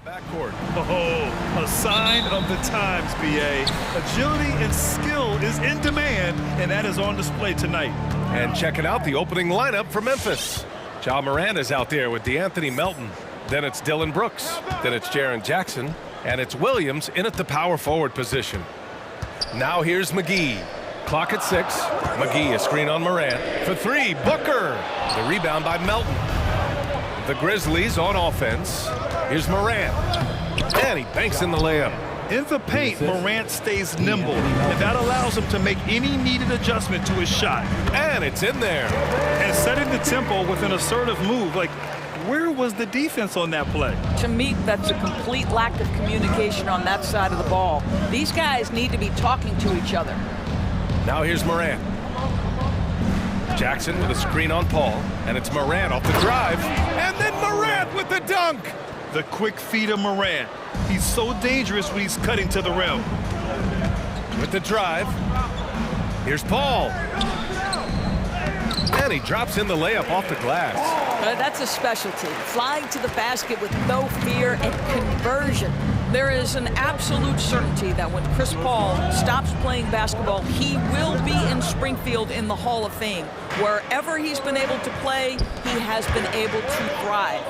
Backcourt. Oh, a sign of the times, BA. Agility and skill is in demand, and that is on display tonight. And checking out the opening lineup for Memphis. Ja Morant is out there with DeAnthony Melton. Then it's Dylan Brooks. Then it's Jaren Jackson. And it's Williams in at the power forward position. Now here's McGee. Clock at 6. McGee, a screen on Morant. For 3, Booker. The rebound by Melton. The Grizzlies on offense. Here's Morant. And he banks in the layup. In the paint, Morant stays nimble, and that allows him to make any needed adjustment to his shot. And it's in there. And setting the tempo with an assertive move. Like, where was the defense on that play? To me, that's a complete lack of communication on that side of the ball. These guys need to be talking to each other. Now here's Morant. Jackson with a screen on Paul, and it's Morant off the drive, and then Morant with the dunk! The quick feed of Morant. He's so dangerous when he's cutting to the rim. With the drive, here's Paul. And he drops in the layup off the glass. That's a specialty, flying to the basket with no fear and conversion. There is an absolute certainty that when Chris Paul stops playing basketball, he will be in Springfield in the Hall of Fame. Wherever he's been able to play, he has been able to thrive.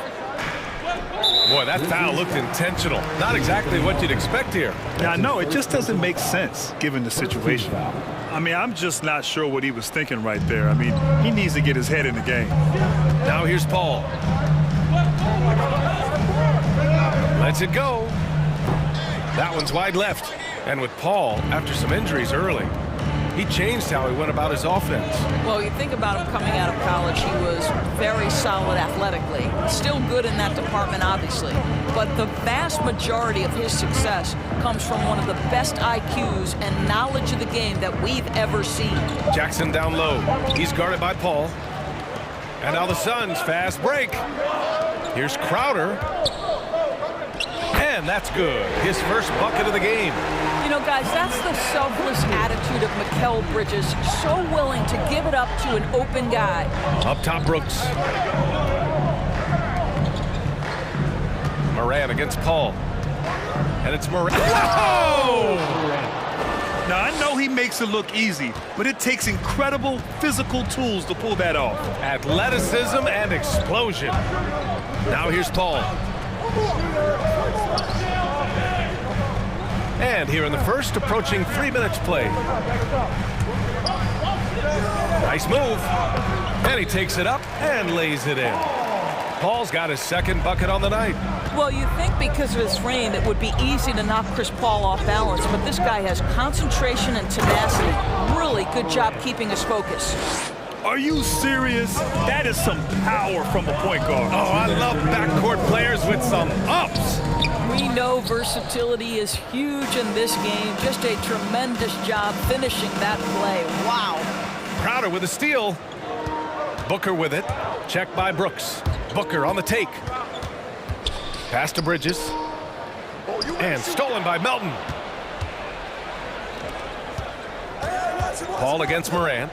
Boy, that foul looked intentional. Not exactly what you'd expect here. Yeah, I know. It just doesn't make sense, given the situation. I mean, I'm just not sure what he was thinking right there. I mean, he needs to get his head in the game. Now here's Paul. Lets it go. That one's wide left. And with Paul, after some injuries early, he changed how he went about his offense. Well, you think about him coming out of college, he was very solid athletically. Still good in that department, obviously. But the vast majority of his success comes from one of the best IQs and knowledge of the game that we've ever seen. Jackson down low. He's guarded by Paul. And now the Suns fast break. Here's Crowder. And that's good. His first bucket of the game. You know, guys, that's the selfless attitude of Mikal Bridges. So willing to give it up to an open guy. Up top, Brooks. Morant against Paul. And it's Morant. Whoa! Now, I know he makes it look easy, but it takes incredible physical tools to pull that off. Athleticism and explosion. Now here's Paul. And here in the first, approaching 3 minutes played. Nice move. And he takes it up and lays it in. Paul's got his second bucket on the night. Well, you think because of his frame, it would be easy to knock Chris Paul off balance, but this guy has concentration and tenacity. Really good job keeping his focus. Are you serious? That is some power from a point guard. Oh, I love backcourt players with some ups. We know versatility is huge in this game. Just a tremendous job finishing that play. Wow. Crowder with a steal. Booker with it. Checked by Brooks. Booker on the take. Pass to Bridges. And stolen by Melton. Paul against Morant.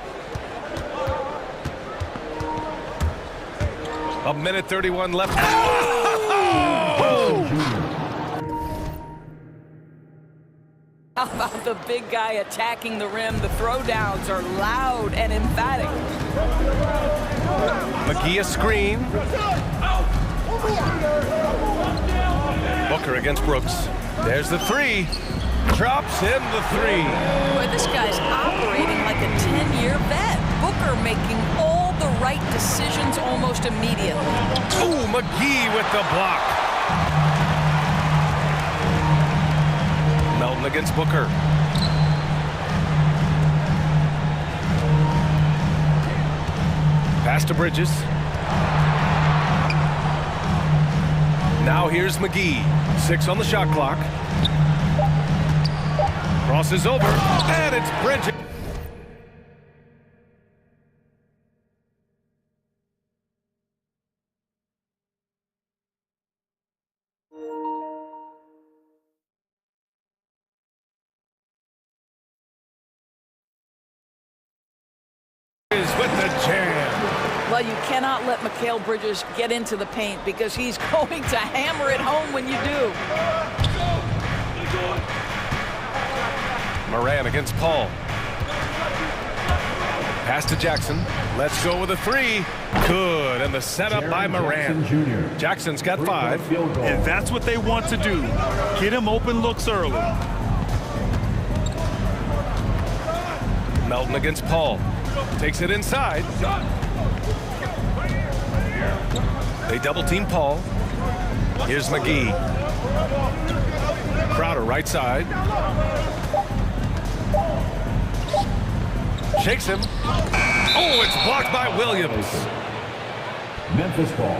A minute 31 left. Oh! How about the big guy attacking the rim? The throwdowns are loud and emphatic. McGee a screen. Booker against Brooks. There's the three. Drops in the three. Boy, this guy's operating like a 10-year vet. Booker making all the right decisions almost immediately. Ooh, McGee with the block. Melton against Booker. Pass to Bridges. Now here's McGee. 6 on the shot clock. Crosses over, and it's Bridges. With the jam. Well, you cannot let Mikal Bridges get into the paint because he's going to hammer it home when you do. Moran against Paul. Pass to Jackson. Let's go with a three. Good, and the setup by Moran. Jackson's got 5. And that's what they want to do. Get him open looks early. Melton against Paul. Takes it inside. They double team Paul. Here's McGee. Crowder right side. Shakes him. Oh, it's blocked by Williams. Memphis ball.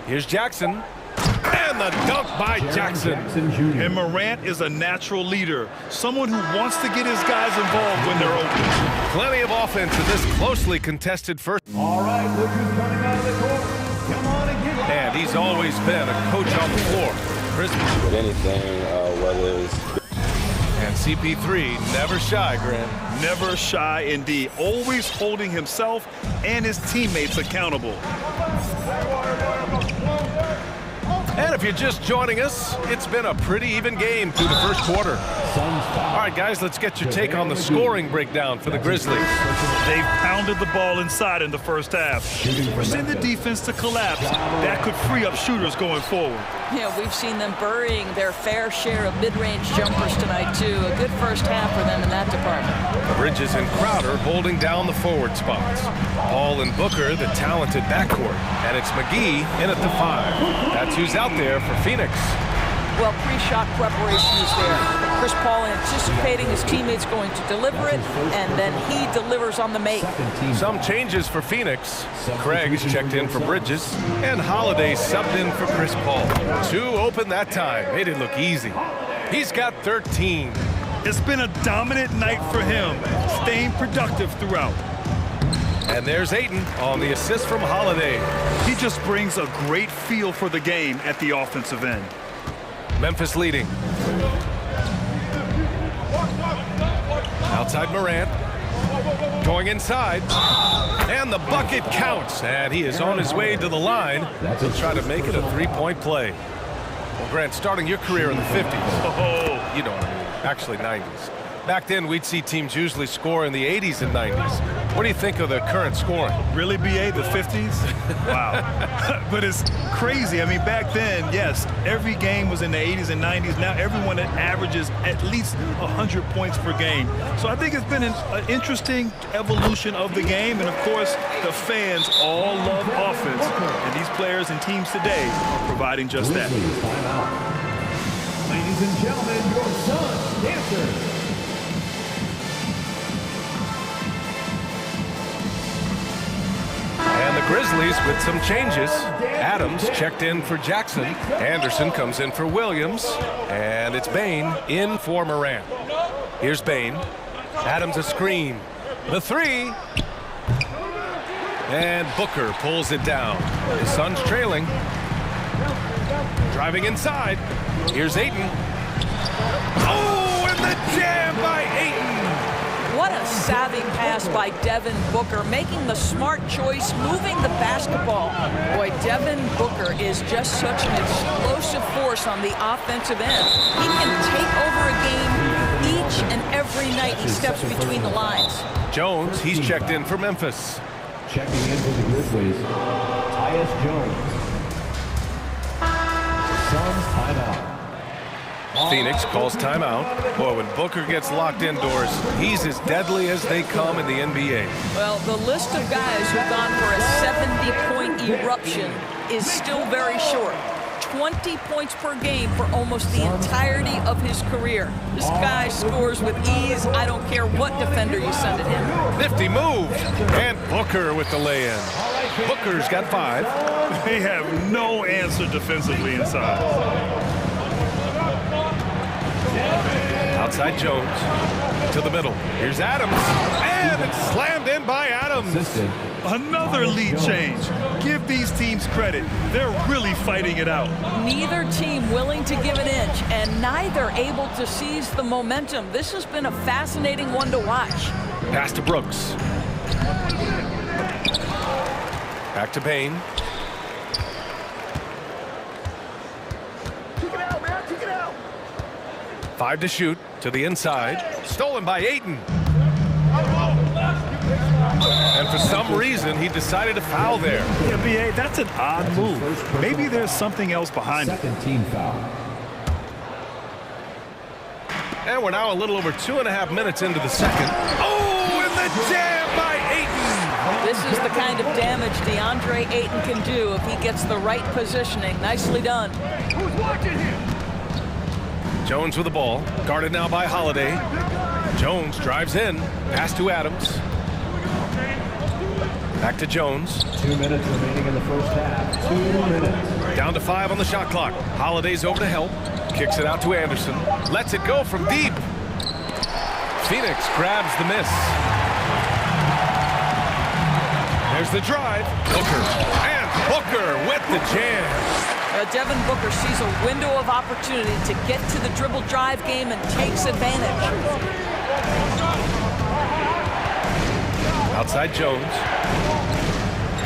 Here's Jackson. And the dunk by Jackson. And Morant is a natural leader, someone who wants to get his guys involved when they're open. Plenty of offense in this closely contested first. All right, look who's coming out of the court. Come on and get live. And he's always been a coach on the floor. If anything, whether it's... And CP3, never shy, Grant. Never shy indeed, always holding himself and his teammates accountable. And if you're just joining us, it's been a pretty even game through the first quarter. All right, guys, let's get your take on the scoring breakdown for the Grizzlies. They've pounded the ball inside in the first half, forcing the defense to collapse. That could free up shooters going forward. Yeah, we've seen them burying their fair share of mid-range jumpers tonight, too. A good first half for them in that department. Bridges and Crowder holding down the forward spots. Paul and Booker, the talented backcourt. And it's McGee in at the 5. That's who's out there for Phoenix. Well, pre-shot preparation is there. Chris Paul anticipating his teammates going to deliver it, and then he delivers on the make. Some changes for Phoenix. Craig's checked in for Bridges, and Holiday subbed in for Chris Paul. 2 open that time. Made it look easy. He's got 13. It's been a dominant night for him, staying productive throughout. And there's Ayton on the assist from Holiday. He just brings a great feel for the game at the offensive end. Memphis leading. Outside Morant. Going inside. And the bucket counts. And he is on his way to the line. He'll try to make it a 3-point play. Well, Grant, starting your career in the 50s. Oh, You know what I mean. Actually, 90s. Back then, we'd see teams usually score in the 80s and 90s. What do you think of the current scoring? really, BA, the 50s? Wow. But it's crazy. I mean, back then, yes, every game was in the 80s and 90s. Now everyone averages at least 100 points per game. So I think it's been an interesting evolution of the game. And, of course, the fans all love offense. And these players and teams today are providing just that. Ladies and gentlemen, your son, dancers. And the Grizzlies with some changes. Adams checked in for Jackson. Anderson comes in for Williams. And it's Bain in for Morant. Here's Bain. Adams a screen. The 3. And Booker pulls it down. The Suns trailing. Driving inside. Here's Ayton. Oh, and the jam by Ayton. What a savvy pass by Devin Booker, making the smart choice, moving the basketball. Boy, Devin Booker is just such an explosive force on the offensive end. He can take over a game each and every night he steps between the lines. Jones, he's checked in for Memphis. Checking in for the Grizzlies, Tyus Jones. Suns timeout. Phoenix calls timeout. Boy, when Booker gets locked indoors, he's as deadly as they come in the NBA. Well, the list of guys who've gone for a 70-point eruption is still very short. 20 points per game for almost the entirety of his career. This guy scores with ease. I don't care what defender you send at him. Nifty move. And Booker with the lay-in. Booker's got 5. They have no answer defensively inside. Outside Jones. To the middle. Here's Adams. And it's slammed in by Adams. Assisted. Another lead change. Give these teams credit. They're really fighting it out. Neither team willing to give an inch, and neither able to seize the momentum. This has been a fascinating one to watch. Pass to Brooks. Back to Payne. Kick it out, man. Kick it out. 5 to shoot. To the inside. Stolen by Ayton. And for some reason, he decided to foul there. Yeah, B.A., that's an odd move. Maybe there's something else behind it. Second team foul. And we're now a little over 2.5 minutes into the second. Oh, and the jam by Ayton. This is the kind of damage DeAndre Ayton can do if he gets the right positioning. Nicely done. Who's watching him? Jones with the ball. Guarded now by Holiday. Jones drives in. Pass to Adams. Back to Jones. 2 minutes remaining in the first half. 2 minutes. Down to 5 on the shot clock. Holiday's over to help. Kicks it out to Anderson. Lets it go from deep. Phoenix grabs the miss. There's the drive. Booker. And Booker with the jam. Devin Booker sees a window of opportunity to get to the dribble drive game and takes advantage. Outside Jones.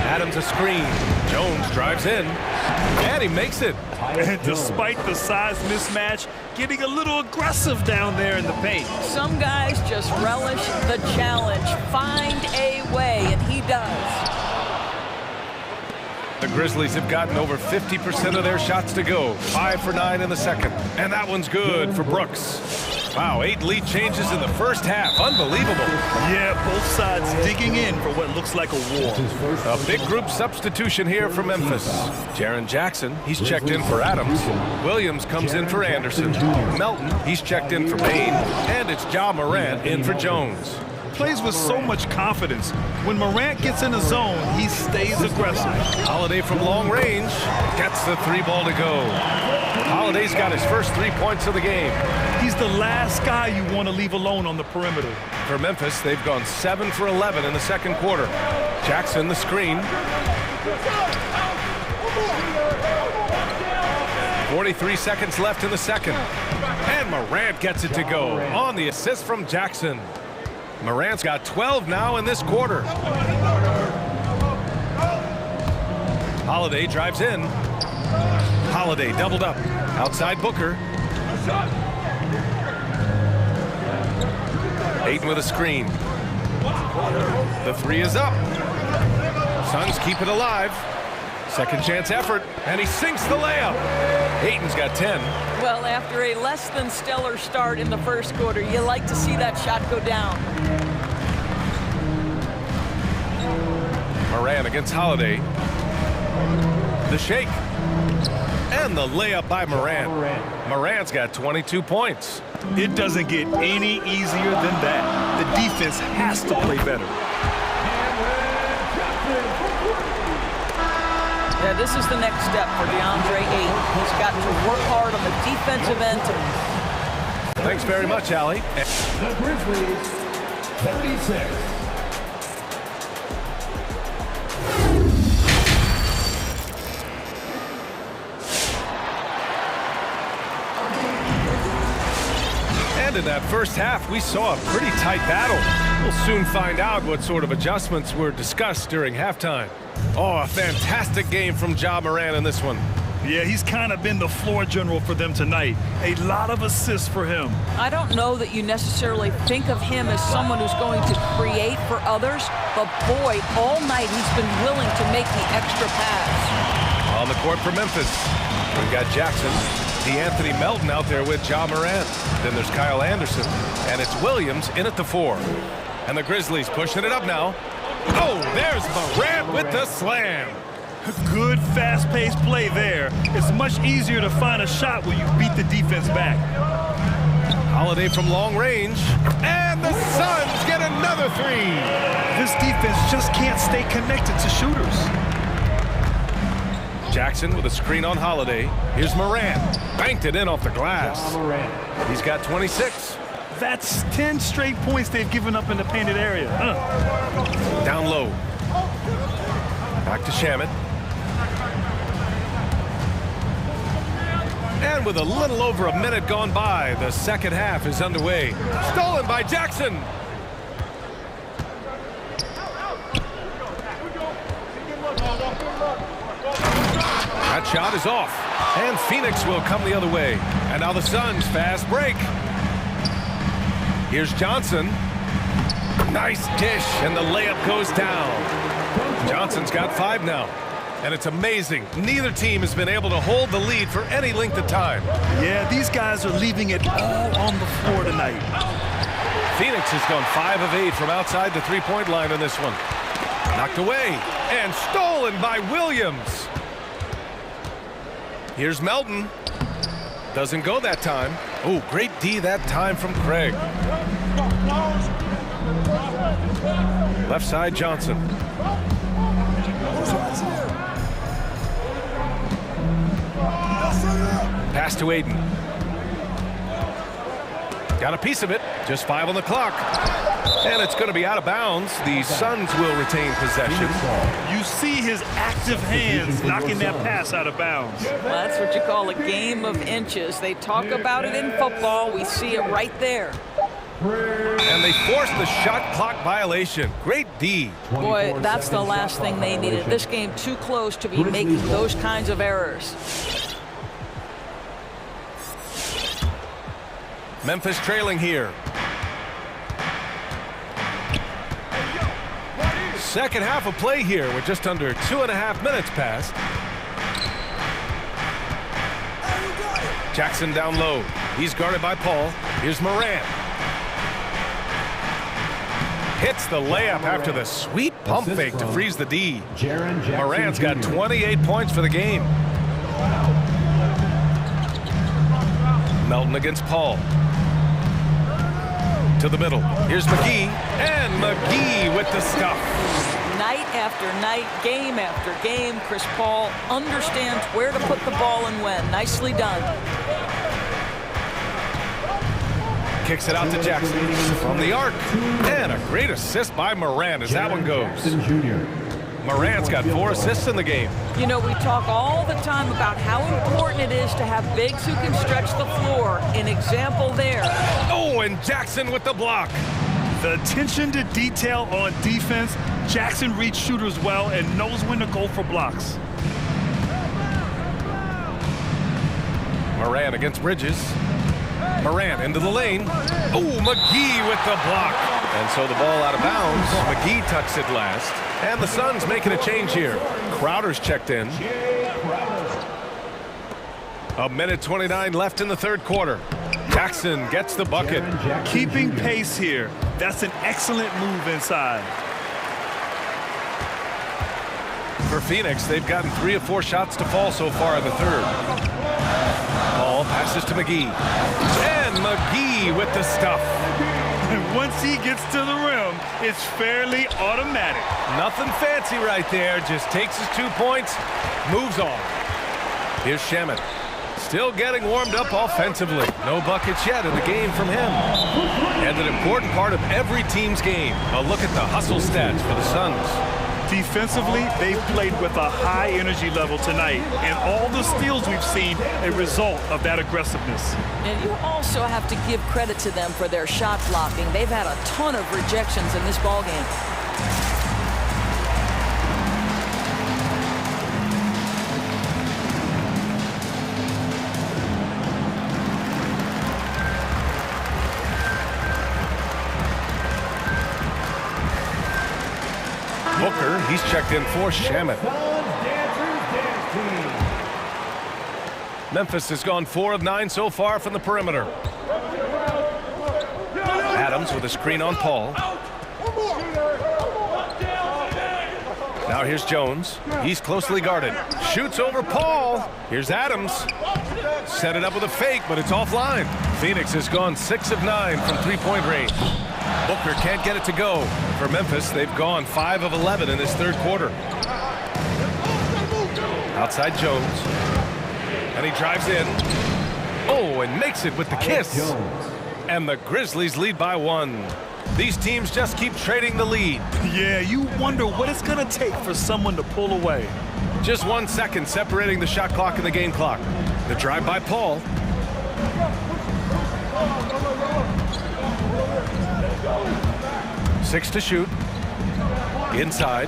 Adams a screen. Jones drives in. And he makes it. And despite the size mismatch, getting a little aggressive down there in the paint. Some guys just relish the challenge. Find a way, and he does. The Grizzlies have gotten over 50% of their shots to go. 5 for 9 in the second. And that one's good for Brooks. Wow, 8 lead changes in the first half. Unbelievable. Yeah, both sides digging in for what looks like a war. A big group substitution here for Memphis. Jaren Jackson, he's checked in for Adams. Williams comes in for Anderson. Melton, he's checked in for Payne. And it's Ja Morant in for Jones. Plays with so much confidence. When Morant gets in the zone, he stays aggressive. Holiday from long range gets the 3 ball to go. Holiday's got his first 3 points of the game. He's the last guy you want to leave alone on the perimeter. For Memphis, they've gone 7 for 11 in the second quarter. Jackson the screen. 43 seconds left in the second. And Morant gets it to go on the assist from Jackson. Morant's got 12 now in this quarter. Holiday drives in. Holiday doubled up. Outside Booker. Ayton with a screen. The 3 is up. Suns keep it alive. Second chance effort, and he sinks the layup. Ayton's got 10. Well, after a less than stellar start in the first quarter, you like to see that shot go down. Morant against Holiday. The shake. And the layup by Morant. Morant's got 22 points. It doesn't get any easier than that. The defense has to play better. Yeah, this is the next step for DeAndre Ayton. He's got to work hard on the defensive end. Thanks very much, Allie. The Grizzlies, 36. And in that first half, we saw a pretty tight battle. We'll soon find out what sort of adjustments were discussed during halftime. Oh, a fantastic game from Ja Morant in this one. Yeah, he's kind of been the floor general for them tonight. A lot of assists for him. I don't know that you necessarily think of him as someone who's going to create for others, but boy, all night he's been willing to make the extra pass. On the court for Memphis, we've got Jackson, Anthony Melton out there with Ja Morant. Then there's Kyle Anderson, and it's Williams in at the 4. And the Grizzlies pushing it up now. Oh, there's Morant with the slam. Good fast-paced play there. It's much easier to find a shot when you beat the defense back. Holiday from long range, and the Suns get another 3. This defense just can't stay connected to shooters. Jackson with a screen on Holiday. Here's Morant. Banked it in off the glass. He's got 26. That's 10 straight points they've given up in the painted area. Down low. Back to Shamit. And with a little over a minute gone by, the second half is underway. Stolen by Jackson. That shot is off. And Phoenix will come the other way. And now the Suns fast break. Here's Johnson. Nice dish, and the layup goes down. Johnson's got 5 now. And it's amazing. Neither team has been able to hold the lead for any length of time. Yeah, these guys are leaving it all on the floor tonight. Phoenix has gone 5 of 8 from outside the three-point line in this one. Knocked away and stolen by Williams. Here's Melton. Doesn't go that time. Oh, great D that time from Craig. Left side, Johnson. Pass to Aiden. Got a piece of it. Just 5 on the clock. And it's going to be out of bounds. The Suns will retain possession. You see his active hands knocking that pass out of bounds. Well, that's what you call a game of inches. They talk about it in football. We see it right there. And they forced the shot clock violation. Great D. Boy, that's the last thing they needed. This game too close to be making those kinds of errors. Memphis trailing here. Second half of play here with just under 2.5 minutes passed. Jackson down low. He's guarded by Paul. Here's Morant. Hits the layup after the sweet pump fake to freeze the D. Morant's got 28 points for the game. Melton against Paul. To the middle. Here's McGee. And McGee with the stuff. Night after night, game after game, Chris Paul understands where to put the ball and when. Nicely done. Kicks it out to Jackson from the arc. And a great assist by Morant as that one goes. Morant's got 4 assists in the game. You know, we talk all the time about how important it is to have bigs who can stretch the floor. An example there. Oh, and Jackson with the block. The attention to detail on defense. Jackson reads shooters well and knows when to go for blocks. Morant against Bridges. Morant into the lane. Oh, McGee with the block. And so the ball out of bounds. McGee tucks it last. And the Suns making a change here. Crowder's checked in. A minute 29 left in the third quarter. Jackson gets the bucket. Keeping pace here. That's an excellent move inside. For Phoenix, they've gotten 3 of 4 shots to fall so far in the third. Ball passes to McGee. And McGee with the stuff. And once he gets to the rim, it's fairly automatic. Nothing fancy right there. Just takes his 2 points, moves on. Here's Shamit. Still getting warmed up offensively. No buckets yet in the game from him. And an important part of every team's game. A look at the hustle stats for the Suns. Defensively, they've played with a high energy level tonight, and all the steals we've seen a result of that aggressiveness. And you also have to give credit to them for their shot blocking. They've had a ton of rejections in this ballgame. Booker, he's checked in for Shamit. Memphis has gone 4 of 9 so far from the perimeter. Adams with a screen on Paul. Now here's Jones. He's closely guarded. Shoots over Paul. Here's Adams. Set it up with a fake, but it's offline. Phoenix has gone 6 of 9 from three-point range. Booker can't get it to go. For Memphis, they've gone 5 of 11 in this third quarter. Outside Jones. And he drives in. Oh, and makes it with the kiss. and the Grizzlies lead by 1. These teams just keep trading the lead. Yeah, you wonder what it's going to take for someone to pull away. Just 1 second separating the shot clock and the game clock. The drive by Paul. Six to shoot. Inside.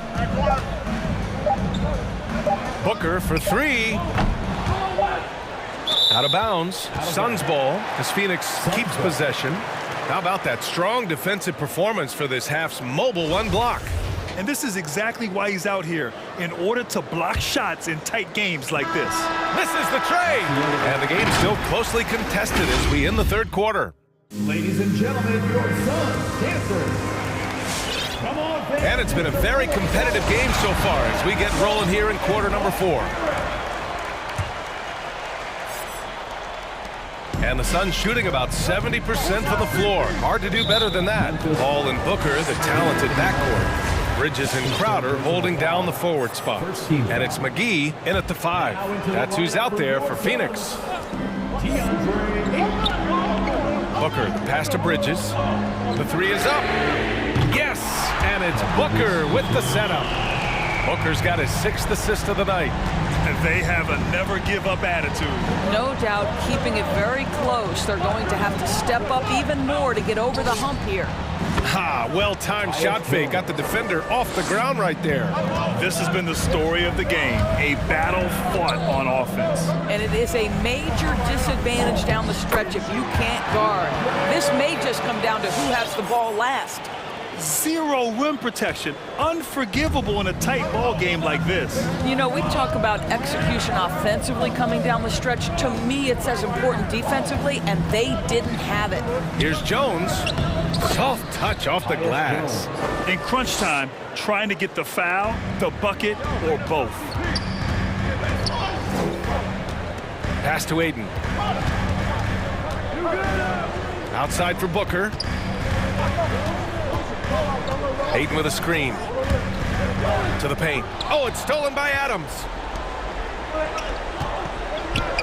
Booker for 3. Out of bounds. Suns ball as Phoenix keeps possession. How about that strong defensive performance for this half's mobile 1 block? And this is exactly why he's out here, in order to block shots in tight games like this. Misses the trade. And the game's still closely contested as we end the third quarter. Ladies and gentlemen, your Suns dancers. Come on, fans. And it's been a very competitive game so far as we get rolling here in quarter number 4. And the Suns shooting about 70% from the floor. Hard to do better than that. Paul and Booker, the talented backcourt. Bridges and Crowder holding down the forward spot. And it's McGee in at the 5. That's who's out there for Phoenix. Booker, the pass to Bridges. The 3 is up. Yes! And it's Booker with the setup. Booker's got his 6th assist of the night. And they have a never-give-up attitude. No doubt, keeping it very close. They're going to have to step up even more to get over the hump here. Ha! Well-timed shot fake. Got the defender off the ground right there. This has been the story of the game. A battle fought on offense. And it is a major disadvantage down the stretch if you can't guard. This may just come down to who has the ball last. Zero rim protection. Unforgivable in a tight ball game like this. You know, we talk about execution offensively coming down the stretch. To me, it's as important defensively, and they didn't have it. Here's Jones. Soft touch off the glass. In crunch time, trying to get the foul, the bucket, or both. Pass to Aiden. Outside for Booker. Aiden with a screen. To the paint. Oh, it's stolen by Adams.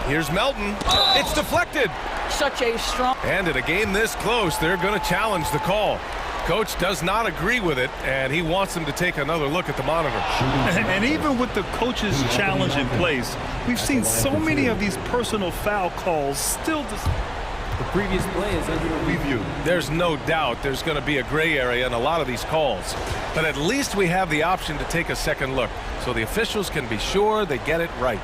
Here's Melton. It's deflected. Such a strong... And in a game this close, they're going to challenge the call. Coach does not agree with it, and he wants them to take another look at the monitor. And even with the coach's challenge in place, we've seen so many of these personal foul calls still... The previous play is under review. There's no doubt there's going to be a gray area in a lot of these calls. But at least we have the option to take a second look, so the officials can be sure they get it right.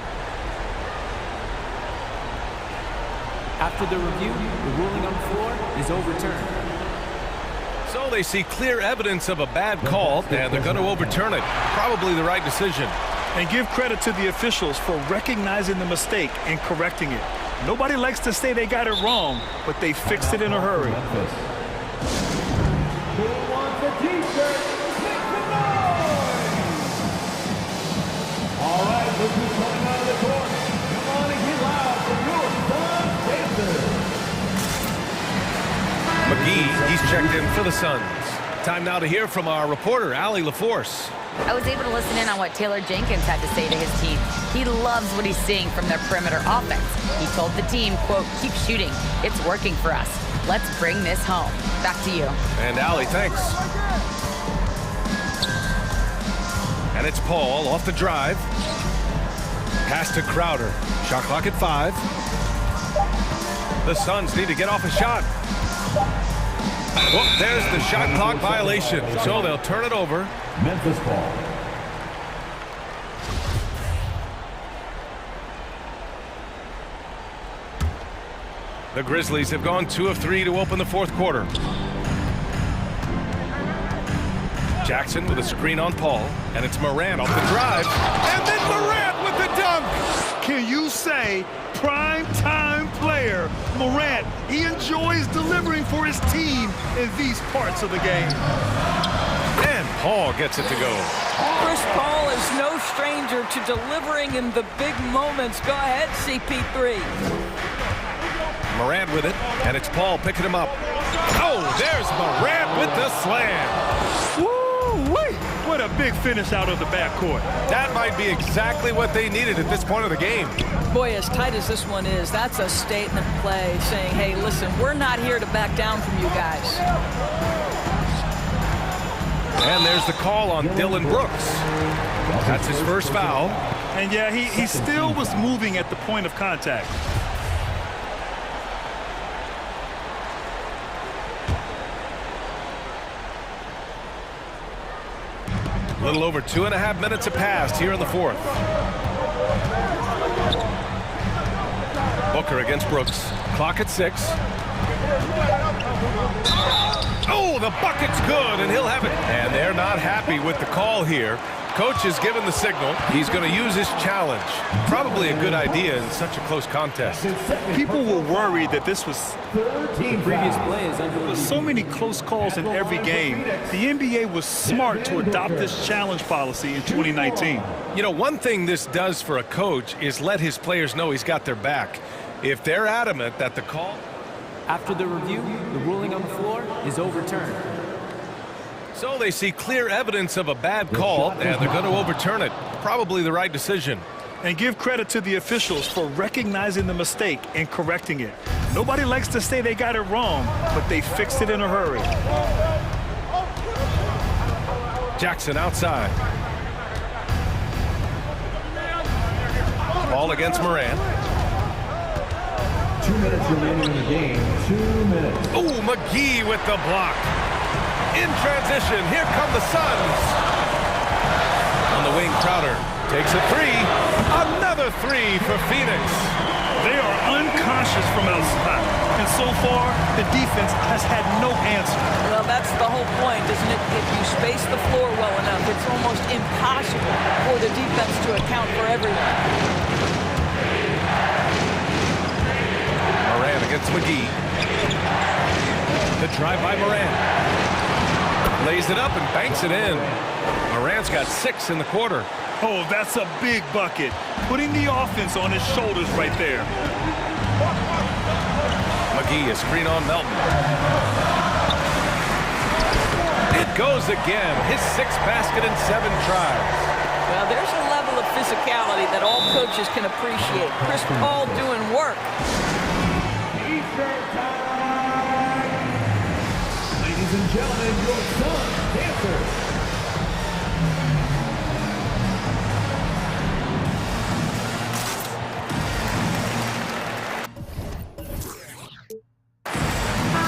After the review, the ruling on the floor is overturned. So they see clear evidence of a bad call, and they're going to overturn it. Probably the right decision. And give credit to the officials for recognizing the mistake and correcting it. Nobody likes to say they got it wrong, but they fixed it in a hurry. Who wants a t-shirt? Make some noise! All right, look who's coming out of the court. Come on and get loud for your Suns dancers. McGee, he's checked in for the Suns. Time now to hear from our reporter, Allie LaForce. I was able to listen in on what Taylor Jenkins had to say to his team. He loves what he's seeing from their perimeter offense. He told the team, quote, keep shooting. It's working for us. Let's bring this home. Back to you. And Allie, thanks. And it's Paul off the drive. Pass to Crowder. Shot clock at 5. The Suns need to get off a shot. Well, there's the shot clock violation, so they'll turn it over. Memphis ball. The Grizzlies have gone 2 of 3 to open the fourth quarter. Jackson with a screen on Paul, and it's Morant off the drive, and then Morant with the dunk! Can you say prime-time player Morant? He enjoys delivering for his team in these parts of the game. And Paul gets it to go. Chris Paul is no stranger to delivering in the big moments. Go ahead, CP3. Morant with it, and it's Paul picking him up. Oh, there's Morant with the slam. Woo-wee! What a big finish out of the backcourt. That might be exactly what they needed at this point of the game. Boy, as tight as this one is, that's a statement play saying, hey, listen, we're not here to back down from you guys. And there's the call on Dylan Brooks. That's his first foul. And yeah, he still was moving at the point of contact. A little over 2.5 minutes have passed here in the fourth. Booker against Brooks. Clock at 6. Oh, the bucket's good, and he'll have it. And they're not happy with the call here. Coach has given the signal. He's going to use his challenge. Probably a good idea in such a close contest. People were worried that this was Previous play is under with so many close calls in every game. The NBA was smart to adopt this challenge policy in 2019. You know, one thing this does for a coach is let his players know he's got their back. If they're adamant that the call... After the review, the ruling on the floor is overturned. So they see clear evidence of a bad call, and they're going to overturn it. Probably the right decision. And give credit to the officials for recognizing the mistake and correcting it. Nobody likes to say they got it wrong, but they fixed it in a hurry. Jackson outside. Ball against Moran. 2 minutes remaining in the game. 2 minutes. Oh, McGee with the block. In transition, here come the Suns. On the wing, Crowder takes a 3. Another 3 for Phoenix. They are unconscious from outside. And so far, the defense has had no answer. Well, that's the whole point, isn't it? If you space the floor well enough, it's almost impossible for the defense to account for everyone. Moran against McGee. The drive by Moran. Lays it up and banks it in. Moran's got 6 in the quarter. Oh, that's a big bucket. Putting the offense on his shoulders right there. McGee, a screen on Melton. It goes again. His 6th basket in 7 tries. Well, there's a level of physicality that all coaches can appreciate. Chris Paul doing work. Eastern time. Ladies and gentlemen, your Sun dancers.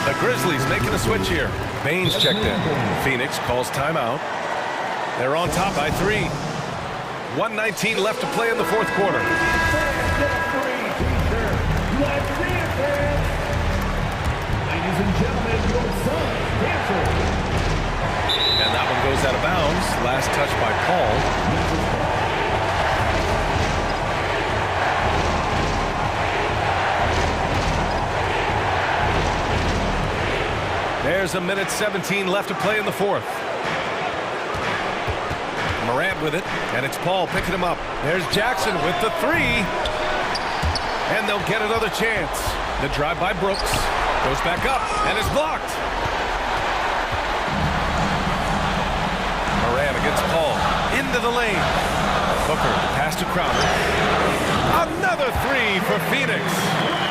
The Grizzlies making a switch here. Baines checked in. Phoenix calls timeout. They're on top by 3. 1:19 left to play in the fourth quarter. Ladies and gentlemen, your Sun dancers. And that one goes out of bounds. Last touch by Paul. There's 1:17 left to play in the fourth. Morant with it, and it's Paul picking him up. There's Jackson with the 3. And they'll get another chance. The drive by Brooks. Goes back up, and is blocked. Moran against Paul. Into the lane. Booker, pass to Crowder. Another 3 for Phoenix.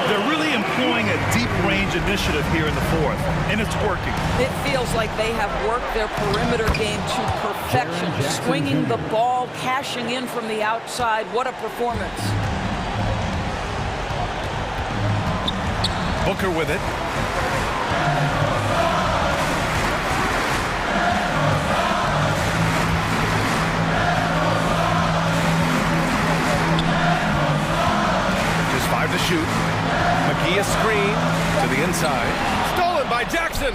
They're really employing a deep range initiative here in the fourth, and it's working. It feels like they have worked their perimeter game to perfection. Swinging the ball, cashing in from the outside. What a performance. Booker with it. Just 5 to shoot. McGee a screen to the inside. Stolen by Jackson.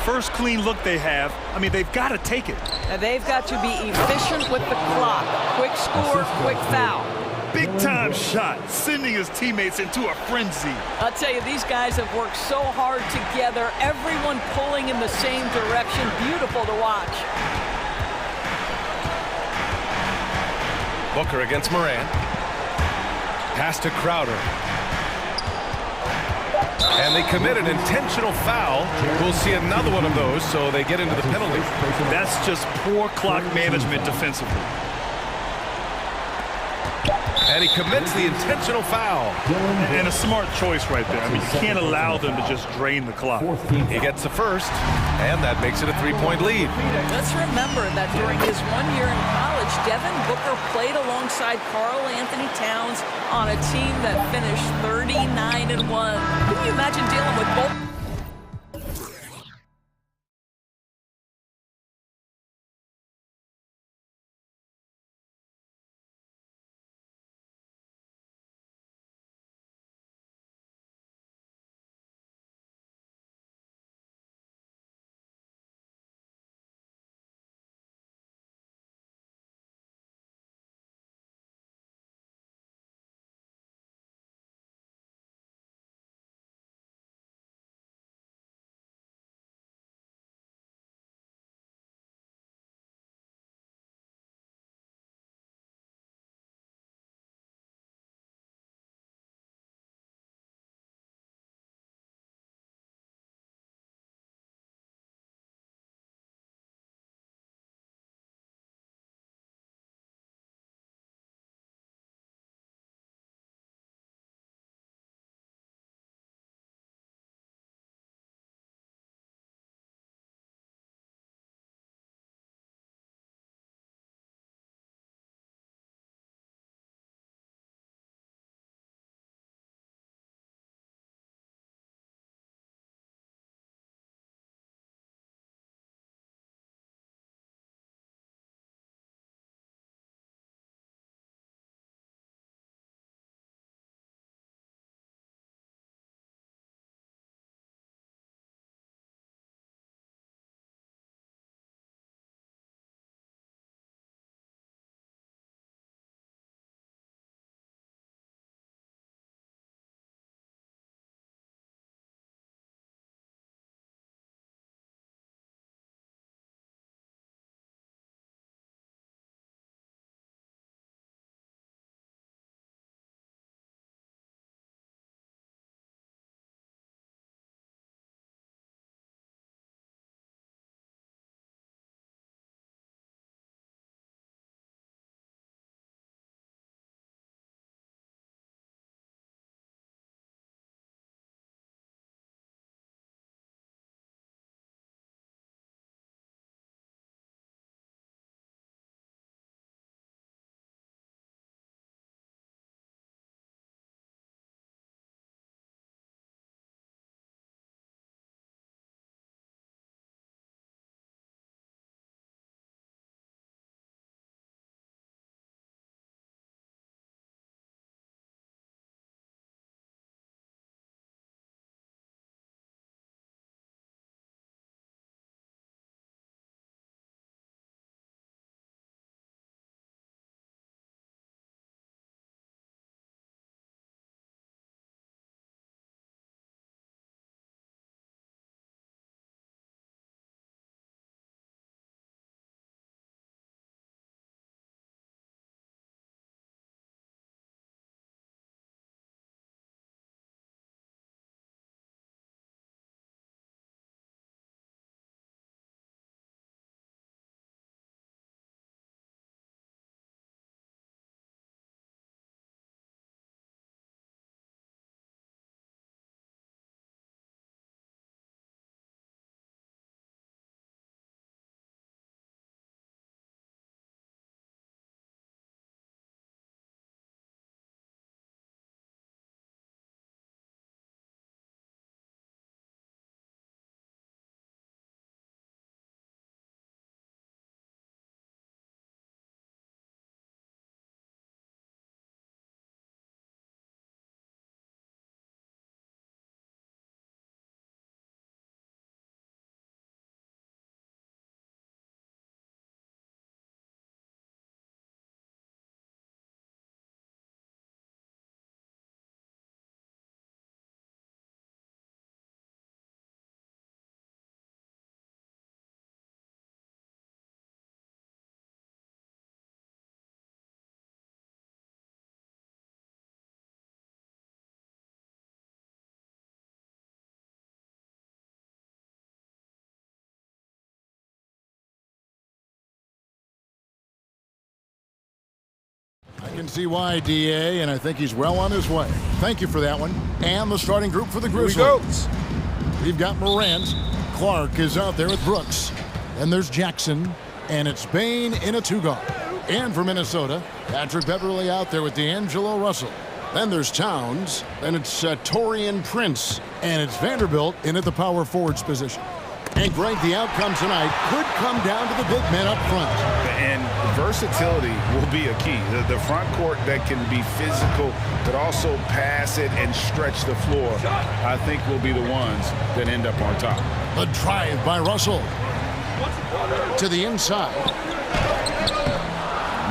First clean look they have. I mean, they've got to take it. Now, they've got to be efficient with the clock. Quick score, quick foul. Big time shot, sending his teammates into a frenzy. I'll tell you, these guys have worked so hard together. Everyone pulling in the same direction. Beautiful to watch. Booker against Moran. Pass to Crowder. And they commit an intentional foul. We'll see another one of those, so they get into the penalty. That's just poor clock management defensively. And he commits the intentional foul. And a smart choice right there. I mean, you can't allow them to just drain the clock. He gets the first, and that makes it a 3-point lead. Let's remember that during his 1 year in college, Devin Booker played alongside Karl Anthony Towns on a team that finished 39-1. Can you imagine dealing with both? can see why, DA, and I think he's well on his way. Thank you for that one. And the starting group for the Grizzlies. We've got Morant. Clark is out there with Brooks. And there's Jackson. And it's Bain in a two-guard. And for Minnesota, Patrick Beverly out there with D'Angelo Russell. Then there's Towns. Then it's Taurean Prince. And it's Vanderbilt in at the power forwards position. And Greg, the outcome tonight could come down to the big men up front. And versatility will be a key. The front court that can be physical, but also pass it and stretch the floor, I think will be the ones that end up on top. A drive by Russell. To the inside.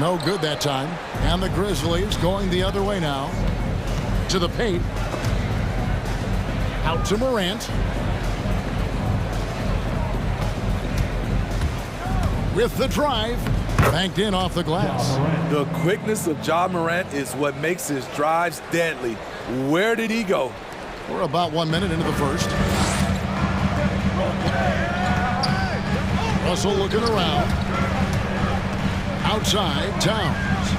No good that time. And the Grizzlies going the other way now. To the paint. Out to Morant. With the drive, banked in off the glass. The quickness of Ja Morant is what makes his drives deadly. Where did he go? We're about 1 minute into the first. Russell looking around. Outside, Towns.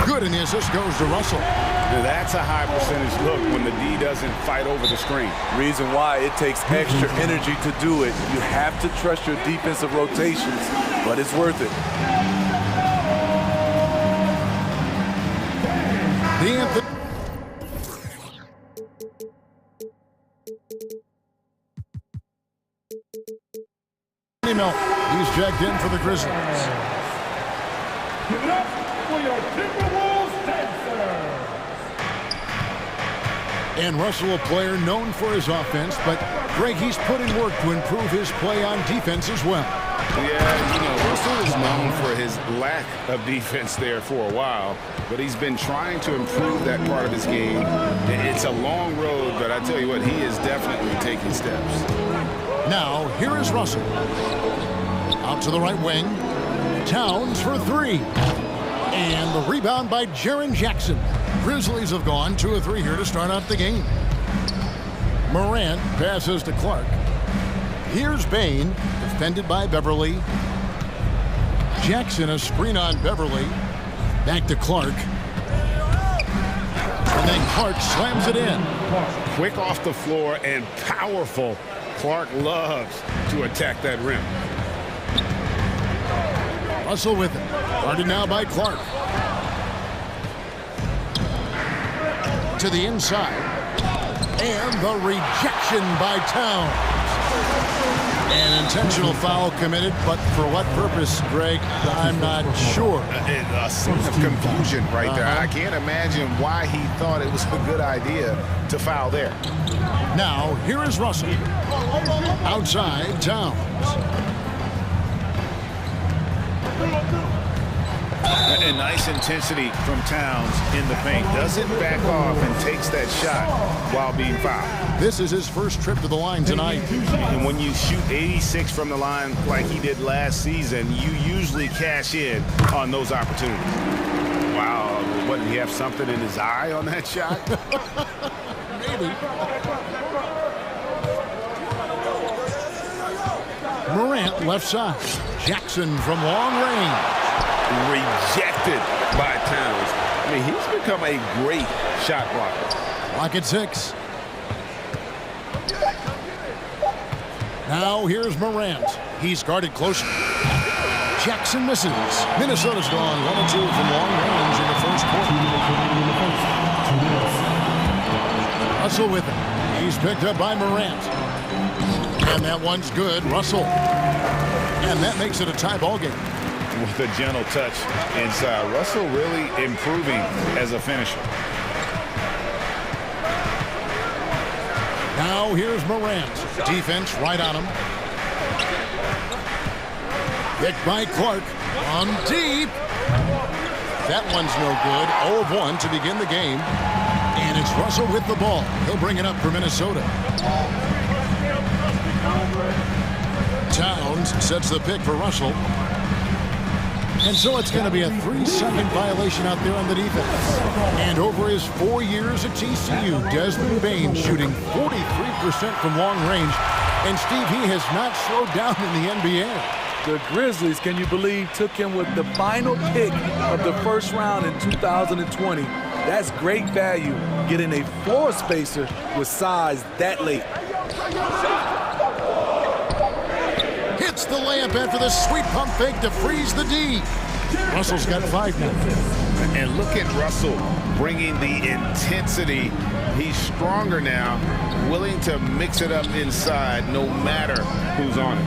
Good, and the assist goes to Russell. That's a high percentage look when the D doesn't fight over the screen. Reason why it takes extra energy to do it. You have to trust your defensive rotations, but it's worth it. He's checked in for the Grizzlies. Give it up for your Timberwolves dancer. And Russell, a player known for his offense, but Greg, he's put in work to improve his play on defense as well. Yeah, you know, Russell is known for his lack of defense there for a while, but he's been trying to improve that part of his game. It's a long road, but I tell you what, he is definitely taking steps. Now, here is Russell. Out to the right wing. Towns for three. And the rebound by Jaren Jackson. Grizzlies have gone 2 of 3 here to start out the game. Morant passes to Clark. Here's Bain, defended by Beverly. Jackson, a screen on Beverly. Back to Clark. And then Clark slams it in. Quick off the floor and powerful. Clark loves to attack that rim. Russell with it. Guarded now by Clark. To the inside. And the rejection by Towns. An intentional foul committed, but for what purpose, Greg, I'm not sure. A sense of confusion right there. I can't imagine why he thought it was a good idea to foul there. Now, here is Russell. Outside, Towns. And nice intensity from Towns in the paint. Doesn't back off and takes that shot while being fouled. This is his first trip to the line tonight. And when you shoot 86 from the line like he did last season, you usually cash in on those opportunities. Wow, what, did he have something in his eye on that shot? Maybe. Morant left side. Jackson from long range. Rejected by Towns. I mean, he's become a great shot blocker. Clock at 6. Now here's Morant. He's guarded closer. Jackson misses. Minnesota's gone 1 of 2 from long range in the first quarter. Russell with it. He's picked up by Morant. And that one's good. Russell. And that makes it a tie ball game. With a gentle touch inside. Russell really improving as a finisher. Now here's Morant. Defense right on him. Picked by Clark. On deep. That one's no good. 0 of 1 to begin the game. And it's Russell with the ball. He'll bring it up for Minnesota. Towns sets the pick for Russell. And so it's going to be a 3-second violation out there on the defense. And over his 4 years at TCU, Desmond Bain shooting 43% from long range. And Steve, he has not slowed down in the NBA. The Grizzlies, can you believe, took him with the final pick of the first round in 2020. That's great value, getting a floor spacer with size that late. Hits the layup after the sweet pump fake to freeze the D. Russell's got 5 now. And look at Russell bringing the intensity. He's stronger now, willing to mix it up inside no matter who's on it.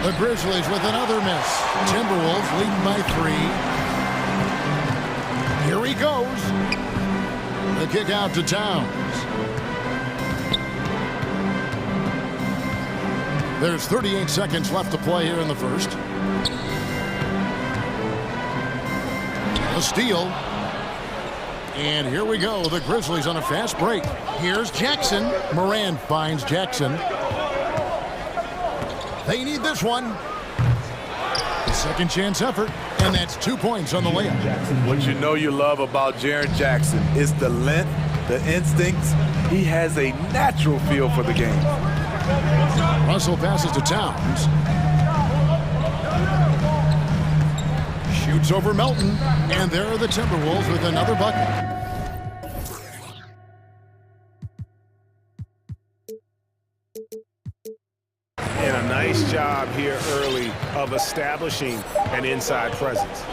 The Grizzlies with another miss. Timberwolves leading by 3. Here he goes. The kick out to Towns. There's 38 seconds left to play here in the first. A steal. And here we go. The Grizzlies on a fast break. Here's Jackson. Moran finds Jackson. They need this one. Second chance effort. And that's 2 points on the layup. What you know you love about Jaren Jackson is the length, the instincts. He has a natural feel for the game. Russell passes to Towns. Shoots over Melton. And there are the Timberwolves with another bucket. And a nice job here early of establishing an inside presence.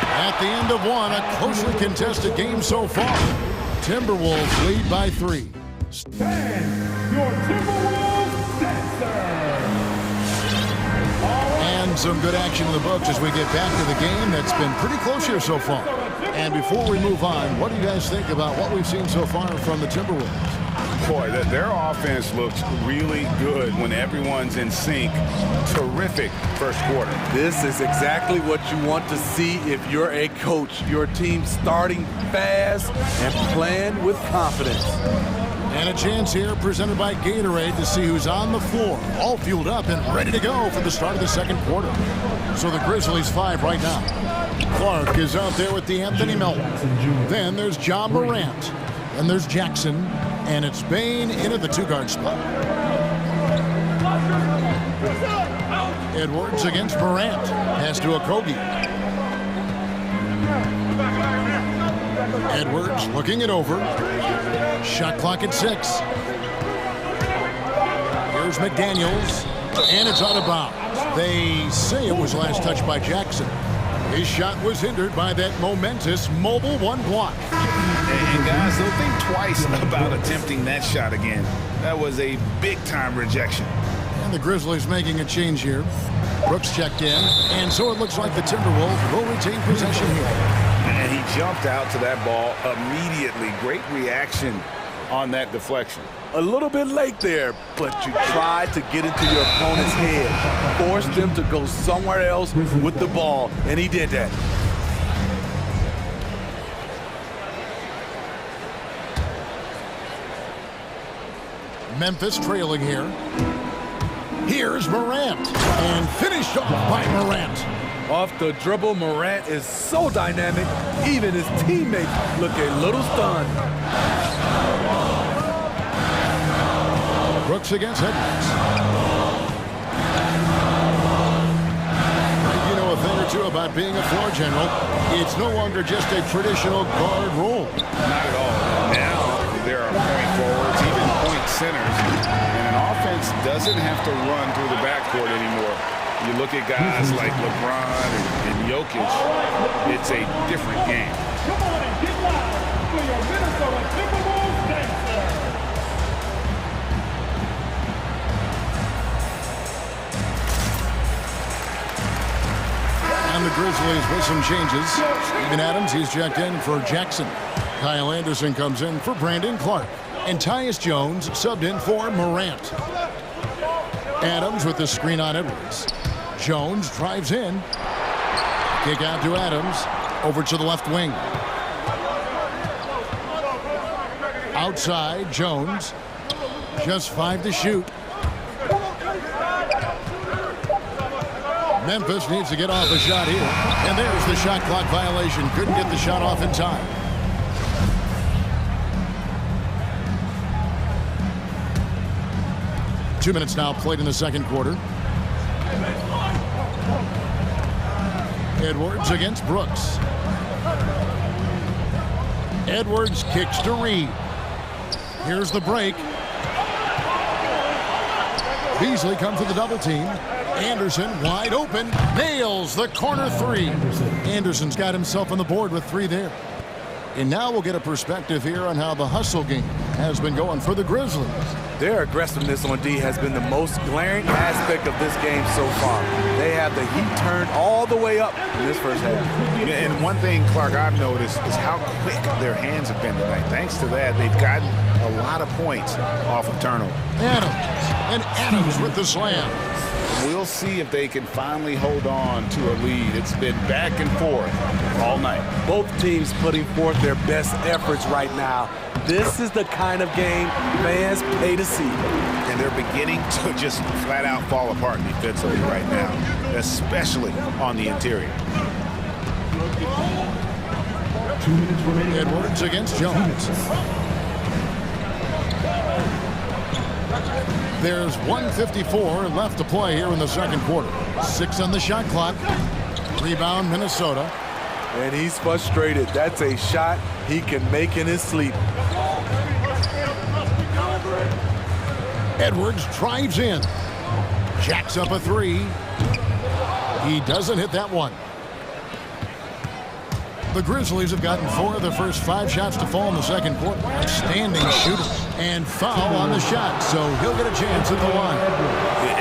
At the end of one, a closely contested game so far. Timberwolves lead by 3. Your Timberwolves dancer. And some good action in the books as we get back to the game that's been pretty close here so far. And before we move on, what do you guys think about what we've seen so far from the Timberwolves? Boy, their offense looks really good when everyone's in sync. Terrific first quarter. This is exactly what you want to see if you're a coach. Your team starting fast and playing with confidence. And a chance here presented by Gatorade to see who's on the floor, all fueled up and ready to go for the start of the second quarter. So the Grizzlies 5 right now. Clark is out there with the Anthony Melton. Then there's John Morant. And there's Jackson. And it's Bain in at the 2-guard spot. Edwards against Morant. Pass to Okogie. Edwards looking it over. Shot clock at 6. Here's McDaniels. And it's out of bounds. They say it was last touched by Jackson. His shot was hindered by that momentous mobile 1 block. And guys, don't think twice about attempting that shot again. That was a big-time rejection. And the Grizzlies making a change here. Brooks checked in, and so it looks like the Timberwolves will retain possession here. And he jumped out to that ball immediately. Great reaction on that deflection. A little bit late there, but you tried to get into your opponent's head. Forced them to go somewhere else with the ball, and he did that. Memphis trailing here. Here's Morant, and finished off by Morant. Off the dribble, Morant is so dynamic, even his teammates look a little stunned. Brooks against Edwards. You know a thing or two about being a floor general. It's no longer just a traditional guard role. Not at all. Now there are point forwards, even point centers, and an offense doesn't have to run through the backcourt anymore. You look at guys like LeBron and Jokic, it's a different game. Come on and get loud for your Minnesota Timberwolves dancer. And the Grizzlies with some changes. Steven Adams, he's checked in for Jackson. Kyle Anderson comes in for Brandon Clark. And Tyus Jones subbed in for Morant. Adams with the screen on Edwards. Jones drives in. Kick out to Adams. Over to the left wing. Outside, Jones. Just 5 to shoot. Memphis needs to get off a shot here. And there's the shot clock violation. Couldn't get the shot off in time. 2 minutes now played in the second quarter. Edwards against Brooks. Edwards kicks to Reed. Here's the break. Beasley comes with the double team. Anderson wide open. Nails the corner three. Anderson's got himself on the board with 3 there. And now we'll get a perspective here on how the hustle game has been going for the Grizzlies. Their aggressiveness on D has been the most glaring aspect of this game so far. They have the heat turned all the way up in this first half. And one thing, Clark, I've noticed is how quick their hands have been tonight. Thanks to that, they've gotten a lot of points off of turnover. Adams with the slam. We'll see if they can finally hold on to a lead. It's been back and forth all night. Both teams putting forth their best efforts right now. This is the kind of game fans pay to see. And they're beginning to just flat out fall apart defensively right now, especially on the interior. 2 minutes remaining. Edwards against Jones. There's 1:54 left to play here in the second quarter. 6 on the shot clock. Rebound, Minnesota. And he's frustrated. That's a shot he can make in his sleep. Edwards drives in. Jacks up a 3. He doesn't hit that one. The Grizzlies have gotten 4 of their first 5 shots to fall in the second quarter. Outstanding shooter. And foul on the shot, so he'll get a chance at the line.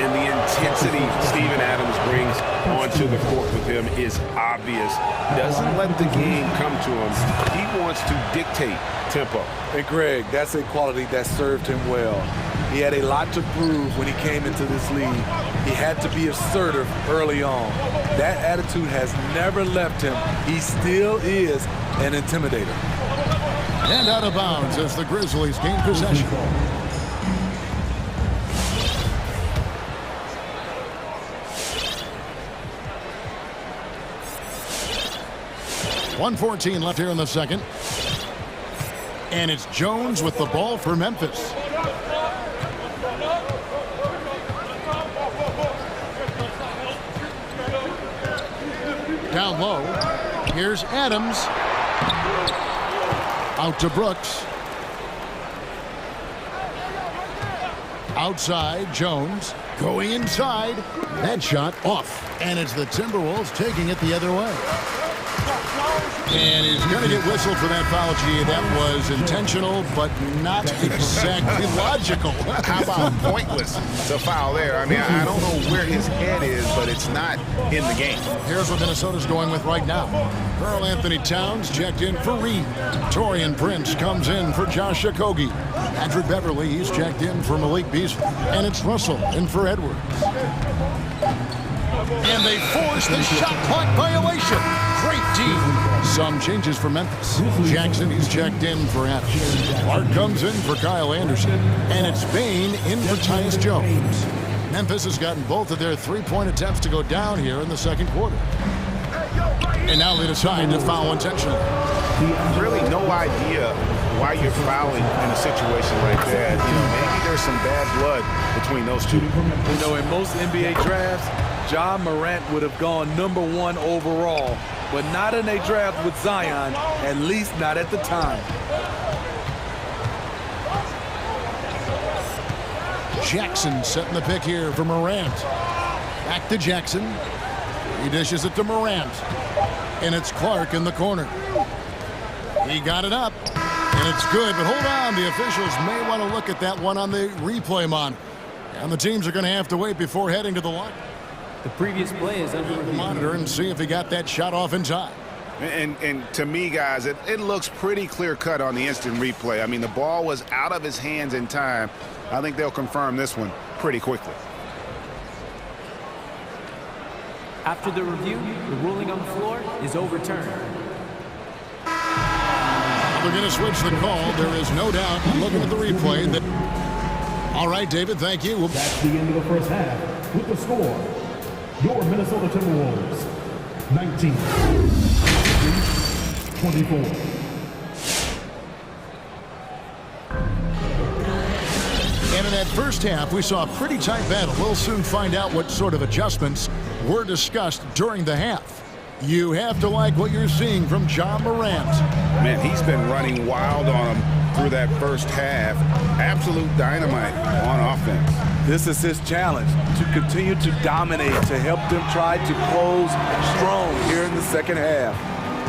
And the intensity Steven Adams brings onto the court with him is obvious. Doesn't let the game come to him. He wants to dictate tempo. And Greg, that's a quality that served him well. He had a lot to prove when he came into this league. He had to be assertive early on. That attitude has never left him. He still is an intimidator. And out of bounds as the Grizzlies gain possession. .114 left here in the second. And it's Jones with the ball for Memphis. Down low. Here's Adams. Out to Brooks. Outside, Jones. Going inside. That shot off. And it's the Timberwolves taking it the other way. And he's going to get whistled for that foul, G. That was intentional, but not exactly logical. How about pointless to foul there? I mean, I don't know where his head is, but it's not in the game. Here's what Minnesota's going with right now. Karl Anthony Towns checked in for Reed. Taurean Prince comes in for Josh Okogie. Patrick Beverly, he's checked in for Malik Beasley. And it's Russell in for Edwards. And they force the shot clock violation. Great D. Some changes for Memphis. Jackson, he's checked in for Adams. Clark comes in for Kyle Anderson. And it's Bain in for Tyus Jones. Memphis has gotten both of their 3-point attempts to go down here in the second quarter. And now they decide to foul intentionally. Really no idea why you're fouling in a situation like that. You know, maybe there's some bad blood between those two. You know, in most NBA drafts, Ja Morant would have gone #1 overall, but not in a draft with Zion, at least not at the time. Jackson setting the pick here for Morant. Back to Jackson. He dishes it to Morant. And it's Clark in the corner. He got it up. And it's good, but hold on. The officials may want to look at that one on the replay monitor. And the teams are going to have to wait before heading to the line. The previous play is under review. Monitor and see if he got that shot off in time. And to me, guys, it looks pretty clear-cut on the instant replay. I mean, the ball was out of his hands in time. I think they'll confirm this one pretty quickly. After the review, the ruling on the floor is overturned. We're going to switch the call. There is no doubt, looking at the replay, that... All right, David, thank you. That's the end of the first half. With the score, your Minnesota Timberwolves, 19-24. And in that first half, we saw a pretty tight battle. We'll soon find out what sort of adjustments were discussed during the half. You have to like what you're seeing from Ja Morant. Man, he's been running wild on him through that first half. Absolute dynamite on offense. This is his challenge, to continue to dominate, to help them try to close strong here in the second half.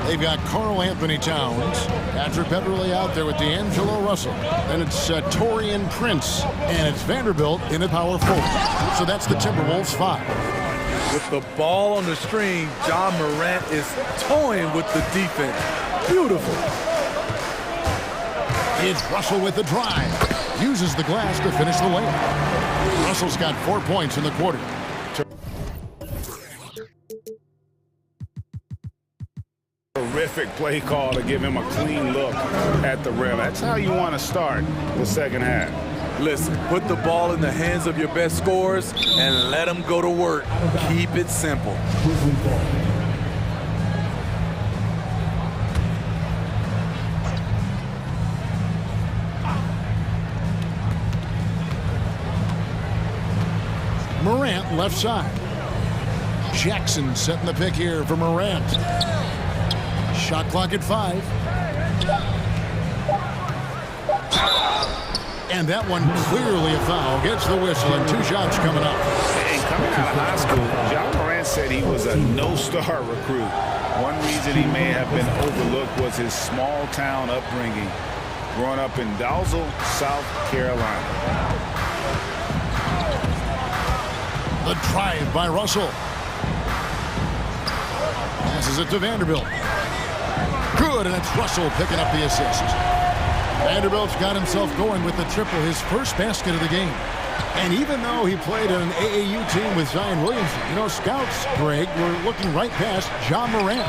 They've got Karl Anthony Towns, Patrick Beverly out there with D'Angelo Russell. Then it's Taurean Prince, and it's Vanderbilt in the power forward. So that's the Timberwolves 5. With the ball on the string, Ja Morant is toying with the defense. Beautiful. It's Russell with the drive. Uses the glass to finish the layup. Russell's got 4 points in the quarter. Terrific play call to give him a clean look at the rim. That's how you want to start the second half. Listen, put the ball in the hands of your best scorers and let them go to work. Keep it simple. Morant left side. Jackson setting the pick here for Morant. Shot clock at 5. And that one clearly a foul. Gets the whistle and 2 shots coming up. And coming out of high school, Ja Morant said he was a no-star recruit. One reason he may have been overlooked was his small-town upbringing, growing up in Dalzell, South Carolina. The drive by Russell. Passes it to Vanderbilt. Good, and it's Russell picking up the assist. Vanderbilt's got himself going with the triple, his first basket of the game. And even though he played on an AAU team with Zion Williamson, you know, scouts, Greg, were looking right past Ja Morant.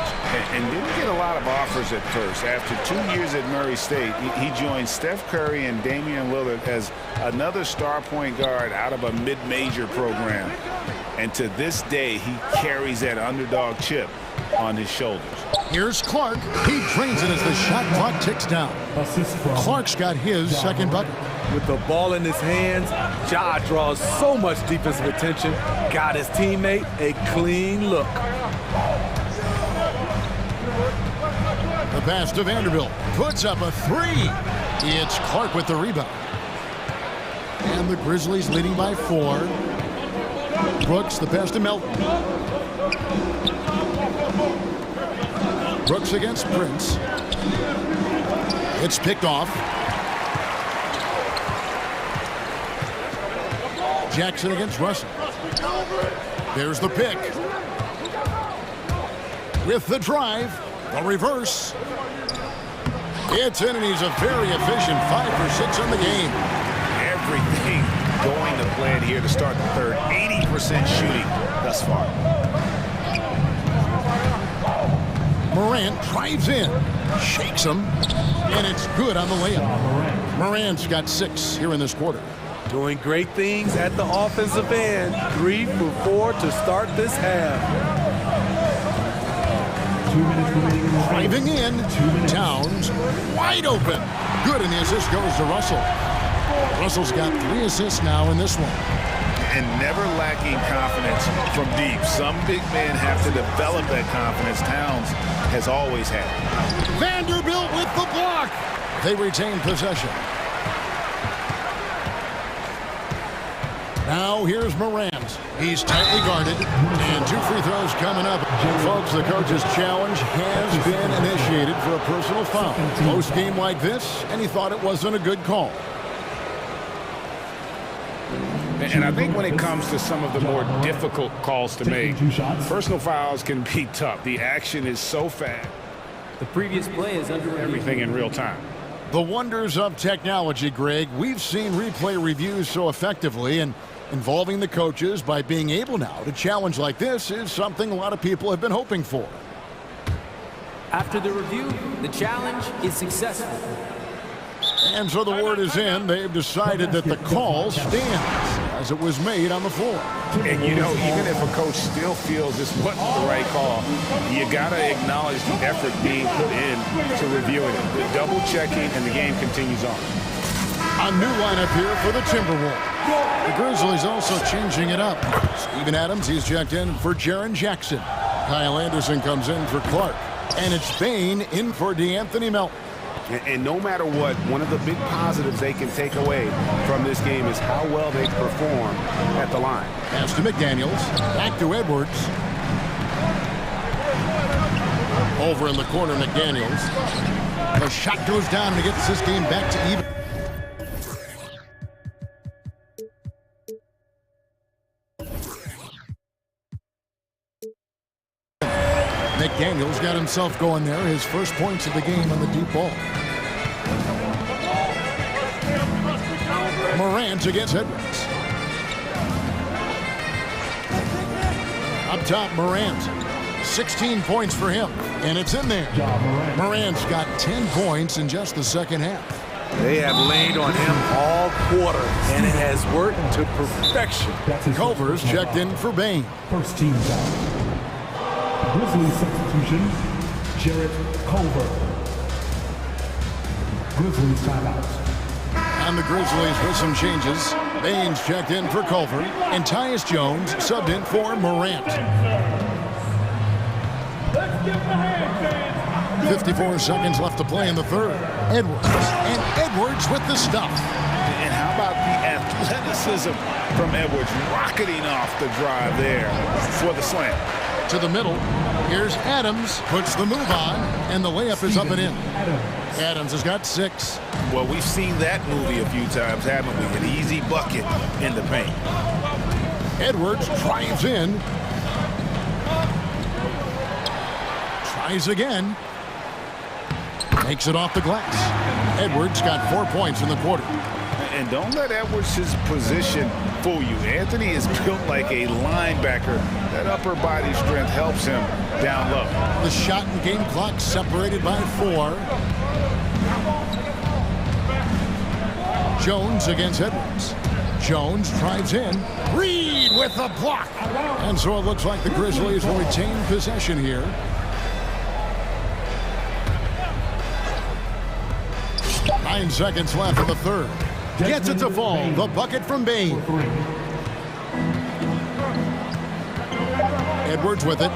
And didn't get a lot of offers at first. After 2 years at Murray State, he joined Steph Curry and Damian Lillard as another star point guard out of a mid-major program. And to this day, he carries that underdog chip on his shoulders. Here's Clark. He drains it as the shot clock ticks down. Clark's got his second bucket. With the ball in his hands, Ja draws so much defensive attention. Got his teammate a clean look. The pass to Vanderbilt. Puts up a 3. It's Clark with the rebound. And the Grizzlies leading by 4. Brooks, the pass to Melton. Brooks against Prince. It's picked off. Jackson against Russell. There's the pick. With the drive, the reverse. It's in, and he's a very efficient 5 for 6 in the game. Everything going to plan here to start the third. 80% shooting thus far. Morant drives in, shakes him, and it's good on the layup. Morant's got 6 here in this quarter. Doing great things at the offensive end. 3 for 4 to start this half. Driving in, Towns wide open. Good, and the assist goes to Russell. Russell's got 3 assists now in this one. And never lacking confidence from deep. Some big men have to develop that confidence. Towns has always had. Vanderbilt with the block. They retain possession. Now here's Morant. He's tightly guarded, and 2 free throws coming up. Folks, the coach's challenge has been initiated for a personal foul. Close game like this, and he thought it wasn't a good call. And I think when it comes to some of the more difficult calls to make, personal fouls can be tough. The action is so fast. The previous play is under everything in real time. The wonders of technology, Greg. We've seen replay reviews so effectively, and involving the coaches by being able now to challenge like this is something a lot of people have been hoping for. After the review, the challenge is successful. And so the word is in. They've decided that the call stands as it was made on the floor. And you know, even if a coach still feels this wasn't the right call, you got to acknowledge the effort being put in to reviewing it. The double checking, and the game continues on. A new lineup here for the Timberwolves. The Grizzlies also changing it up. Steven Adams, he's checked in for Jaren Jackson. Kyle Anderson comes in for Clark. And it's Bain in for DeAnthony Melton. And no matter what, one of the big positives they can take away from this game is how well they perform at the line. Pass to McDaniels. Back to Edwards. Over in the corner, McDaniels. The shot goes down and gets this game back to even. McDaniels got himself going there. His first points of the game on the deep ball. Morant against Edwards. Up top, Morant. 16 points for him, and it's in there. Morant's got 10 points in just the second half. They have leaned on him all quarter, and it has worked to perfection. Culver's checked in for Bain. First team foul. Grizzlies substitution, Jarrett Culver. Grizzlies timeout. And the Grizzlies with some changes. Bain's checked in for Culver, and Tyus Jones subbed in for Morant. 54 seconds left to play in the third. Edwards, and Edwards with the stuff. And how about the athleticism from Edwards rocketing off the drive there for the slam. To the middle, here's Adams, puts the move on, and the layup is up and in. Adams has got 6. Well, we've seen that movie a few times, haven't we? An easy bucket in the paint. Edwards drives in. Tries again. Makes it off the glass. Edwards got 4 points in the quarter. And don't let Edwards' position fool you. Anthony is built like a linebacker. That upper body strength helps him down low. The shot and game clock separated by 4. Jones against Edwards. Jones drives in. Reed with the block. And so it looks like the Grizzlies will retain possession here. Nine seconds left in the third. Gets it to fall. The bucket from Bain. Edwards with it.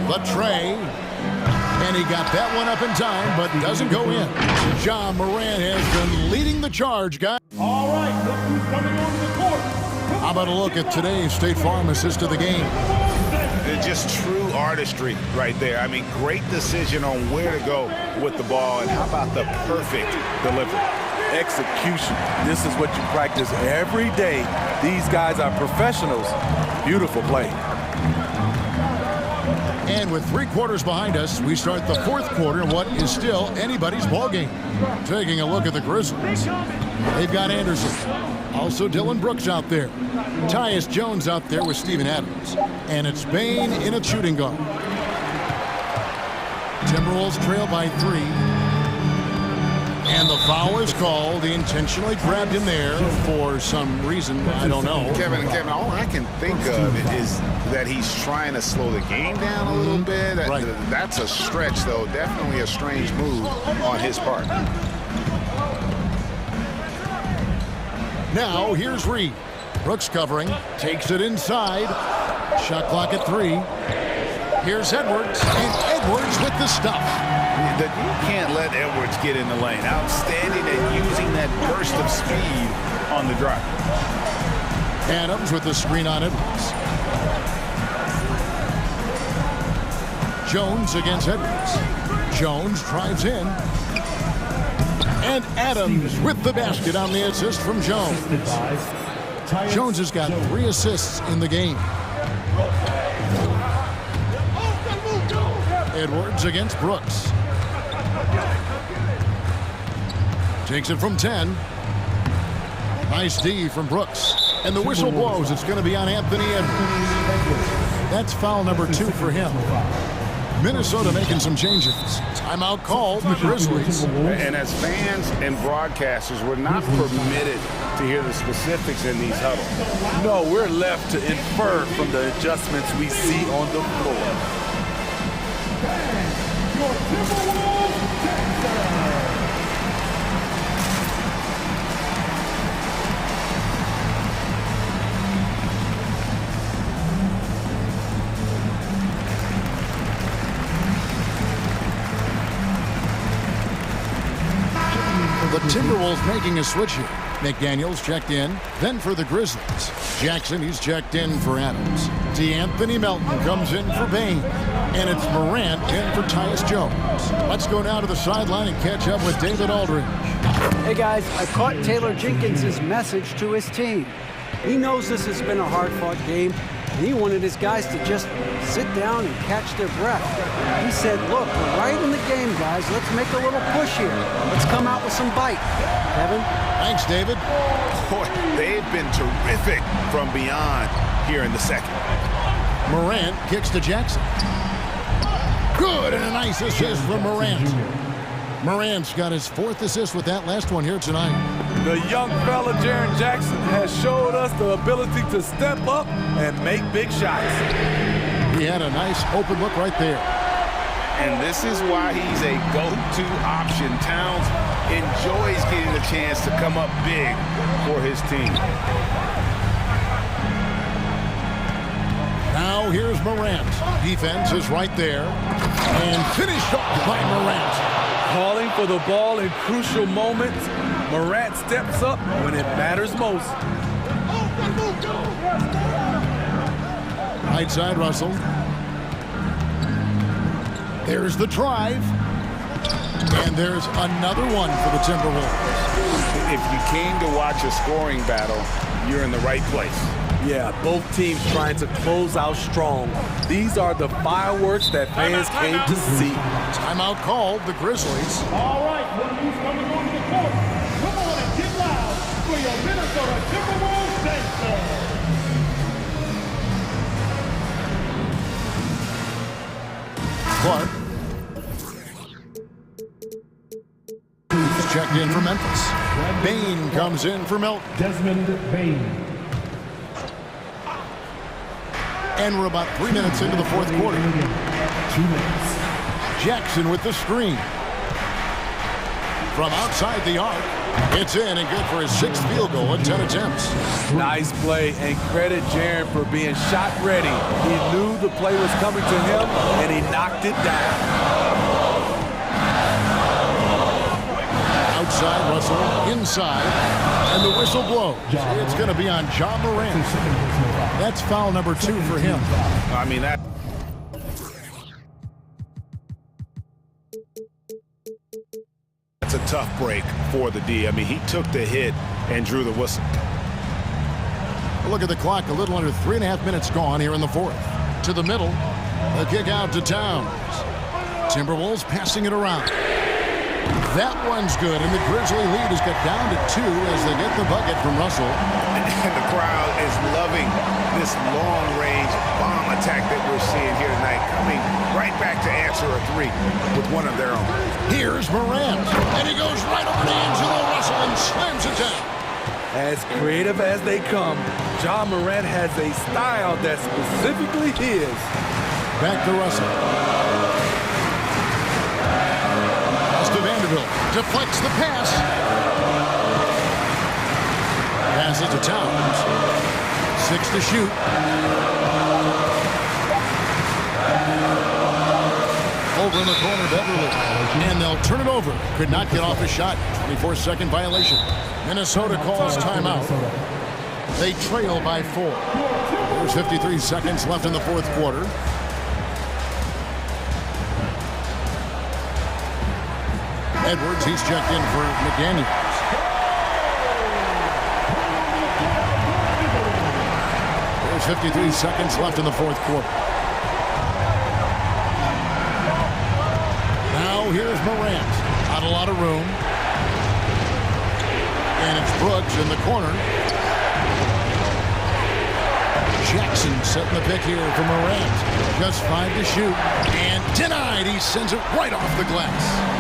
The tray. And he got that one up in time, but doesn't go in. Ja Morant has been leading the charge, guys. All right, look who's coming onto the court. How about a look at today's State Farm assist of the game? Just true artistry right there. I mean, great decision on where to go with the ball, and how about the perfect delivery? Execution. This is what you practice every day. These guys are professionals. Beautiful play. And with 3 quarters behind us, we start the fourth quarter in what is still anybody's ball game. Taking a look at the Grizzlies. They've got Anderson. Also Dylan Brooks out there. Tyus Jones out there with Steven Adams. And it's Bain in a shooting guard. Timberwolves trail by 3. And the foul is called. He intentionally grabbed him there for some reason. I don't know. Kevin, all I can think of is that he's trying to slow the game down a little bit. Right. That's a stretch, though. Definitely a strange move on his part. Now, here's Reed. Brooks covering. Takes it inside. Shot clock at 3. Here's Edwards. And Edwards with the stuff. You can't let Edwards get in the lane. Outstanding at using that burst of speed on the drive. Adams with the screen on Edwards. Jones against Edwards. Jones drives in. And Adams with the basket on the assist from Jones. Jones has got 3 assists in the game. Edwards against Brooks. Takes it from 10. Nice D from Brooks. And the whistle blows. It's going to be on Anthony Edwards. That's foul number 2 for him. Minnesota making some changes. Timeout called the Grizzlies. And as fans and broadcasters, we're not permitted to hear the specifics in these huddles. No, we're left to infer from the adjustments we see on the floor. Timberwolves making a switch here. McDaniels checked in, then for the Grizzlies. Jackson, he's checked in for Adams. D'Anthony Melton comes in for Bain. And it's Morant in for Tyus Jones. Let's go now to the sideline and catch up with David Aldridge. Hey guys, I caught Taylor Jenkins' message to his team. He knows this has been a hard-fought game, and he wanted his guys to just sit down and catch their breath. He said, look, we're right in the game, guys. Let's make a little push here. Let's come out with some bite. Kevin? Thanks, David. Boy, they've been terrific from beyond here in the second. Morant kicks to Jackson. Good, and a nice assist from Morant. Morant's got his 4th assist with that last one here tonight. The young fella, Jaren Jackson, has showed us the ability to step up and make big shots. He had a nice open look right there. And this is why he's a go-to option. Towns enjoys getting the chance to come up big for his team. Now here's Morant. Defense is right there. And finished off by Morant. Calling for the ball in crucial moments. Morant steps up when it matters most. Right side, Russell. There's the drive. And there's another one for the Timberwolves. If you came to watch a scoring battle, you're in the right place. Yeah, both teams trying to close out strong. These are the fireworks that fans came to see. Timeout called, the Grizzlies. All right, one who's coming onto the court. Come on and get loud for your Minnesota Timberwolves Thanks, Clark. Who's checked in for Memphis. Bain comes in for Melton. Desmond Bain. And we're about 3 minutes into the 4th quarter. 2 minutes. Jackson with the screen. From outside the arc, it's in and good for his 6th field goal in 10 attempts. Nice play, and credit Jaren for being shot ready. He knew the play was coming to him, and he knocked it down. Outside, Russell, inside, and the whistle blows. It's going to be on John Morant. That's foul number 2 for him. I mean, that... That's a tough break for the D. I mean, he took the hit and drew the whistle. Look at the clock, a little under 3.5 minutes gone here in the 4th. To the middle, a kick out to Towns. Timberwolves passing it around. That one's good, and the Grizzly lead has got down to 2 as they get the bucket from Russell. And the crowd is loving this long-range bomb attack that we're seeing here tonight, coming right back to answer a 3 with one of their own. Here's Morant, and he goes right over to Angelo Russell and slams it down. As creative as they come, John Morant has a style that's specifically his. Back to Russell. Vanderbilt deflects the pass. Passes to Towns. 6 to shoot. Over in the corner, Beverly. And they'll turn it over. Could not get off a shot. 24-second violation. Minnesota calls timeout. They trail by 4. There's 53 seconds left in the 4th quarter. Edwards, he's checked in for McDaniels. There's 53 seconds left in the 4th quarter. Now here's Morant. Not a lot of room. And it's Brooks in the corner. Jackson setting the pick here for Morant. Just 5 to shoot. And denied. He sends it right off the glass.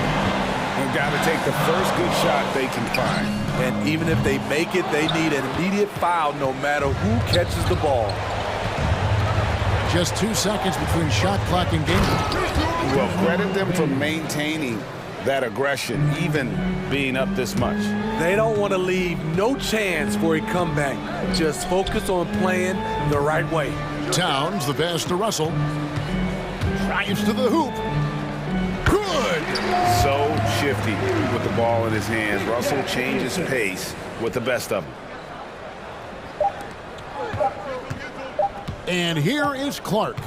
They've got to take the first good shot they can find. And even if they make it, they need an immediate foul no matter who catches the ball. Just 2 seconds between shot clock and game clock. Well, credit them for maintaining that aggression, even being up this much. They don't want to leave no chance for a comeback. Just focus on playing the right way. Towns, the pass to Russell. Drives to the hoop. Good. So shifty with the ball in his hands. Russell changes pace with the best of them. And here is Clark.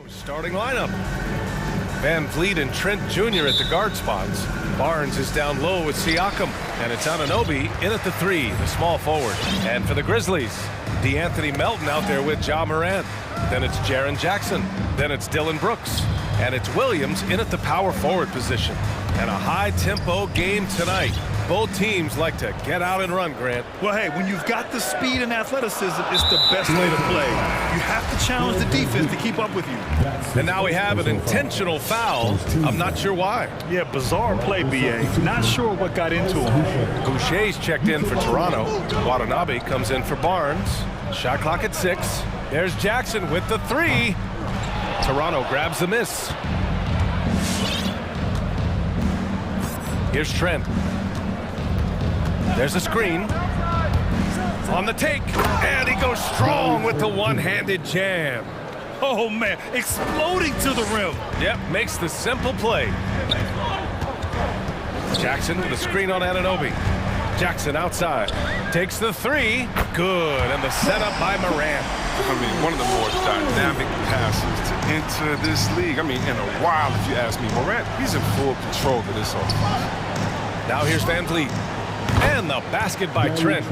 Starting lineup. Van Vliet and Trent Jr. at the guard spots. Barnes is down low with Siakam. And it's Anunoby in at the 3, the small forward. And for the Grizzlies, D'Anthony Melton out there with Ja Morant. Then it's Jaren Jackson. Then it's Dylan Brooks. And it's Williams in at the power forward position. And a high-tempo game tonight. Both teams like to get out and run, Grant. Well, hey, when you've got the speed and athleticism, it's the best way to play. You have to challenge the defense to keep up with you. And now we have an intentional foul. I'm not sure why. Yeah, bizarre play, B.A. Not sure what got into him. Boucher's checked in for Toronto. Watanabe comes in for Barnes. Shot clock at 6. There's Jackson with the 3. Toronto grabs the miss. Here's Trent. There's a screen. On the take. And he goes strong with the one-handed jam. Oh, man. Exploding to the rim. Yep, makes the simple play. Jackson with a screen on Anunoby. Jackson outside. Takes the 3. Good. And the setup by Morant. I mean, one of the more dynamic passes to enter this league. I mean, in a while, if you ask me. Morant, he's in full control of this offense. Now here's Van Vliet. And the basket by Trent.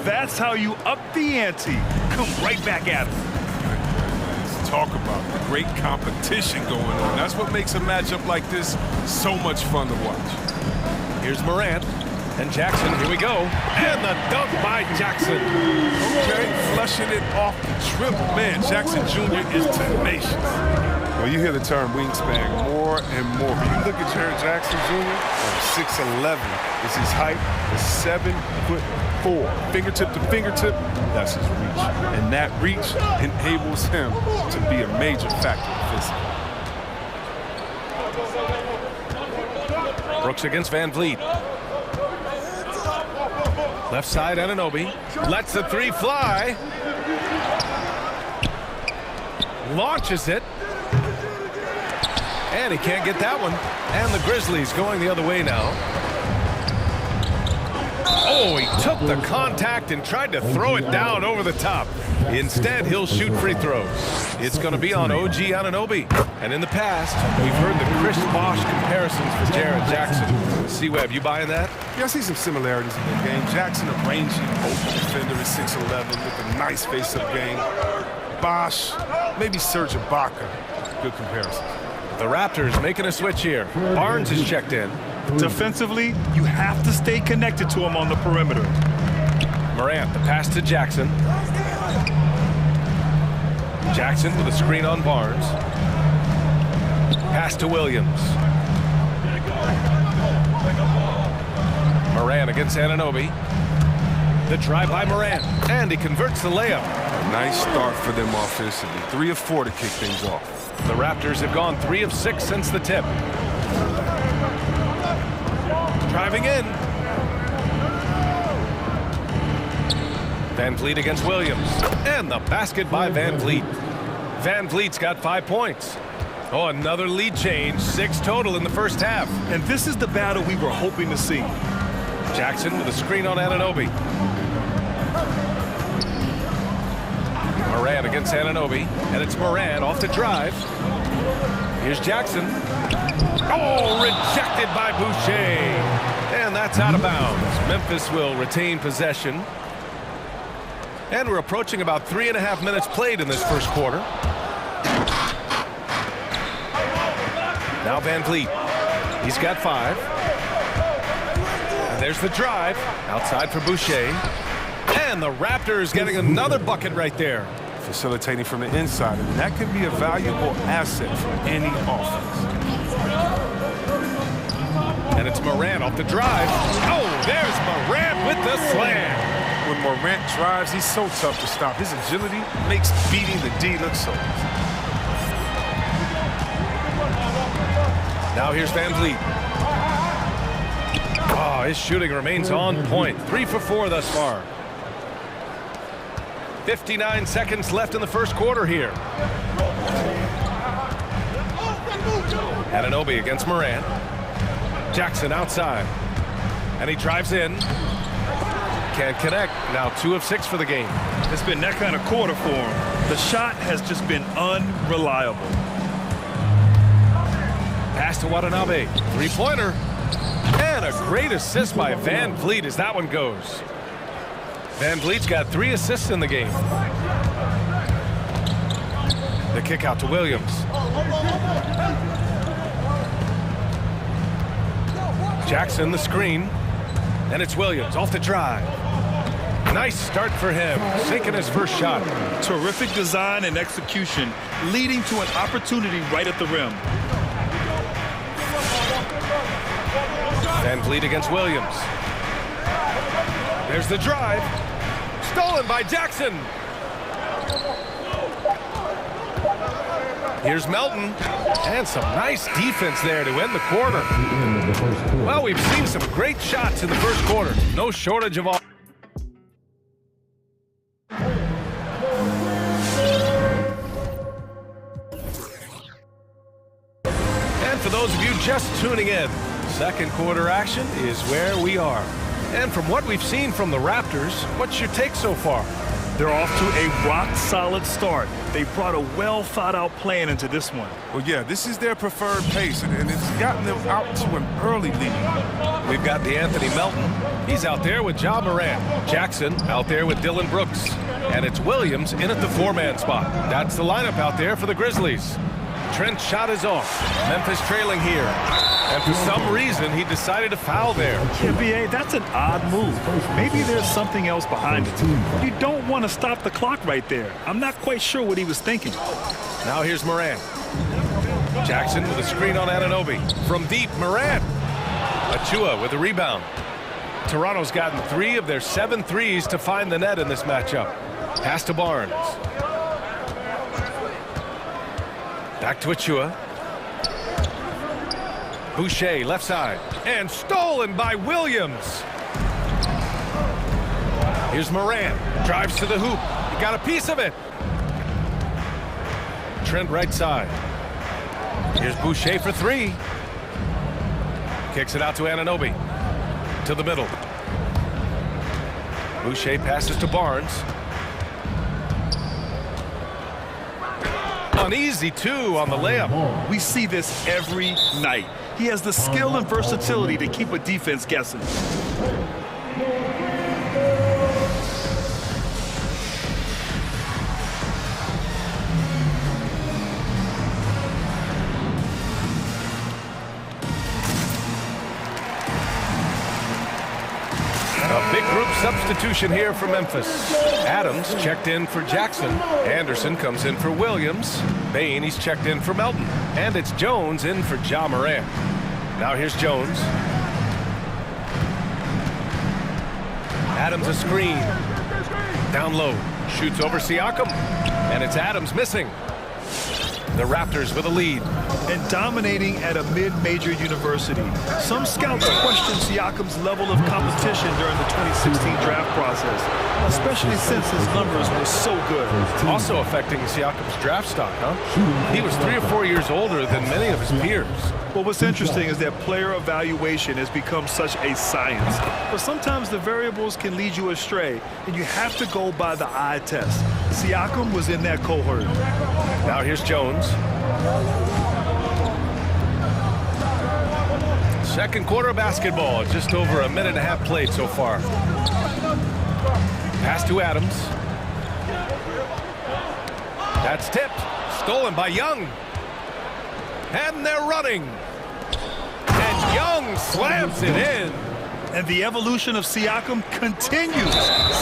That's how you up the ante. Come right back at him. Let's talk about the great competition going on. That's what makes a matchup like this so much fun to watch. Here's Morant. And Jackson, here we go. And the dunk by Jackson. Okay, flushing it off the dribble. Man, Jackson Jr. is tenacious. Well, you hear the term wingspan more and more. When you look at Jaren Jackson Jr., 6'11" is his height, is 7'4". Fingertip to fingertip, that's his reach. And that reach enables him to be a major factor physically. Brooks against Van Vliet. Left side, Anunoby. Lets the 3 fly. Launches it. And he can't get that one. And the Grizzlies going the other way now. Oh, he took the contact and tried to throw it down over the top. Instead, he'll shoot free throws. It's going to be on OG Anunoby. And in the past, we've heard the Chris Bosh comparisons for Jaren Jackson. C-Web, you buying that? Yeah, I see some similarities in the game. Jackson, a rangy, open defender at 6'11", with a nice face-up game. Bosh, maybe Serge Ibaka. Good comparison. The Raptors making a switch here. Barnes is checked in. Defensively, you have to stay connected to him on the perimeter. Morant, the pass to Jackson. Jackson with a screen on Barnes. Pass to Williams. Morant against Anunoby. The drive by Morant. And he converts the layup. A nice start for them offensively. 3 of 4 to kick things off. The Raptors have gone 3 of 6 since the tip. Driving in. Van Vliet against Williams. And the basket by Van Vliet. Van Vliet's got 5 points. Oh, another lead change. 6 total in the first half. And this is the battle we were hoping to see. Jackson with a screen on Anunoby. Morant against Anunoby. And it's Morant off the drive. Here's Jackson. Oh, rejected by Boucher. And that's out of bounds. Memphis will retain possession. And we're approaching about 3.5 minutes played in this first quarter. Now Van Vliet. He's got 5. And there's the drive. Outside for Boucher. And the Raptors getting another bucket right there. Facilitating from the inside. And that could be a valuable asset for any offense. And it's Morant off the drive. Oh, there's Morant with the slam. When Morant drives, he's so tough to stop. His agility makes beating the D look so easy. Now here's Van Vliet. Oh, his shooting remains on point. 3 for 4 thus far. 59 seconds left in the first quarter here. Anunoby against Morant. Jackson outside. And he drives in. can't connect. Now 2 of 6 for the game. It's been that kind of quarter for him. The shot has just been unreliable. Pass to Watanabe. Three-pointer. And a great assist by Van Vliet as that one goes. Van Vliet's got 3 assists in the game. The kick out to Williams. Jackson the screen. And it's Williams off the drive. Nice start for him, sinking his first shot. Terrific design and execution, leading to an opportunity right at the rim. Van Vliet against Williams. There's the drive. Stolen by Jackson. Here's Melton. And some nice defense there to end the quarter. Well, we've seen some great shots in the first quarter. No shortage of all. And for those of you just tuning in, second quarter action is where we are. And from what we've seen from the Raptors, what's your take so far? They're off to a rock-solid start. They brought a well-thought-out plan into this one. Well, yeah, this is their preferred pace, and it's gotten them out to an early lead. We've got the Anthony Melton. He's out there with Ja Morant. Jackson out there with Dillon Brooks. And it's Williams in at the 4-man spot. That's the lineup out there for the Grizzlies. Trent's shot is off. Memphis trailing here. And for some reason, he decided to foul there. Yeah, B.A., that's an odd move. Maybe there's something else behind it. You don't want to stop the clock right there. I'm not quite sure what he was thinking. Now here's Morant. Jackson with a screen on Anunoby. From deep, Morant. Achua with a rebound. Toronto's gotten 3 of their 7 threes to find the net in this matchup. Pass to Barnes. Back to Achua. Boucher, left side. And stolen by Williams. Here's Morant. Drives to the hoop. He got a piece of it. Trent right side. Here's Boucher for 3. Kicks it out to Anunoby. To the middle. Boucher passes to Barnes. An easy 2 on the layup. We see this every night. He has the skill and versatility to keep a defense guessing. A big group substitution here for Memphis. Adams checked in for Jackson. Anderson comes in for Williams. Bain, he's checked in for Melton. And it's Jones in for Ja Morant. Now here's Jones. Adams a screen. Down low. Shoots over Siakam. And it's Adams missing. The Raptors with a lead. And dominating at a mid-major university. Some scouts question Siakam's level of competition during the 2016 draft process, especially since his numbers were so good. Also affecting Siakam's draft stock, huh? He was 3 or 4 years older than many of his peers. Well, what's interesting is that player evaluation has become such a science. But sometimes the variables can lead you astray, and you have to go by the eye test. Siakam was in that cohort. Now here's Jones. Second quarter of basketball, just over a minute and a half played so far. Pass to Adams. That's tipped. Stolen by Young. And they're running. And Young slams it in. And the evolution of Siakam continues.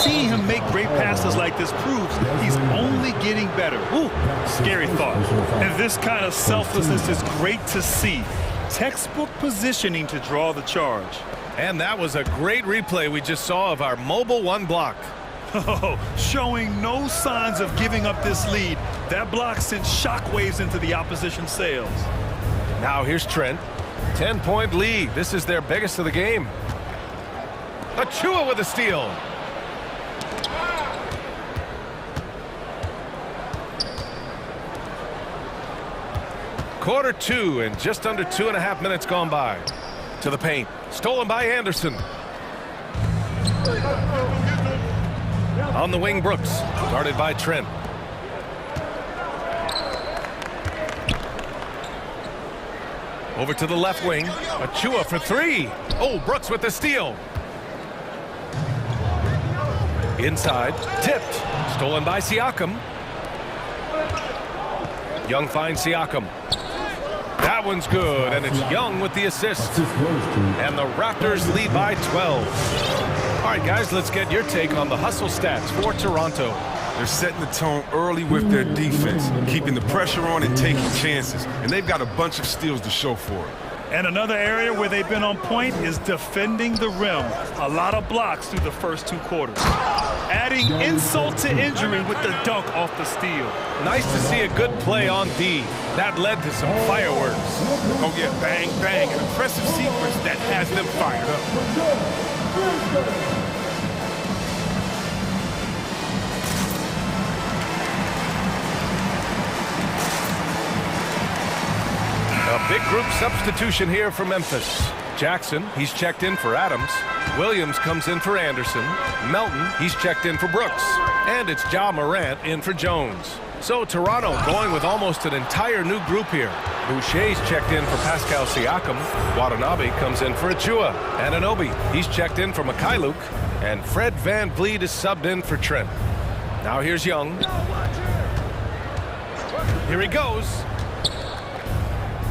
Seeing him make great passes like this proves he's only getting better. Ooh, scary thought. And this kind of selflessness is great to see. Textbook positioning to draw the charge. And that was a great replay we just saw of our mobile 1 block. Oh, showing no signs of giving up this lead. That block sent shockwaves into the opposition sails. Now here's Trent. 10-point lead. This is their biggest of the game. Achua with a steal. Quarter 2 and just under 2.5 minutes gone by. To the paint. Stolen by Anderson. On the wing, Brooks, guarded by Trent. Over to the left wing, Achua for three. Oh, Brooks with the steal. Inside, tipped, stolen by Siakam. Young finds Siakam. That one's good, and it's Young with the assist. And the Raptors lead by 12. All right, guys, let's get your take on the hustle stats for Toronto. They're setting the tone early with their defense, keeping the pressure on and taking chances. And they've got a bunch of steals to show for it. And another area where they've been on point is defending the rim. A lot of blocks through the first 2 quarters. Adding insult to injury with the dunk off the steal. Nice to see a good play on D. That led to some fireworks. Oh, yeah, bang, bang. An impressive sequence that has them fired up. A big group substitution here for Memphis. Jackson, he's checked in for Adams. Williams comes in for Anderson. Melton, he's checked in for Brooks. And it's Ja Morant in for Jones. So Toronto going with almost an entire new group here. Boucher's checked in for Pascal Siakam. Watanabe comes in for Achua. Anunoby, he's checked in for Mikhailuk. And Fred VanVleet is subbed in for Trent. Now here's Young. Here he goes.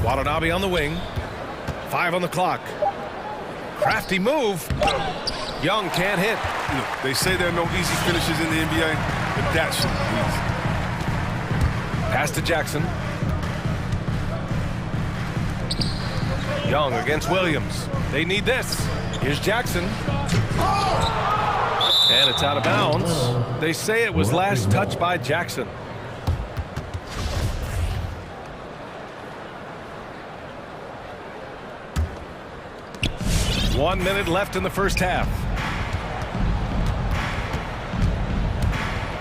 Watanabe on the wing. 5 on the clock. Crafty move. Young can't hit. You know, they say there are no easy finishes in the NBA, but that should be easy. Pass to Jackson. Young against Williams. They need this. Here's Jackson. And it's out of bounds. They say it was last touched by Jackson. One minute left in the first half.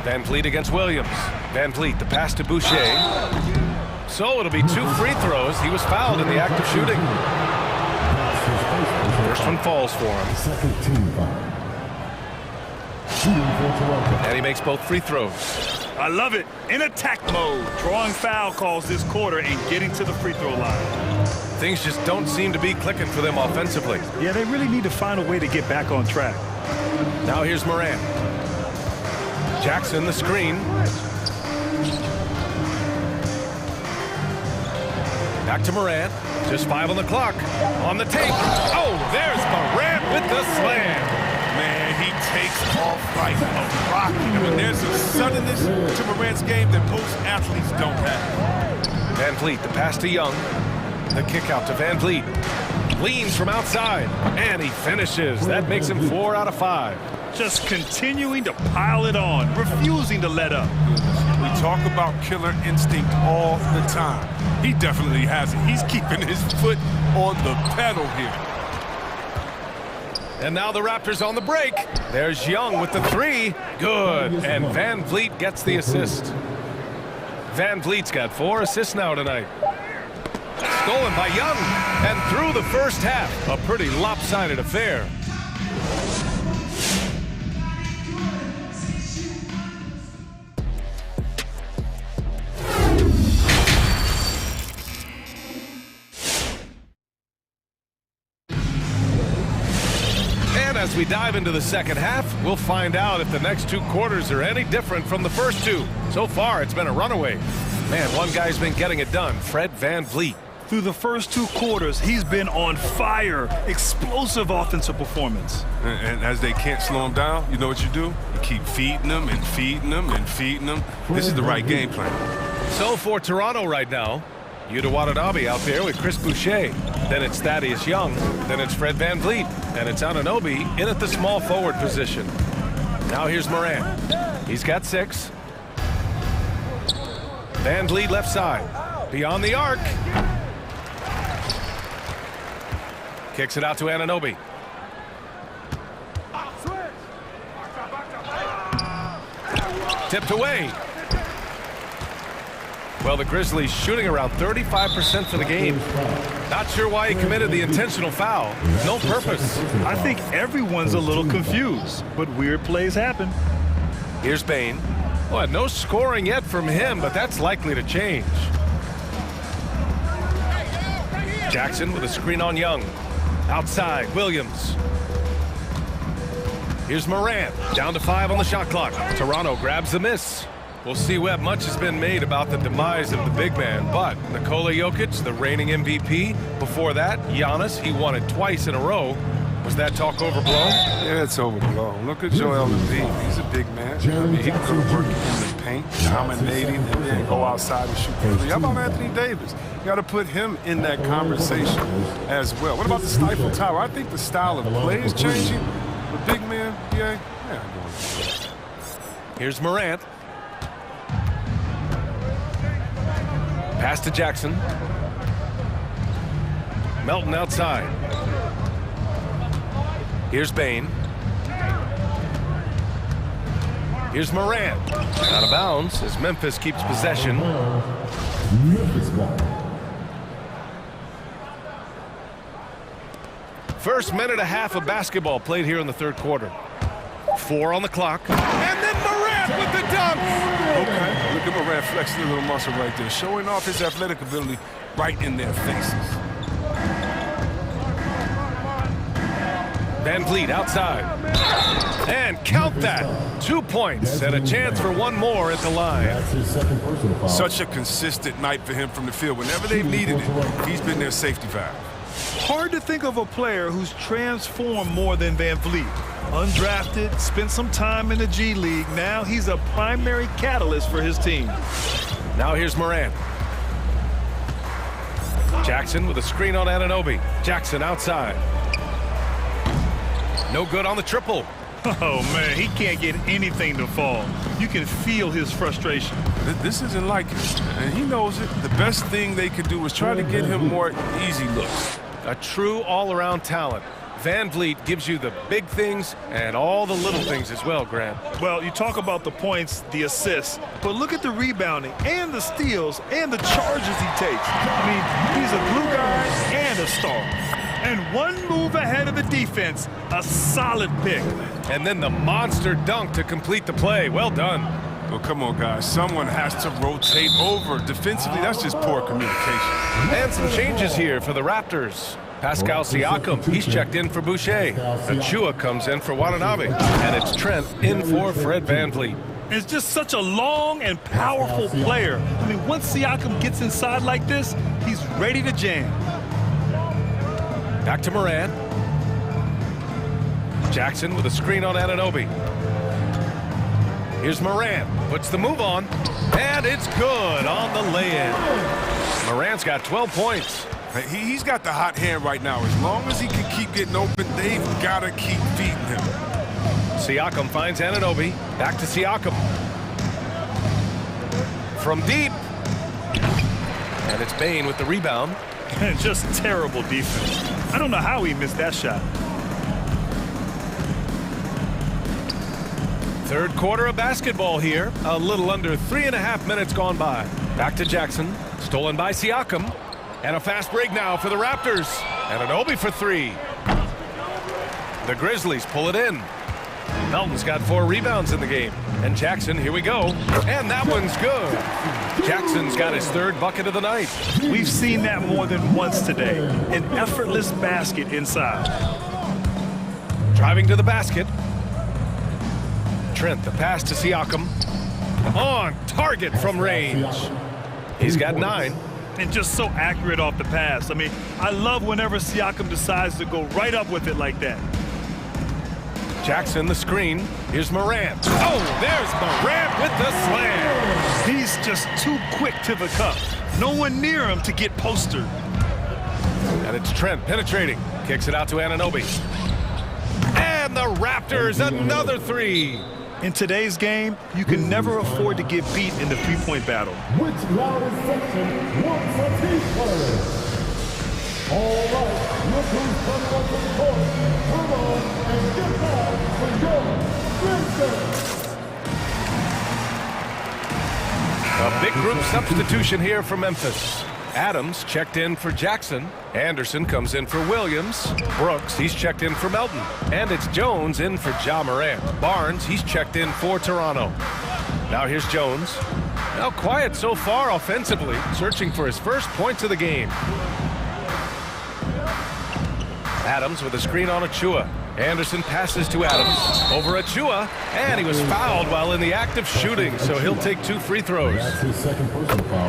VanVleet against Williams. VanVleet, the pass to Boucher. So it'll be 2 free throws. He was fouled in the act of shooting. First one falls for him. Second team foul. And he makes both free throws. I love it. In attack mode, drawing foul calls this quarter and getting to the free throw line. Things just don't seem to be clicking for them offensively. Yeah, they really need to find a way to get back on track. Now here's Morant. Jackson, the screen. Back to Morant. Just 5 on the clock. On the tape. Oh, there's Morant with the slam. Man, he takes off like a rocket. I mean, there's a suddenness to Morant's game that most athletes don't have. VanVleet, the pass to Young. The kick out to VanVleet. Leans from outside, and he finishes. That makes him 4 out of 5. Just continuing to pile it on, refusing to let up. We talk about killer instinct all the time. He definitely has it. He's keeping his foot on the pedal here. And now the Raptors on the break. There's Young with the 3. Good. And VanVleet gets the assist. VanVleet's got 4 assists now tonight. Stolen by Young. And through the first half, a pretty lopsided affair. As we dive into the second half, we'll find out if the next 2 quarters are any different from the first 2. So far, it's been a runaway. Man, one guy's been getting it done, Fred VanVleet. Through the first 2 quarters, he's been on fire. Explosive offensive performance. And as they can't slow him down, you know what you do? You keep feeding them and feeding them and feeding them. This is the right game plan. So for Toronto right now, Yuta Watanabe out there with Chris Boucher. Then it's Thaddeus Young. Then it's Fred VanVleet. And it's Anunoby in at the small forward position. Now here's Morant. He's got 6. VanVleet left side. Beyond the arc. Kicks it out to Anunoby. Tipped away. Well, the Grizzlies shooting around 35% for the game. Not sure why he committed the intentional foul. No purpose. I think everyone's a little confused, but weird plays happen. Here's Bain. Well, no scoring yet from him, but that's likely to change. Jackson with a screen on Young. Outside, Williams. Here's Morant, down to 5 on the shot clock. Toronto grabs the miss. We'll see, Webb, much has been made about the demise of the big man, but Nikola Jokic, the reigning MVP. Before that, Giannis, he won it twice in a row. Was that talk overblown? Yeah, it's overblown. Look at Joel Embiid. He's a big man. I mean, he can go to work in the paint, dominating, and then go outside and shoot the three. How about Anthony Davis? You got to put him in that conversation as well. What about the Stifle Tower? I think the style of play is changing. The big man, yeah. Here's Morant. Pass to Jackson. Melton outside. Here's Bain. Here's Morant. Out of bounds as Memphis keeps possession. First minute and a half of basketball played here in the third quarter. 4 on the clock. And then Morant with the dunk. Okay, look at Morant flexing a little muscle right there, showing off his athletic ability right in their faces. Van Vliet outside. And count that. 2 points and a chance for one more at the line. Such a consistent night for him from the field. Whenever they've needed it, he's been their safety valve. Hard to think of a player who's transformed more than Van Vliet. Undrafted, spent some time in the G League. Now he's a primary catalyst for his team. Now here's Morant. Jackson with a screen on Anunoby. Jackson outside. No good on the triple. Oh, man, he can't get anything to fall. You can feel his frustration. This isn't like it, and he knows it. The best thing they could do is try to get him more easy looks. A true all-around talent. Van Vliet gives you the big things and all the little things as well, Grant. Well, you talk about the points, the assists, but look at the rebounding and the steals and the charges he takes. I mean, he's a glue guy and a star. And one move ahead of the defense, a solid pick. And then the monster dunk to complete the play. Well done. Well, come on, guys. Someone has to rotate over. Defensively, that's just poor communication. And some changes here for the Raptors. Pascal Siakam, he's checked in for Boucher. Achua comes in for Watanabe. And it's Trent in for Fred VanVleet. It's just such a long and powerful player. I mean, once Siakam gets inside like this, he's ready to jam. Back to Morant. Jackson with a screen on Anunoby. Here's Morant. Puts the move on. And it's good on the lay-in. Morant's got 12 points. He's got the hot hand right now. As long as he can keep getting open, they've got to keep feeding him. Siakam finds Anunoby. Back to Siakam. From deep. And it's Bain with the rebound. And just terrible defense. I don't know how he missed that shot. Third quarter of basketball here. A little under 3.5 minutes gone by. Back to Jackson. Stolen by Siakam. And a fast break now for the Raptors. Anunoby for 3. The Grizzlies pull it in. Melton's got 4 rebounds in the game. And Jackson, here we go. And that one's good. Jackson's got his 3rd bucket of the night. We've seen that more than once today. An effortless basket inside. Driving to the basket. Trent, the pass to Siakam. On target from range. He's got 9. And just so accurate off the pass. I mean, I love whenever Siakam decides to go right up with it like that. Jackson, the screen. Here's Morant. Oh, there's Morant with the slam. He's just too quick to the cup. No one near him to get postered. And it's Trent penetrating. Kicks it out to Anunoby. And the Raptors, another 3. In today's game, you can never afford to get beat in the three-point battle. Which loudest section wants a team? All right, look who's coming up to the court. Come on and get back for your Vincent. A big group substitution here for Memphis. Adams checked in for Jackson. Anderson comes in for Williams. Brooks, he's checked in for Melton. And it's Jones in for Ja Morant. Barnes, he's checked in for Toronto. Now here's Jones. Now quiet so far offensively, searching for his first points of the game. Adams with a screen on Achua. Anderson passes to Adams. Over Achua, and he was fouled while in the act of shooting, so he'll take 2 free throws.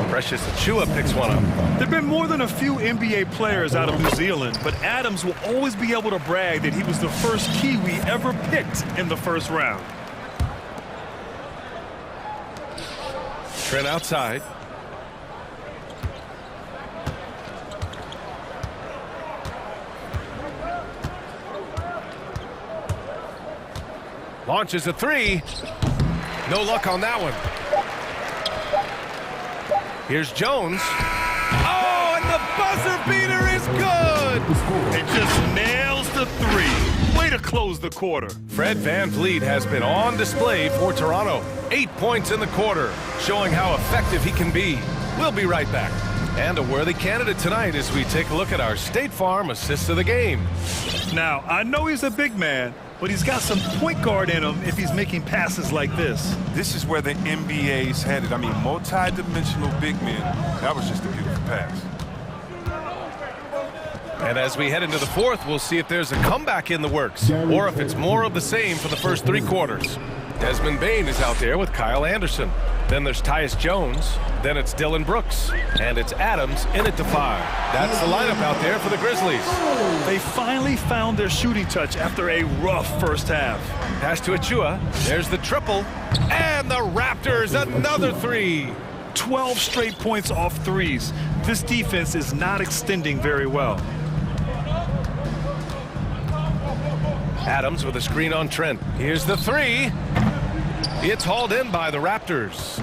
Precious Achua picks one up. There have been more than a few NBA players out of New Zealand, but Adams will always be able to brag that he was the first Kiwi ever picked in the first round. Trent outside. Launches a 3. No luck on that one. Here's Jones. Oh, and the buzzer beater is good! It just nails the 3. Way to close the quarter. Fred VanVleet has been on display for Toronto. 8 points in the quarter, showing how effective he can be. We'll be right back. And a worthy candidate tonight as we take a look at our State Farm assist of the game. Now, I know he's a big man, but he's got some point guard in him if he's making passes like this. This is where the NBA's headed. I mean, multi-dimensional big men. That was just a beautiful pass. And as we head into the fourth, we'll see if there's a comeback in the works, or if it's more of the same for the first 3 quarters. Desmond Bane is out there with Kyle Anderson. Then there's Tyus Jones. Then it's Dylan Brooks. And it's Adams in at the 5. That's the lineup out there for the Grizzlies. They finally found their shooting touch after a rough first half. Pass to Achua. There's the triple. And the Raptors, another 3. 12 straight points off threes. This defense is not extending very well. Adams with a screen on Trent. Here's the 3. It's hauled in by the Raptors.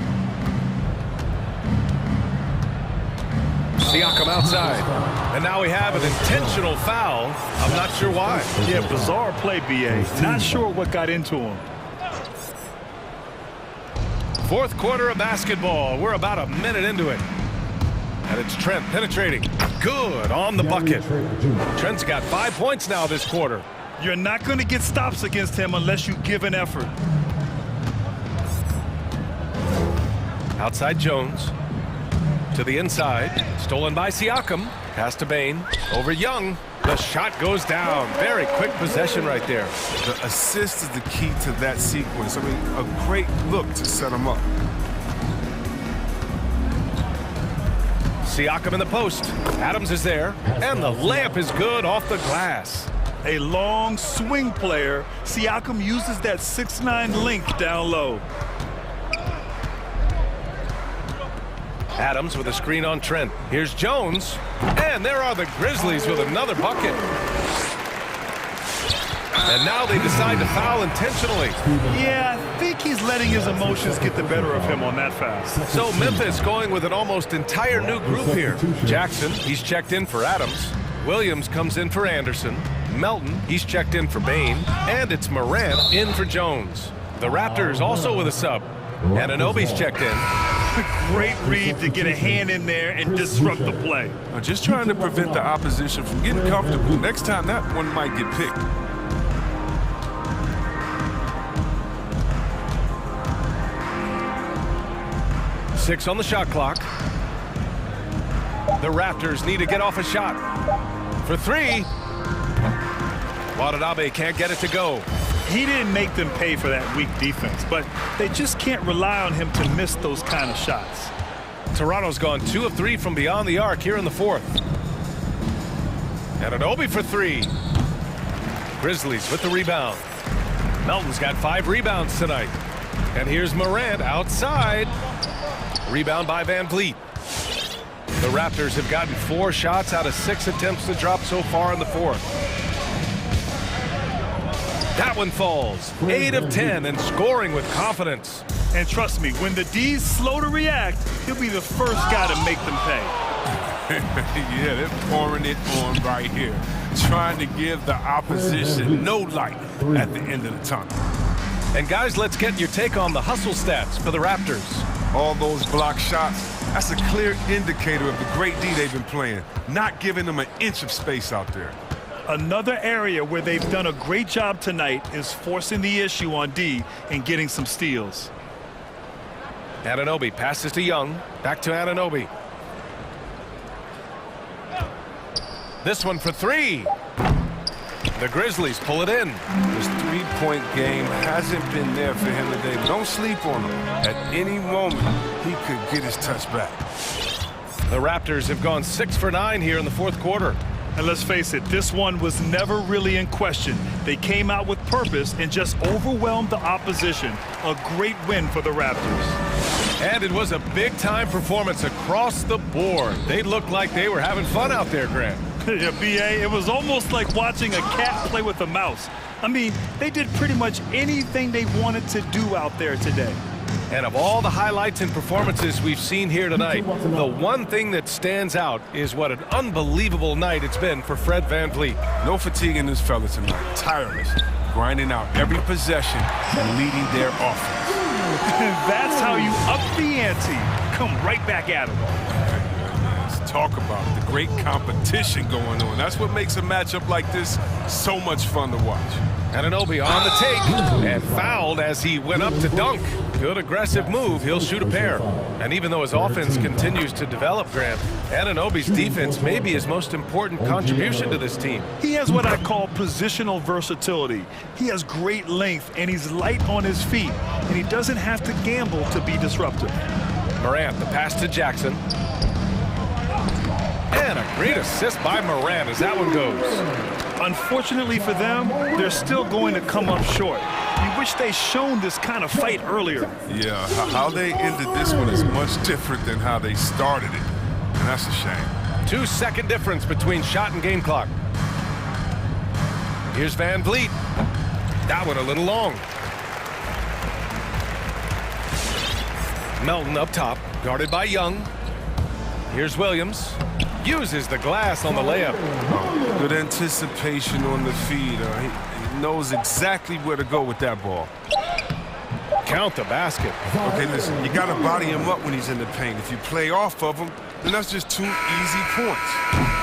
Siakam outside. And now we have an intentional foul. I'm not sure why. Yeah, bizarre play, B.A. Not sure what got into him. Fourth quarter of basketball. We're about a minute into it. And it's Trent penetrating. Good on the bucket. Trent's got 5 points now this quarter. You're not going to get stops against him unless you give an effort. Outside Jones. To the inside. Stolen by Siakam. Pass to Bane. Over Young. The shot goes down. Very quick possession right there. The assist is the key to that sequence. I mean, a great look to set him up. Siakam in the post. Adams is there. And the layup is good off the glass. A long swing player. Siakam uses that 6'9" length down low. Adams with a screen on Trent. Here's Jones. And there are the Grizzlies with another bucket. And now they decide to foul intentionally. Yeah, I think he's letting his emotions get the better of him on that foul. So Memphis going with an almost entire new group here. Jackson, he's checked in for Adams. Williams comes in for Anderson. Melton, he's checked in for Bane. And it's Morant in for Jones. The Raptors also with a sub. And Anunoby's checked in. Great read to get a hand in there and disrupt the play. Just trying to prevent the opposition from getting comfortable. Next time, that one might get picked. Six on the shot clock. The Raptors need to get off a shot. For 3. Watanabe can't get it to go. He didn't make them pay for that weak defense, but they just can't rely on him to miss those kind of shots. Toronto's gone 2 of 3 from beyond the arc here in the fourth. And Anunoby for 3. Grizzlies with the rebound. Melton's got 5 rebounds tonight. And here's Morant outside. Rebound by VanVleet. The Raptors have gotten 4 shots out of 6 attempts to drop so far in the fourth. That one falls. 8 of 10 and scoring with confidence. And trust me, when the D's slow to react, he'll be the first guy to make them pay. Yeah, they're pouring it on right here. Trying to give the opposition no light at the end of the tunnel. And guys, let's get your take on the hustle stats for the Raptors. All those block shots, That's a clear indicator of the great D they've been playing, not giving them an inch of space out there. Another area where they've done a great job tonight is forcing the issue on D and getting some steals. Anunoby passes to Young. Back to Anunoby. This one for three. The Grizzlies pull it in. This three-point game hasn't been there for him today. Don't sleep on him. At any moment, he could get his touch back. The Raptors have gone 6 for 9 here in the fourth quarter. And let's face it, this one was never really in question. They came out with purpose and just overwhelmed the opposition. A great win for the Raptors. And it was a big-time performance across the board. They looked like they were having fun out there, Grant. Yeah, B.A., it was almost like watching a cat play with a mouse. I mean, they did pretty much anything they wanted to do out there today. And of all the highlights and performances we've seen here tonight, the one thing that stands out is what an unbelievable night it's been for Fred VanVleet. No fatigue in this fella tonight. Tireless, grinding out every possession and leading their offense. That's how you up the ante. Come right back at him. Talk about the great competition going on. That's what makes a matchup like this so much fun to watch. Anunoby on the take and fouled as he went up to dunk. Good aggressive move. He'll shoot a pair. And even though his offense continues to develop, Grant, Anunoby's defense may be his most important contribution to this team. He has what I call positional versatility. He has great length and he's light on his feet. And he doesn't have to gamble to be disruptive. Morant, the pass to Jackson. And a great assist by Morant as that one goes. Unfortunately for them, they're still going to come up short. We wish they'd shown this kind of fight earlier. Yeah, how they ended this one is much different than how they started it. And that's a shame. 2-second difference between shot and game clock. Here's VanVleet. That one a little long. Melton up top, guarded by Young. Here's Williams. Uses the glass on the layup. Good anticipation on the feed. He knows exactly where to go with that ball. Count the basket. Okay, listen, you got to body him up when he's in the paint. If you play off of him, then that's just 2 easy points.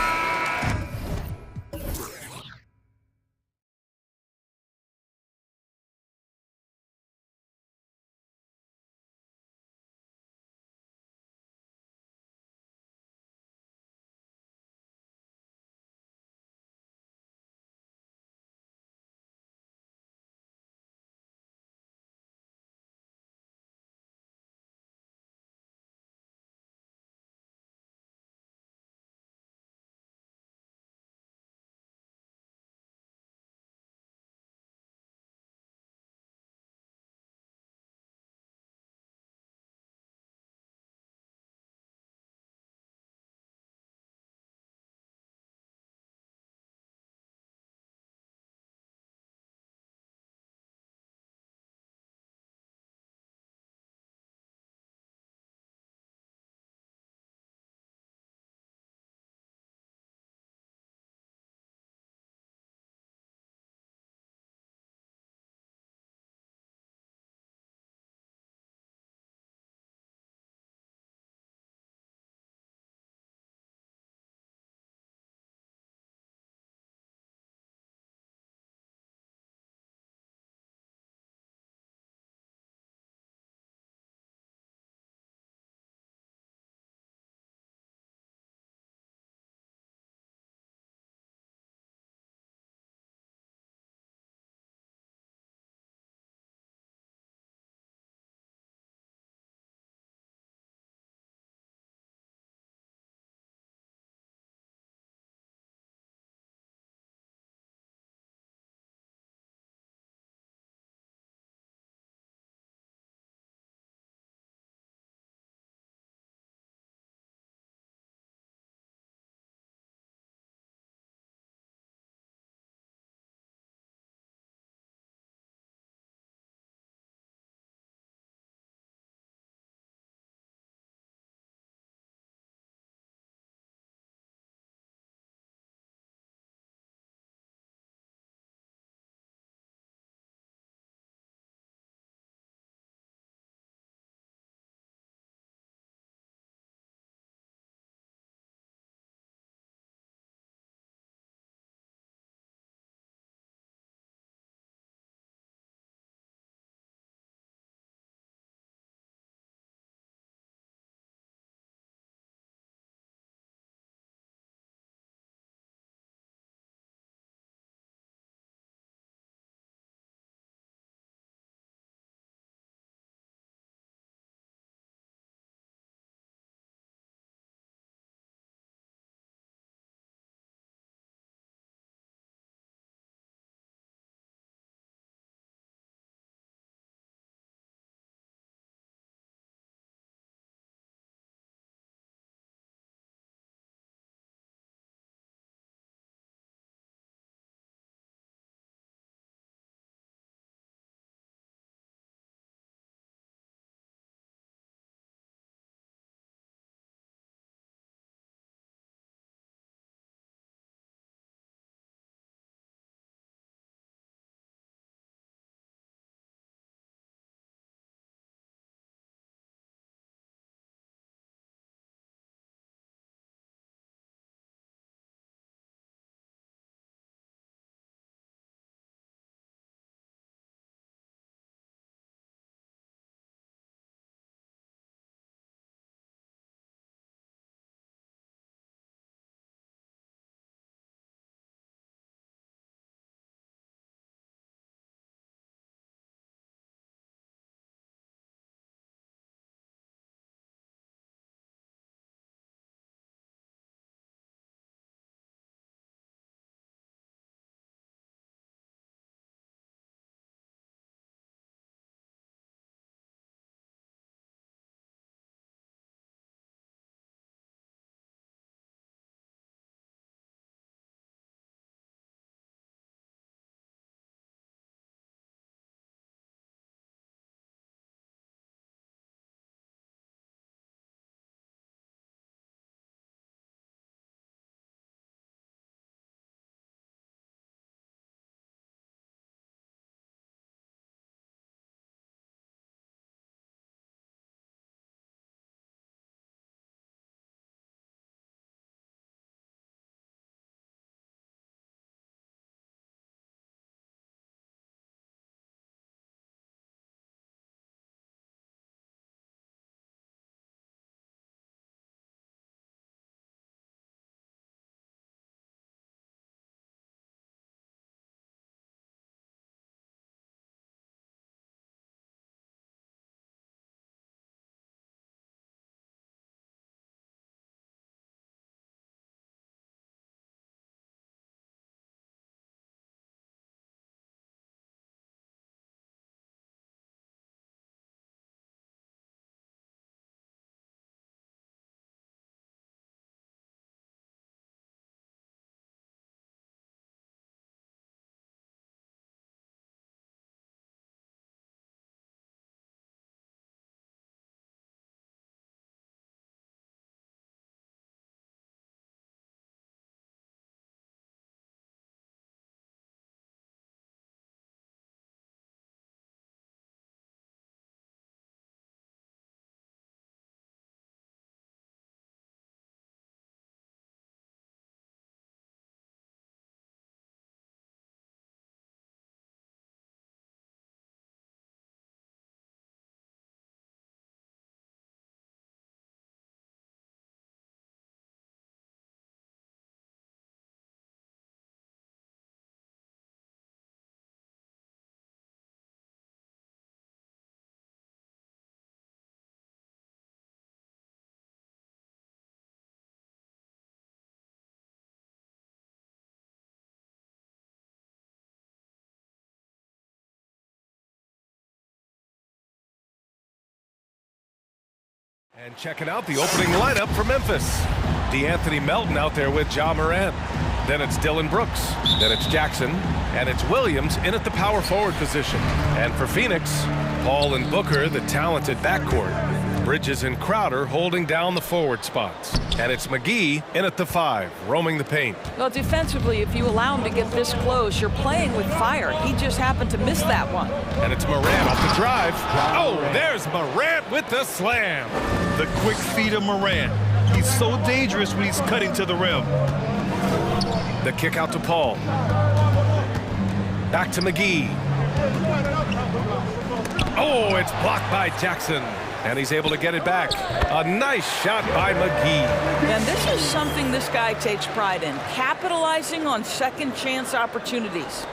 And checking out the opening lineup for Memphis. D'Anthony Melton out there with Ja Morant. Then it's Dylan Brooks. Then it's Jackson. And it's Williams in at the power forward position. And for Phoenix, Paul and Booker, the talented backcourt. Bridges and Crowder holding down the forward spots. And it's McGee in at the 5, roaming the paint. Well, defensively, if you allow him to get this close, you're playing with fire. He just happened to miss that one. And it's Morant off the drive. Oh, there's Morant with the slam. The quick feet of Morant. He's so dangerous when he's cutting to the rim. The kick out to Paul. Back to McGee. Oh, it's blocked by Jackson. And he's able to get it back. A nice shot by McGee. And this is something this guy takes pride in, capitalizing on second chance opportunities.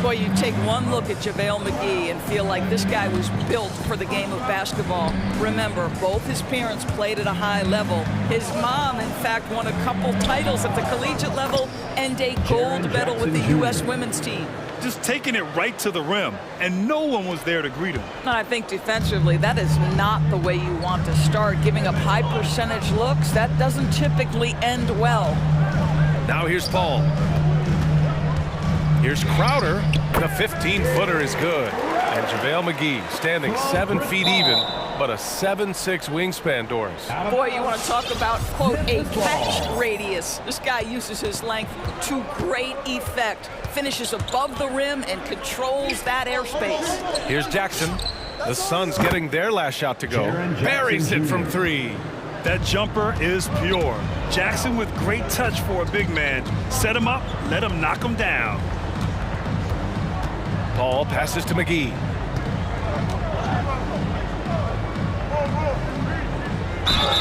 Boy, you take one look at JaVale McGee and feel like this guy was built for the game of basketball. Remember, both his parents played at a high level. His mom, in fact, won a couple titles at the collegiate level and a gold medal with the U.S. women's team. Just taking it right to the rim, and no one was there to greet him. And I think defensively, that is not the way you want to start. Giving up high percentage looks, that doesn't typically end well. Now here's Paul. Here's Crowder. The 15-footer is good. And JaVale McGee standing 7 feet even, but a 7'6" wingspan, Doris. Boy, you want to talk about, quote, a catch radius. This guy uses his length to great effect. Finishes above the rim and controls that airspace. Here's Jackson. The Suns getting their last shot to go. Buries it from 3. That jumper is pure. Jackson with great touch for a big man. Set him up, let him knock him down. Paul passes to McGee.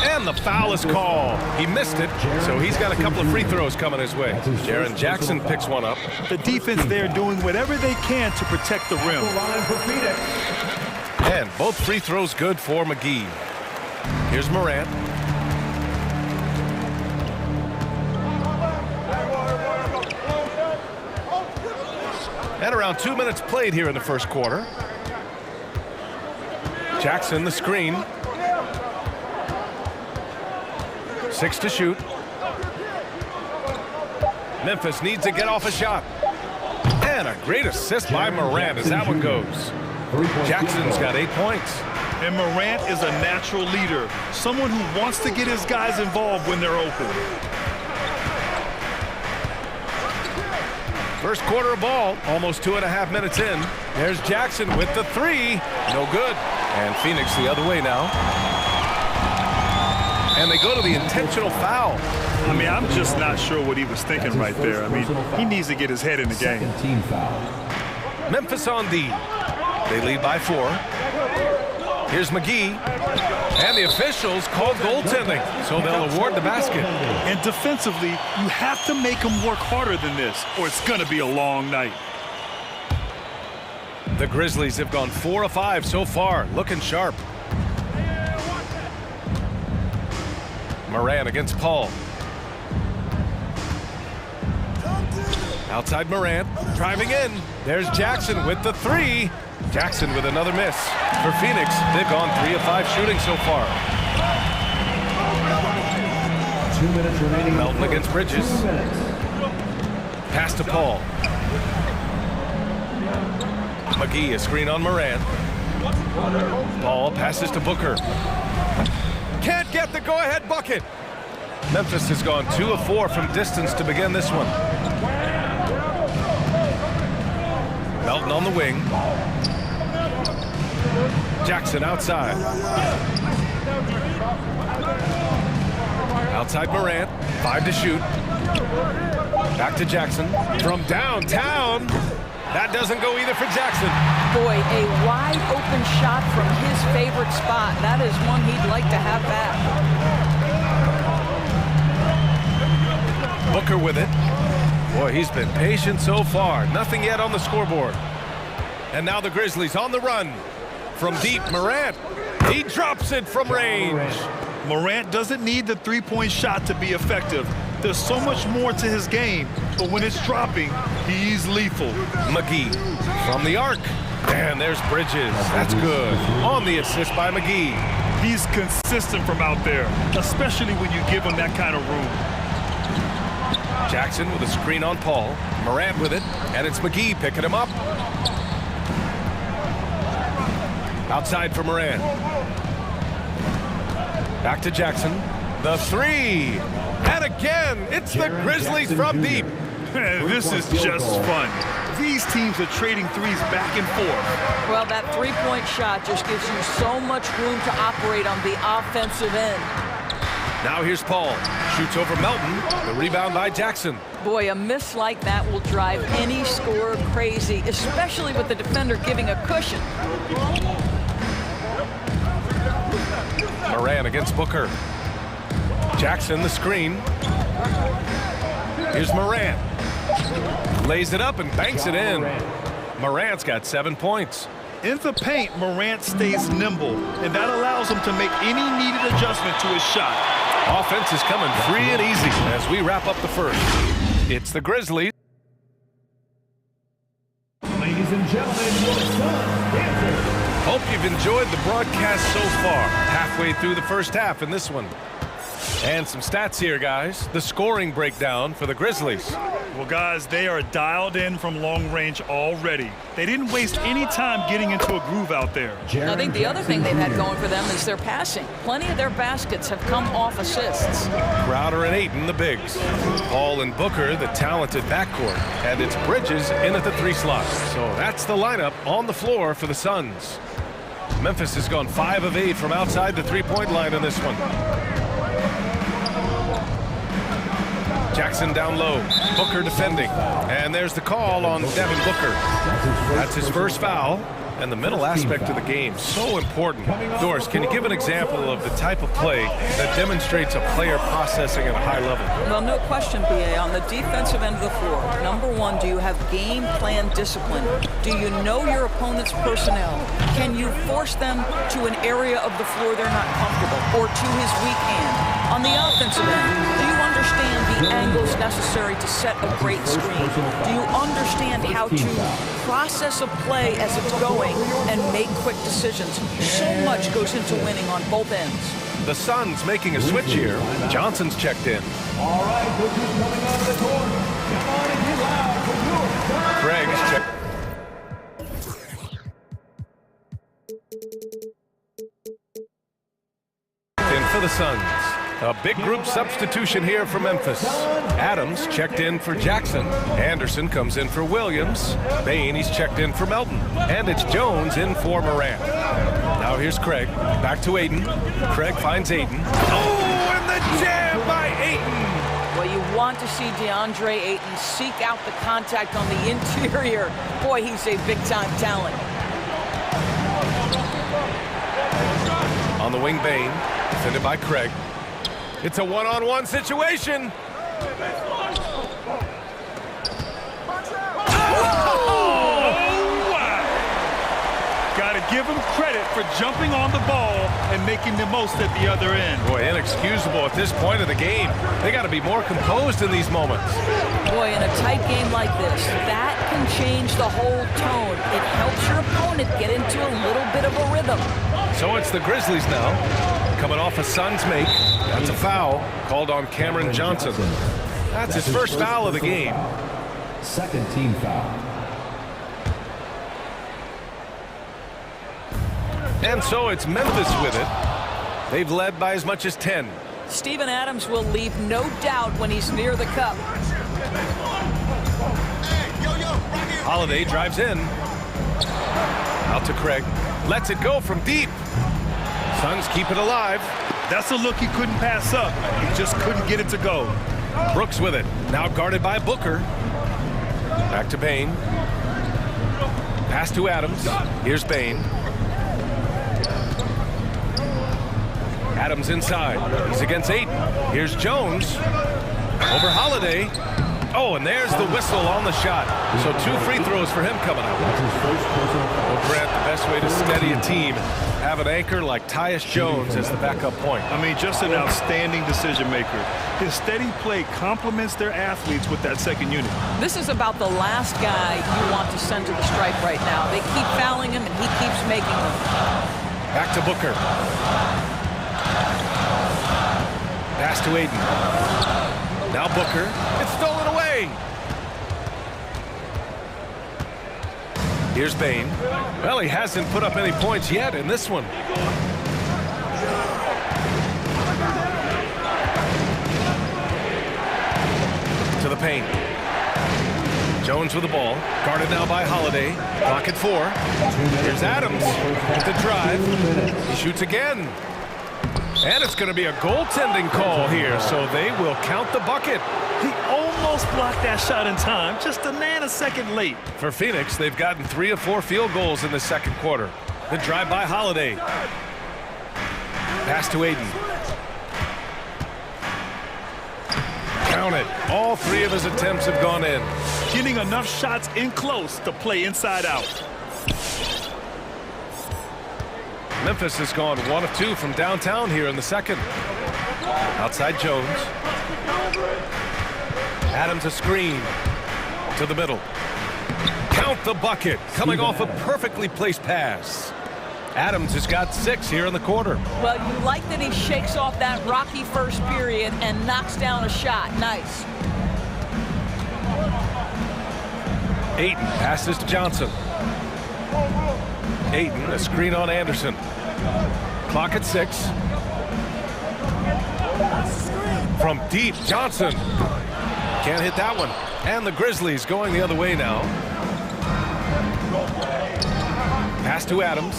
And the foul is called. He missed it, so he's got a couple of free throws coming his way. Jaren Jackson picks one up. The defense there doing whatever they can to protect the rim. And both free throws good for McGee. Here's Morant. And around 2 minutes played here in the first quarter. Jackson, the screen. 6 to shoot. Memphis needs to get off a shot. And a great assist by Morant as that one goes. Jackson's got 8 points. And Morant is a natural leader, someone who wants to get his guys involved when they're open. First quarter of ball, almost 2.5 minutes in. There's Jackson with the 3. No good. And Phoenix the other way now. And they go to the intentional foul. I mean, I'm just not sure what he was thinking right there. I mean, he needs to get his head in the game. Memphis on D. They lead by 4. Here's McGee. And the officials called goaltending, so they'll award the basket. And defensively, you have to make him work harder than this, or it's going to be a long night. The Grizzlies have gone 4 of 5 so far, looking sharp. Morant against Paul. Outside Morant, driving in. There's Jackson with the 3. Jackson with another miss. For Phoenix, they've gone 3 of 5 shooting so far. 2 minutes remaining. Melton against Bridges. Pass to Paul. McGee, a screen on Morant. Paul passes to Booker. Can't get the go-ahead bucket. Memphis has gone 2 of 4 from distance to begin this one. Melton on the wing. Jackson outside. Outside Morant. 5 to shoot. Back to Jackson. From downtown. That doesn't go either for Jackson. Boy, a wide open shot from his favorite spot. That is one he'd like to have back. Booker with it. Boy, he's been patient so far. Nothing yet on the scoreboard. And now the Grizzlies on the run. From deep, Morant. He drops it from range. Morant doesn't need the three-point shot to be effective. There's so much more to his game, but when it's dropping, he's lethal. McGee from the arc. And there's Bridges. That's good. On the assist by McGee. He's consistent from out there, especially when you give him that kind of room. Jackson with a screen on Paul. Morant with it, and it's McGee picking him up. Outside for Morant. Back to Jackson. The three. And again, it's the Grizzlies from deep. This is just fun. These teams are trading threes back and forth. Well, that three-point shot just gives you so much room to operate on the offensive end. Now here's Paul. Shoots over Melton. The rebound by Jackson. Boy, a miss like that will drive any scorer crazy, especially with the defender giving a cushion. Morant against Booker. Jackson the screen. Here's Morant. Lays it up and banks it in. Morant's got 7 points. In the paint, Morant stays nimble, and that allows him to make any needed adjustment to his shot. Offense is coming free and easy as we wrap up the first. It's the Grizzlies. Ladies and gentlemen, your Suns answer. Hope you've enjoyed the broadcast so far. Halfway through the first half in this one. And some stats here, guys. The scoring breakdown for the Grizzlies. Well, guys, they are dialed in from long range already. They didn't waste any time getting into a groove out there. I think the other thing they've had going for them is their passing. Plenty of their baskets have come off assists. Crowder and Ayton, the bigs. Paul and Booker, the talented backcourt. And it's Bridges in at the 3 slot. So that's the lineup on the floor for the Suns. Memphis has gone 5 of 8 from outside the 3-point line in this one. Jackson down low. Booker defending. And there's the call on Devin Booker. That's his first foul. And the mental aspect of the game, so important. Doris, can you give an example of the type of play that demonstrates a player processing at a high level? Well, no question, B.A. On the defensive end of the floor, number one, do you have game plan discipline? Do you know your opponent's personnel? Can you force them to an area of the floor they're not comfortable or to his weak hand? On the offensive end, do you understand the angles necessary to set a great screen? Do you understand how to process a play as it's going and make quick decisions? So much goes into winning on both ends. The Suns making a switch here. Johnson's checked in. All right, coaches coming on the court. Come on and get loud for your time. Craig is checked. In for the Suns. A big group substitution here for Memphis. Adams checked in for Jackson. Anderson comes in for Williams. Bain, he's checked in for Melton. And it's Jones in for Morant. Now here's Craig. Back to Ayton. Craig finds Ayton. Oh, and the jam by Ayton! Well, you want to see DeAndre Ayton seek out the contact on the interior. Boy, he's a big-time talent. On the wing, Bain. Defended by Craig. It's a one-on-one situation. Got to give him credit for jumping on the ball and making the most at the other end. Boy, inexcusable at this point of the game. They got to be more composed in these moments. Boy, in a tight game like this, that can change the whole tone. It helps your opponent get into a little bit of a rhythm. So it's the Grizzlies now. Coming off a Suns make. That's a foul called on Cameron Johnson. That's his first foul of the game. Second team foul. And so it's Memphis with it. They've led by as much as 10. Steven Adams will leave no doubt when he's near the cup. Holiday drives in. Out to Craig. Lets it go from deep. Suns keep it alive. That's a look he couldn't pass up. He just couldn't get it to go. Brooks with it. Now guarded by Booker. Back to Bain. Pass to Adams. Here's Bain. Adams inside. He's against Ayton. Here's Jones. Over Holiday. Oh, and there's the whistle on the shot. So 2 free throws for him coming up. Well, Grant, the best way to steady a team, have an anchor like Tyus Jones as the backup point. I mean, just an outstanding decision maker. His steady play complements their athletes with that second unit. This is about the last guy you want to send to the stripe right now. They keep fouling him, and he keeps making them. Back to Booker. Pass to Aiden. Now Booker. It's stolen away. Here's Bane. Well, he hasn't put up any points yet in this one. To the paint. Jones with the ball. Guarded now by Holiday. Clock at 4. Here's Adams with the drive. He shoots again. And it's going to be a goaltending call here, so they will count the bucket. He almost blocked that shot in time, just a nanosecond late. For Phoenix, they've gotten 3 of 4 field goals in the second quarter. The drive by Holiday. Pass to Aiden. Count it. All 3 of his attempts have gone in. Getting enough shots in close to play inside out. Memphis has gone 1 of 2 from downtown here in the second. Outside Jones. Adams a screen to the middle. Count the bucket, coming off a perfectly placed pass. Adams has got 6 here in the quarter. Well, you like that he shakes off that rocky first period and knocks down a shot. Nice. Ayton passes to Johnson. Ayton, a screen on Anderson. Clock at 6. From deep, Johnson. Can't hit that one. And the Grizzlies going the other way now. Pass to Adams.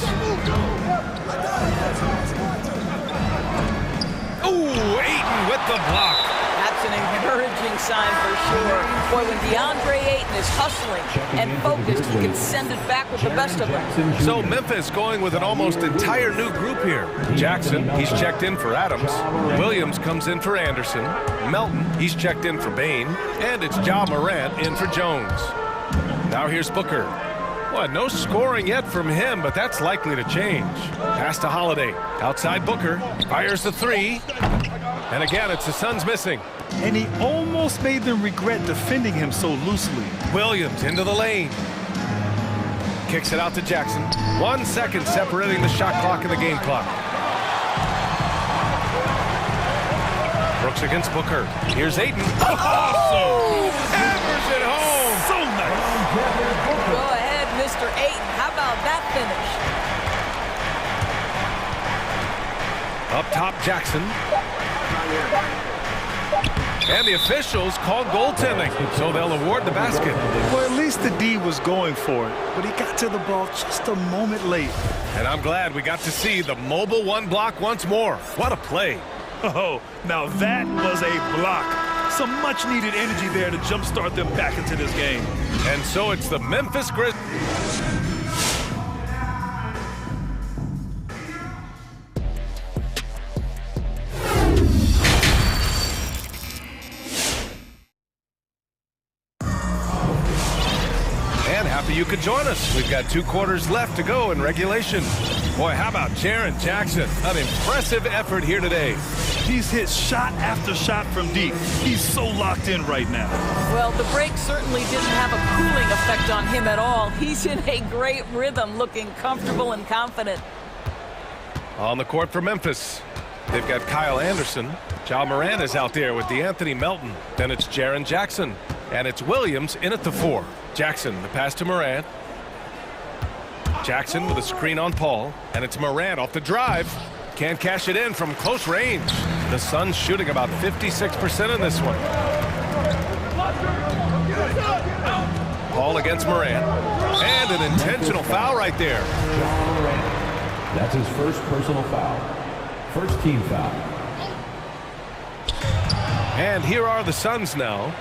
Ooh, Ayton with the block. That's an encouraging sign for sure. Boy, when DeAndre Ayton is hustling and focused, he can send it back with the best of them. So Memphis going with an almost entire new group here. Jackson, he's checked in for Adams. Williams comes in for Anderson. Melton, he's checked in for Bane. And it's Ja Morant in for Jones. Now here's Booker. Well, no scoring yet from him, but that's likely to change. Pass to Holiday. Outside Booker. Fires the 3. And again, it's the Suns missing. And he almost made them regret defending him so loosely. Williams into the lane. Kicks it out to Jackson. 1 second separating the shot clock and the game clock. Brooks against Booker. Here's Ayton. Oh! Hammers it home. So nice. Go ahead, Mr. Ayton. How about that finish? Up top, Jackson. And the officials called goaltending, so they'll award the basket. Well, at least the D was going for it, but he got to the ball just a moment late. And I'm glad we got to see the mobile 1 block once more. What a play. Oh, now that was a block. Some much-needed energy there to jumpstart them back into this game. And so it's the Memphis Grizzlies. You could join us. We've got 2 quarters left to go in regulation. Boy, how about Jaren Jackson? An impressive effort here today. He's hit shot after shot from deep. He's so locked in right now. Well, the break certainly didn't have a cooling effect on him at all. He's in a great rhythm, looking comfortable and confident. On the court for Memphis, they've got Kyle Anderson. Ja Morant is out there with Anthony Melton. Then it's Jaren Jackson. And it's Williams in at the 4. Jackson, the pass to Morant. Jackson with a screen on Paul. And it's Morant off the drive. Can't cash it in from close range. The Suns shooting about 56% in this one. Paul against Morant. And an intentional foul right there. That's his first personal foul. First team foul. And here are the Suns now.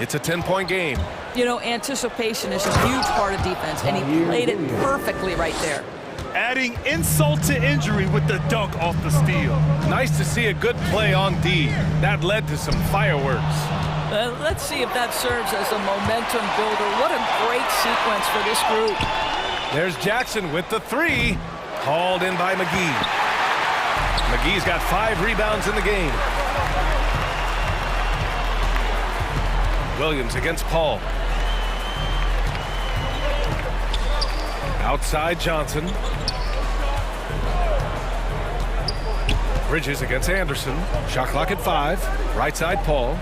It's a 10-point game. You know, anticipation is a huge part of defense, and he played it perfectly right there. Adding insult to injury with the dunk off the steal. Nice to see a good play on D. That led to some fireworks. Let's see if that serves as a momentum builder. What a great sequence for this group. There's Jackson with the 3. Hauled in by McGee. McGee's got 5 rebounds in the game. Williams against Paul. Outside Johnson. Bridges against Anderson. Shot clock at 5. Right side, Paul.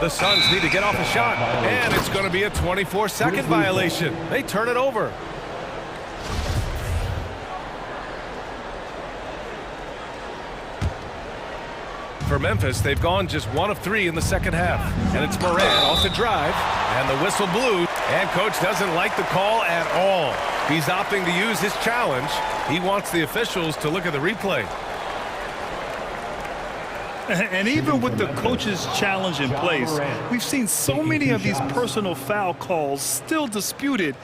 The Suns need to get off a shot, and it's going to be a 24-second violation. They turn it over. For Memphis, they've gone just 1 of 3 in the second half. And it's Moran off the drive, and the whistle blew. And coach doesn't like the call at all. He's opting to use his challenge. He wants the officials to look at the replay. And even with the coach's challenge in place, we've seen so many of these personal foul calls still disputed.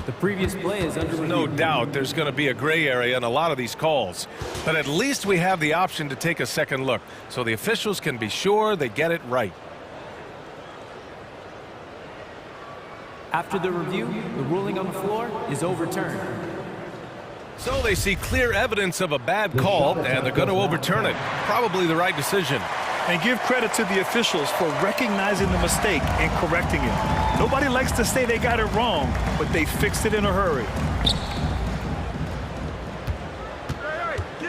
The previous play is under review. No doubt there's going to be a gray area in a lot of these calls. But at least we have the option to take a second look, so the officials can be sure they get it right. After the review, the ruling on the floor is overturned. So they see clear evidence of a bad call, and they're going to overturn it. Probably the right decision. And give credit to the officials for recognizing the mistake and correcting it. Nobody likes to say they got it wrong, but they fixed it in a hurry.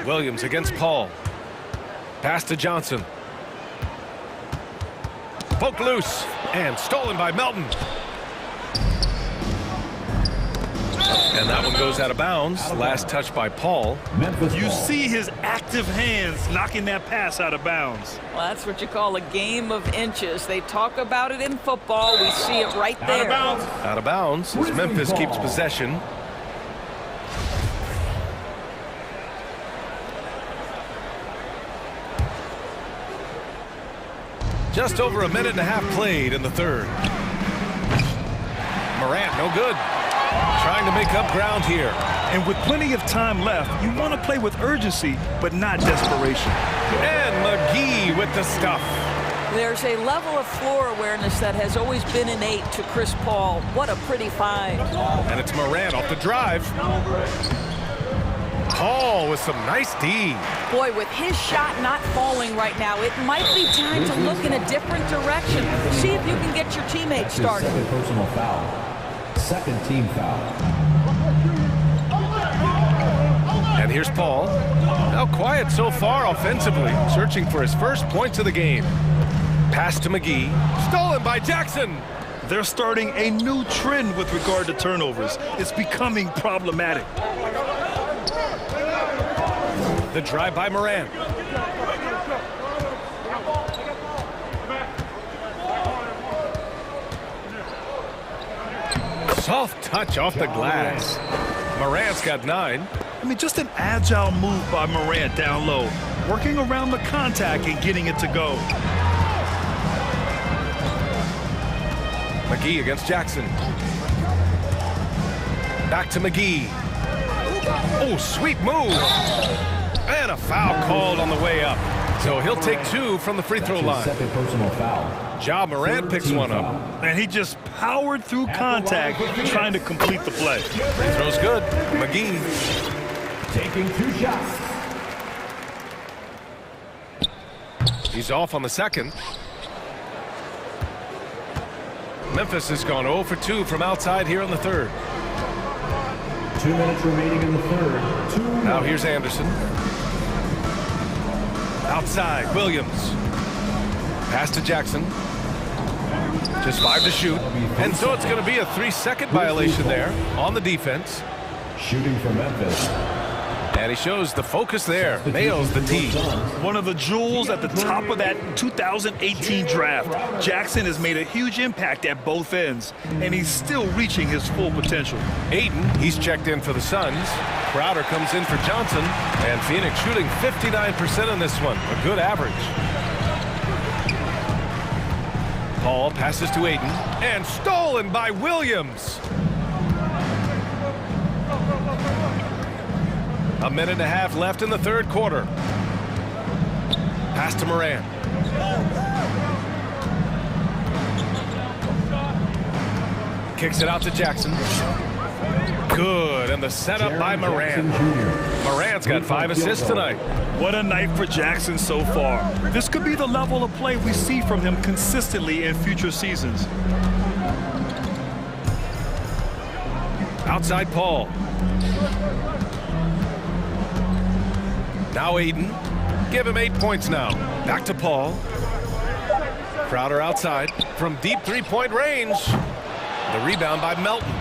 Williams against Paul. Pass to Johnson. Poked loose and stolen by Melton. And that one goes out of bounds. Last touch by Paul. You see his active hands knocking that pass out of bounds. Well, that's what you call a game of inches. They talk about it in football. We see it right there. Out of bounds. Out of bounds as Memphis keeps possession. Just over a minute and a half played in the third. Morant, no good. Trying to make up ground here. And with plenty of time left, you want to play with urgency, but not desperation. And McGee with the stuff. There's a level of floor awareness that has always been innate to Chris Paul. What a pretty find. And it's Morant off the drive. Paul with some nice D. Boy, with his shot not falling right now, it might be time to look in a different direction. See if you can get your teammates started. Second personal foul. Second team foul. And here's Paul. Now quiet so far offensively, searching for his first points of the game. Pass to McGee. Stolen by Jackson. They're starting a new trend with regard to turnovers. It's becoming problematic. The drive by Moran. Soft touch off the glass. Morant's got 9. I mean, just an agile move by Morant down low, working around the contact and getting it to go. McGee against Jackson. Back to McGee. Oh, sweet move. And a foul called on the way up. So he'll take 2 from the free throw line. Second personal foul. Ja Morant picks one up. And he just powered through contact trying to complete the play. Free throw's good. McGee. Taking 2 shots. He's off on the second. Memphis has gone 0 for 2 from outside here in the third. 2 minutes remaining in the third. Now here's Anderson. Outside, Williams. Pass to Jackson. Just 5 to shoot. And so it's going to be a 3-second violation there on the defense. Shooting for Memphis. And he shows the focus there. Nails the tee. One of the jewels at the top of that 2018 draft. Jackson has made a huge impact at both ends, and he's still reaching his full potential. Ayton, he's checked in for the Suns. Crowder comes in for Johnson. And Phoenix shooting 59% on this one. A good average. Paul passes to Ayton. And stolen by Williams. A minute and a half left in the third quarter. Pass to Moran. Kicks it out to Jackson. Good, and the setup by Moran. Moran's got 5 assists tonight. What a night for Jackson so far. This could be the level of play we see from him consistently in future seasons. Outside Paul. Now Aiden. Give him 8 points now. Back to Paul. Crowder outside from deep three-point range. The rebound by Melton.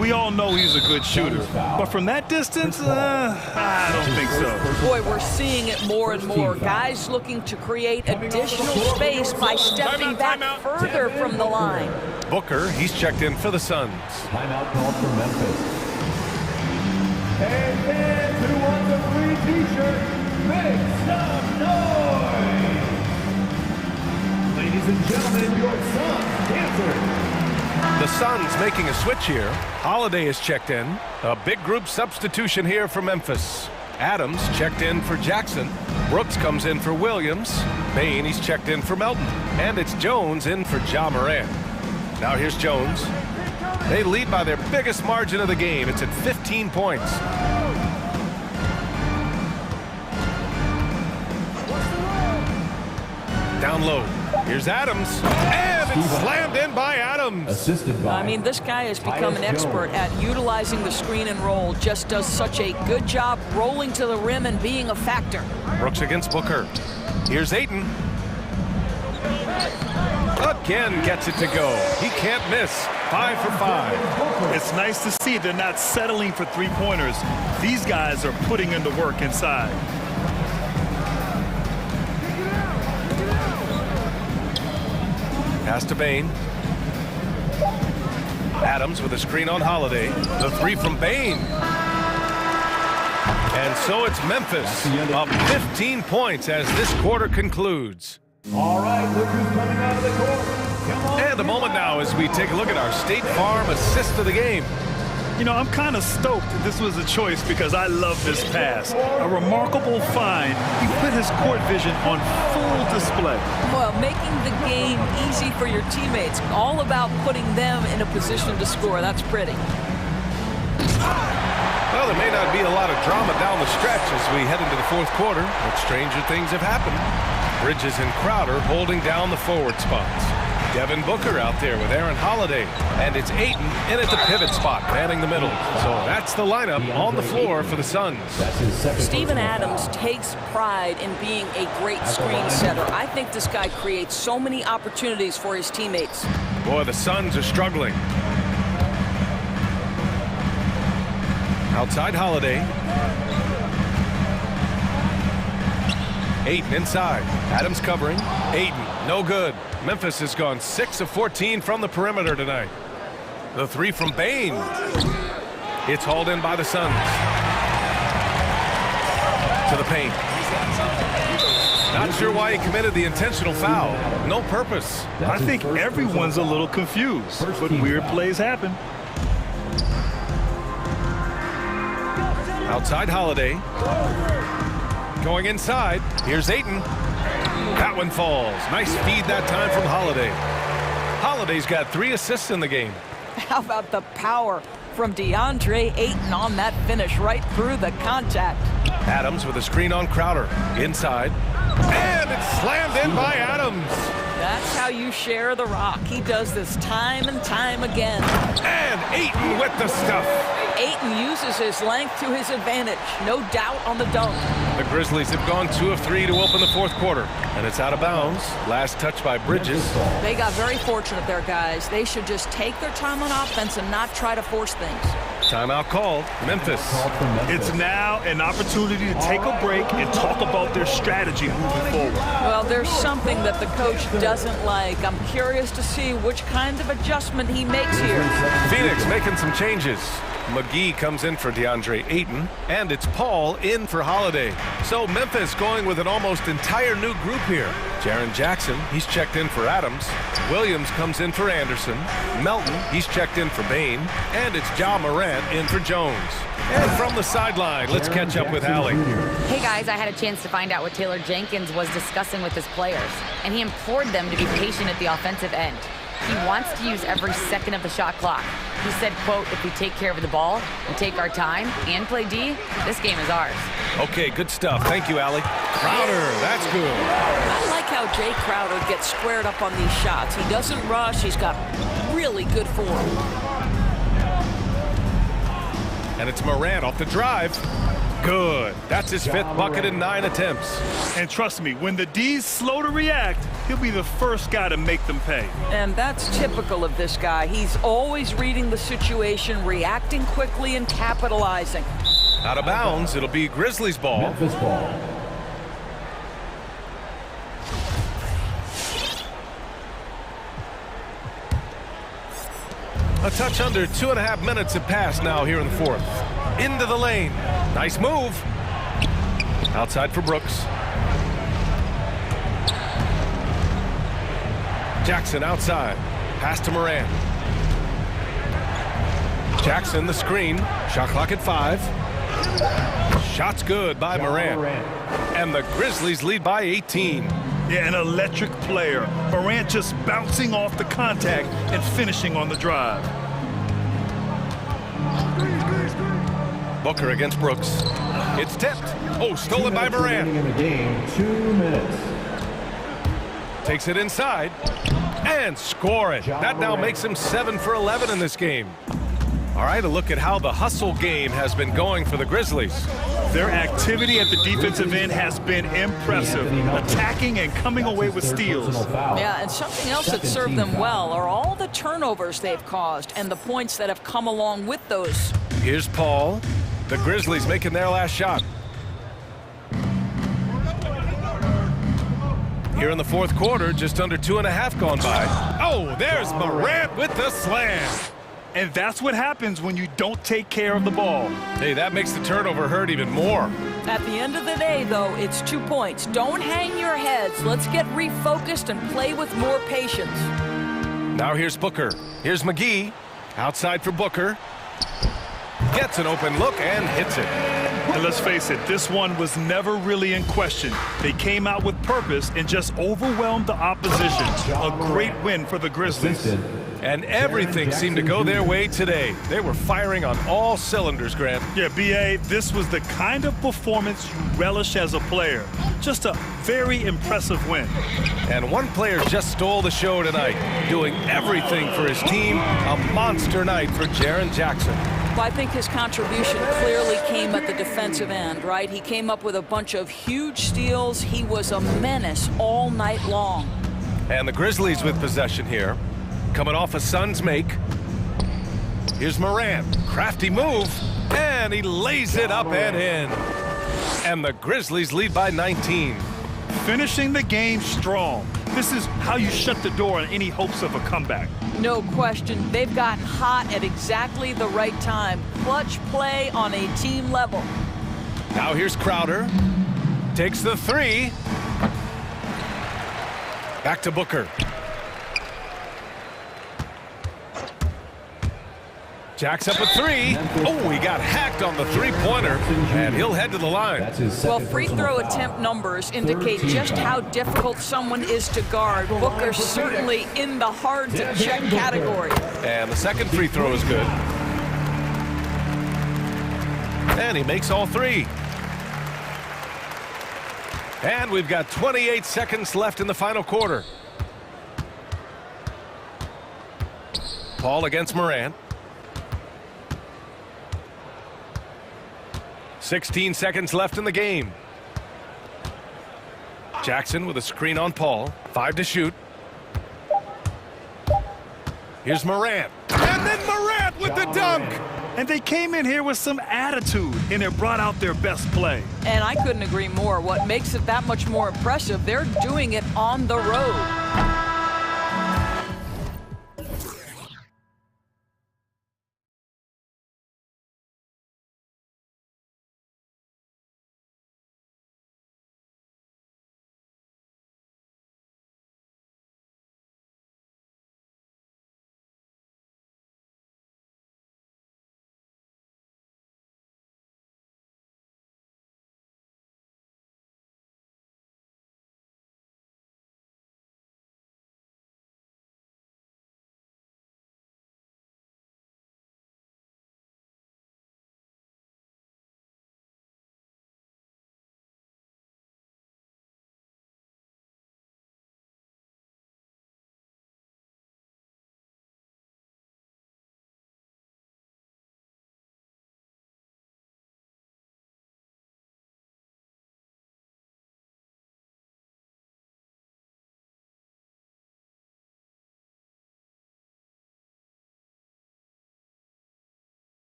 We all know he's a good shooter, but from that distance, I don't think so. Boy, we're seeing it more and more. Guys looking to create additional space by stepping back further from the line. Booker, he's checked in for the Suns. Timeout called for Memphis. And fans who want the free t-shirt, make some noise! Ladies and gentlemen, your Suns answer. The Suns making a switch here. Holiday is checked in. A big group substitution here for Memphis. Adams checked in for Jackson. Brooks comes in for Williams. Bain, he's checked in for Melton. And it's Jones in for Ja Morant. Now here's Jones. They lead by their biggest margin of the game. It's at 15 points. Down low. Here's Adams. And it's slammed in by Adams. Assisted by. I mean, this guy has become an expert at utilizing the screen and roll. Just does such a good job rolling to the rim and being a factor. Brooks against Booker. Here's Ayton. Again gets it to go. He can't miss. 5 for 5. It's nice to see they're not settling for three-pointers. These guys are putting in the work inside. Pass to Bain. Adams with a screen on Holiday. The three from Bain. And so it's Memphis up 15 points as this quarter concludes. All right, look who's coming out of the court. Come on. And a moment now as we take a look at our State Farm assist of the game. You know, I'm kind of stoked that this was a choice because I love this pass. A remarkable find. He put his court vision on full display. Well, making the game easy for your teammates. All about putting them in a position to score. That's pretty. Well, there may not be a lot of drama down the stretch as we head into the fourth quarter, but stranger things have happened. Bridges and Crowder holding down the forward spots. Devin Booker out there with Aaron Holiday. And it's Ayton in at the pivot spot, manning the middle. So that's the lineup on the floor for the Suns. Steven Adams takes pride in being a great screen setter. I think this guy creates so many opportunities for his teammates. Boy, the Suns are struggling. Outside Holiday. Ayton inside. Adams covering. Ayton, no good. Memphis has gone 6 of 14 from the perimeter tonight. The three from Bain. It's hauled in by the Suns. To the paint. Not sure why he committed the intentional foul. No purpose. I think everyone's a little confused, but weird plays happen. Outside Holiday. Going inside. Here's Ayton. That one falls. Nice feed that time from Holiday. Holiday's got 3 assists in the game. How about the power from DeAndre Ayton on that finish right through the contact. Adams with a screen on Crowder. Inside. And it's slammed in by Adams. That's how you share the rock. He does this time and time again. And Ayton with the stuff. Ayton uses his length to his advantage. No doubt on the dunk. The Grizzlies have gone 2 of 3 to open the fourth quarter. And it's out of bounds. Last touch by Bridges. They got very fortunate there, guys. They should just take their time on offense and not try to force things. Timeout called. Memphis. It's now an opportunity to take a break and talk about their strategy moving forward. Well, there's something that the coach doesn't like. I'm curious to see which kind of adjustment he makes here. Phoenix making some changes. McGee comes in for DeAndre Ayton, and it's Paul in for Holiday. So Memphis going with an almost entire new group here. Jaren Jackson, he's checked in for Adams. Williams comes in for Anderson. Melton, he's checked in for Bain. And it's Ja Morant in for Jones. And from the sideline, let's catch up with Allie. Hey guys, I had a chance to find out what Taylor Jenkins was discussing with his players, and he implored them to be patient at the offensive end. He wants to use every second of the shot clock. He said, quote, if we take care of the ball and take our time and play D, this game is ours. Okay, good stuff. Thank you, Allie. Crowder, that's good. I like how Jay Crowder gets squared up on these shots. He doesn't rush. He's got really good form. And it's Morant off the drive. Good. That's his 5th bucket in 9 attempts. And trust me, when the D's slow to react, he'll be the first guy to make them pay. And that's typical of this guy. He's always reading the situation, reacting quickly, and capitalizing. Out of bounds, it'll be Grizzlies ball. Memphis ball. A touch under 2.5 minutes have passed now here in the 4th. Into the lane. Nice move. Outside for Brooks. Jackson outside. Pass to Moran. Jackson the screen. Shot clock at 5. Shot's good by Moran. And the Grizzlies lead by 18. Yeah, an electric player. Morant just bouncing off the contact and finishing on the drive. Booker against Brooks. It's tipped. Oh, stolen by Moran. In the game, 2 minutes. Takes it inside and score it. That now makes him 7 for 11 in this game. All right, a look at how the hustle game has been going for the Grizzlies. Their activity at the defensive end has been impressive, attacking and coming away with steals. Yeah, and something else that served them well are all the turnovers they've caused and the points that have come along with those. Here's Paul. The Grizzlies making their last shot. Here in the 4th quarter, just under 2.5 gone by. Oh, there's Morant with the slam. And that's what happens when you don't take care of the ball. Hey, that makes the turnover hurt even more. At the end of the day, though, it's 2 points. Don't hang your heads. Let's get refocused and play with more patience. Now here's Booker. Here's McGee. Outside for Booker. Gets an open look and hits it. And let's face it, this one was never really in question. They came out with purpose and just overwhelmed the opposition. A great win for the Grizzlies. And everything seemed to go their way today. They were firing on all cylinders, Grant. Yeah, B.A., this was the kind of performance you relish as a player. Just a very impressive win. And one player just stole the show tonight, doing everything for his team. A monster night for Jaren Jackson. Well, I think his contribution clearly came at the defensive end, right? He came up with a bunch of huge steals. He was a menace all night long. And the Grizzlies with possession here. Coming off a Suns make. Here's Moran. Crafty move. And he lays it up and in. And the Grizzlies lead by 19. Finishing the game strong. This is how you shut the door on any hopes of a comeback. No question. They've gotten hot at exactly the right time. Clutch play on a team level. Now here's Crowder. Takes the 3. Back to Booker. Jacks up a 3. Oh, he got hacked on the 3-pointer, and he'll head to the line. Well, free throw attempt numbers indicate just how difficult someone is to guard. Booker's certainly in the hard-to-check category. And the second free throw is good. And he makes all 3. And we've got 28 seconds left in the final quarter. Paul against Morant. 16 seconds left in the game. Jackson with a screen on Paul. 5 to shoot. Here's Morant. And then Morant with the dunk. And they came in here with some attitude, and it brought out their best play. And I couldn't agree more. What makes it that much more impressive, they're doing it on the road.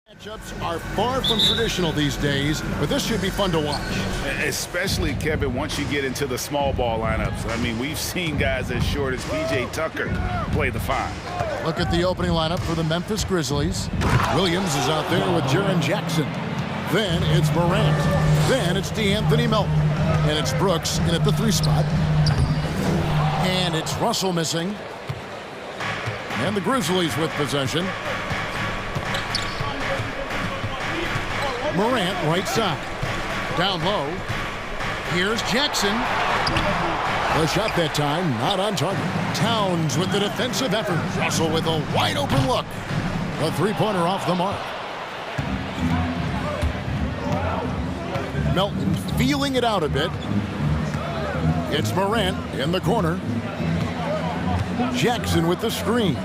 Matchups are far from traditional these days, but this should be fun to watch. Especially, Kevin, once you get into the small ball lineups. I mean, we've seen guys as short as P.J. Tucker play the 5. Look at the opening lineup for the Memphis Grizzlies. Williams is out there with Jaren Jackson. Then it's Morant. Then it's D'Anthony Melton. And it's Brooks in at the 3 spot. And it's Russell missing. And the Grizzlies with possession. Morant right side. Down low. Here's Jackson. The shot that time, not on target. Towns with the defensive effort. Russell with a wide open look. A 3-pointer off the mark. Melton feeling it out a bit. It's Morant in the corner. Jackson with the screen.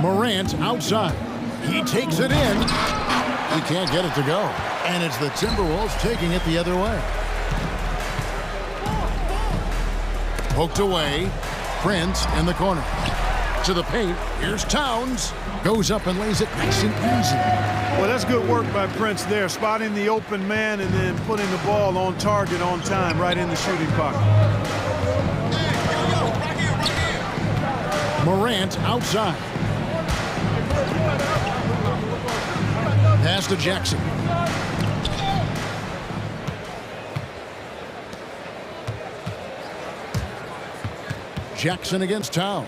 Morant outside. He takes it in. He can't get it to go. And it's the Timberwolves taking it the other way. Poked away. Prince in the corner. To the paint. Here's Towns. Goes up and lays it nice and easy. Well, that's good work by Prince there, spotting the open man and then putting the ball on target on time, right in the shooting pocket. Morant outside. Pass to Jackson. Jackson against Towns.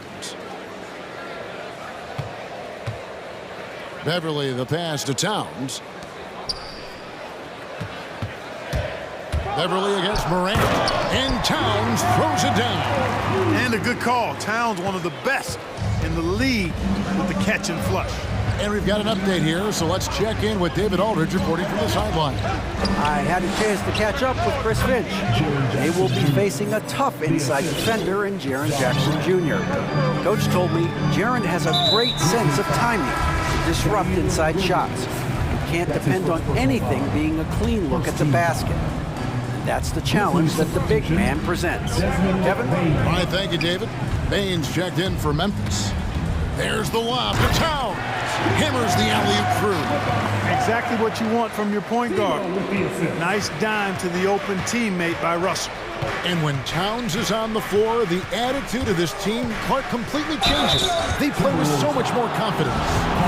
Beverly the pass to Towns. Beverly against Morant. And Towns throws it down. And a good call. Towns, one of the best in the league with the catch and flush. And we've got an update here, so let's check in with David Aldridge reporting from the sideline. I had a chance to catch up with Chris Finch. They will be facing a tough inside defender in Jaren Jackson Jr. Coach told me Jaren has a great sense of timing to disrupt inside shots. You can't depend on anything being a clean look at the basket. And that's the challenge that the big man presents. Kevin? All right, thank you, David. Baines checked in for Memphis. There's the lob to Towns. Hammers the alley-oop through. Exactly what you want from your point guard. Nice dime to the open teammate by Russell. And when Towns is on the floor, the attitude of this team completely changes. They play with so much more confidence.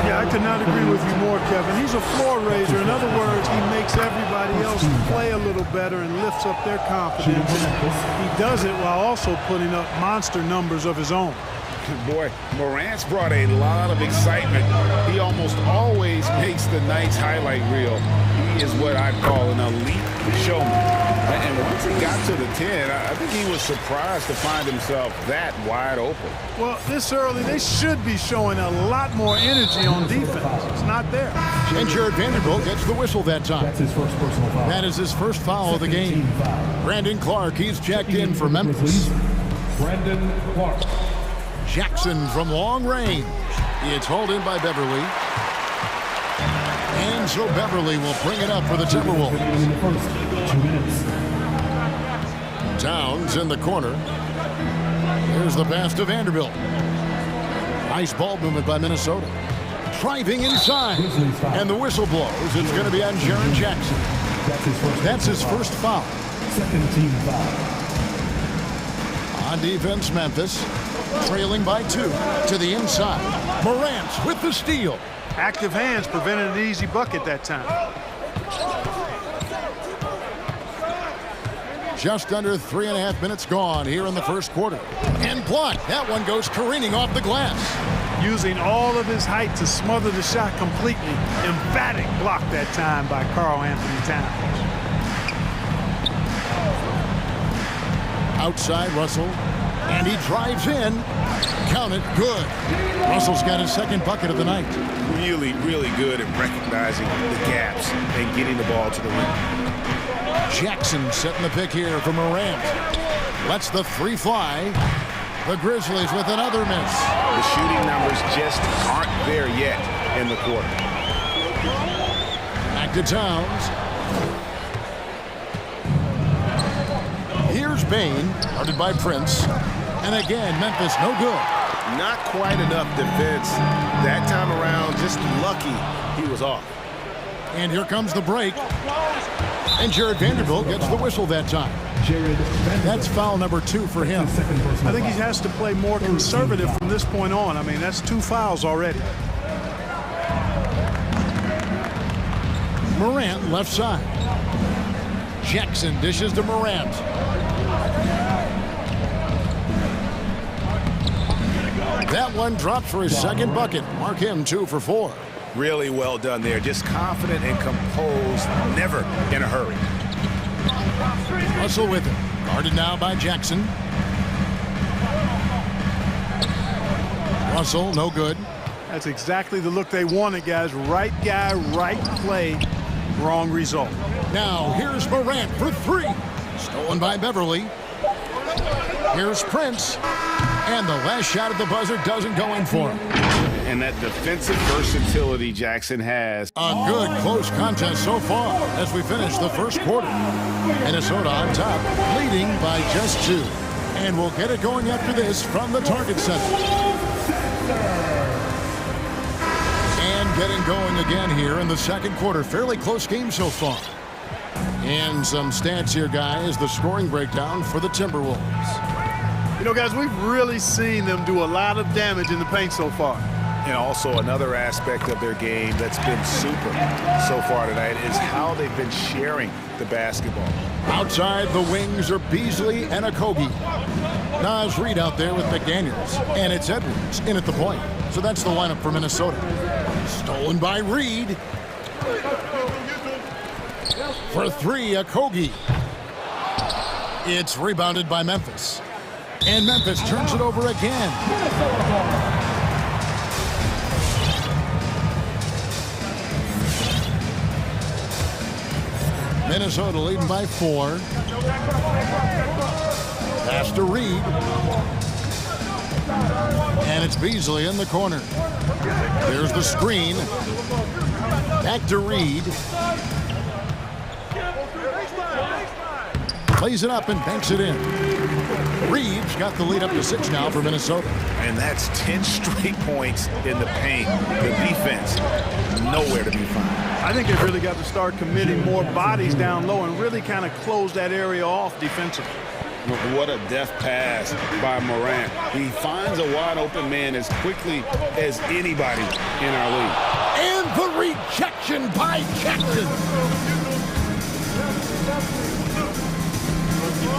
Yeah, I could not agree with you more, Kevin. He's a floor raiser. In other words, he makes everybody else play a little better and lifts up their confidence. And he does it while also putting up monster numbers of his own. Boy, Morant's brought a lot of excitement. He almost always makes the night's highlight reel. He is what I call an elite showman. And once he got to the 10, I think he was surprised to find himself that wide open. Well, this early, they should be showing a lot more energy on defense. It's not there. And Jared Vanderbilt gets the whistle that time. That's his first personal foul. That is his first foul of the game. Brandon Clark, he's checked in for Memphis. Brandon Clark. Jackson from long range. It's hauled in by Beverly. And so Beverly will bring it up for the Timberwolves. Towns in the corner. There's the pass to Vanderbilt. Nice ball movement by Minnesota. Driving inside. And the whistle blows. It's going to be on Jaren Jackson. That's his first foul. Second team foul. On defense, Memphis. Trailing by 2 to the inside. Morant with the steal. Active hands prevented an easy bucket that time. Just under 3.5 minutes gone here in the first quarter. And blocked. That one goes careening off the glass. Using all of his height to smother the shot completely. Emphatic block that time by Karl Anthony Towns. Outside Russell. And he drives in. Count it. Good. Russell's got his second bucket of the night. Really, really good at recognizing the gaps and getting the ball to the rim. Jackson setting the pick here for Morant. Lets the 3 fly. The Grizzlies with another miss. The shooting numbers just aren't there yet in the quarter. Back to Towns. Here's Bain, guarded by Prince. And again, Memphis no good. Not quite enough defense that time around. Just lucky he was off. And here comes the break. And Jared Vanderbilt gets the whistle that time. That's foul number 2 for him. I think he has to play more conservative from this point on. I mean, that's 2 fouls already. Morant left side. Jackson dishes to Morant. That one drops for his second bucket. Mark him 2 for 4. Really well done there. Just confident and composed, never in a hurry. Russell with it. Guarded now by Jackson. Russell, no good. That's exactly the look they wanted, guys. Right guy, right play, wrong result. Now, here's Morant for 3. Stolen by Beverly. Here's Prince. And the last shot at the buzzer doesn't go in for him. And that defensive versatility Jackson has. A good close contest so far as we finish the first quarter. Minnesota on top, leading by just 2. And we'll get it going after this from the Target Center. And getting going again here in the second quarter. Fairly close game so far. And some stats here, guys. The scoring breakdown for the Timberwolves. You know, guys, we've really seen them do a lot of damage in the paint so far. And also another aspect of their game that's been super so far tonight is how they've been sharing the basketball. Outside the wings are Beasley and Okogie. Nas Reed out there with McDaniels. And it's Edwards in at the point. So that's the lineup for Minnesota. Stolen by Reed. For 3, Okogie. It's rebounded by Memphis. And Memphis turns it over again. Minnesota leading by 4. Pass to Reed. And it's Beasley in the corner. There's the screen. Back to Reed. Plays it up and banks it in. Reed's got the lead up to 6 now for Minnesota. And that's 10 straight points in the paint. The defense, nowhere to be found. I think they've really got to start committing more bodies down low and really kind of close that area off defensively. What a deft pass by Morant. He finds a wide open man as quickly as anybody in our league. And the rejection by Jackson.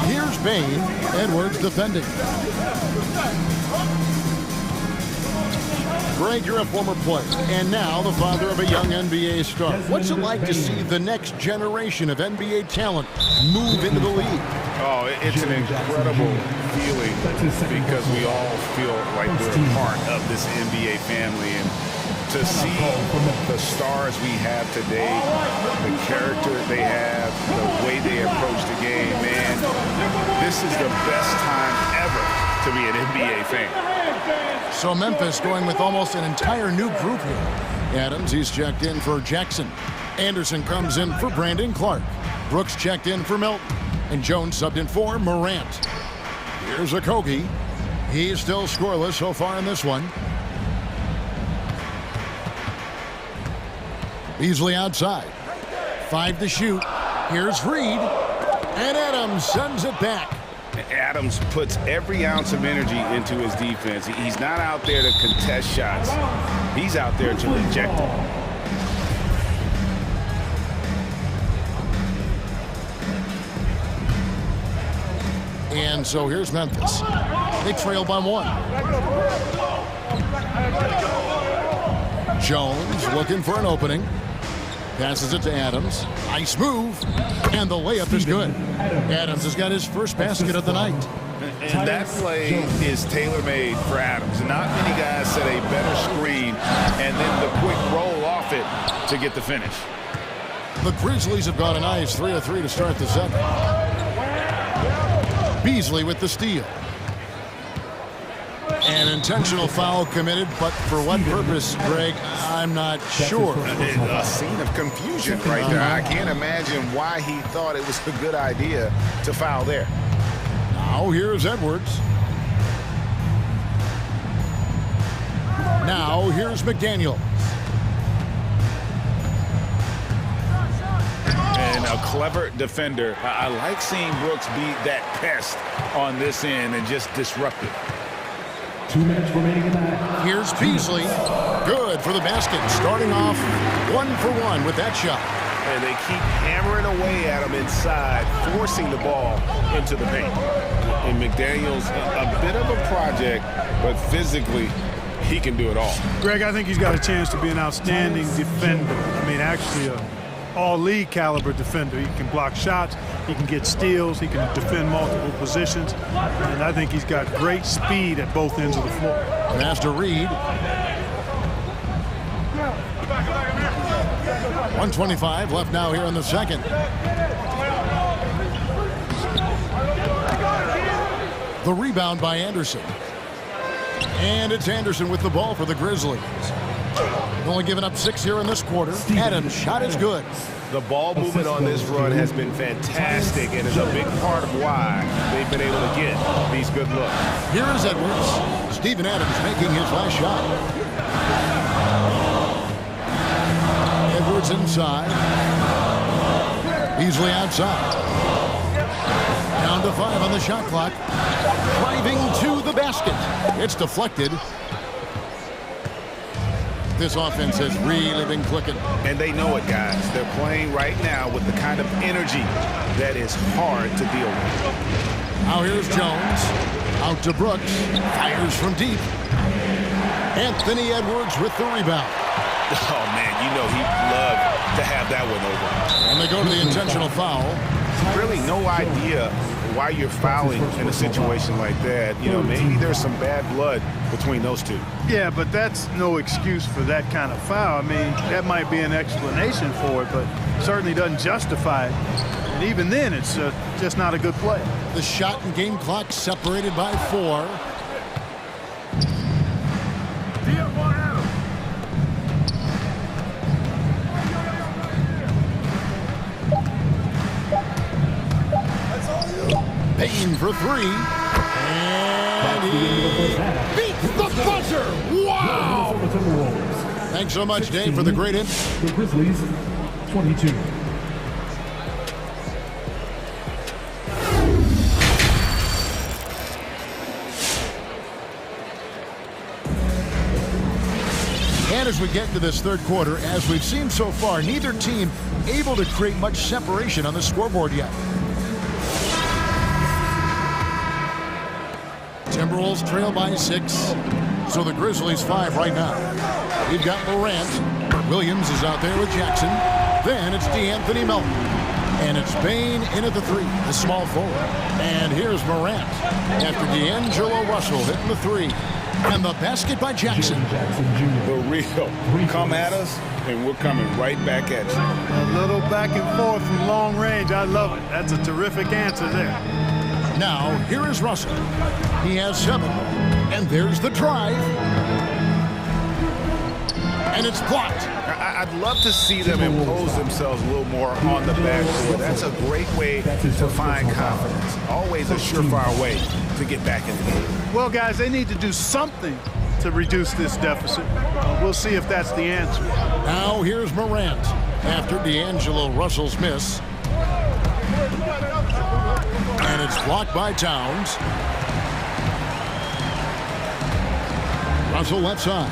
Here's Bain. Edwards defending. Greg, you're a former player, and now the father of a young NBA star. What's it like to see the next generation of NBA talent move into the league? Oh, it's an incredible feeling because we all feel like we're a part of this NBA family. And to see the stars we have today, the character they have, the way they approach the game, man, this is the best time ever to be an NBA fan. So Memphis going with almost an entire new group here. Adams, he's checked in for Jackson. Anderson comes in for Brandon Clark. Brooks checked in for Milton. And Jones subbed in for Morant. Here's Okogie. He's still scoreless so far in this one. Beasley outside. 5 to shoot. Here's Reed. And Adams sends it back. Adams puts every ounce of energy into his defense. He's not out there to contest shots. He's out there to reject them. And so here's Memphis. They trail by 1. Jones looking for an opening. Passes it to Adams. Nice move. And the layup is good. Adams has got his first basket of the night. And that play is tailor-made for Adams. Not many guys set a better screen and then the quick roll off it to get the finish. The Grizzlies have got a nice 3 of 3 to start the second. Beasley with the steal. An intentional foul committed, but for what purpose, Greg, I'm not sure. A scene of confusion right there. I can't imagine why he thought it was a good idea to foul there. Now here's Edwards. Now, here's McDaniel. And a clever defender. I like seeing Brooks be that pest on this end and just disrupt it. 2 minutes remaining in that. Here's Beasley. Good for the basket. Starting off 1 for 1 with that shot. And they keep hammering away at him inside, forcing the ball into the paint. And McDaniel's a bit of a project, but physically, he can do it all. Greg, I think he's got a chance to be an outstanding defender. I mean, actually a all-league caliber defender. He can block shots, he can get steals, he can defend multiple positions, and I think he's got great speed at both ends of the floor. Pass to Reed. 1:25 left now here in the second. The rebound by Anderson. And it's Anderson with the ball for the Grizzlies. Only giving up 6 here in this quarter. Adams' shot is good. The ball movement on this run has been fantastic and is a big part of why they've been able to get these good looks. Here is Edwards. Steven Adams making his last shot. Edwards inside. Beasley outside. Down to 5 on the shot clock. Driving to the basket. It's deflected. This offense has really been clicking. And they know it, guys. They're playing right now with the kind of energy that is hard to deal with. Now here's Jones. Out to Brooks. Fires from deep. Anthony Edwards with the rebound. Oh, man, you know he'd love to have that one over. And they go to the intentional foul. Really no idea why you're fouling in a situation like that. You know, maybe there's some bad blood between those two. Yeah, but that's no excuse for that kind of foul. I mean, that might be an explanation for it, but certainly doesn't justify it. And even then, it's just not a good play. The shot and game clock separated by 4. Payne for 3. And he beats the buzzer. Wow! Thanks so much, Dave, for the great hit. The Grizzlies, 22. And as we get into this third quarter, as we've seen so far, neither team able to create much separation on the scoreboard yet. Timberwolves trail by 6, so the Grizzlies 5 right now. We've got Morant. Williams is out there with Jackson. Then it's DeAnthony Melton. And it's Payne in at the 3, the small forward. And here's Morant after D'Angelo Russell hitting the 3. And the basket by Jackson. The real. Come at us, and we're coming right back at you. A little back and forth from long range. I love it. That's a terrific answer there. Now, here is Russell. He has 7. And there's the drive. And it's blocked. I'd love to see them impose themselves a little more on the backboard. That's a great way to find confidence. Always a surefire way to get back in the game. Well, guys, they need to do something to reduce this deficit. We'll see if that's the answer. Now, here's Morant after D'Angelo Russell's miss. And it's blocked by Towns. Russell left side.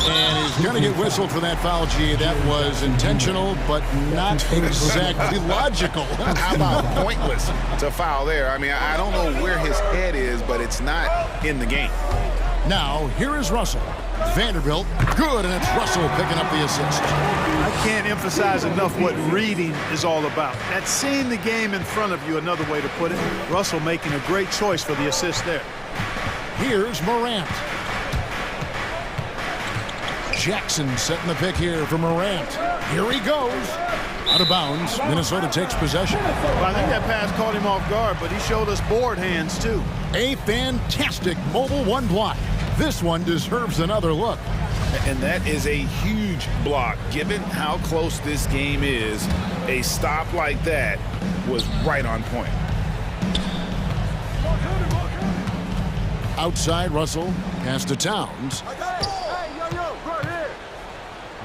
And he's going to get whistled for that foul, G. That was intentional, but not exactly logical. How about pointless to foul there? I mean, I don't know where his head is, but it's not in the game. Now, here is Russell. Vanderbilt, good, and it's Russell picking up the assist. I can't emphasize enough what reading is all about. That's seeing the game in front of you, another way to put it. Russell making a great choice for the assist there. Here's Morant. Jackson setting the pick here for Morant. Here he goes. Out of bounds. Minnesota takes possession. Well, I think that pass caught him off guard, but he showed us board hands, too. A fantastic mobile 1 block. This one deserves another look. And that is a huge block. Given how close this game is, a stop like that was right on point. Outside Russell. Pass to Towns.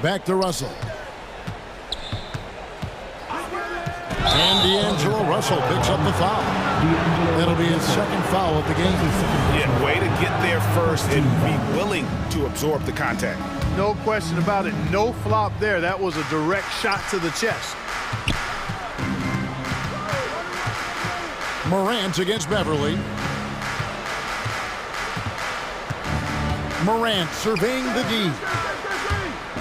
Back to Russell. And D'Angelo Russell picks up the foul. That'll be his second foul of the game. Yeah, way to get there first and be willing to absorb the contact. No question about it. No flop there. That was a direct shot to the chest. Morant against Beverly. Morant surveying the D.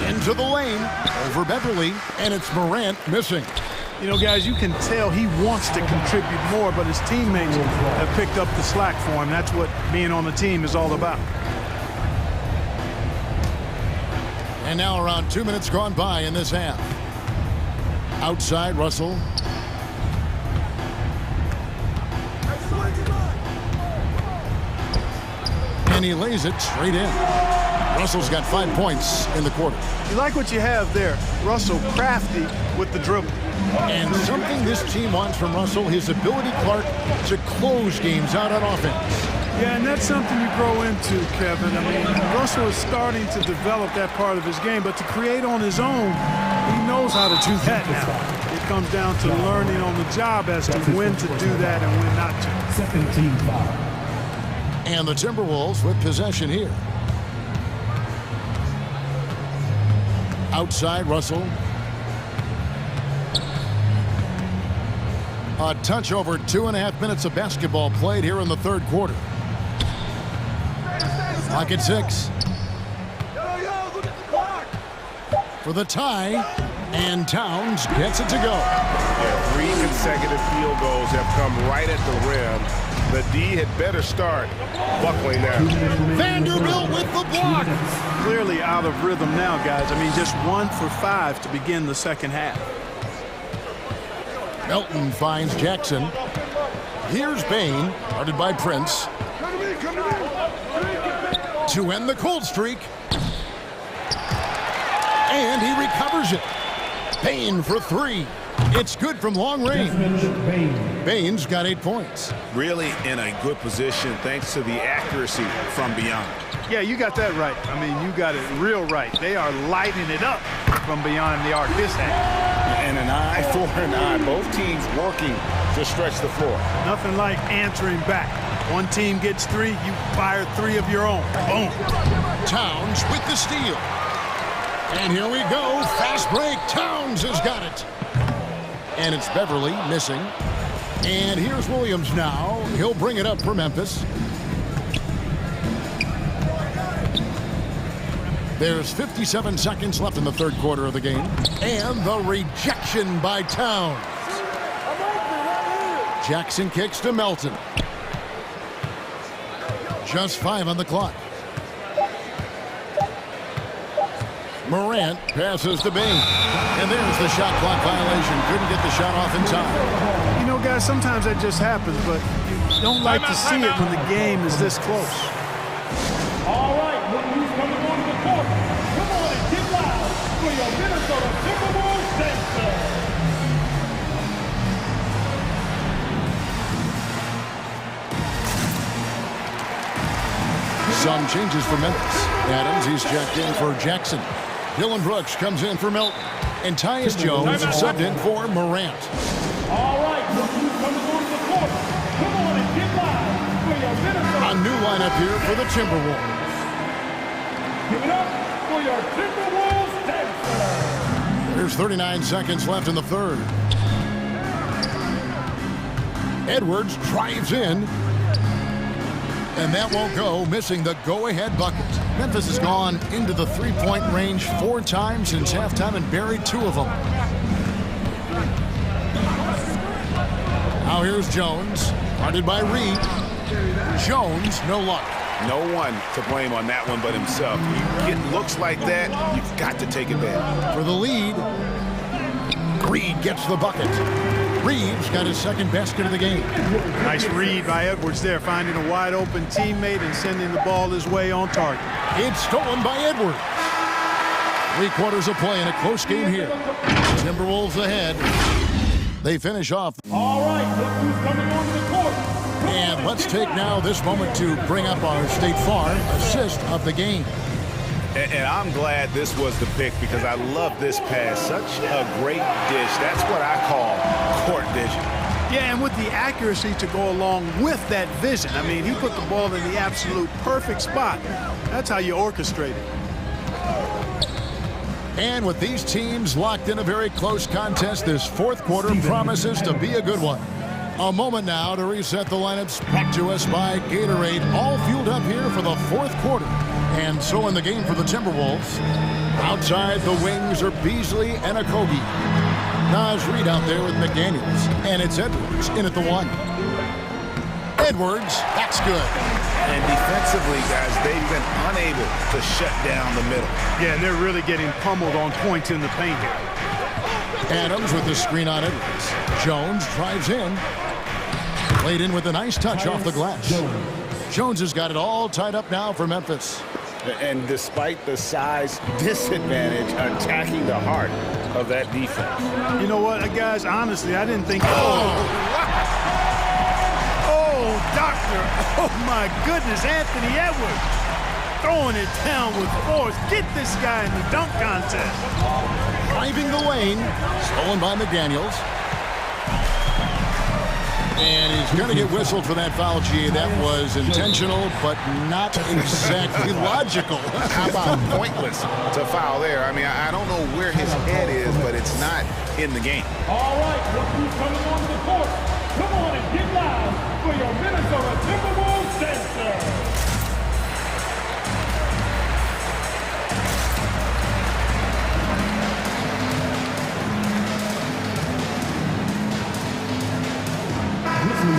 Into the lane, over Beverly, and it's Morant missing. You know, guys, you can tell he wants to contribute more, but his teammates have picked up the slack for him. That's what being on the team is all about. And now around 2 minutes gone by in this half. Outside, Russell. And he lays it straight in. Russell's got 5 points in the quarter. You like what you have there. Russell crafty with the dribble. And something this team wants from Russell, his ability, Clark, to close games out on offense. Yeah, and that's something you grow into, Kevin. I mean, Russell is starting to develop that part of his game, but to create on his own, he knows how to do that now. It comes down to learning on the job as to when to do that and when not to. Second team foul. And the Timberwolves with possession here. Outside, Russell. A touch over 2.5 minutes of basketball played here in the third quarter. Clock at 6. For the tie, and Towns gets it to go. Yeah, 3 consecutive field goals have come right at the rim. The D had better start buckling now. Vanderbilt with the block. Clearly out of rhythm now, guys. I mean, just 1 for 5 to begin the second half. Melton finds Jackson. Here's Bain, guarded by Prince. To end the cold streak. And he recovers it. Bain for 3. It's good from long range. Bain's got 8 points. Really in a good position thanks to the accuracy from beyond. Yeah, you got that right. I mean, you got it real right. They are lighting it up from beyond the arc this half. And an eye for an eye. Both teams working to stretch the floor. Nothing like answering back. One team gets 3, you fire 3 of your own. Boom. Towns with the steal. And here we go. Fast break. Towns has got it. And it's Beverly missing. And here's Williams now. He'll bring it up for Memphis. There's 57 seconds left in the third quarter of the game. And the rejection by Towns. Jackson kicks to Melton. Just 5 on the clock. Morant passes to Bain. And there's the shot clock violation. Couldn't get the shot off in time. You know, guys, sometimes that just happens, but you don't like to see it when the game is this close. All right, look who's coming onto the court. Come on and get loud for your Minnesota Timberwolves dancer. Some changes for Memphis. Adams, he's checked in for Jackson. Dylan Brooks comes in for Melton. And Tyus Jones subbed in for Morant. All right, look who's coming onto the court. Come on and get loud for your Minnesota. A new lineup here for the Timberwolves. Give it up for your Timberwolves dancer. There's 39 seconds left in the third. Edwards drives in. And that won't go, missing the go-ahead bucket. Memphis has gone into the three-point range 4 times since halftime and buried 2 of them. Now here's Jones, guarded by Reed. Jones, no luck. No one to blame on that one but himself. You get looks like that, you've got to take it back. For the lead, Reed gets the bucket. Reed's got his second basket of the game. Nice read by Edwards there, finding a wide-open teammate and sending the ball his way on target. It's stolen by Edwards. 3 quarters of play in a close game here. Timberwolves ahead. They finish off. All right, look who's coming onto the court. And let's take now this moment to bring up our State Farm assist of the game. And I'm glad this was the pick because I love this pass. Such a great dish. That's what I call court vision. Yeah, and with the accuracy to go along with that vision. I mean, he put the ball in the absolute perfect spot. That's how you orchestrate it. And with these teams locked in a very close contest, this fourth quarter promises to be a good one. A moment now to reset the lineups brought to us by Gatorade, all fueled up here for the fourth quarter. And so in the game for the Timberwolves, outside the wings are Beasley and Okogie. Naz Reid out there with McDaniels, and it's Edwards in at the one. Edwards, that's good. And defensively, guys, they've been unable to shut down the middle. Yeah, and they're really getting pummeled on points in the paint here. Adams with the screen on Edwards. Jones drives in. Played in with a nice touch off the glass. Jones has got it all tied up now for Memphis. And despite the size disadvantage, attacking the heart of that defense. You know what, guys, honestly, I didn't think... Oh, doctor. Oh, my goodness, Anthony Edwards. Throwing it down with force. Get this guy in the dunk contest. Driving the lane. Stolen by McDaniels. And he's going to get whistled for that foul, G. That was intentional, but not exactly logical. How about pointless to foul there? I mean, I don't know where his head is, but it's not in the game. All right, look who's coming onto the court. Come on and get loud for your Minnesota Timberwolves center.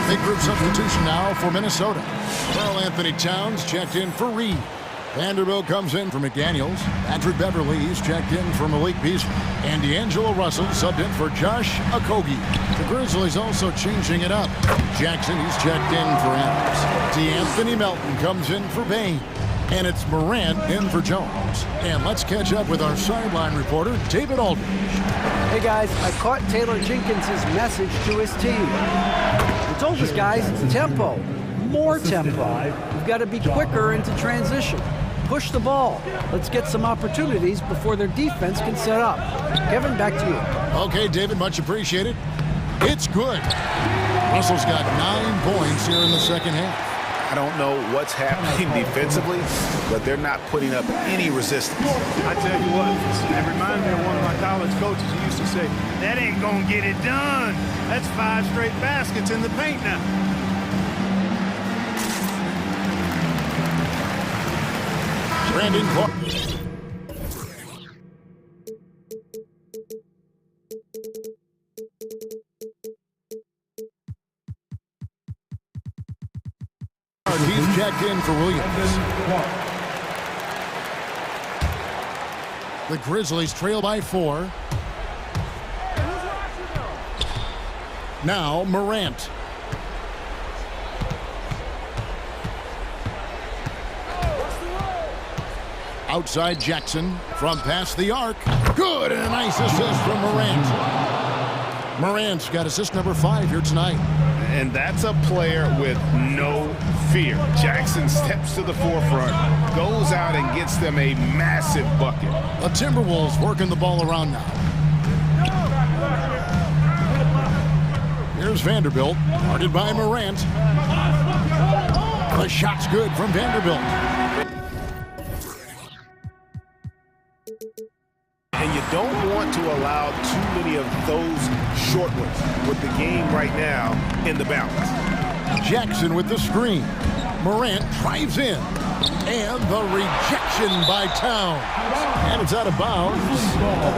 Big group substitution now for Minnesota. Karl Anthony Towns checked in for Reed. Vanderbilt comes in for McDaniels. Andrew Beverly, he's checked in for Malik Beasley. And D'Angelo Russell subbed in for Josh Okogie. The Grizzlies also changing it up. Jackson, he's checked in for Adams. D'Anthony Melton comes in for Bain. And it's Morant in for Jones. And let's catch up with our sideline reporter, David Aldridge. Hey guys, I caught Taylor Jenkins' message to his team. He told his guys, tempo, more tempo. We've got to be quicker into transition. Push the ball. Let's get some opportunities before their defense can set up. Kevin, back to you. Okay, David, much appreciated. It's good. Russell's got 9 points here in the second half. I don't know what's happening defensively, but they're not putting up any resistance. I tell you what, it reminds me of one of my college coaches who used to say, that ain't gonna get it done. That's 5 straight baskets in the paint now. Brandon Clark. He's checked in for Williams. The Grizzlies trail by 4. Now Morant. Outside Jackson from past the arc. Good, and a nice assist from Morant. Morant's got assist number 5 here tonight. And that's a player with no fear. Jackson steps to the forefront, goes out and gets them a massive bucket. The Timberwolves working the ball around now. Here's Vanderbilt, guarded by Morant. The shot's good from Vanderbilt. And you don't want to allow too many of those short ones with the game right now in the balance. Jackson with the screen. Morant drives in. And the rejection by Towns. And it's out of bounds.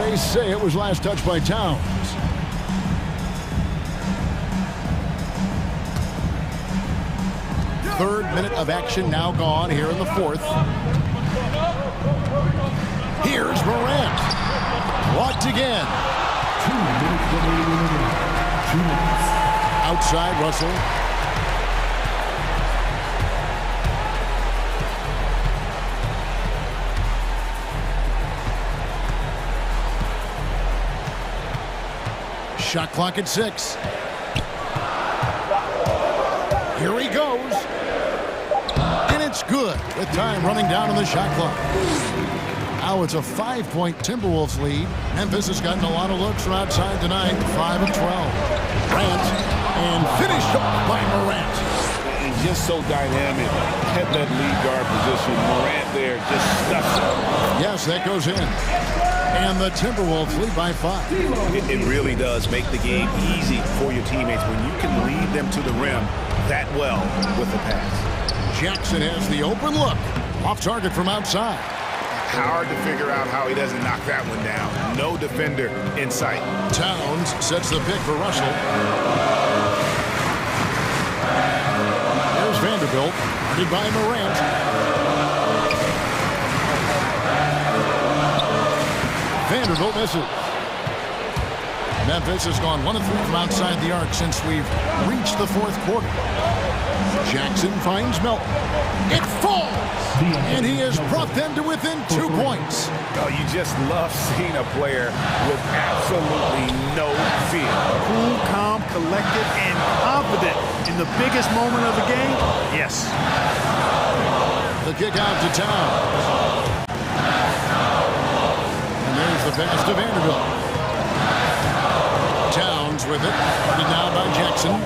They say it was last touched by Towns. Third minute of action now gone here in the fourth. Here's Morant. Blocked again. 2 minutes remaining. 2 minutes. Outside Russell. Shot clock at 6. Here he goes. And it's good with time running down on the shot clock. Now it's a 5-point Timberwolves lead. Memphis has gotten a lot of looks from outside tonight. 5 of 12. Morant, and finished off by Morant. He's just so dynamic. Had that lead guard position. Morant there just stuffs it. Yes, that goes in. And the Timberwolves lead by 5. It really does make the game easy for your teammates when you can lead them to the rim that well with the pass. Jackson has the open look. Off target from outside. Hard to figure out how he doesn't knock that one down. No defender in sight. Towns sets the pick for Russell. There's Vanderbilt, guarded by Morant. Vanderbilt misses. Memphis has gone 1 of 3 from outside the arc since we've reached the 4th quarter. Jackson finds Melton. It falls! And he has brought them to within 2 points. Oh, you just love seeing a player with absolutely no fear. Cool, calm, collected, and confident in the biggest moment of the game. Yes. The kick out to Towns. And there's the pass to Vanderbilt. Towns with it. Guarded now by Jackson.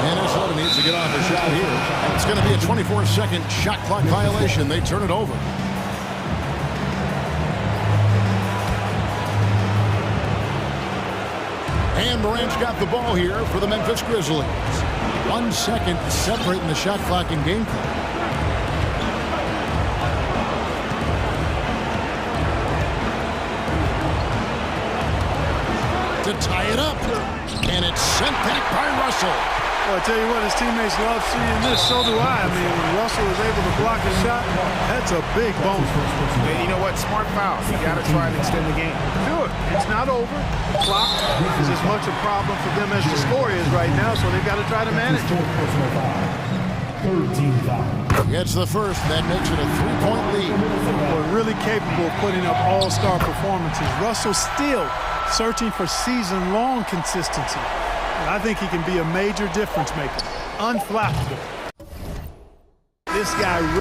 Minnesota needs to get off a shot here. It's going to be a 24-second shot clock violation. They turn it over. And Morant's got the ball here for the Memphis Grizzlies. 1 second separating the shot clock and game clock. To tie it up. And it's sent back by Russell. Well, I tell you what, his teammates love seeing this. So do I. I mean, when Russell is able to block a shot, that's a big bonus. And you know what? Smart foul. You got to try and extend the game. Do it. It's not over. The clock is as much a problem for them as the score is right now, so they've got to try to manage it. Gets the first. That makes it a 3-point lead. Well, really capable of putting up all-star performances. Russell still searching for season-long consistency. And I think he can be a major difference maker. Unflappable. This guy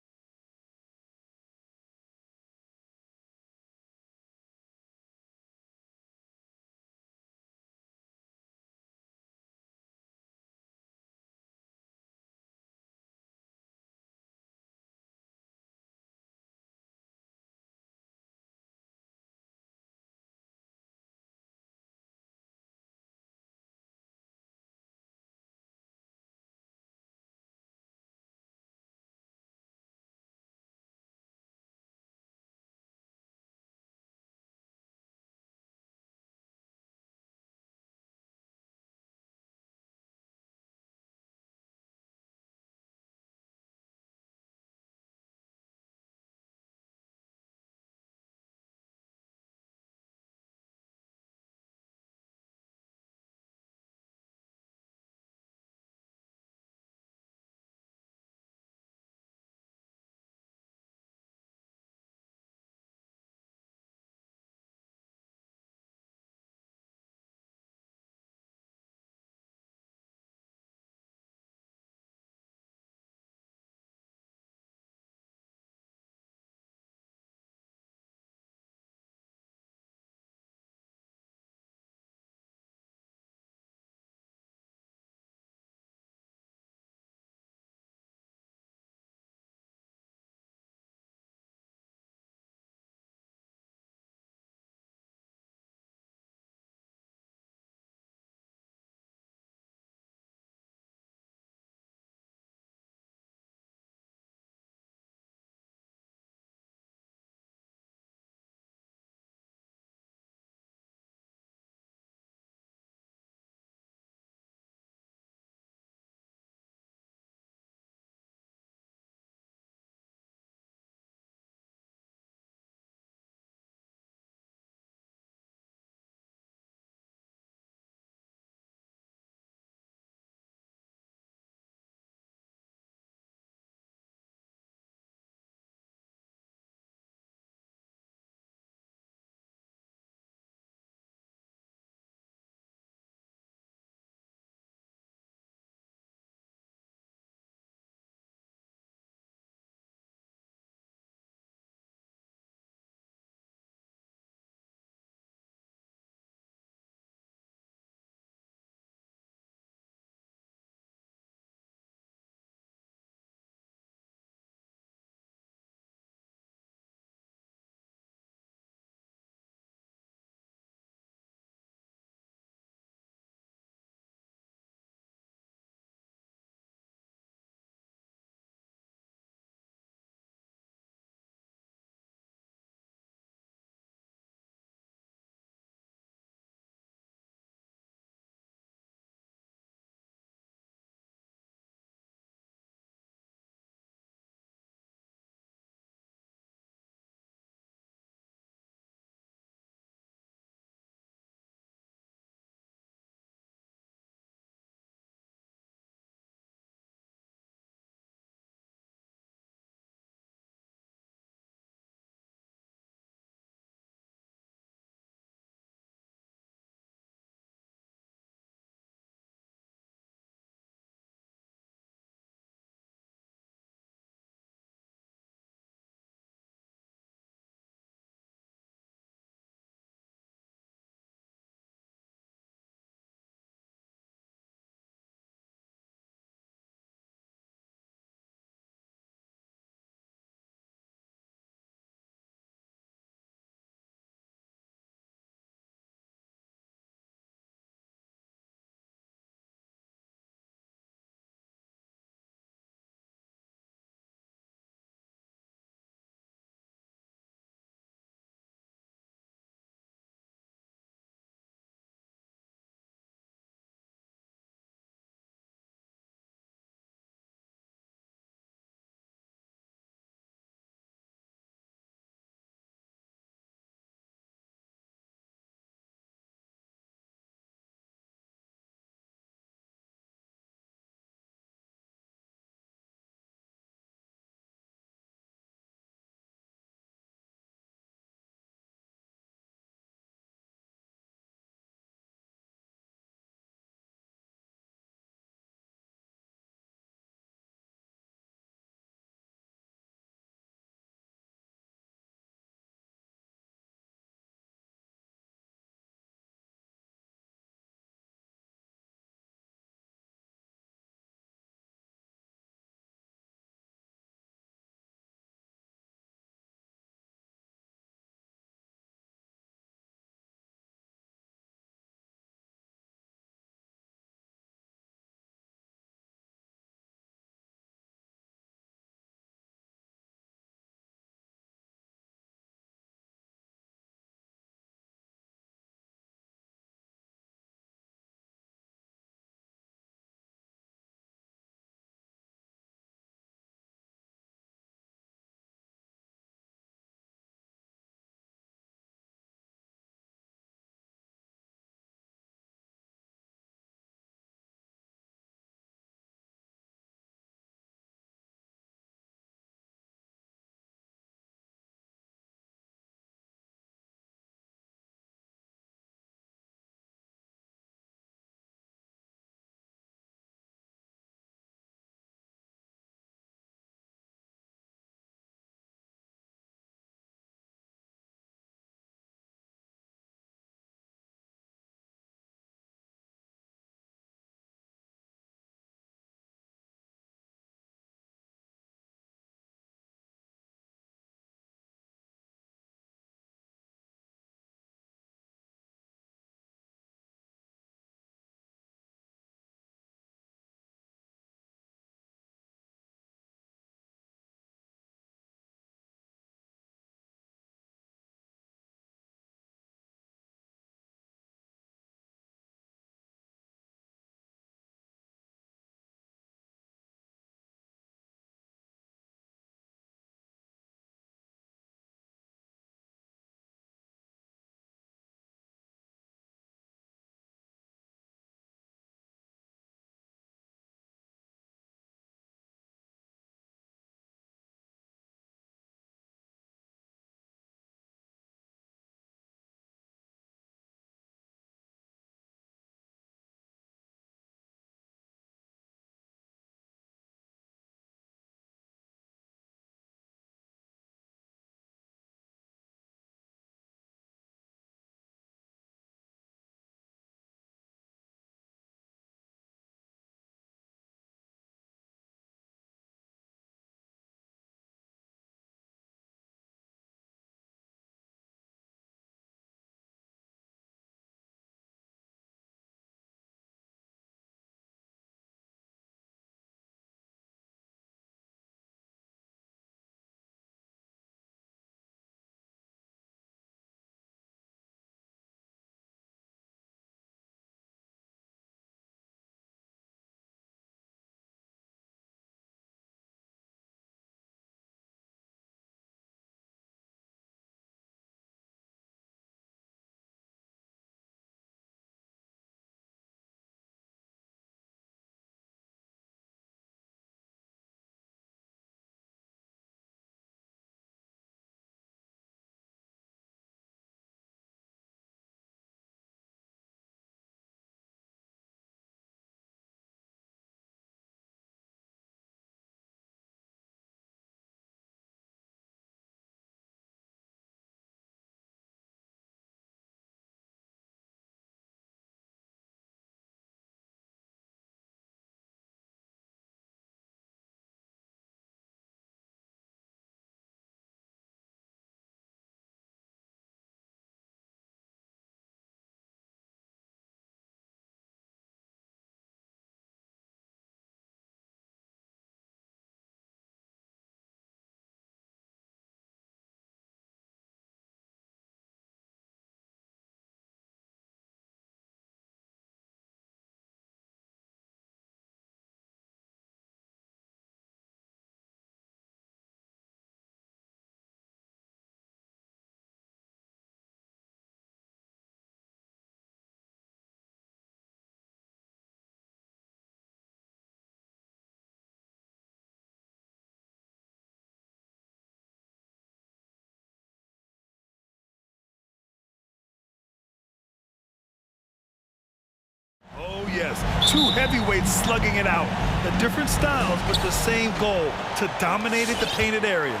Two heavyweights slugging it out. The different styles, but the same goal, to dominate at the painted area.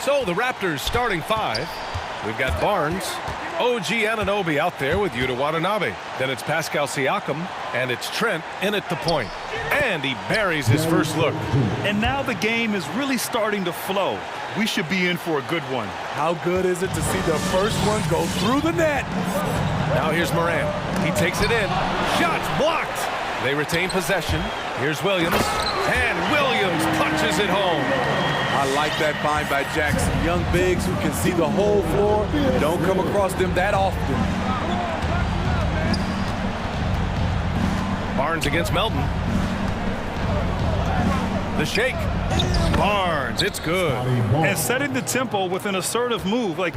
So the Raptors starting five. We've got Barnes, OG Anunoby out there with Yuta Watanabe. Then it's Pascal Siakam, and it's Trent in at the point. And he buries his first look. And now the game is really starting to flow. We should be in for a good one. How good is it to see the first one go through the net? Now here's Morant. He takes it in. Shots blocked. They retain possession. Here's Williams. And Williams punches it home. I like that find by Jackson. Young bigs who can see the whole floor. Don't come across them that often. Barnes against Melton. The shake. Barnes, it's good. And setting the tempo with an assertive move. Like,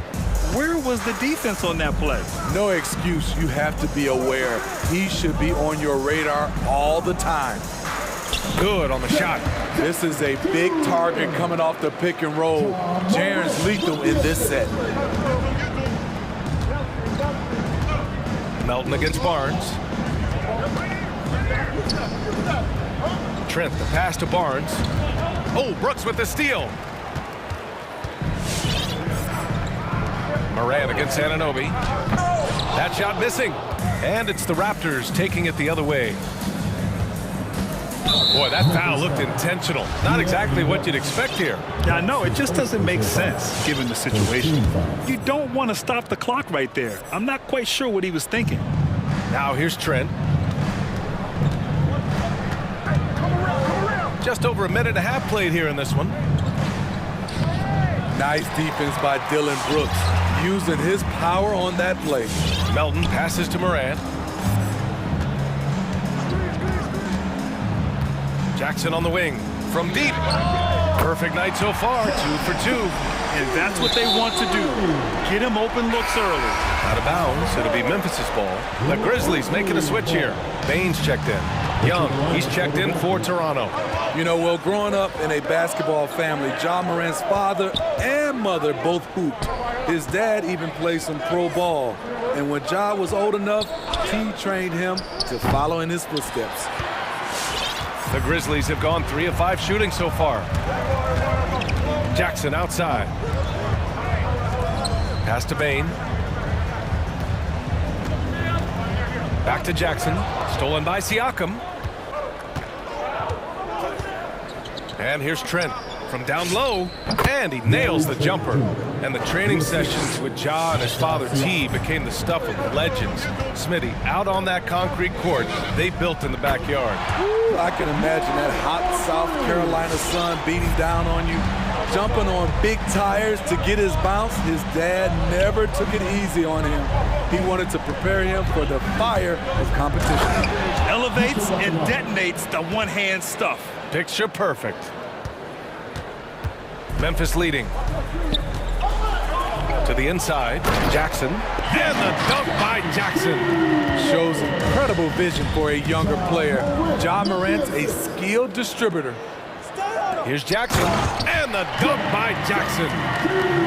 where was the defense on that play? No excuse. You have to be aware. He should be on your radar all the time. Good on the shot. This is a big target coming off the pick and roll. Jaren's lethal in this set. Melton against Barnes. Trent, the pass to Barnes. Oh, Brooks with the steal. Morant against Anunoby. That shot missing. And it's the Raptors taking it the other way. Boy, that foul looked intentional. Not exactly what you'd expect here. Yeah, I know. It just doesn't make sense, given the situation. You don't want to stop the clock right there. I'm not quite sure what he was thinking. Now here's Trent. Just over a minute and a half played here in this one. Nice defense by Dylan Brooks, using his power on that play. Melton passes to Morant. Jackson on the wing from deep. Perfect night so far, 2 for 2. And that's what they want to do. Get him open looks early. Out of bounds, it'll be Memphis's ball. The Grizzlies making a switch here. Baines checked in. Young, he's checked in for Toronto. You know, well, growing up in a basketball family, Ja Morant's father and mother both hooped. His dad even played some pro ball. And when Ja was old enough, he trained him to follow in his footsteps. The Grizzlies have gone 3 of 5 shooting so far. Jackson outside. Pass to Bane. Back to Jackson. Stolen by Siakam. And here's Trent from down low. And he nails the jumper. And the training sessions with Ja and his father T became the stuff of legends. Smitty, out on that concrete court they built in the backyard. Ooh, I can imagine that hot South Carolina sun beating down on you, jumping on big tires to get his bounce. His dad never took it easy on him. He wanted to prepare him for the fire of competition. Elevates and detonates the one-hand stuff. Picture perfect. Memphis leading. To the inside, Jackson. And the dunk by Jackson. Shows incredible vision for a younger player. Ja Morant's a skilled distributor. Here's Jackson. And the dunk by Jackson.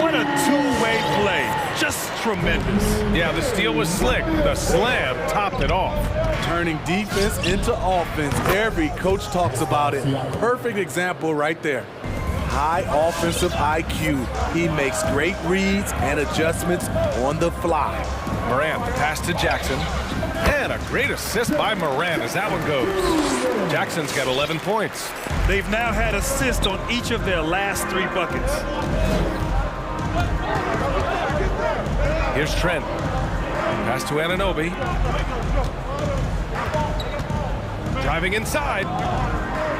What a two-way play. Just tremendous. Yeah, the steal was slick. The slam topped it off. Turning defense into offense. Every coach talks about it. Perfect example right there. High offensive IQ. He makes great reads and adjustments on the fly. Morant, the pass to Jackson. And a great assist by Morant as that one goes. Jackson's got 11 points. They've now had assists on each of their last 3 buckets. Here's Trent. Pass to Anunoby. Driving inside.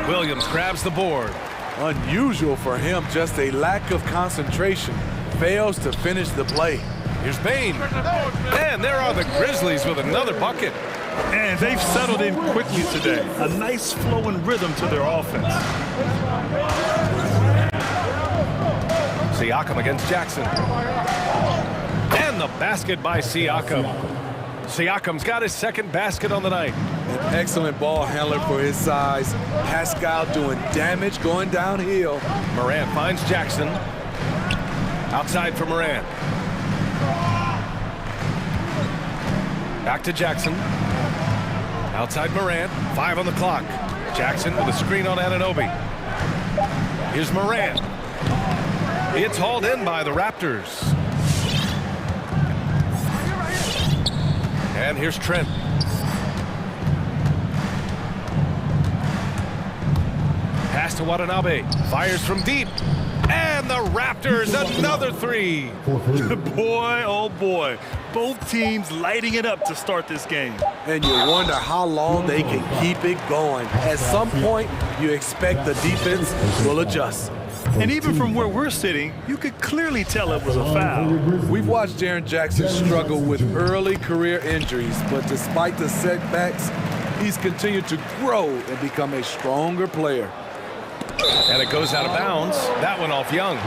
Williams grabs the board. Unusual for him, just a lack of concentration. Fails to finish the play. Here's Bane. And there are the Grizzlies with another bucket. And they've settled in quickly today. A nice flowing rhythm to their offense. Siakam against Jackson. And the basket by Siakam. Siakam's got his second basket on the night. An excellent ball handler for his size. Pascal doing damage going downhill. Morant finds Jackson. Outside for Morant. Back to Jackson. Outside Morant, 5 on the clock. Jackson with a screen on Anunoby. Here's Morant. It's hauled in by the Raptors. And here's Trent. Pass to Watanabe. Fires from deep. And the Raptors, another three. Boy, oh boy. Both teams lighting it up to start this game. And you wonder how long they can keep it going. At some point, you expect the defense will adjust. And even from where we're sitting, you could clearly tell it was a foul. We've watched Jaren Jackson struggle with early career injuries, but despite the setbacks, he's continued to grow and become a stronger player. And it goes out of bounds. That one off Young.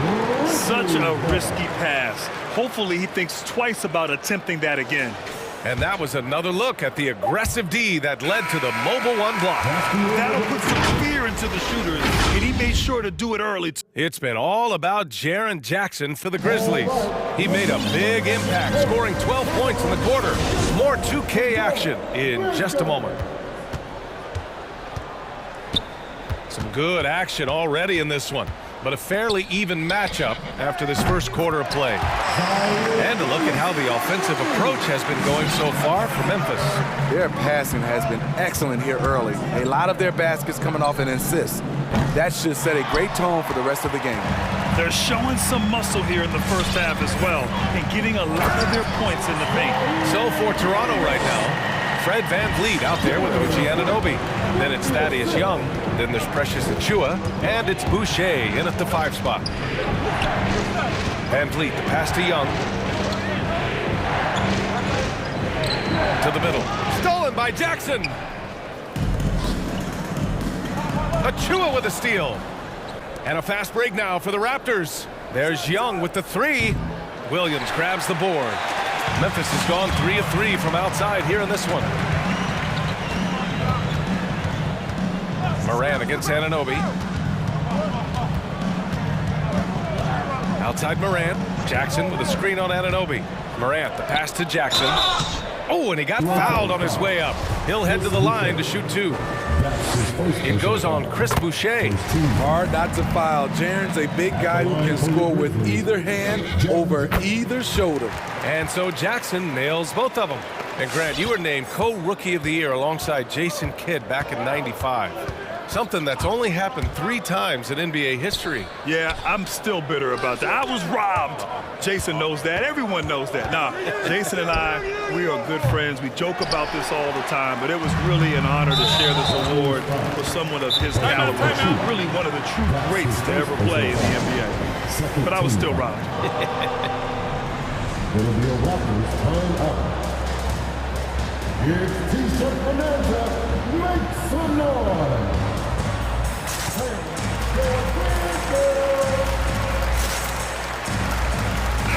Such a risky pass. Hopefully he thinks twice about attempting that again. And that was another look at the aggressive D that led to the mobile one block. That'll put some fear into the shooters, and he made sure to do it early. It's been all about Jaren Jackson for the Grizzlies. He made a big impact, scoring 12 points in the quarter. More 2K action in just a moment. Some good action already in this one, but a fairly even matchup after this first quarter of play. And to look at how the offensive approach has been going so far for Memphis. Their passing has been excellent here early. A lot of their baskets coming off an assist. That should set a great tone for the rest of the game. They're showing some muscle here in the first half as well, and getting a lot of their points in the paint. So for Toronto right now, Fred VanVleet out there with OG Anunoby. Then it's Thaddeus Young. Then there's Precious Achiuwa. And it's Boucher in at the 5 spot. VanVleet, the pass to Young. To the middle. Stolen by Jackson. Achiuwa with a steal. And a fast break now for the Raptors. There's Young with the 3. Williams grabs the board. Memphis has gone 3 of 3 from outside here in this one. Morant against Anunoby. Outside Morant. Jackson with a screen on Anunoby. Morant, the pass to Jackson. Oh, and he got fouled on his way up. He'll head to the line to shoot 2. It goes on Chris Boucher. Hard not to foul. Jaren's a big guy who can score with either hand over either shoulder. And so Jackson nails both of them. And Grant, you were named co-rookie of the year alongside Jason Kidd back in '95. Something that's only happened 3 times in NBA history. Yeah, I'm still bitter about that. I was robbed. Jason knows that. Everyone knows that. Nah, Jason and I, we are good friends. We joke about this all the time, but it was really an honor to share this award with someone of his caliber. Really one of the true greats to ever play in the NBA. But I was still robbed. It'll be a Raptors timeout. Here's T-shirt Bonanza. Make some noise.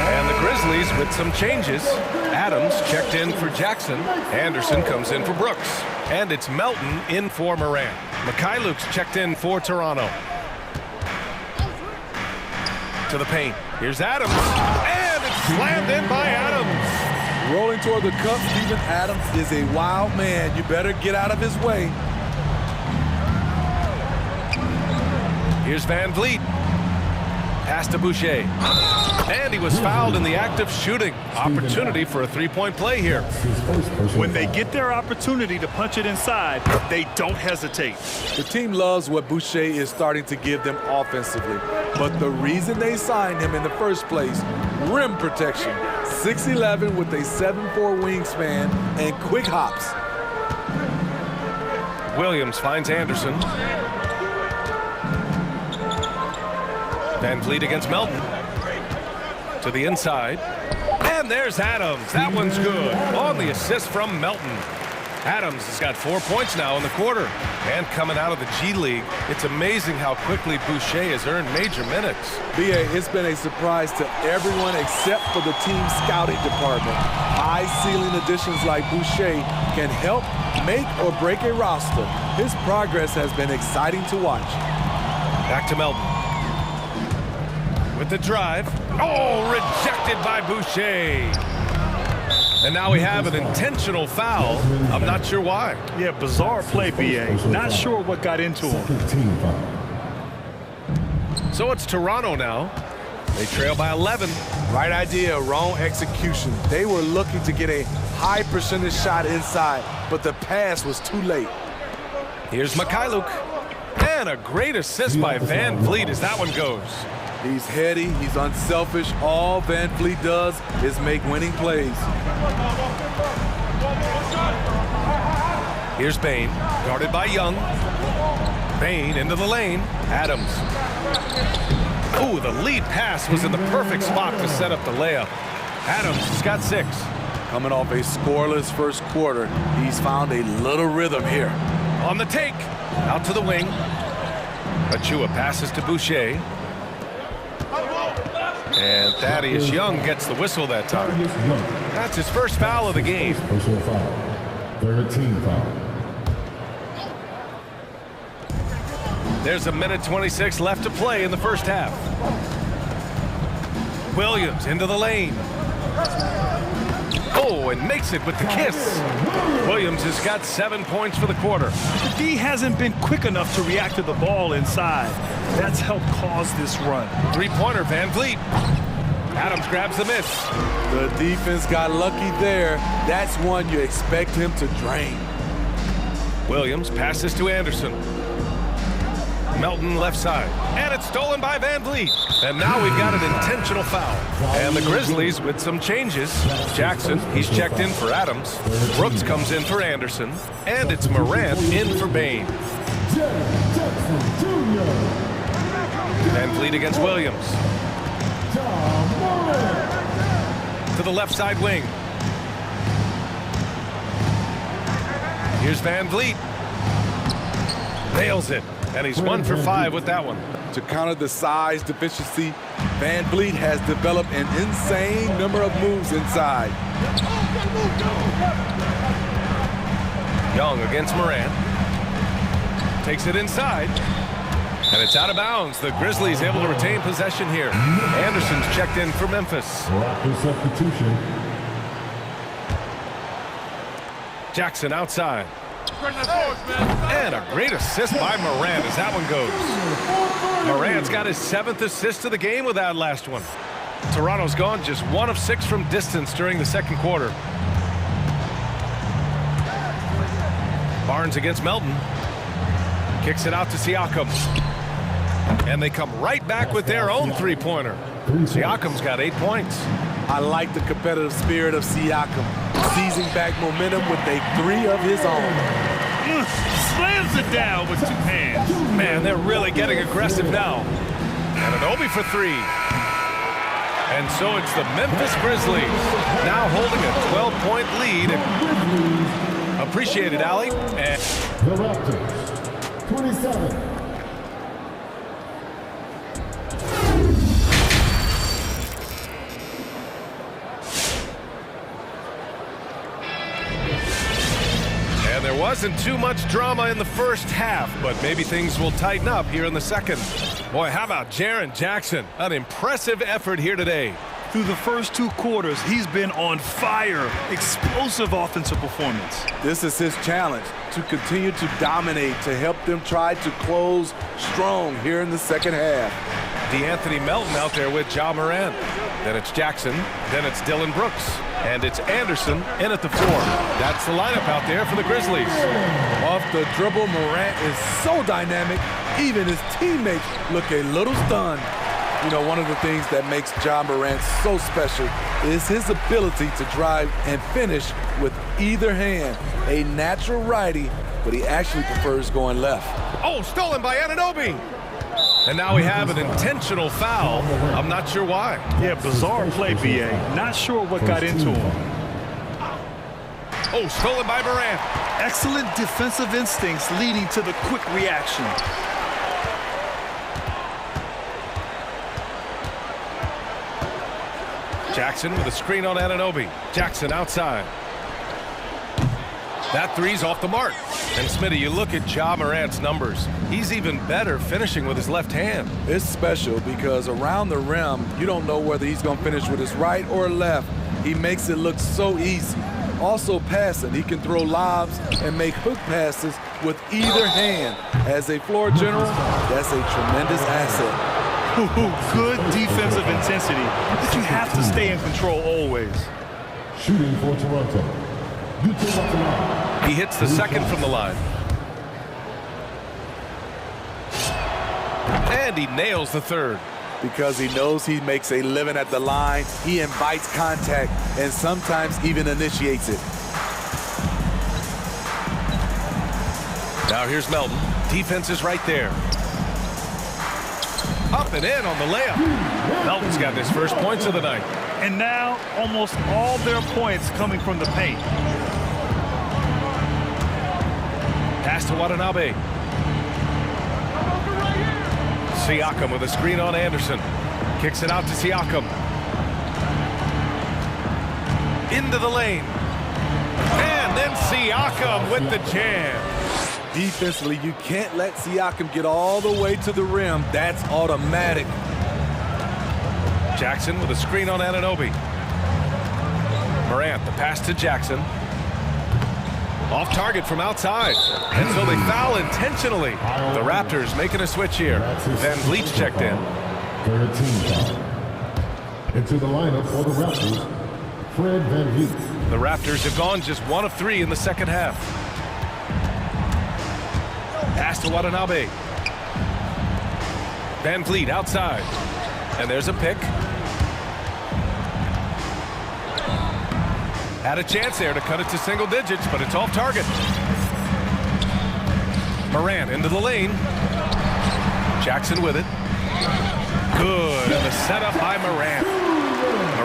And the Grizzlies with some changes. Adams checked in for Jackson. Anderson comes in for Brooks. And it's Melton in for Morant. Mikhailuk's checked in for Toronto. To the paint. Here's Adams. And it's slammed in by Adams. Rolling toward the cup, Steven Adams is a wild man. You better get out of his way. Here's VanVleet. Pass to Boucher. And he was fouled in the act of shooting. Opportunity for a 3-point play here. When they get their opportunity to punch it inside, they don't hesitate. The team loves what Boucher is starting to give them offensively. But the reason they signed him in the first place, rim protection. 6'11" with a 7'4" wingspan and quick hops. Williams finds Anderson. VanVleet against Melton. To the inside. And there's Adams. That one's good. On the assist from Melton. Adams has got 4 points now in the quarter. And coming out of the G League, it's amazing how quickly Boucher has earned major minutes. B.A., it's been a surprise to everyone except for the team scouting department. High-ceiling additions like Boucher can help make or break a roster. His progress has been exciting to watch. Back to Melton. With the drive. Oh, rejected by Boucher. And now we have an intentional foul. I'm not sure why. Yeah, bizarre play, BA. Not sure what got into him. Team foul. So it's Toronto now. They trail by 11. Right idea, wrong execution. They were looking to get a high percentage shot inside, but the pass was too late. Here's Mikhailuk. And a great assist by Van Vliet as that one goes. He's heady, he's unselfish. All Van Vliet does is make winning plays. Here's Bain, guarded by Young. Bain into the lane. Adams. Ooh, the lead pass was in the perfect spot to set up the layup. Adams has got 6. Coming off a scoreless first quarter, he's found a little rhythm here. On the take, out to the wing. Achua passes to Boucher. And Thaddeus Young gets the whistle that time. That's his first foul of the game. Personal foul. Third team foul. There's 1:26 left to play in the first half. Williams into the lane. Oh, and makes it with the kiss. Williams has got 7 points for the quarter. The D hasn't been quick enough to react to the ball inside. That's helped cause this run. Three-pointer, Van Vliet. Adams grabs the miss. The defense got lucky there. That's one you expect him to drain. Williams passes to Anderson. Melton left side. And it's stolen by Van Vliet. And now we've got an intentional foul. And the Grizzlies with some changes. Jackson, he's checked in for Adams. Brooks comes in for Anderson. And it's Morant in for Bain. Van Vliet against Williams. To the left side wing. Here's Van Vliet. Nails it. And he's 1 for 5 with that one. To counter the size deficiency, Van Vliet has developed an insane number of moves inside. Young against Morant. Takes it inside. And it's out of bounds. The Grizzlies able to retain possession here. Anderson's checked in for Memphis. Substitution. Jackson outside. And a great assist by Morant as that one goes. Morant's got his 7th assist of the game with that last one. Toronto's gone just 1 of 6 from distance during the second quarter. Barnes against Melton. Kicks it out to Siakam. And they come right back with their own three-pointer. Siakam's got 8 points. I like the competitive spirit of Siakam, seizing back momentum with a 3 of his own. Slams it down with 2 hands. Man, they're really getting aggressive now. And an Obi for 3. And so it's the Memphis Grizzlies now holding a 12-point lead. Appreciate it, Allie. And the Raptors, 27. And there wasn't too much drama in the first half, but maybe things will tighten up here in the second. Boy, how about Jaren Jackson? An impressive effort here today. Through the first 2 quarters, he's been on fire. Explosive offensive performance. This is his challenge, to continue to dominate, to help them try to close strong here in the second half. DeAnthony Melton out there with Ja Morant. Then it's Jackson. Then it's Dillon Brooks. And it's Anderson in at the 4. That's the lineup out there for the Grizzlies. Off the dribble, Morant is so dynamic, even his teammates look a little stunned. You know, one of the things that makes Ja Morant so special is his ability to drive and finish with either hand. A natural righty, but he actually prefers going left. Oh, stolen by Anunoby. And now we have an intentional foul. I'm not sure why. Yeah, bizarre play, BA. Not sure what got into him. Oh, stolen by Morant. Excellent defensive instincts leading to the quick reaction. Jackson with a screen on Anunoby. Jackson outside. That 3's off the mark. And Smitty, you look at Ja Morant's numbers. He's even better finishing with his left hand. It's special because around the rim, you don't know whether he's going to finish with his right or left. He makes it look so easy. Also passing, he can throw lobs and make hook passes with either hand. As a floor general, that's a tremendous asset. Good defensive intensity, but you have to stay in control always. Shooting for Toronto. He hits the second from the line. And he nails the third. Because he knows he makes a living at the line, he invites contact and sometimes even initiates it. Now here's Melton. Defense is right there. Up and in on the layup. Melton's got his first points of the night. And now almost all their points coming from the paint. Pass to Watanabe. Siakam with a screen on Anderson. Kicks it out to Siakam. Into the lane. And then Siakam with the jam. Defensively, you can't let Siakam get all the way to the rim. That's automatic. Jackson with a screen on Anunoby. Morant, the pass to Jackson. Off target from outside. And so they foul intentionally. The Raptors making a switch here. Van Vliet's checked in. Third team foul. Into the lineup for the Raptors, Fred Van Vliet. The Raptors have gone just 1 of 3 in the second half. Pass to Watanabe. Van Vliet outside. And there's a pick. Had a chance there to cut it to single digits, but it's off target. Morant into the lane. Jackson with it. Good, and the setup by Morant.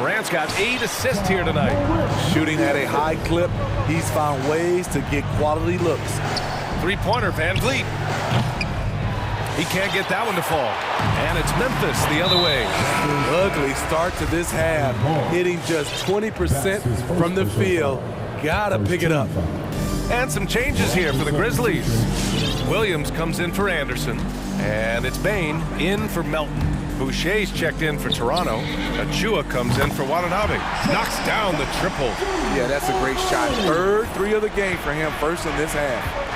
Morant's got 8 assists here tonight. Shooting at a high clip, he's found ways to get quality looks. Three-pointer, Van Vliet. He can't get that one to fall. And it's Memphis the other way. Ugly start to this half. Hitting just 20% from the field. Gotta pick it up. And some changes here for the Grizzlies. Williams comes in for Anderson. And it's Bain in for Melton. Boucher's checked in for Toronto. Achua comes in for Watanabe. Knocks down the triple. Yeah, that's a great shot. Third 3 of the game for him, first in this half.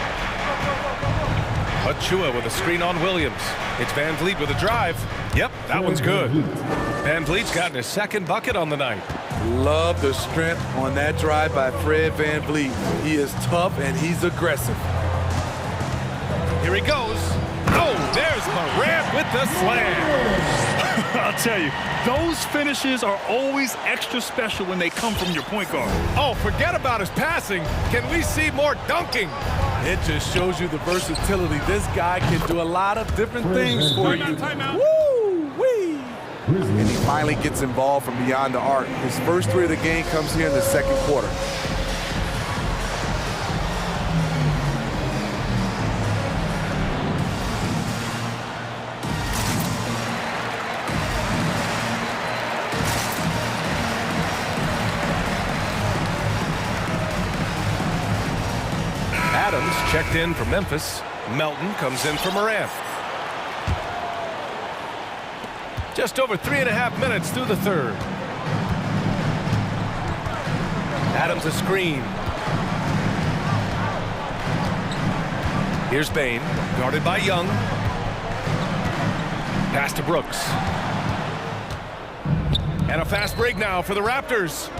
Achua with a screen on Williams. It's Van Vliet with a drive. Yep, that one's good. Van Vliet's gotten his second bucket on the night. Love the strength on that drive by Fred Van Vliet. He is tough and he's aggressive. Here he goes. Oh, there's Morant with the slam. I'll tell you, those finishes are always extra special when they come from your point guard. Oh, forget about his passing. Can we see more dunking? It just shows you the versatility. This guy can do a lot of different things for you. Woo-wee! And he finally gets involved from beyond the arc. His first 3 of the game comes here in the second quarter. Adams checked in for Memphis. Melton comes in for Morant. Just over 3.5 minutes through the third. Adams a screen. Here's Bain, guarded by Young. Pass to Brooks. And a fast break now for the Raptors.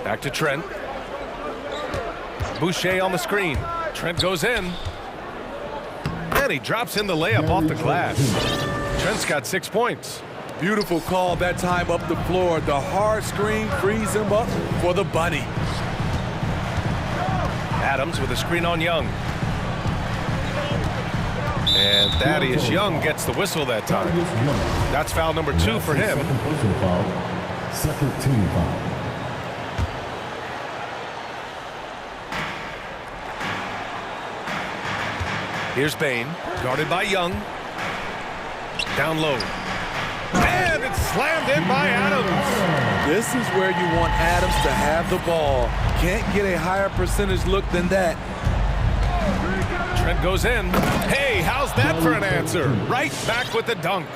Back to Trent. Boucher on the screen. Trent goes in. And he drops in the layup off the glass. Trent's got 6 points. Beautiful call that time up the floor. The hard screen frees him up for the bunny. Adams with a screen on Young. And Thaddeus Young gets the whistle that time. That's foul number 2 for him. Second team foul. Here's Bain, guarded by Young. Down low. And it's slammed in by Adams. This is where you want Adams to have the ball. Can't get a higher percentage look than that. Trent goes in. Hey, how's that for an answer? Right back with the dunk.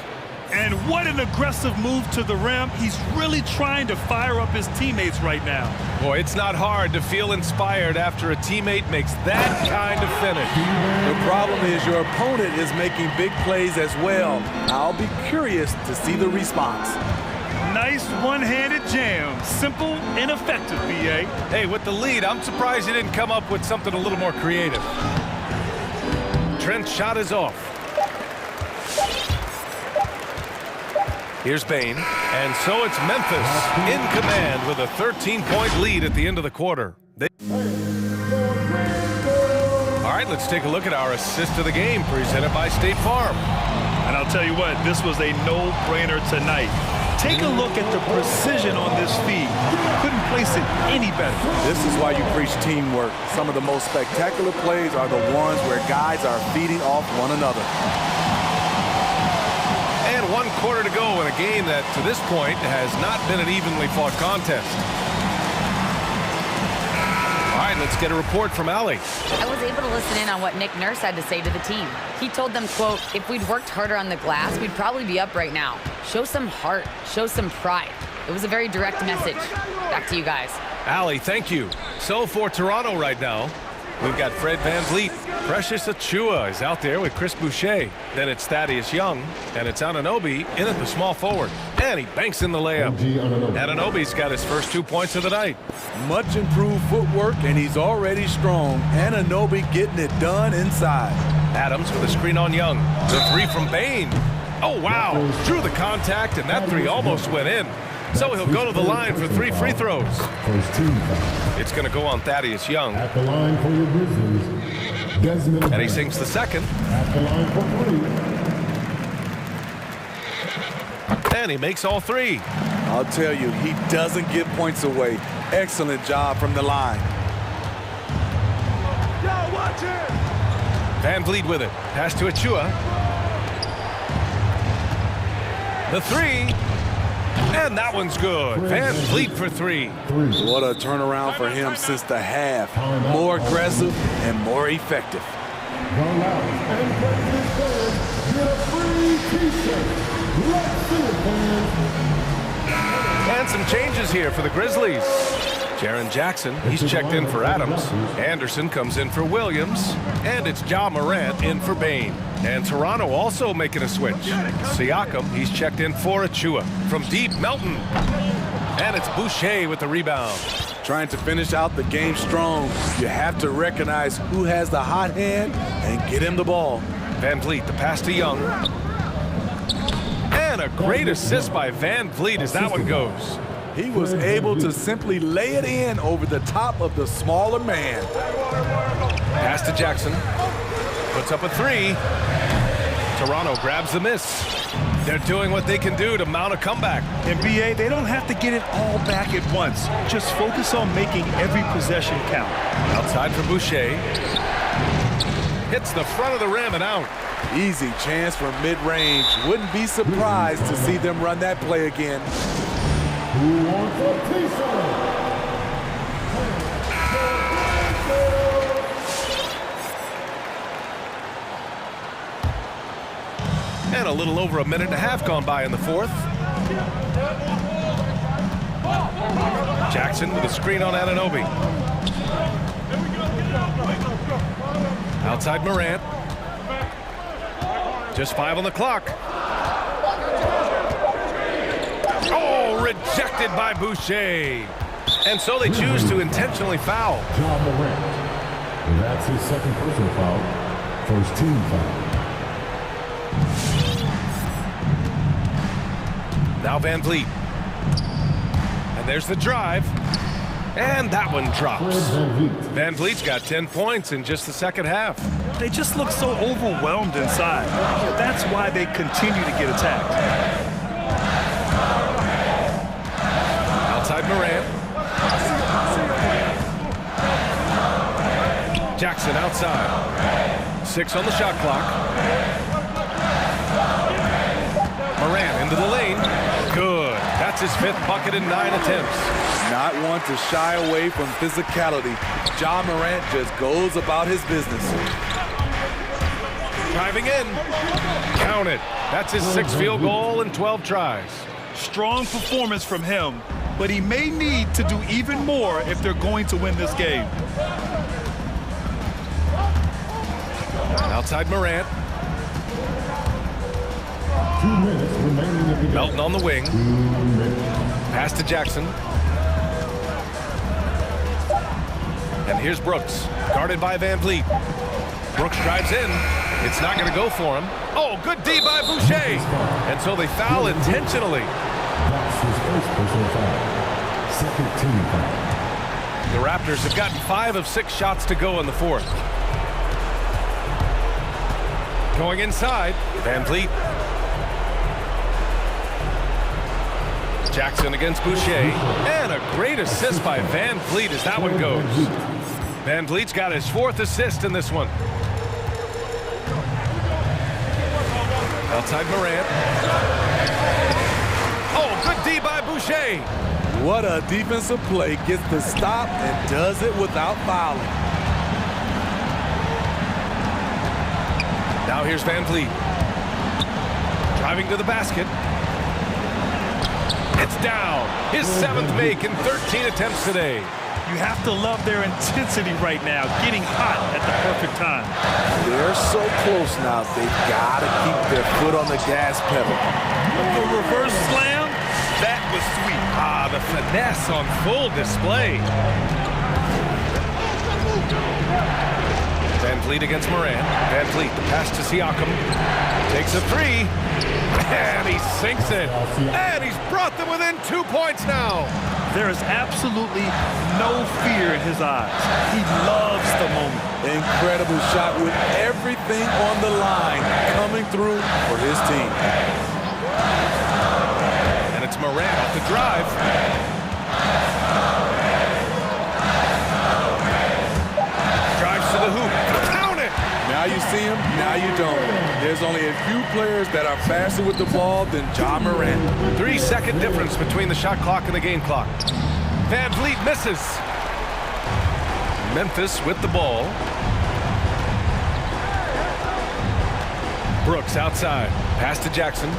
And what an aggressive move to the rim. He's really trying to fire up his teammates right now. Boy, it's not hard to feel inspired after a teammate makes that kind of finish. The problem is your opponent is making big plays as well. I'll be curious to see the response. Nice one-handed jam. Simple and effective, BA. Hey, with the lead, I'm surprised he didn't come up with something a little more creative. Trent's shot is off. Here's Bain, and so it's Memphis in command with a 13-point lead at the end of the quarter. All right, let's take a look at our assist of the game presented by State Farm. And I'll tell you what, this was a no-brainer tonight. Take a look at the precision on this feed. Couldn't place it any better. This is why you preach teamwork. Some of the most spectacular plays are the ones where guys are feeding off one another. And 1 quarter to go in a game that, to this point, has not been an evenly fought contest. All right, let's get a report from Allie. I was able to listen in on what Nick Nurse had to say to the team. He told them, quote, if we'd worked harder on the glass, we'd probably be up right now. Show some heart, show some pride. It was a very direct message. Back to you guys. Allie, thank you. So for Toronto right now, we've got Fred VanVleet. Precious Achiuwa is out there with Chris Boucher. Then it's Thaddeus Young, and it's Anunoby in at the small forward. And he banks in the layup. Anunoby's got his first 2 points of the night. Much improved footwork, and he's already strong. Anunoby getting it done inside. Adams with a screen on Young. The three from Bain. Oh, wow. Drew the contact, and that three almost went in. So he'll go to the line for 3 free throws. It's going to go on Thaddeus Young. At the line for your Grizzlies, Desmond. And he sinks the second. At the line for 3. And he makes all 3. I'll tell you, he doesn't give points away. Excellent job from the line. VanVleet with it. Pass to Achiuwa. The 3. And that one's good. VanVleet for 3. What a turnaround for him since the half. More aggressive and more effective. The Loudest and Craziest fans get a free t-shirt. Let's see it, fans. And some changes here for the Grizzlies. Jaren Jackson, he's checked in for Adams. Anderson comes in for Williams. And it's Ja Morant in for Bain. And Toronto also making a switch. Siakam, he's checked in for Achiuwa. From deep, Melton. And it's Boucher with the rebound. Trying to finish out the game strong. You have to recognize who has the hot hand and get him the ball. VanVleet, the pass to Young. And a great assist by VanVleet as that one goes. He was able to simply lay it in over the top of the smaller man. Pass to Jackson. Puts up a 3. Toronto grabs the miss. They're doing what they can do to mount a comeback. And BA, they don't have to get it all back at once. Just focus on making every possession count. Outside for Boucher. Hits the front of the rim and out. Easy chance from mid-range. Wouldn't be surprised to see them run that play again. Who wants a t-shirt? And a little over a minute and a half gone by in the fourth. Jackson with a screen on Anunoby. Outside Morant. Just 5 on the clock. Oh, rejected by Boucher. And so they choose to intentionally foul. Ja Morant. That's his second personal foul. First team foul. Now VanVleet. And there's the drive. And that one drops. VanVleet's got 10 points in just the second half. They just look so overwhelmed inside. That's why they continue to get attacked. Outside Morant. Jackson outside. 6 on the shot clock. Morant into the lane. Good. That's his 5th bucket in 9 attempts. Not one to shy away from physicality. Ja Morant just goes about his business. Driving in. Count it. That's his 6th field goal in 12 tries. Strong performance from him, but he may need to do even more if they're going to win this game. Outside Morant. 2 minutes remaining in the game. Melton on the wing. Pass to Jackson. And here's Brooks, guarded by Van Vliet. Brooks drives in. It's not going to go for him. Oh, good D by Boucher. And so they foul intentionally. That's his first personal foul. Second team foul. The Raptors have gotten 5 of 6 shots to go in the 4th. Going inside, Van Vliet. Jackson against Boucher. And a great assist by Van Vliet as that one goes. Van Vliet's got his 4th assist in this one. Outside Morant. Oh, good D by Boucher. What a defensive play. Gets the stop and does it without fouling. Now here's Van Vliet. Driving to the basket. It's down. His 7th make in 13 attempts today. You have to love their intensity right now, getting hot at the perfect time. They're so close now, they've got to keep their foot on the gas pedal. The reverse slam, that was sweet. Ah, the finesse on full display. Van Vliet against Morant. Van Vliet, the pass to Siakam. Takes a 3. And he sinks it. And he's brought them within 2 points now. There is absolutely no fear in his eyes. He loves the moment. Incredible shot with everything on the line coming through for his team. And it's Morant off the drive. Drives to the hoop. Count it! Now you see him, now you don't. There's only a few players that are faster with the ball than John Morant. 3-second difference between the shot clock and the game clock. Van Vliet misses. Memphis with the ball. Brooks outside. Pass to Jackson.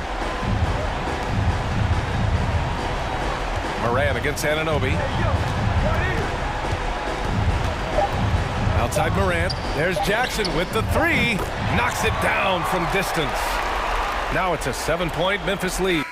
Morant against Anunoby. Outside Morant. There's Jackson with the 3. Knocks it down from distance. Now it's a 7-point Memphis lead.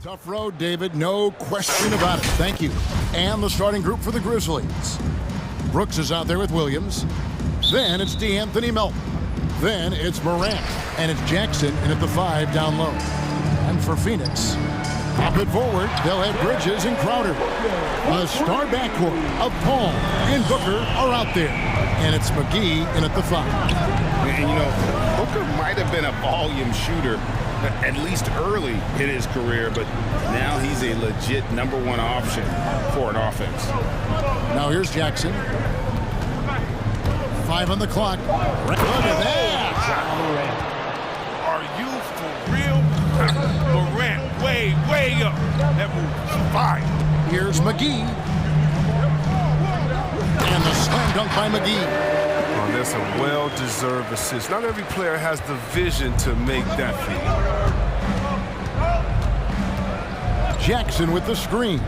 Tough road, David. No question about it. Thank you. And the starting group for the Grizzlies. Brooks is out there with Williams. Then it's D'Anthony Melton. Then it's Morant. And it's Jackson in at the 5 down low. And for Phoenix, pop it forward. They'll have Bridges and Crowder. The star backcourt of Paul and Booker are out there. And it's McGee in at the 5. And, you know, Booker might have been a volume shooter, at least early in his career, but now he's a legit #1 option for an offense. Now here's Jackson. 5 on the clock. Look at that! Are you for real? Morant, way up. That move is fire. Here's McGee. And the slam dunk by McGee. Oh, that's a well-deserved assist. Not every player has the vision to make that feed. Jackson with the screen.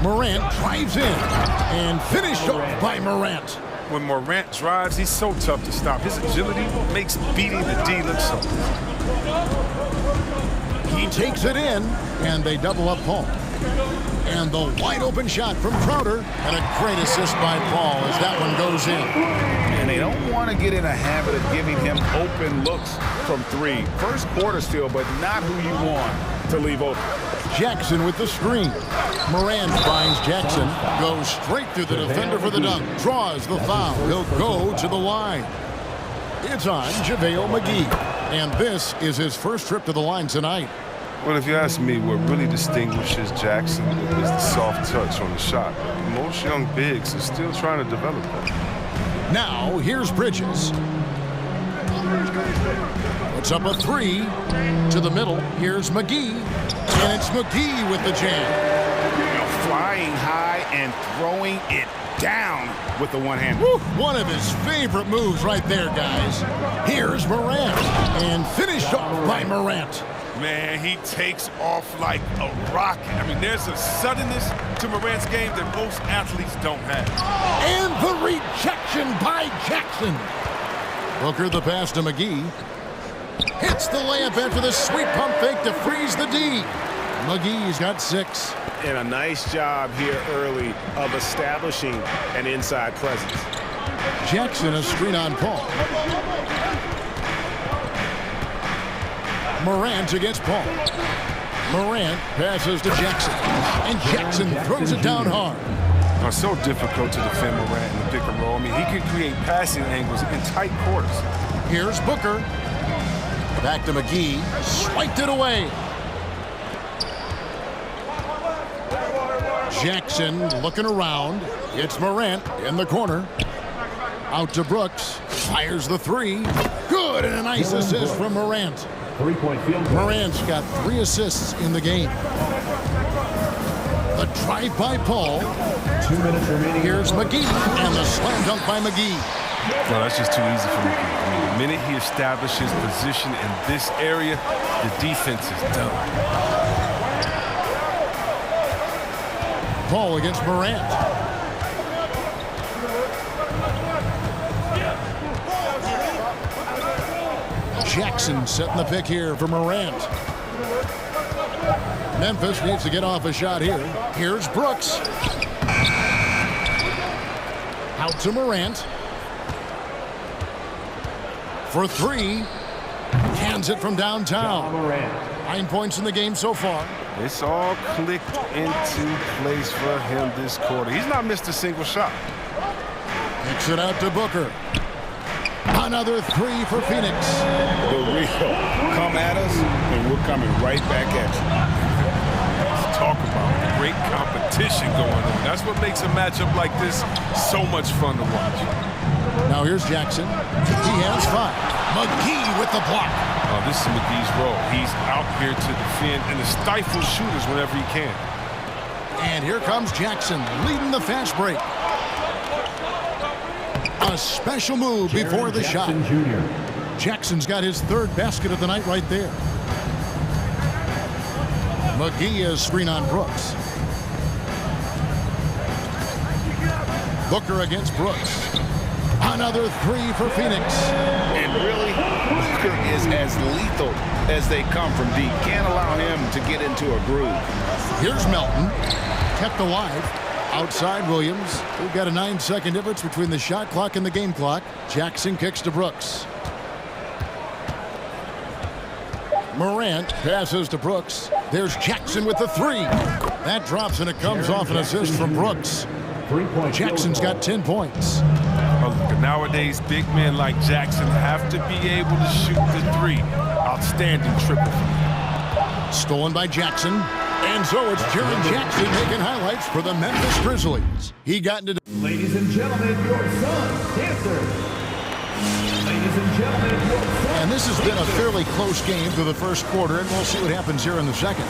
Morant drives in and finished off by Morant. When Morant drives, he's so tough to stop. His agility makes beating the D look so good. He takes it in, and they double up Paul. And the wide open shot from Crowder, and a great assist by Paul as that one goes in. And they don't want to get in a habit of giving him open looks from 3. First quarter still, but not who you want to leave open. Jackson with the screen. Morant finds Jackson, goes straight through the defender for the dunk, draws the foul. He'll go to the line. It's on JaVale McGee, and this is his first trip to the line tonight. Well, if you ask me, what really distinguishes Jackson is the soft touch on the shot. Most young bigs are still trying to develop that. Now, here's Bridges. Puts up a 3 to the middle. Here's McGee, and it's McGee with the jam. Flying high and throwing it down with the one hand. One of his favorite moves right there, guys. Here's Morant, and finished off by Morant. Man, he takes off like a rocket. I mean, there's a suddenness to Morant's game that most athletes don't have. And the rejection by Jackson. Booker the pass to McGee. Hits the layup after the sweet pump fake to freeze the D. McGee's got 6. And a nice job here early of establishing an inside presence. Jackson a screen on Paul. Morant against Paul. Morant passes to Jackson. And Jackson throws it down hard. It's so difficult to defend Morant in the pick and roll. I mean, he can create passing angles in tight quarters. Here's Booker. Back to McGee. Swiped it away. Jackson looking around. It's Morant in the corner. Out to Brooks. Fires the 3. Good, and a nice assist from Morant. Morant's got 3 assists in the game. The drive by Paul. 2 minutes remaining. Here's McGee, and the slam dunk by McGee. No, that's just too easy for McGee. I mean, the minute he establishes position in this area, the defense is done. Paul against Morant. Jackson setting the pick here for Morant. Memphis needs to get off a shot here. Here's Brooks. Out to Morant. For 3. Hands it from downtown. 9 points in the game so far. It's all clicked into place for him this quarter. He's not missed a single shot. Kicks it out to Booker. Another 3 for Phoenix. The real. Come at us, and we're coming right back at you. Let's talk about great competition going on. That's what makes a matchup like this so much fun to watch. Now here's Jackson. He has 5. McGee with the block. Oh, this is McGee's role. He's out here to defend and to stifle shooters whenever he can. And here comes Jackson leading the fast break. A special move before the shot. Jr. Jackson's got his 3rd basket of the night right there. McGee is screen on Brooks. Booker against Brooks. Another three for Phoenix. And really, Booker is as lethal as they come from deep. Can't allow him to get into a groove. Here's Melton. Kept alive. Outside Williams. We've got a 9-second difference between the shot clock and the game clock. Jackson kicks to Brooks. Morant passes to Brooks. There's Jackson with the three. That drops, and it comes off an assist from Brooks. Jackson's got 10 points. Nowadays, big men like Jackson have to be able to shoot the three. Outstanding triple. Stolen by Jackson. And so it's Jaren Jackson making highlights for the Memphis Grizzlies. He got into... Ladies and gentlemen, your son, Dancer. Ladies and gentlemen, your son. And this has been a fairly close game through the first quarter, and we'll see what happens here in the second.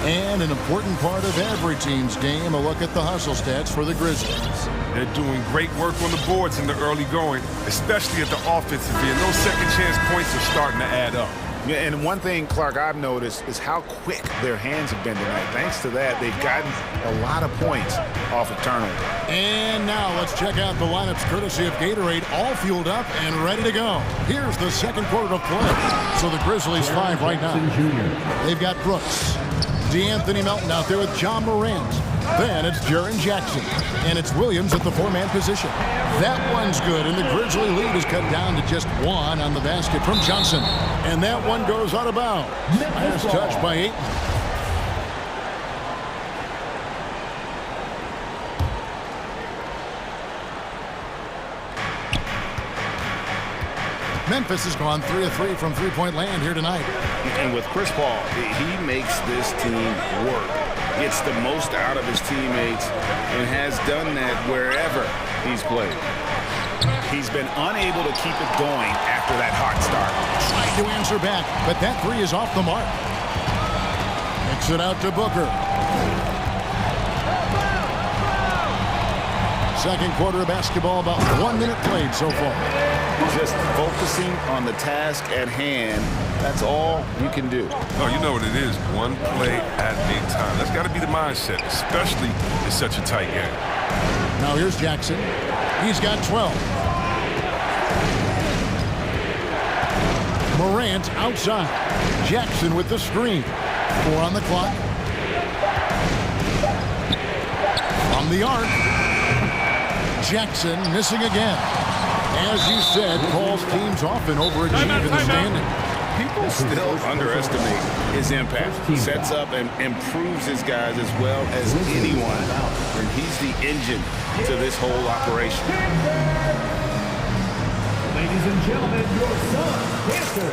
And an important part of every team's game, a look at the hustle stats for the Grizzlies. They're doing great work on the boards in the early going, especially at the offensive end. Those second chance points are starting to add up. Yeah, and one thing, Clark, I've noticed is how quick their hands have been tonight. Thanks to that, they've gotten a lot of points off of turnover. And now let's check out the lineups courtesy of Gatorade, all fueled up and ready to go. Here's the second quarter of play. So the Grizzlies 5 right now. They've got Brooks. D'Anthony Melton out there with John Morant. Then it's Jaren Jackson. And it's Williams at the four-man position. That one's good, and the Grizzly lead is cut down to just one on the basket from Johnson. And that one goes out of bounds. Last touch by Ayton. Memphis has gone 3 of 3 from three-point land here tonight. And with Chris Paul, he makes this team work. Gets the most out of his teammates and has done that wherever he's played. He's been unable to keep it going after that hot start. Tried to answer back, but that three is off the mark. Kicks it out to Booker. Second quarter of basketball, about 1 minute played so far. Just focusing on the task at hand. That's all you can do. No, you know what it is. One play at a time. That's got to be the mindset, especially in such a tight game. Now here's Jackson. He's got 12. Morant outside. Jackson with the screen. 4 on the clock. From the arc. Jackson missing again. As you said, Paul's teams often overachieve in the standing. People still underestimate his impact. He sets up and improves his guys as well as anyone. And he's the engine to this whole operation. Ladies and gentlemen, your son, Dancer.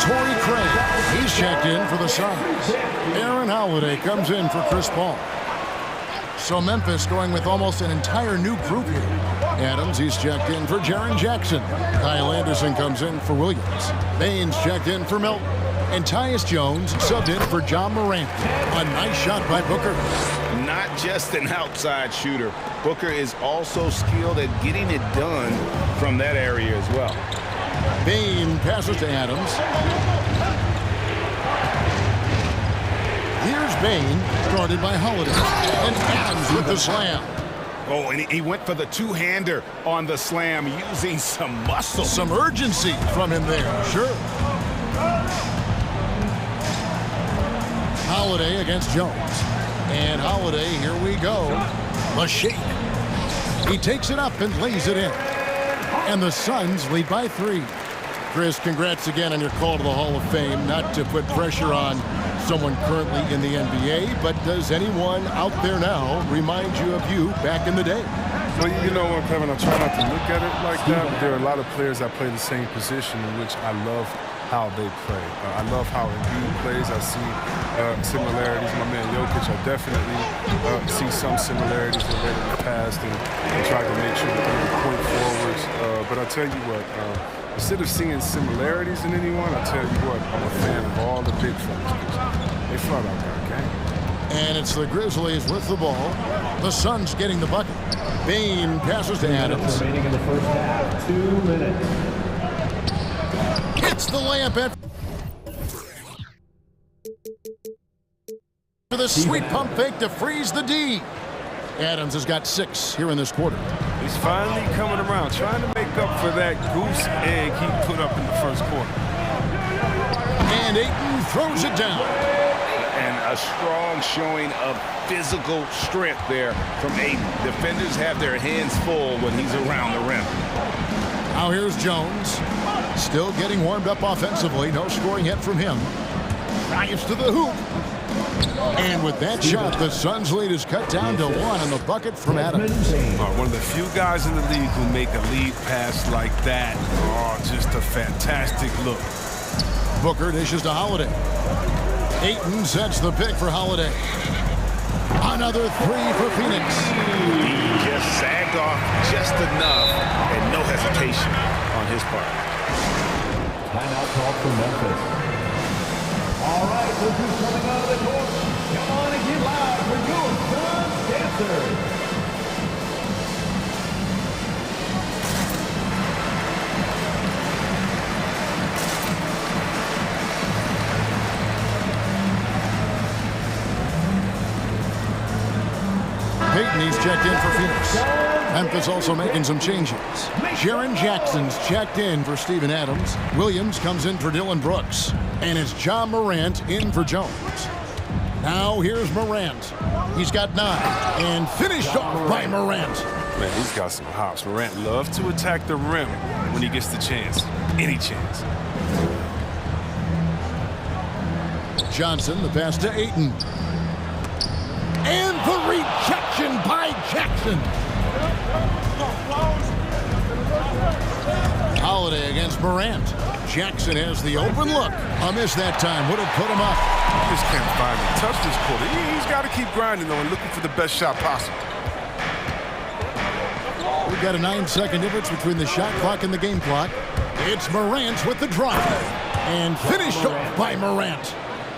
Torrey Craig, he's checked in for the Suns. Aaron Holiday comes in for Chris Paul. So Memphis going with almost an entire new group here. Adams, he's checked in for Jaren Jackson. Kyle Anderson comes in for Williams. Baines checked in for Melton. And Tyus Jones subbed in for John Morant. A nice shot by Booker. Not just an outside shooter. Booker is also skilled at getting it done from that area as well. Bain passes to Adams. Here's Bain, guarded by Holiday. And Adams with the slam. Oh, and he went for the two-hander on the slam, using some muscle. Some urgency from him there, sure. Holiday against Jones. And Holiday, here we go. The shake. He takes it up and lays it in. And the Suns lead by 3. Chris, congrats again on your call to the Hall of Fame. Not to put pressure on someone currently in the NBA, but does anyone out there now remind you of you back in the day? Well, you know what, Kevin, I try not to look at it like that, but there are a lot of players that play the same position in which I love how they play. I love how Embiid plays. I see similarities. My man Jokic, I definitely see some similarities with him in the past and try to make sure that they point forwards. But I tell you what, instead of seeing similarities in anyone, I tell you what, I'm a fan of all the big fellas. They flat out got a game. And it's the Grizzlies with the ball. The Suns getting the bucket. Bain passes to Adams. Remaining in the first half, 2 minutes. Hits the layup at the sweet pump fake to freeze the D. Adams has got 6 here in this quarter. He's finally coming around, trying to make up for that goose egg he put up in the first quarter. And Ayton throws it down. And a strong showing of physical strength there from Ayton. Defenders have their hands full when he's around the rim. Now here's Jones. Still getting warmed up offensively. No scoring yet from him. Drives to the hoop. And with that shot, the Suns' lead is cut down to 1 in the bucket from Adams. One of the few guys in the league who make a lead pass like that. Oh, just a fantastic look. Booker dishes to Holiday. Ayton sets the pick for Holiday. Another 3 for Phoenix. He just sagged off just enough and no hesitation on his part. Timeout call from Memphis. All right, this is coming out of the court. Come on and get loud for your Suns dancers. Peyton, he's checked in for Phoenix. Memphis also making some changes. Jaren Jackson's checked in for Steven Adams. Williams comes in for Dylan Brooks. And it's John Morant in for Jones. Now here's Morant. He's got 9 and finished off by Morant. Man, he's got some hops. Morant loves to attack the rim when he gets the chance. Any chance. Johnson, the pass to Ayton. And the rejection by Jackson. Holiday against Morant. Jackson has the open look. A miss that time would have put him up. He just can't find a touch this quarter. He's got to keep grinding, though, and looking for the best shot possible. We've got a 9-second difference between the shot clock and the game clock. It's Morant with the drive. And finished off by Morant.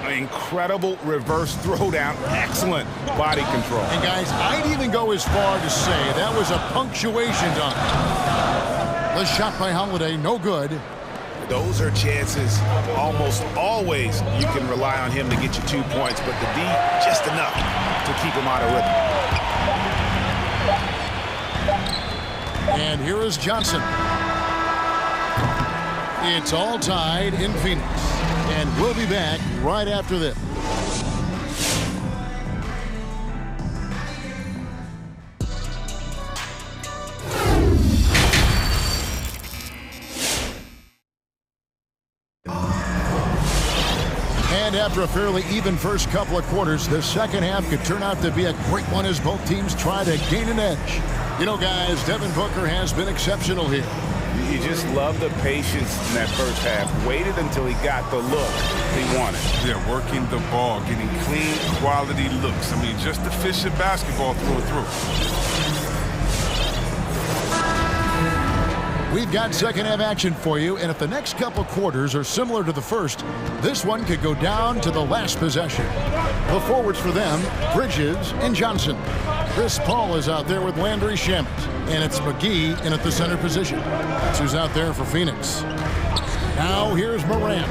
Incredible reverse throwdown. Excellent body control. And guys, I'd even go as far to say that was a punctuation dunk. The shot by Holiday, no good. Those are chances almost always you can rely on him to get you 2 points, but the D just enough to keep him out of rhythm. And here is Johnson. It's all tied in Phoenix. And we'll be back right after this. And after a fairly even first couple of quarters, the second half could turn out to be a great one as both teams try to gain an edge. You know, guys, Devin Booker has been exceptional here. You just love the patience in that first half. Waited until he got the look he wanted. Yeah, working the ball, getting clean, quality looks. I mean, just efficient basketball through and through. We've got second half action for you, and if the next couple quarters are similar to the first, this one could go down to the last possession. The forwards for them, Bridges and Johnson. Chris Paul is out there with Landry Shamet, and it's McGee in at the center position. That's who's out there for Phoenix. Now here's Morant,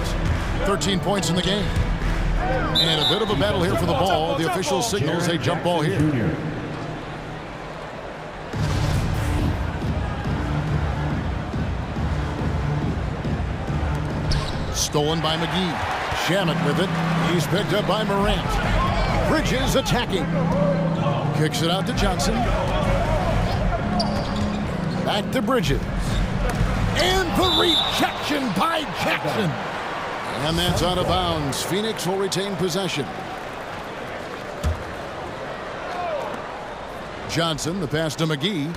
13 points in the game. And a bit of a battle here for the ball. The official signals a jump ball here. Stolen by McGee. Shamet with it. He's picked up by Morant. Bridges attacking. Kicks it out to Johnson. Back to Bridges. And the rejection by Jackson. And that's out of bounds. Phoenix will retain possession. Johnson, the pass to McGee.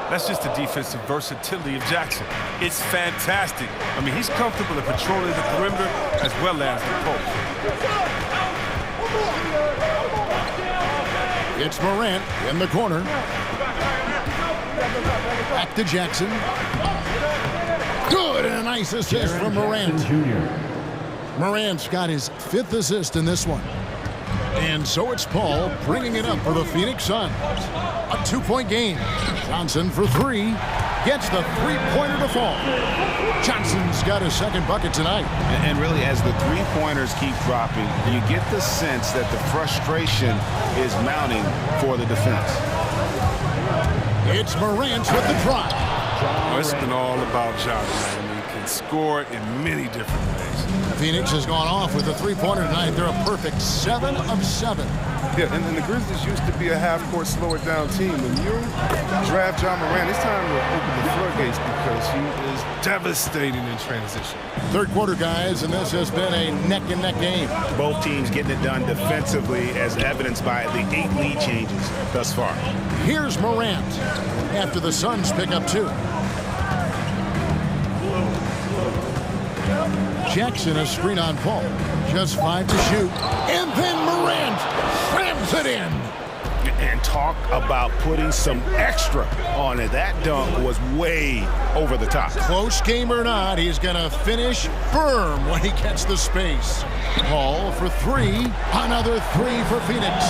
That's just the defensive versatility of Jackson. It's fantastic. I mean, he's comfortable in patrolling the perimeter as well as the post. It's Morant in the corner. Back to Jackson. Good, and a nice assist from Morant. Morant's got his 5th assist in this one. And so it's Paul bringing it up for the Phoenix Suns. A 2-point game. Johnson for 3. gets the three-pointer to fall. Johnson's got his second bucket tonight. And really, as the three-pointers keep dropping, you get the sense that the frustration is mounting for the defense. It's Morant with the drive. Oh, it's been all about Ja, man. He can score in many different ways. Phoenix has gone off with a three-pointer tonight. They're a perfect 7 of 7. Yeah, and the Grizzlies used to be a half-court, slower-down team. When you draft Ja Morant, it's time to open the floodgates because he is devastating in transition. Third quarter, guys, and this has been a neck-and-neck game. Both teams getting it done defensively, as evidenced by the 8 lead changes thus far. Here's Morant after the Suns pick up 2. Jackson, a screen on Paul. Just 5 to shoot. And then Morant slams it in. And talk about putting some extra on it. That dunk was way over the top. Close game or not, he's going to finish firm when he gets the space. Paul for 3. Another 3 for Phoenix.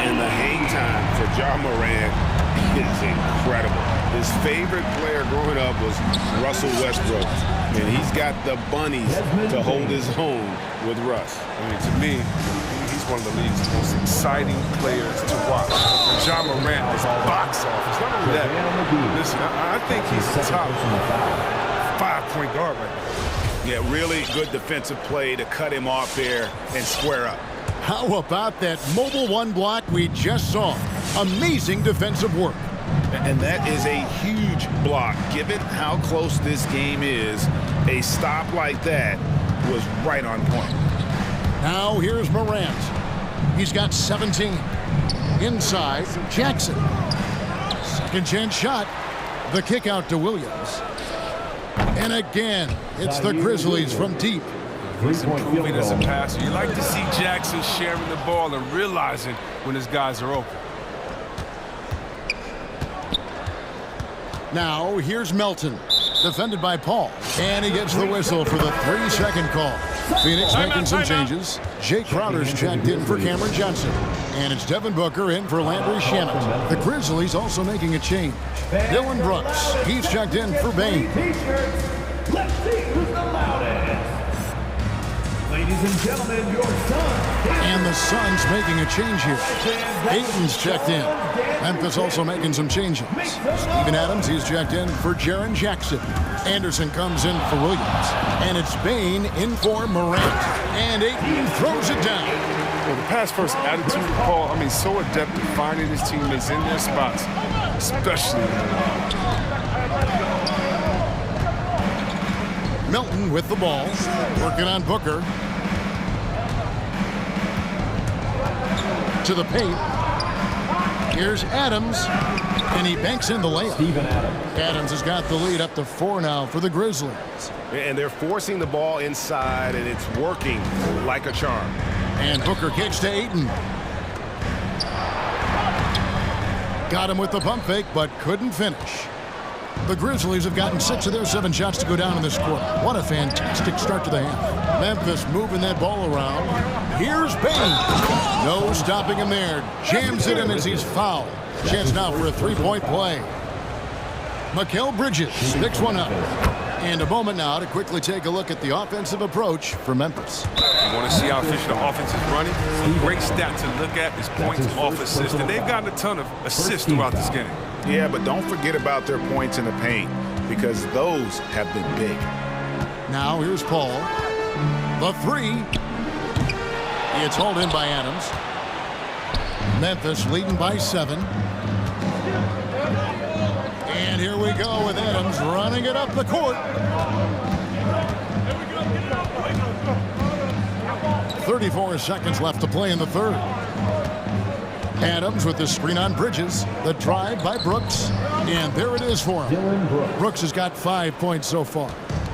And the hang time for Ja Morant is incredible. His favorite player growing up was Russell Westbrook. And he's got the bunnies to hold his own with Russ. I mean, to me, he's one of the league's most exciting players to watch. Ja Morant is box office. Not only that, listen, I think he's the top 5-point guard right now. Yeah, really good defensive play to cut him off there and square up. How about that mobile one block we just saw? Amazing defensive work. And that is a huge block. Given how close this game is, a stop like that was right on point. Now here's Morant. He's got 17. Inside, Jackson. Second chance shot. The kick out to Williams. And again, it's the Grizzlies from deep. He's improving as a passer. You like to see Jackson sharing the ball and realizing when his guys are open. Now, here's Melton, defended by Paul. And he gets the whistle for the 3-second call. Phoenix making some changes. Jay Crowder's checked in for Cameron Johnson. And it's Devin Booker in for Landry Shamet. The Grizzlies also making a change. Dylan Brooks, he's checked in for Bain. Let's see who's the loudest. Ladies and gentlemen, your Suns. And the Suns making a change here. Ayton's checked in. Memphis also making some changes. Steven Adams, he's checked in for Jaren Jackson. Anderson comes in for Williams. And it's Bain in for Morant. And Ayton throws it down. Well, the pass-first attitude, Paul, I mean, so adept at finding his teammates in their spots, especially. Melton with the ball, working on Booker. To the paint. Here's Adams, and he banks in the layup. Steven Adams. Adams has got the lead up to 4 now for the Grizzlies. And they're forcing the ball inside, and it's working like a charm. And Booker kicks to Ayton. Got him with the pump fake, but couldn't finish. The Grizzlies have gotten 6 of their 7 shots to go down in this quarter. What a fantastic start to the half. Memphis moving that ball around. Here's Bain. No stopping him there. Jams it in as he's fouled. Chance now for a 3-point play. Mikal Bridges picks one up. And a moment now to quickly take a look at the offensive approach for Memphis. You want to see how efficient the offense is running? A great stat to look at is points off assists. And they've gotten a ton of assists throughout this game. Yeah, but don't forget about their points in the paint because those have been big. Now here's Paul. The 3. It's hauled in by Adams. Memphis leading by 7. And here we go with Adams running it up the court. 34 seconds left to play in the third. Adams with the screen on Bridges. The drive by Brooks. And there it is for him. Brooks has got 5 points so far.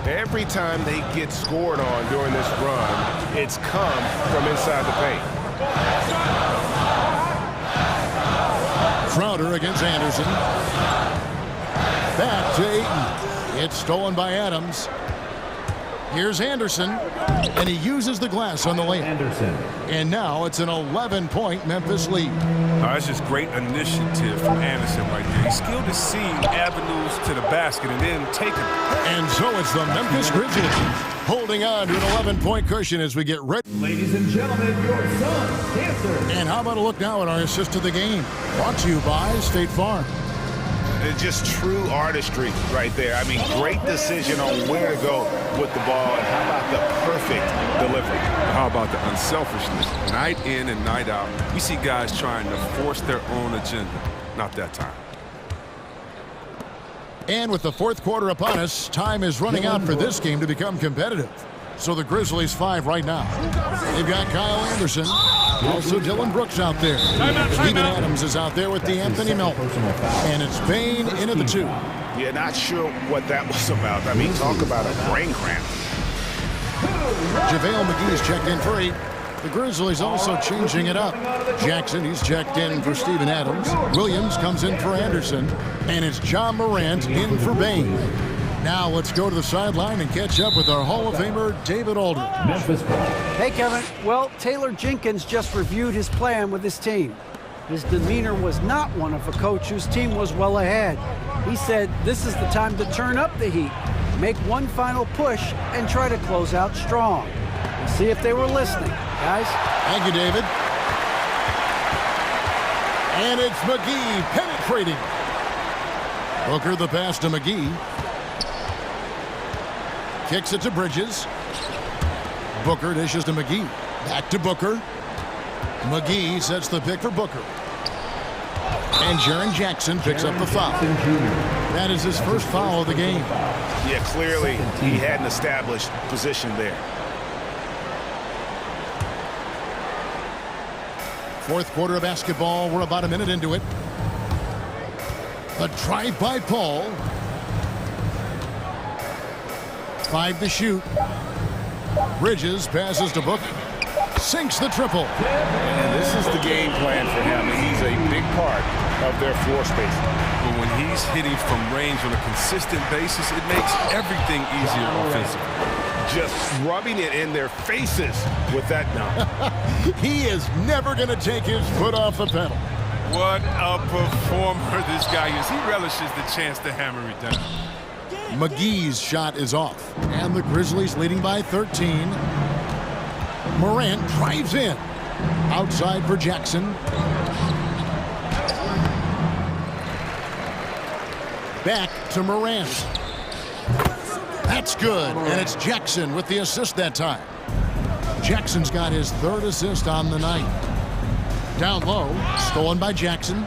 Every time they get scored on during this run, it's come from inside the paint. Crowder against Anderson. Back to Ayton. It's stolen by Adams. Here's Anderson, and he uses the glass on the layup. And now it's an 11-point Memphis lead. That's just great initiative from Anderson right there. He's skilled at seeing avenues to the basket and then taking them. And so it's the Memphis Grizzlies holding on to an 11-point cushion as we get ready. Ladies and gentlemen, your son's dancer. And how about a look now at our assist to the game? Brought to you by State Farm. It's just true artistry right there. I mean, great decision on where to go with the ball, and how about the perfect delivery? How about the unselfishness? Night in and night out, we see guys trying to force their own agenda. Not that time. And with the fourth quarter upon us, time is running out for this game to become competitive. So the Grizzlies 5 right now. They've got Kyle Anderson, also Dylan Brooks out there. Steven Adams is out there with Anthony Melton. And it's Bain in at the 2. Yeah, not sure what that was about. I mean, talk about a brain cramp. JaVale McGee's checked in for 8. The Grizzlies also changing it up. Jackson, he's checked in for Steven Adams. Williams comes in for Anderson. And it's John Morant in for Bain. Now let's go to the sideline and catch up with our Hall of Famer, David Aldridge. Hey, Kevin. Well, Taylor Jenkins just reviewed his plan with his team. His demeanor was not one of a coach whose team was well ahead. He said this is the time to turn up the heat, make one final push, and try to close out strong. We'll see if they were listening, guys. Thank you, David. And it's McGee penetrating. Booker the pass to McGee. Kicks it to Bridges. Booker dishes to McGee. Back to Booker. McGee sets the pick for Booker. And Jaren Jackson picks up the foul. That is his first foul of the game. Yeah, clearly he had an established position there. Fourth quarter of basketball. We're about a minute into it. The drive by Paul. 5 to shoot. Bridges passes to Booker. Sinks the triple. And this is the game plan for him. He's a big part of their floor space. But when he's hitting from range on a consistent basis, it makes everything easier offensively. Just rubbing it in their faces with that dunk. He is never going to take his foot off the pedal. What a performer this guy is. He relishes the chance to hammer it down. McGee's shot is off. And the Grizzlies leading by 13. Morant drives in. Outside for Jackson. Back to Morant. That's good. And it's Jackson with the assist that time. Jackson's got his third assist on the night. Down low. Stolen by Jackson.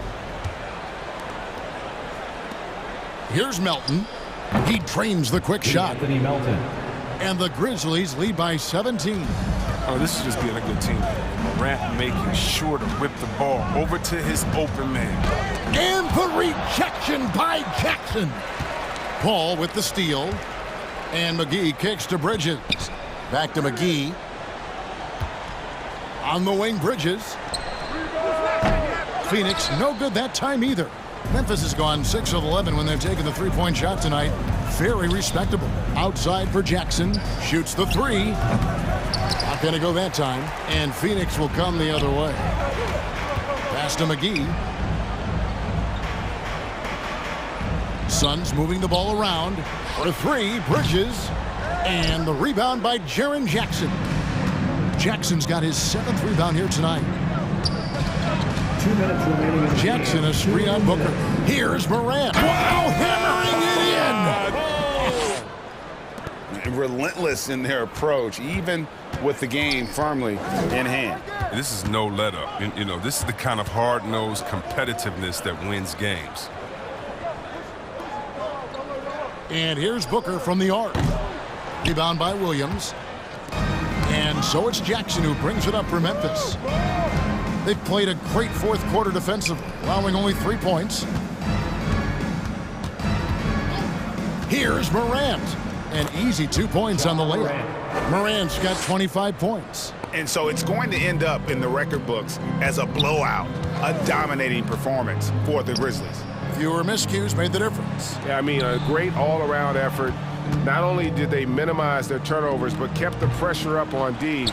Here's Melton. He trains the quick shot. And the Grizzlies lead by 17. Oh, this is just being a good team. Morant making sure to whip the ball over to his open man. And the rejection by Jackson. Paul with the steal. And McGee kicks to Bridges. Back to McGee. On the wing, Bridges. Phoenix, no good that time either. Memphis has gone 6 of 11 when they've taken the three-point shot tonight. Very respectable. Outside for Jackson. Shoots the 3. Not going to go that time. And Phoenix will come the other way. Pass to McGee. Suns moving the ball around. For 3, Bridges. And the rebound by Jaren Jackson. Jackson's got his 7th rebound here tonight. 2 minutes remaining. Jackson a screen on Booker. Here's Morant. Wow, hammering it in. Relentless in their approach, even with the game firmly in hand. This is no let up. You know, this is the kind of hard-nosed competitiveness that wins games. And here's Booker from the arc. Rebound by Williams. And so it's Jackson who brings it up for Memphis. They've played a great fourth quarter defensively, allowing only 3 points. Here's Morant. An easy 2 points on the layup. Morant's got 25 points. And so it's going to end up in the record books as a blowout, a dominating performance for the Grizzlies. Fewer miscues made the difference. Yeah, I mean, a great all-around effort. Not only did they minimize their turnovers, but kept the pressure up on D,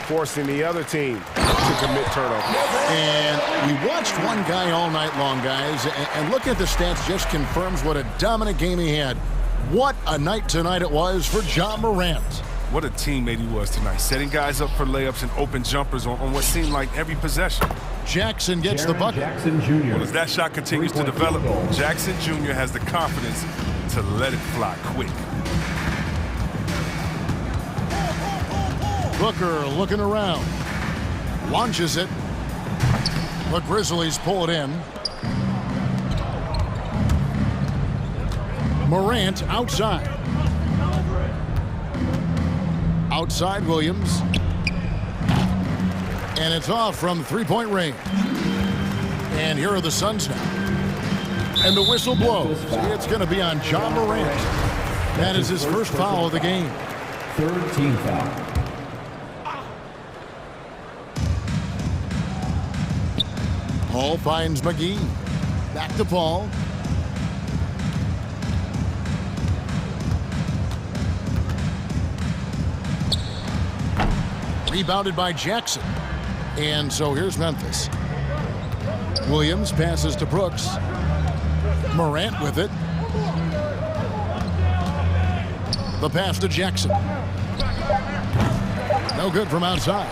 forcing the other team to commit turnovers. And we watched one guy all night long, guys, and looking at the stats just confirms what a dominant game he had. What a night tonight it was for Ja Morant. What a teammate he was tonight, setting guys up for layups and open jumpers on what seemed like every possession. Jackson gets the bucket. Jackson Jr. Well, as that shot continues to develop, Jackson Jr. has the confidence to let it fly quick. Booker looking around. Launches it. The Grizzlies pull it in. Morant outside. Outside Williams. And it's off from three-point range. And here are the Suns now. And the whistle blows. It's going to be on Ja Morant. That is his first foul of the game. Third team foul. Paul finds McGee. Back to Paul. Rebounded by Jackson. And so here's Memphis. Williams passes to Brooks. Morant with it. The pass to Jackson. No good from outside.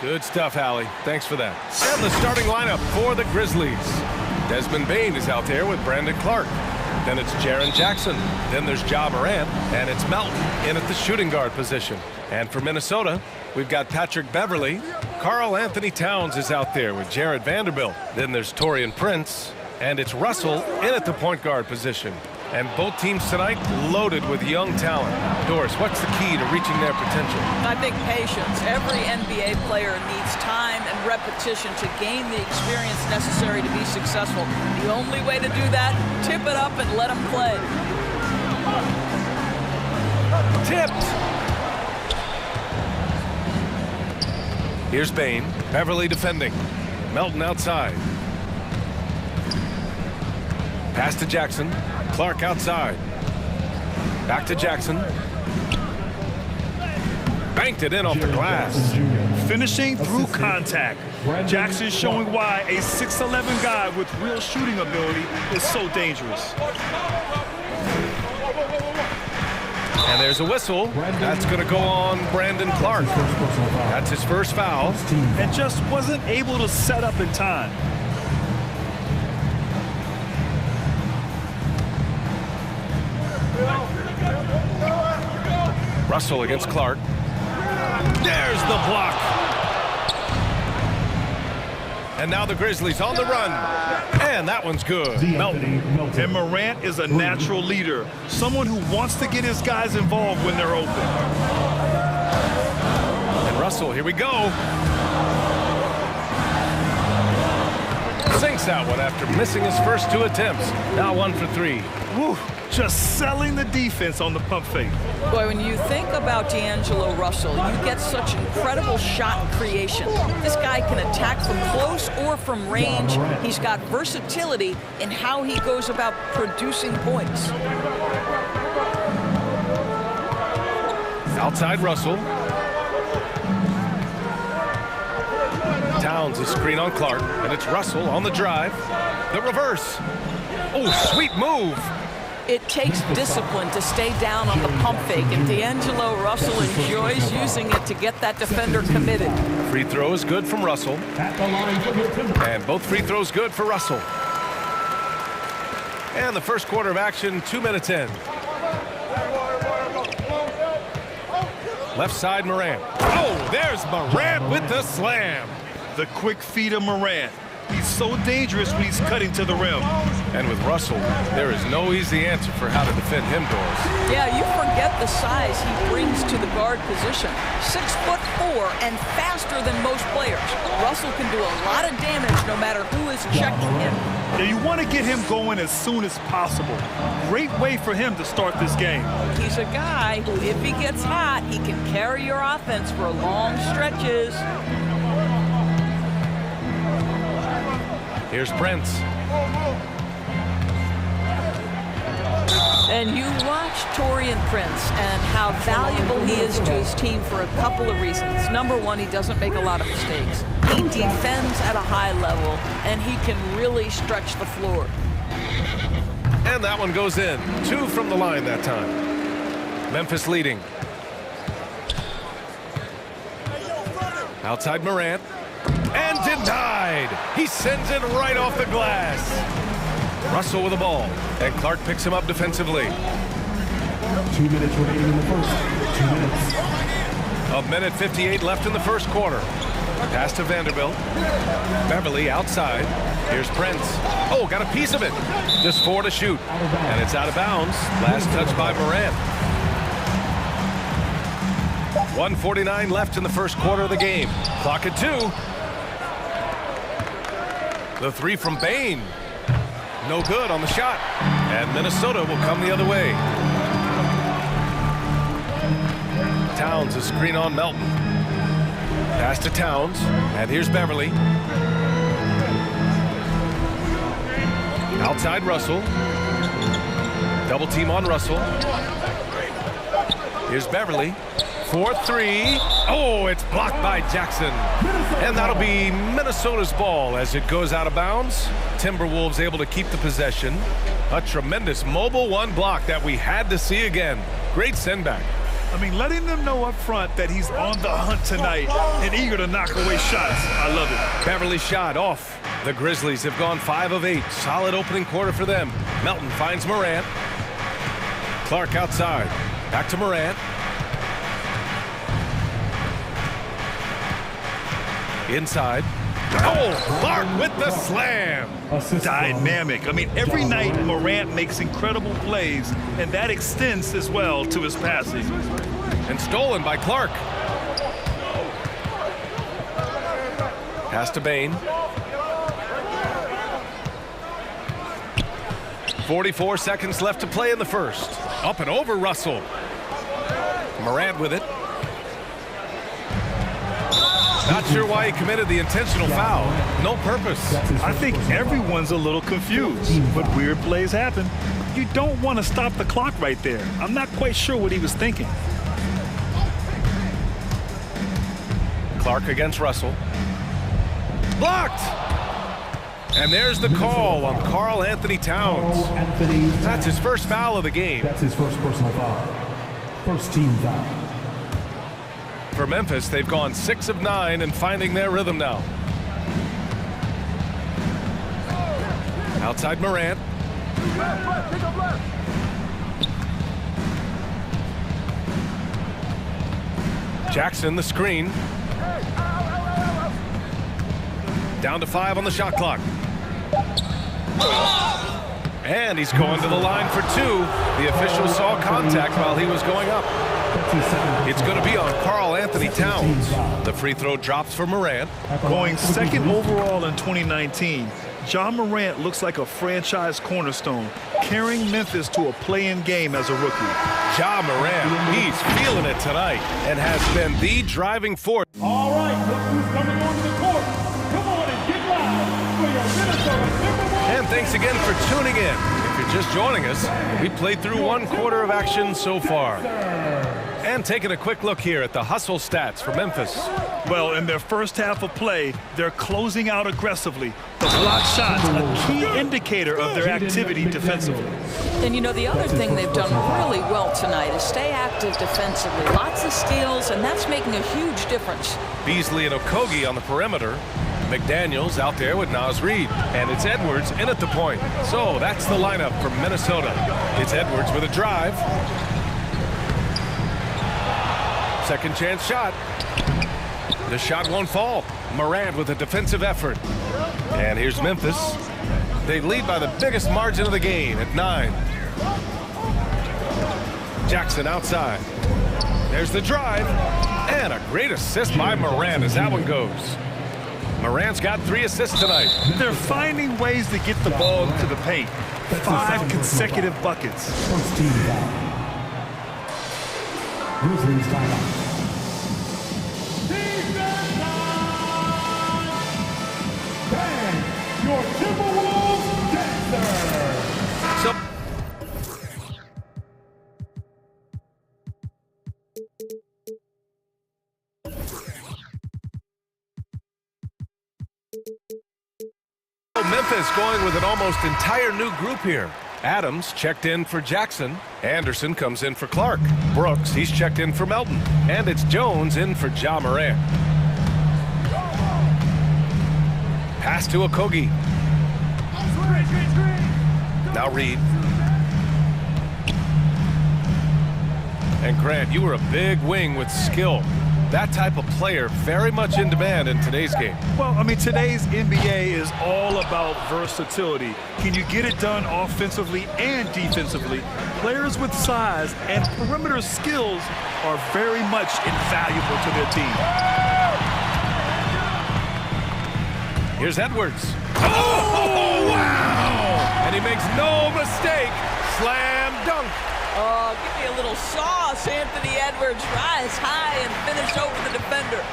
Good stuff, Hallie. Thanks for that. And the starting lineup for the Grizzlies. Desmond Bain is out there with Brandon Clark. Then it's Jaren Jackson. Then there's Ja Morant. And it's Melton in at the shooting guard position. And for Minnesota, we've got Patrick Beverley. Karl Anthony Towns is out there with Jared Vanderbilt. Then there's Taurean Prince. And it's Russell in at the point guard position. And both teams tonight loaded with young talent. Doris, what's the key to reaching their potential? I think patience. Every NBA player needs time and repetition to gain the experience necessary to be successful. The only way to do that, tip it up and let them play. Tipped! Here's Bain. Beverly defending. Melton outside. Pass to Jackson. Clark outside. Back to Jackson. Banked it in off the glass. Finishing through contact. Jackson showing why a 6'11" guy with real shooting ability is so dangerous. And there's a whistle. That's going to go on Brandon Clark. That's his first foul. And just wasn't able to set up in time. Russell against Clark. There's the block. And now the Grizzlies on the run. And that one's good. Melton. And Morant is a natural leader. Someone who wants to get his guys involved when they're open. And Russell, here we go. Sinks that one after missing his first 2 attempts. Now 1 for 3. Woo, just selling the defense on the pump fake. Boy, when you think about D'Angelo Russell, you get such incredible shot creation. This guy can attack from close or from range. He's got versatility in how he goes about producing points. Outside Russell. Towns a screen on Clark, and it's Russell on the drive. The reverse. Oh, sweet move. It takes discipline to stay down on the pump fake, and D'Angelo Russell enjoys using it to get that defender committed. Free throw is good from Russell. And both free throws good for Russell. And the first quarter of action, 2 minutes in. Left side, Morant. Oh, there's Morant with the slam. The quick feet of Morant. He's so dangerous when he's cutting to the rim. And with Russell, there is no easy answer for how to defend him, Doris. Yeah, you forget the size he brings to the guard position. 6'4" and faster than most players. Russell can do a lot of damage no matter who is checking him. Yeah, you want to get him going as soon as possible. Great way for him to start this game. He's a guy who, if he gets hot, he can carry your offense for long stretches. Here's Prince. And you watch Taurean Prince and how valuable he is to his team for a couple of reasons. Number one, he doesn't make a lot of mistakes. He defends at a high level, and he can really stretch the floor. And that one goes in. 2 from the line that time. Memphis leading. Outside Morant. And denied. He sends it right off the glass. Russell with the ball. And Clark picks him up defensively. 2 minutes remaining in the first. 2 minutes. A minute 58 left in the first quarter. Pass to Vanderbilt. Beverly outside. Here's Prince. Oh, got a piece of it. Just 4 to shoot. And it's out of bounds. Last touch by Morant. 1:49 left in the first quarter of the game. Clock at 2. The 3 from Bain. No good on the shot. And Minnesota will come the other way. Towns a screen on Melton. Pass to Towns. And here's Beverly. Outside Russell. Double team on Russell. Here's Beverly. 4-3. Oh, it's blocked by Jackson. And that'll be Minnesota's ball as it goes out of bounds. Timberwolves able to keep the possession. A tremendous mobile 1 block that we had to see again. Great send back. I mean, letting them know up front that he's on the hunt tonight and eager to knock away shots. I love it. Beverly shot off. The Grizzlies have gone 5 of 8. Solid opening quarter for them. Melton finds Morant. Clark outside. Back to Morant. Inside. Oh, Clark with the slam. Dynamic. I mean, every night Morant makes incredible plays, and that extends as well to his passing. And stolen by Clark. Pass to Bain. 44 seconds left to play in the first. Up and over Russell. Morant with it. Not sure why he committed the intentional foul. No purpose. I think everyone's a little confused, but weird plays happen. You don't want to stop the clock right there. I'm not quite sure what he was thinking. Clark against Russell. Blocked! And there's the call on Karl Anthony Towns. That's his first foul of the game. That's his first personal foul. First team foul. For Memphis, they've gone 6 of 9 and finding their rhythm now. Outside Morant. Jackson, the screen. Down to 5 on the shot clock. And he's going to the line for 2. The official saw contact while he was going up. It's going to be on Karl Anthony Towns. The free throw drops for Morant. Going second overall in 2019, John Morant looks like a franchise cornerstone, carrying Memphis to a play-in game as a rookie. John Morant, he's feeling it tonight and has been the driving force. All right, look who's coming onto the court. Come on and get loud for your Minnesota Timberwolves. And thanks again for tuning in. If you're just joining us, we played through 1 quarter of action so far. And taking a quick look here at the hustle stats for Memphis. Well, in their first half of play, they're closing out aggressively. The block shots, a key indicator of their activity defensively. And you know, the other thing they've done really well tonight is stay active defensively. Lots of steals, and that's making a huge difference. Beasley and Okogie on the perimeter. McDaniels out there with Naz Reid. And it's Edwards in at the point. So that's the lineup for Minnesota. It's Edwards with a drive. Second chance shot. The shot won't fall. Morant with a defensive effort. And here's Memphis. They lead by the biggest margin of the game at 9. Jackson outside. There's the drive. And a great assist by Morant as that one goes. Morant's got 3 assists tonight. They're finding ways to get the ball into the paint. 5 consecutive buckets. First team foul. Grizzlies timeout. Defense time! Bang! Your Timberwolves dancer! So Memphis going with an almost entire new group here. Adams checked in for Jackson. Anderson comes in for Clark. Brooks, he's checked in for Melton. And it's Jones in for Ja Morant. Pass to Okogie. Now Reid. And Grant, you were a big wing with skill. That type of player very much in demand in today's game. Well, I mean, today's NBA is all about versatility. Can you get it done offensively and defensively? Players with size and perimeter skills are very much invaluable to their team. Here's Edwards. Oh, wow! And he makes no mistake. Slam dunk. Oh, give me a little sauce, Anthony Edwards. Rise high and finish over the defender.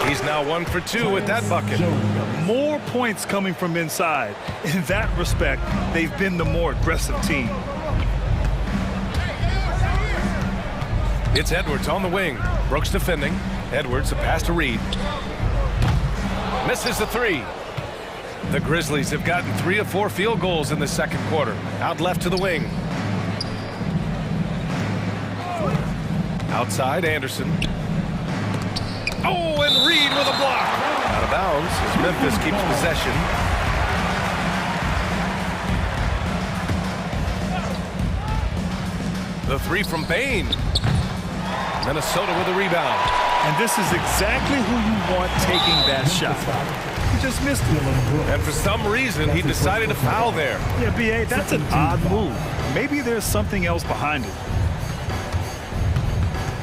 He's now 1 for 2 with that bucket. More points coming from inside. In that respect, they've been the more aggressive team. It's Edwards on the wing. Brooks defending. Edwards, a pass to Reid. Misses the 3. The Grizzlies have gotten 3 of 4 field goals in the second quarter. Out left to the wing. Outside, Anderson. Oh, and Reed with a block. Out of bounds as Memphis keeps possession. The three from Bain. Minnesota with a rebound. And this is exactly who you want taking that shot. He just missed it. And for some reason, he decided to foul there. Yeah, B.A., that's an odd move. Maybe there's something else behind it.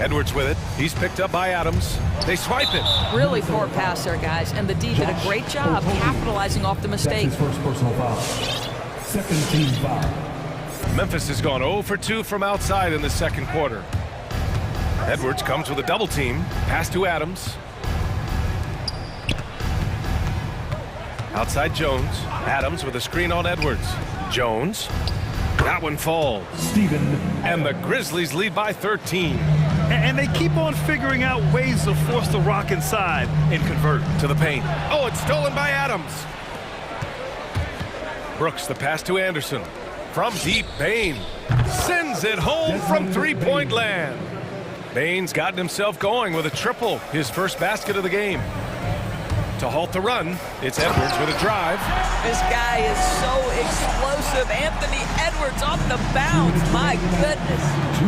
Edwards with it. He's picked up by Adams. They swipe it. Really poor pass there, guys. And the D did a great job capitalizing off the mistake. That's his first personal foul. Second team foul. Memphis has gone 0 for 2 from outside in the second quarter. Edwards comes with a double team. Pass to Adams. Outside Jones. Adams with a screen on Edwards. Jones. That one falls. And the Grizzlies lead by 13. And they keep on figuring out ways to force the rock inside and convert. To the paint. Oh, it's stolen by Adams. Brooks, the pass to Anderson. From deep, Bain sends it home from three-point land. Bain's gotten himself going with a triple, his first basket of the game. To halt the run, it's Edwards with a drive. This guy is so explosive. Anthony Edwards off the bounce. My goodness.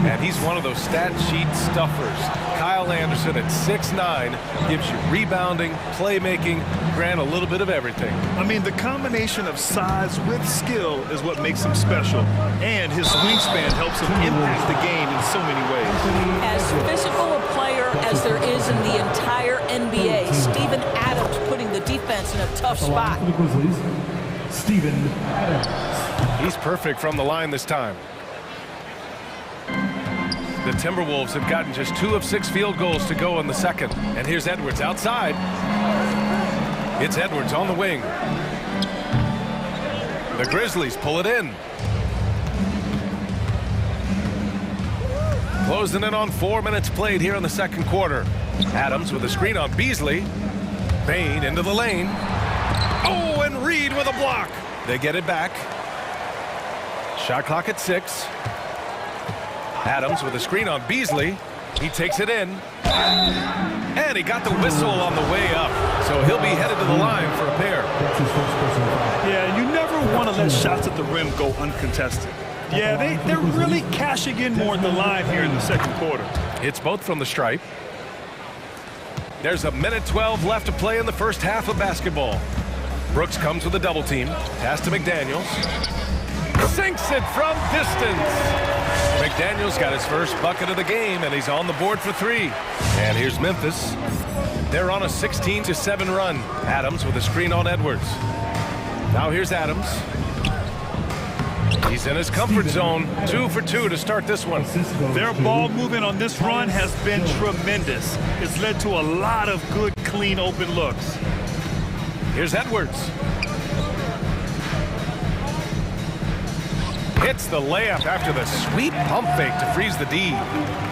And he's one of those stat sheet stuffers. Kyle Anderson at 6'9" gives you rebounding, playmaking, grant a little bit of everything. I mean, the combination of size with skill is what makes him special. And his wingspan helps him impact the game in so many ways. As physical a player as there is in the entire NBA, Steven Adams putting the defense in a tough spot. Steven Adams. He's perfect from the line this time. The Timberwolves have gotten just 2 of 6 field goals to go in the second. And here's Edwards outside. It's Edwards on the wing. The Grizzlies pull it in. Closing in on 4 minutes played here in the second quarter. Adams with a screen on Beasley. Bain into the lane. Oh, and Reed with a block. They get it back. Shot clock at 6. Adams with a screen on Beasley. He takes it in. And he got the whistle on the way up. So he'll be headed to the line for a pair. Yeah, you never want to let shots at the rim go uncontested. Yeah, they're really cashing in more at the line here in the second quarter. It's both from the stripe. There's a minute 12 left to play in the first half of basketball. Brooks comes with a double team. Pass to McDaniels. Sinks it from distance. McDaniels got his first bucket of the game, and he's on the board for 3. And here's Memphis. They're on a 16-7 run. Adams with a screen on Edwards. Now here's Adams. He's in his comfort zone. 2 for 2 to start this one. Their ball movement on this run has been tremendous. It's led to a lot of good, clean, open looks. Here's Edwards. Hits the layup after the sweet pump fake to freeze the D.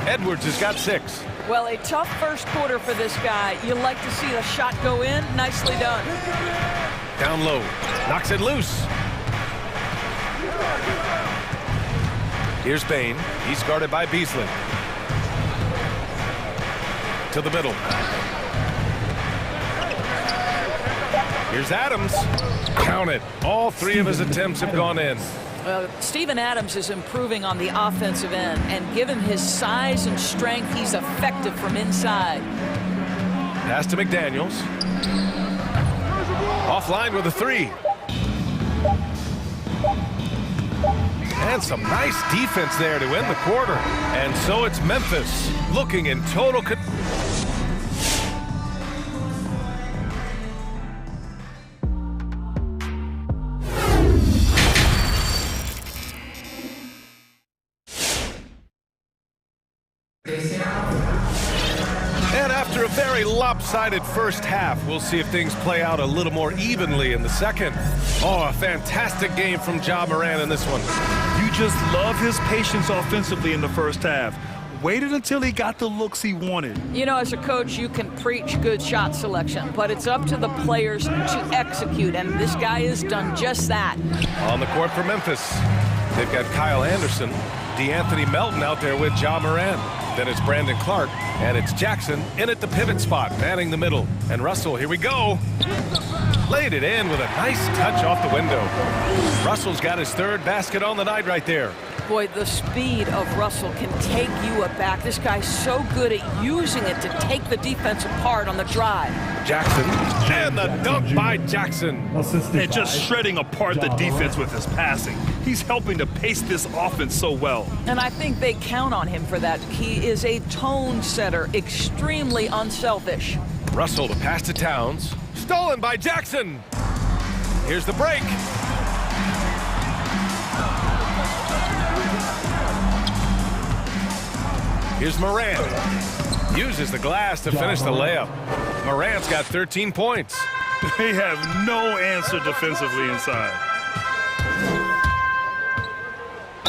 Edwards has got 6. Well, a tough first quarter for this guy. You like to see the shot go in. Nicely done. Down low. Knocks it loose. Here's Bain. He's guarded by Beasley. To the middle. Here's Adams. Count it. All 3 of his attempts have gone in. Steven Adams is improving on the offensive end, and given his size and strength, he's effective from inside. Pass to McDaniels. Offline with a 3. And some nice defense there to end the quarter. And so it's Memphis looking in total control. And after a very lopsided first half, we'll see if things play out a little more evenly in the second. Oh, a fantastic game from Ja Morant in this one. You just love his patience offensively in the first half. Waited until he got the looks he wanted. You know, as a coach, you can preach good shot selection, but it's up to the players to execute, and this guy has done just that. On the court for Memphis, they've got Kyle Anderson, DeAnthony Melton out there with Ja Morant. Then it's Brandon Clark, and it's Jackson in at the pivot spot, manning the middle. And Russell, here we go. Laid it in with a nice touch off the window. Russell's got his third basket on the night right there. Boy, the speed of Russell can take you aback. This guy's so good at using it to take the defense apart on the drive. Jackson, and the dunk by Jackson. And just shredding apart the defense with his passing. He's helping to pace this offense so well. And I think they count on him for that. He is a tone setter, extremely unselfish. Russell to pass to Towns. Stolen by Jackson. Here's the break. Here's Morant. Uses the glass to finish the layup. Morant's got 13 points. They have no answer defensively inside.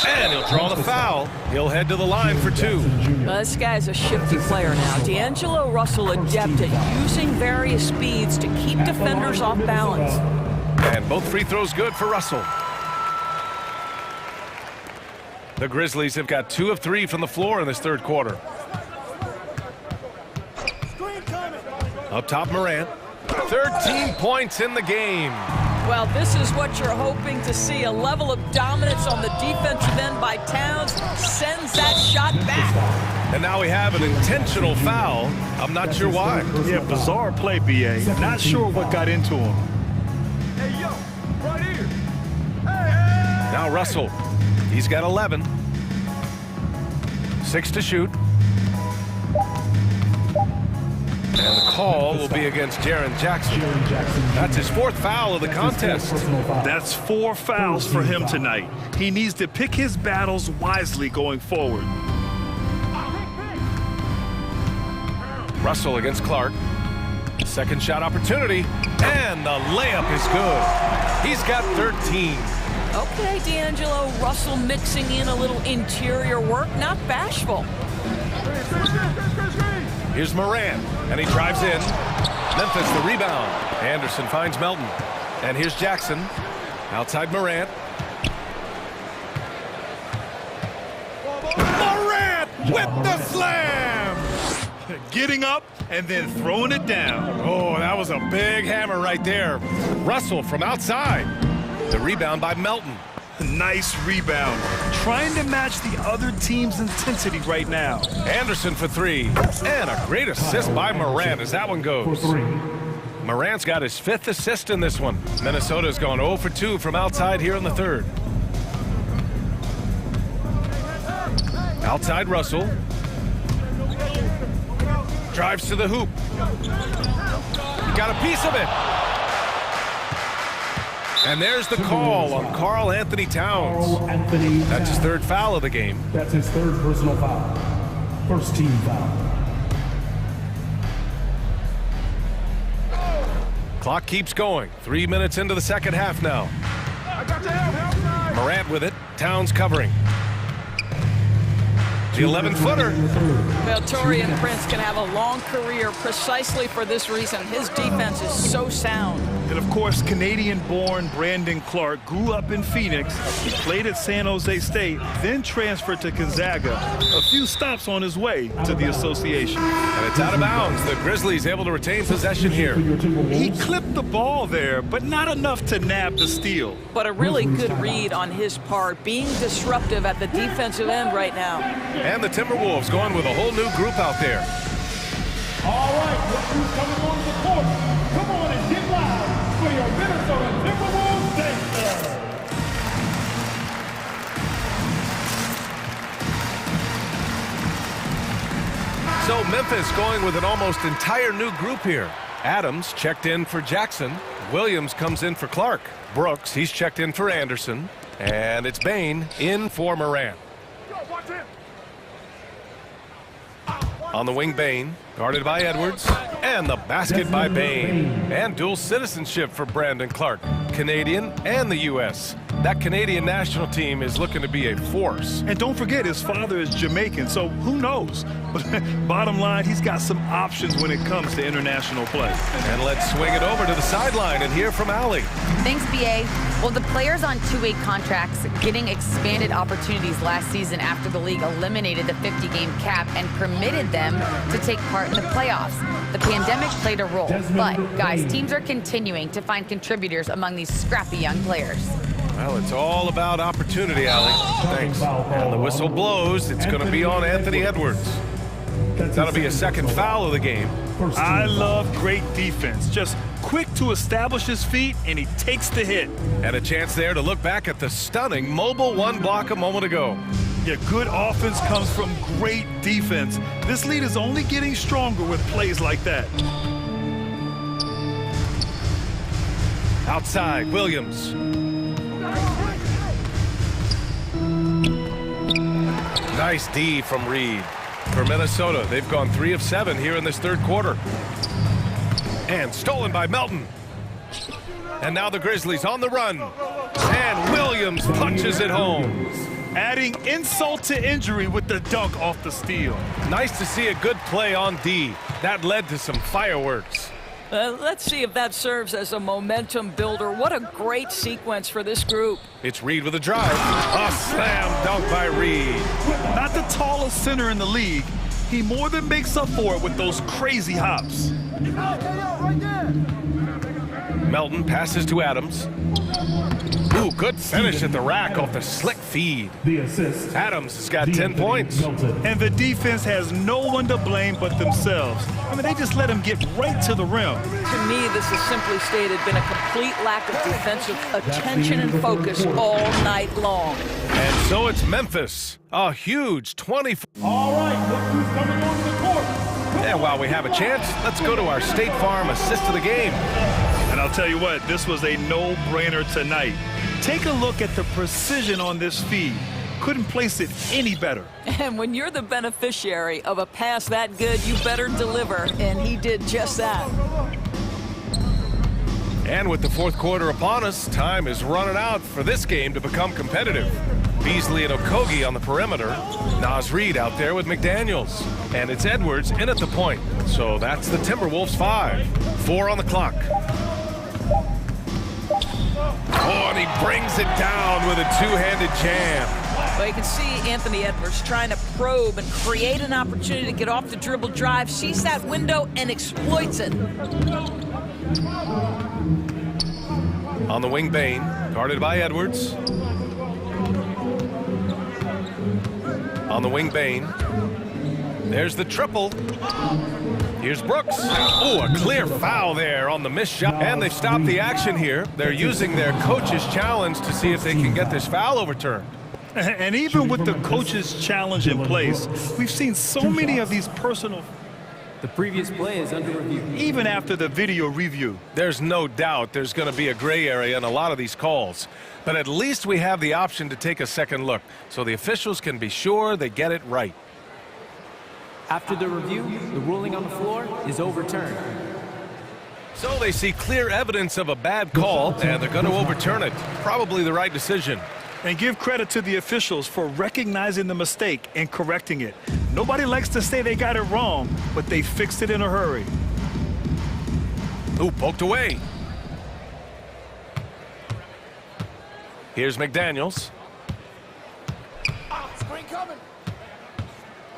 And he'll draw the foul. He'll head to the line for two. Well, this guy's a shifty player now. D'Angelo Russell adept at using various speeds to keep defenders off balance. And both free throws good for Russell. The Grizzlies have got 2 of 3 from the floor in this third quarter. Up top, Morant. 13 points in the game. Well, this is what you're hoping to see. A level of dominance on the defensive end by Towns sends that shot back. And now we have an intentional foul. I'm not sure why. Yeah, bizarre play, B.A. Not sure what got into him. Hey, yo, right here. Now Russell. He's got 11. 6 to shoot. And the call will be against Jaren Jackson. That's his 4th foul of the contest. That's 4 fouls for him tonight. He needs to pick his battles wisely going forward. Russell against Clark. Second shot opportunity. And the layup is good. He's got 13. Okay, D'Angelo Russell mixing in a little interior work, not bashful. Here's Morant, and he drives in. Memphis the rebound. Anderson finds Melton. And here's Jackson. Outside Morant. Morant with the slam! Getting up and then throwing it down. Oh, that was a big hammer right there. Russell from outside. The rebound by Melton. Nice rebound. Trying to match the other team's intensity right now. Anderson for 3. And a great assist by Morant as that one goes. Morant's got his 5th assist in this one. Minnesota's gone 0 for 2 from outside here in the third. Outside Russell. Drives to the hoop. He got a piece of it. And there's the call on Karl Anthony Towns. That's his 3rd foul of the game. That's his 3rd personal foul. First team foul. Clock keeps going. 3 minutes into the second half now. Morant with it. Towns covering. The 11-footer. Well, Taurean Prince can have a long career precisely for this reason. His defense is so sound. And of course, Canadian-born Brandon Clark grew up in Phoenix. He played at San Jose State, then transferred to Gonzaga. A few stops on his way to the association. And it's out of bounds. The Grizzlies able to retain possession here. He clipped the ball there, but not enough to nab the steal. But a really good read on his part, being disruptive at the defensive end right now. And the Timberwolves going with a whole new group out there. All right, look who's coming on the court. Come on and get loud for your Minnesota Timberwolves Gangsters. So Memphis going with an almost entire new group here. Adams checked in for Jackson. Williams comes in for Clark. Brooks, he's checked in for Anderson. And it's Bain in for Morant. On the wing, Bain, guarded by Edwards, and the basket by Bain. And dual citizenship for Brandon Clark, Canadian and the U.S. That Canadian national team is looking to be a force. And don't forget, his father is Jamaican, so who knows? But bottom line, he's got some options when it comes to international play. And let's swing it over to the sideline and hear from Allie. Thanks, BA. Well, the players on two-way contracts getting expanded opportunities last season after the league eliminated the 50-game cap and permitted them to take part in the playoffs. The pandemic played a role, but, guys, teams are continuing to find contributors among these scrappy young players. Well, it's all about opportunity, Allie. Thanks. And the whistle blows. It's going to be on Anthony Edwards. That'll be a second foul of the game. I love great defense. Just quick to establish his feet, and he takes the hit. And a chance there to look back at the stunning mobile one block a moment ago. Yeah, good offense comes from great defense. This lead is only getting stronger with plays like that. Outside, Williams. Nice D from Reed. For Minnesota, they've gone 3 of 7 here in this third quarter. And stolen by Melton. And now the Grizzlies on the run. And Williams punches it home. Adding insult to injury with the dunk off the steal. Nice to see a good play on D. That led to some fireworks. Let's see if that serves as a momentum builder. What a great sequence for this group. It's Reed with a drive. A slam dunk by Reed. Not the tallest center in the league. He more than makes up for it with those crazy hops. Melton passes to Adams. Ooh, good finish at the rack off the slick feed. Adams has got 10 points. And the defense has no one to blame but themselves. I mean, they just let him get right to the rim. To me, this has simply stated been a complete lack of defensive attention and focus all night long. And so it's Memphis. A huge 24. All right, look who's coming onto the court. And while we have a chance, let's go to our State Farm assist of the game. And I'll tell you what, this was a no-brainer tonight. Take a look at the precision on this feed. Couldn't place it any better. And when you're the beneficiary of a pass that good, you better deliver, and he did just that. And with the fourth quarter upon us, time is running out for this game to become competitive. Beasley and Okogie on the perimeter. Naz Reid out there with McDaniels. And it's Edwards in at the point. So that's the Timberwolves 5. 4 on the clock. Oh, and he brings it down with a two-handed jam. Well, you can see Anthony Edwards trying to probe and create an opportunity to get off the dribble drive, sees that window and exploits it. On the wing, Bain, guarded by Edwards. On the wing, Bain. There's the triple. Here's Brooks. Oh, a clear foul there on the missed shot. And they've stopped the action here. They're using their coach's challenge to see if they can get this foul overturned. And even with the coach's challenge in place, we've seen so many of these personal... The previous play is under review. Even after the video review. There's no doubt there's going to be a gray area in a lot of these calls. But at least we have the option to take a second look, so the officials can be sure they get it right. After the review, the ruling on the floor is overturned. So they see clear evidence of a bad call, and they're going to overturn it. Probably the right decision. And give credit to the officials for recognizing the mistake and correcting it. Nobody likes to say they got it wrong, but they fixed it in a hurry. Ooh, poked away. Here's McDaniels.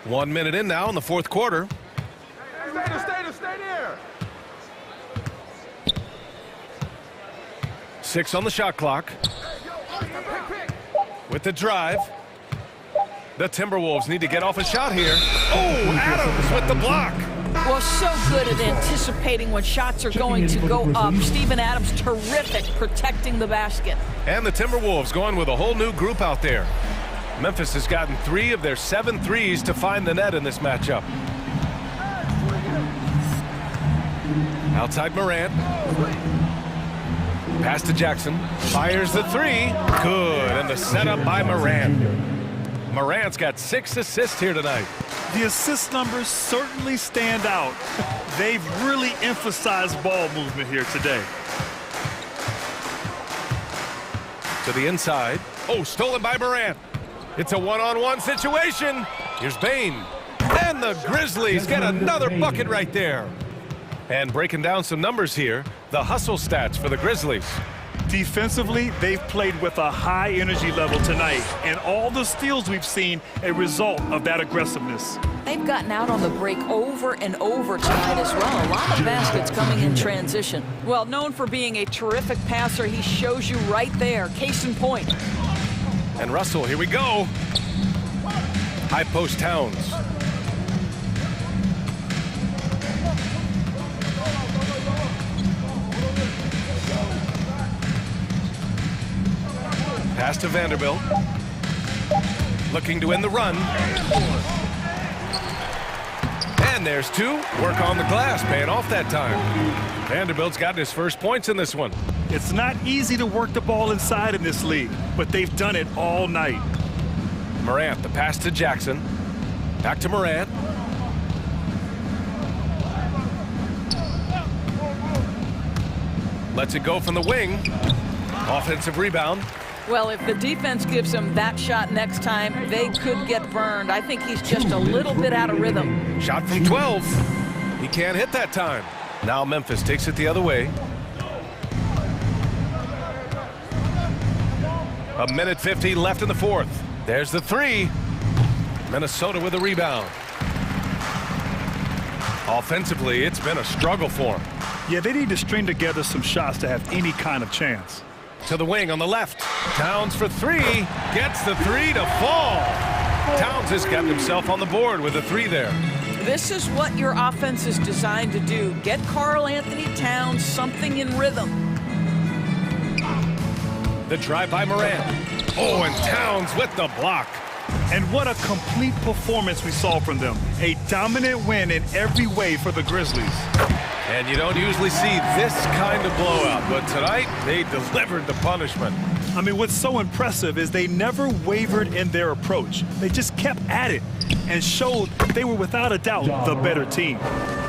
1 minute in now in the fourth quarter. Stay there. 6 on the shot clock. With the drive. The Timberwolves need to get off a shot here. Oh, Adams with the block. Well, so good at anticipating when shots are going to go up. Steven Adams, terrific protecting the basket. And the Timberwolves going with a whole new group out there. Memphis has gotten 3 of their 7 threes to find the net in this matchup. Outside Morant. Pass to Jackson. Fires the 3. Good. And the setup by Morant. Morant's got 6 assists here tonight. The assist numbers certainly stand out. They've really emphasized ball movement here today. To the inside. Oh, stolen by Morant. It's a one-on-one situation. Here's Bain. And the Grizzlies get another bucket right there. And breaking down some numbers here, the hustle stats for the Grizzlies. Defensively, they've played with a high energy level tonight, and all the steals we've seen a result of that aggressiveness. They've gotten out on the break over and over tonight as well. A lot of baskets coming in transition. Well, known for being a terrific passer, he shows you right there. Case in point. And Russell, here we go. High post Towns. Pass to Vanderbilt. Looking to end the run. And there's two. Work on the glass, paying off that time. Vanderbilt's gotten his first points in this one. It's not easy to work the ball inside in this league, but they've done it all night. Morant, the pass to Jackson. Back to Morant. Lets it go from the wing. Offensive rebound. Well, if the defense gives him that shot next time, they could get burned. I think he's just a little bit out of rhythm. Shot from 12. He can't hit that time. Now Memphis takes it the other way. A minute 50 left in the fourth. There's the three. Minnesota with a rebound. Offensively, it's been a struggle for them. Yeah, they need to string together some shots to have any kind of chance. To the wing on the left. Towns for three. Gets the three to fall. Towns has gotten himself on the board with a three there. This is what your offense is designed to do. Get Karl Anthony Towns something in rhythm. The drive by Morant. Oh, and Towns with the block. And what a complete performance we saw from them. A dominant win in every way for the Grizzlies. And you don't usually see this kind of blowout, but tonight they delivered the punishment. I mean, what's so impressive is they never wavered in their approach. They just kept at it and showed they were without a doubt the better team.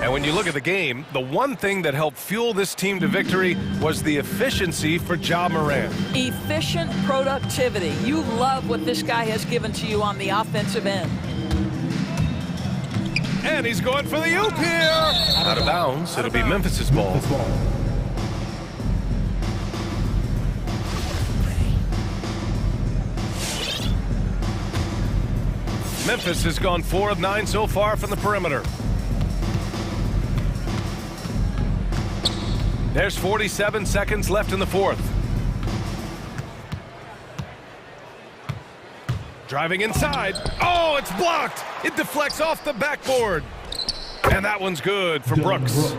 And when you look at the game, the one thing that helped fuel this team to victory was the efficiency for Ja Morant. Efficient productivity. You love what this guy has given to you on the offensive end. And he's going for the oop here. Out of bounds. It'll be Memphis's ball. Memphis has gone 4 of 9 so far from the perimeter. There's 47 seconds left in the fourth. Driving inside. Oh, it's blocked. It deflects off the backboard. And that one's good for Brooks.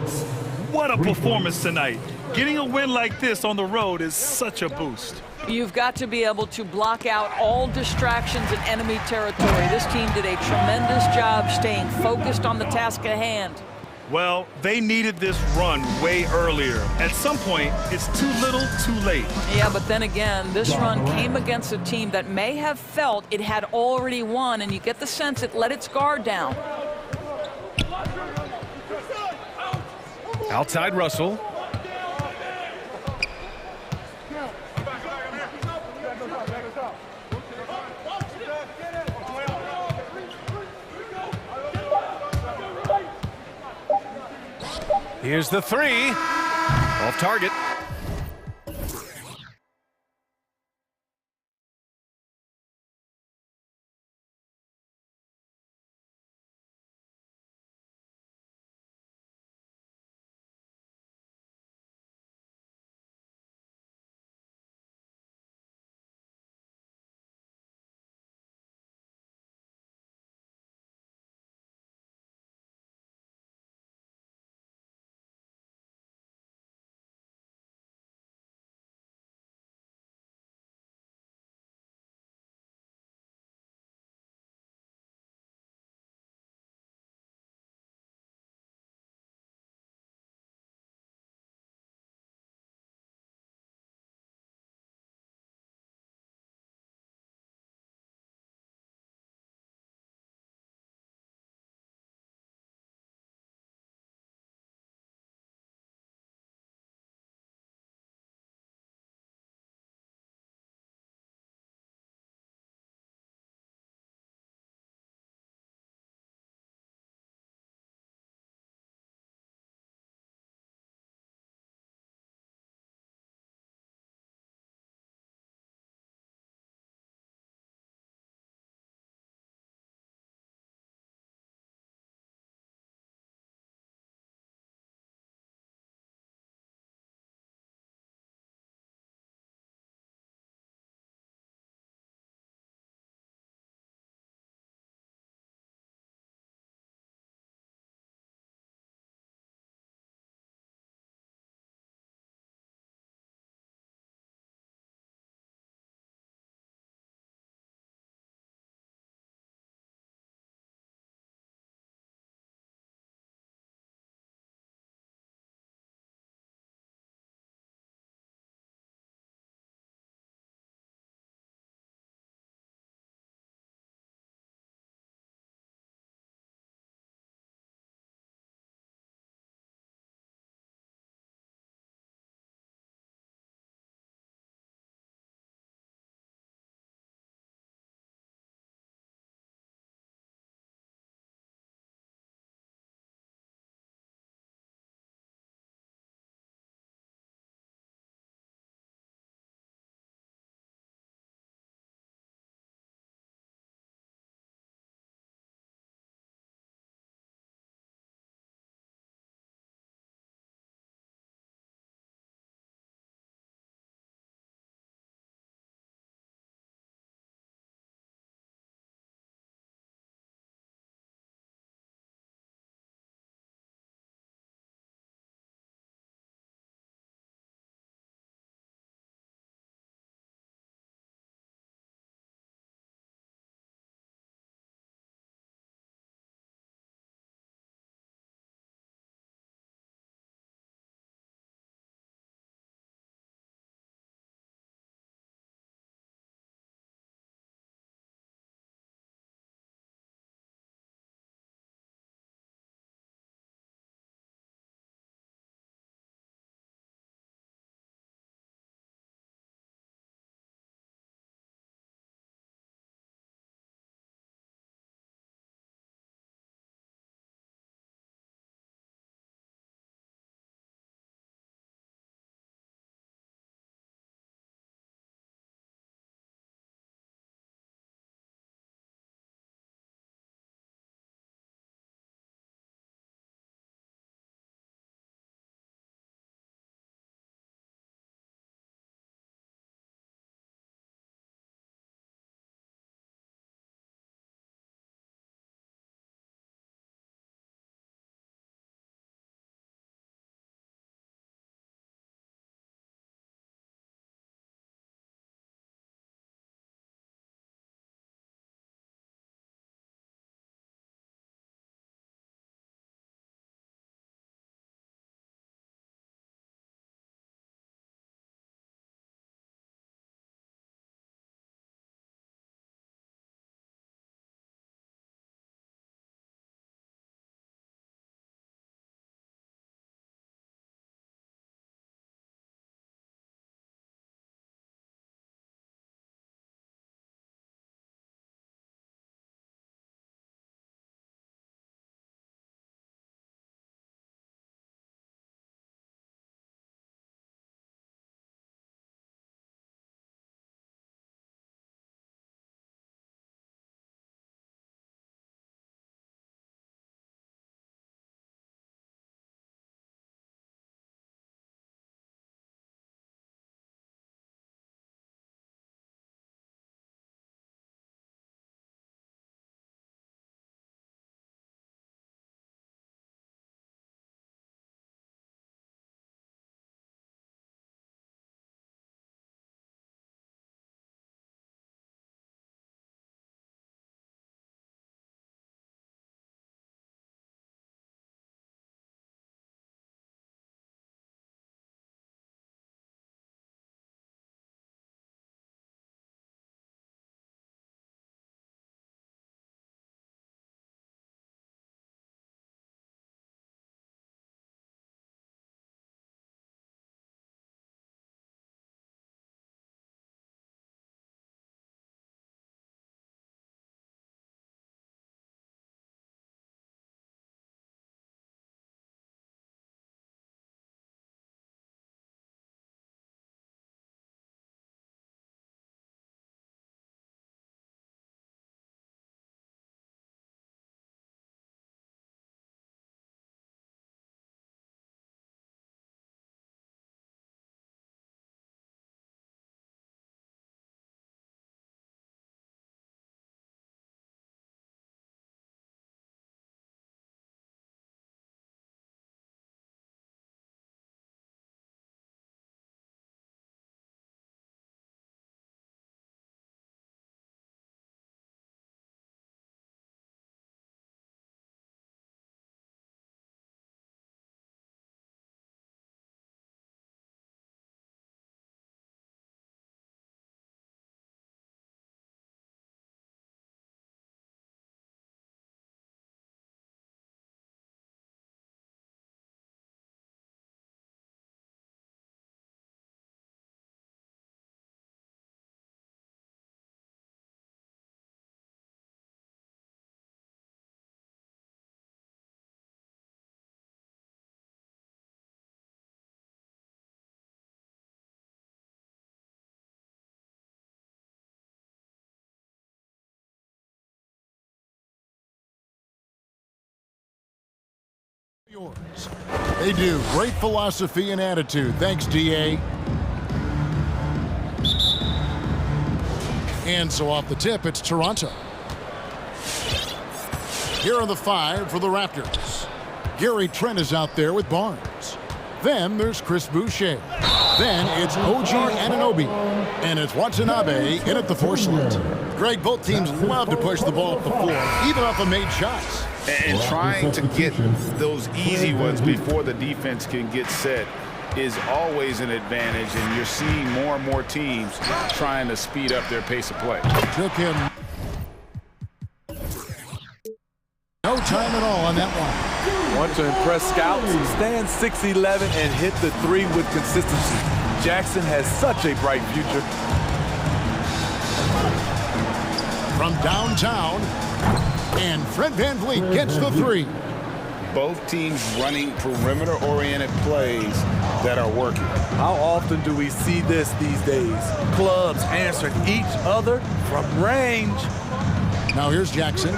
What a performance tonight. Getting a win like this on the road is such a boost. You've got to be able to block out all distractions in enemy territory. This team did a tremendous job staying focused on the task at hand. Well, they needed this run way earlier. At some point, it's too little, too late. Yeah, but then again, this run came against a team that may have felt it had already won, and you get the sense it let its guard down. Outside Russell. Here's the three. Off target. Yours. They do. Great philosophy and attitude. Thanks, DA. And so off the tip, it's Toronto. Here are the 5 for the Raptors. Gary Trent is out there with Barnes. Then there's Chris Boucher. Then it's OG Anunoby. And it's Watanabe in at the 4 slot. Greg, both teams love to push the ball up the floor, even off of made shots. And trying to get those easy ones before the defense can get set is always an advantage, and you're seeing more and more teams trying to speed up their pace of play. Took him no time at all on that one. Want to impress scouts? Stand 6'11" and hit the 3 with consistency. Jackson has such a bright future. From downtown, and Fred VanVleet gets the 3. Both teams running perimeter-oriented plays that are working. How often do we see this these days? Clubs answering each other from range. Now here's Jackson.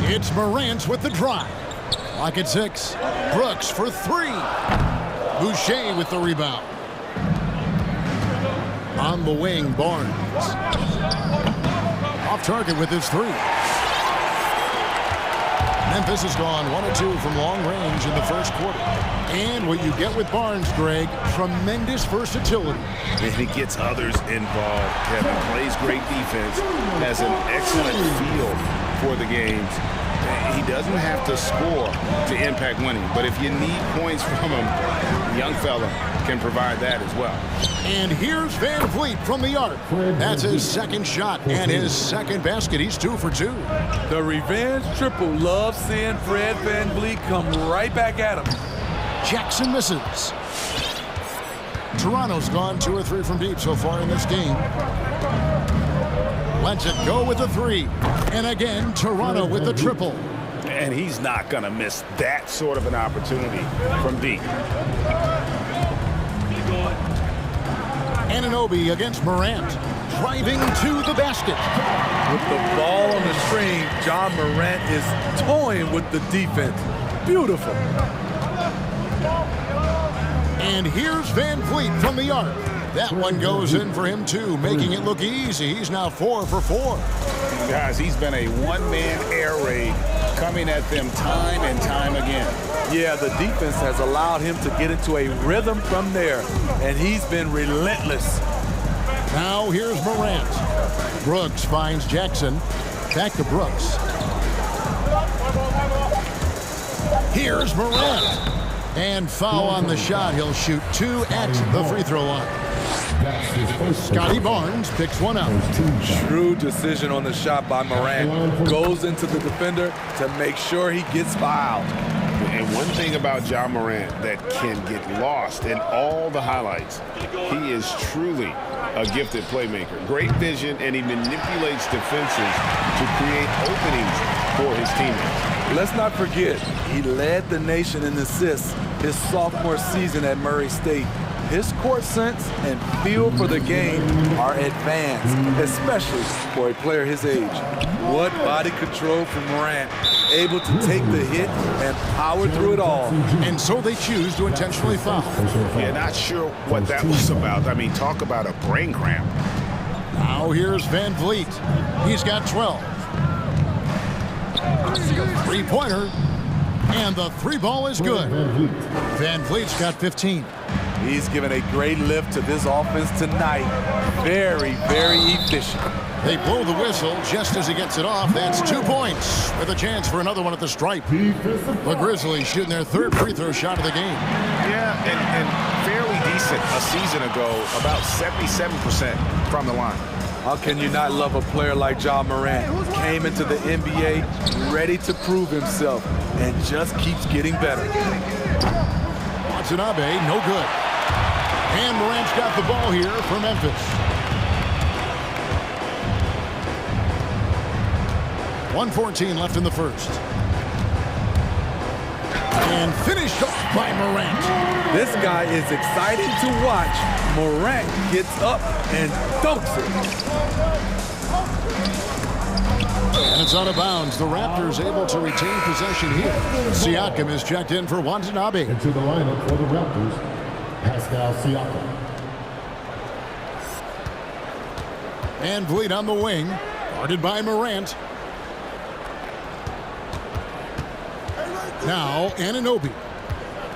It's Morant with the drive. Clock at 6. Brooks for 3. Boucher with the rebound. On the wing, Barnes. Off target with his 3. Memphis has gone 1 of 2 from long range in the first quarter. And what you get with Barnes, Greg, tremendous versatility. And he gets others involved. Kevin plays great defense, has an excellent feel for the games. He doesn't have to score to impact winning, but if you need points from him, the young fella can provide that as well. And here's VanVleet from the arc. That's his second shot and his second basket. He's 2 for 2. The revenge triple loves seeing Fred VanVleet come right back at him. Jackson misses. Toronto's gone 2 or 3 from deep so far in this game. Lets it go with the 3. And again, Toronto with the triple. And he's not going to miss that sort of an opportunity from deep. Anunoby against Morant. Driving to the basket. With the ball on the string, John Morant is toying with the defense. Beautiful. And here's VanVleet from the arc. That one goes in for him, too, making it look easy. He's now 4 for 4. Guys, he's been a one-man air raid coming at them time and time again. Yeah, the defense has allowed him to get into a rhythm from there, and he's been relentless. Now here's Morant. Brooks finds Jackson. Back to Brooks. Here's Morant. And foul on the shot. He'll shoot 2 at the free throw line. Scotty Barnes picks one up. Shrewd decision on the shot by Morant. Goes into the defender to make sure he gets fouled. And one thing about John Morant that can get lost in all the highlights, he is truly a gifted playmaker. Great vision, and he manipulates defenses to create openings for his teammates. Let's not forget, he led the nation in assists his sophomore season at Murray State. His court sense and feel for the game are advanced, especially for a player his age. What body control from Morant, able to take the hit and power through it all. And so they choose to intentionally foul. Yeah, not sure what that was about. I mean, talk about a brain cramp. Now here's VanVleet. He's got 12. Three-pointer. And the 3 ball is good. VanVleet's got 15. He's given a great lift to this offense tonight. Very, very efficient. They blow the whistle just as he gets it off. That's 2 points with a chance for another one at the stripe. The Grizzlies shooting their 3rd free throw shot of the game. Yeah, and fairly decent a season ago, about 77% from the line. How can you not love a player like John Morant? Came into the NBA ready to prove himself and just keeps getting better. Watanabe, no good. And Morant's got the ball here for Memphis. 1:14 left in the first. And finished off by Morant. This guy is exciting to watch. Morant gets up and dunks it. And it's out of bounds. The Raptors able to retain possession here. Siakam is checked in for Watanabe. Into the lineup for the Raptors, Pascal Siakam. And Vliet on the wing, guarded by Morant. Now, Anunoby.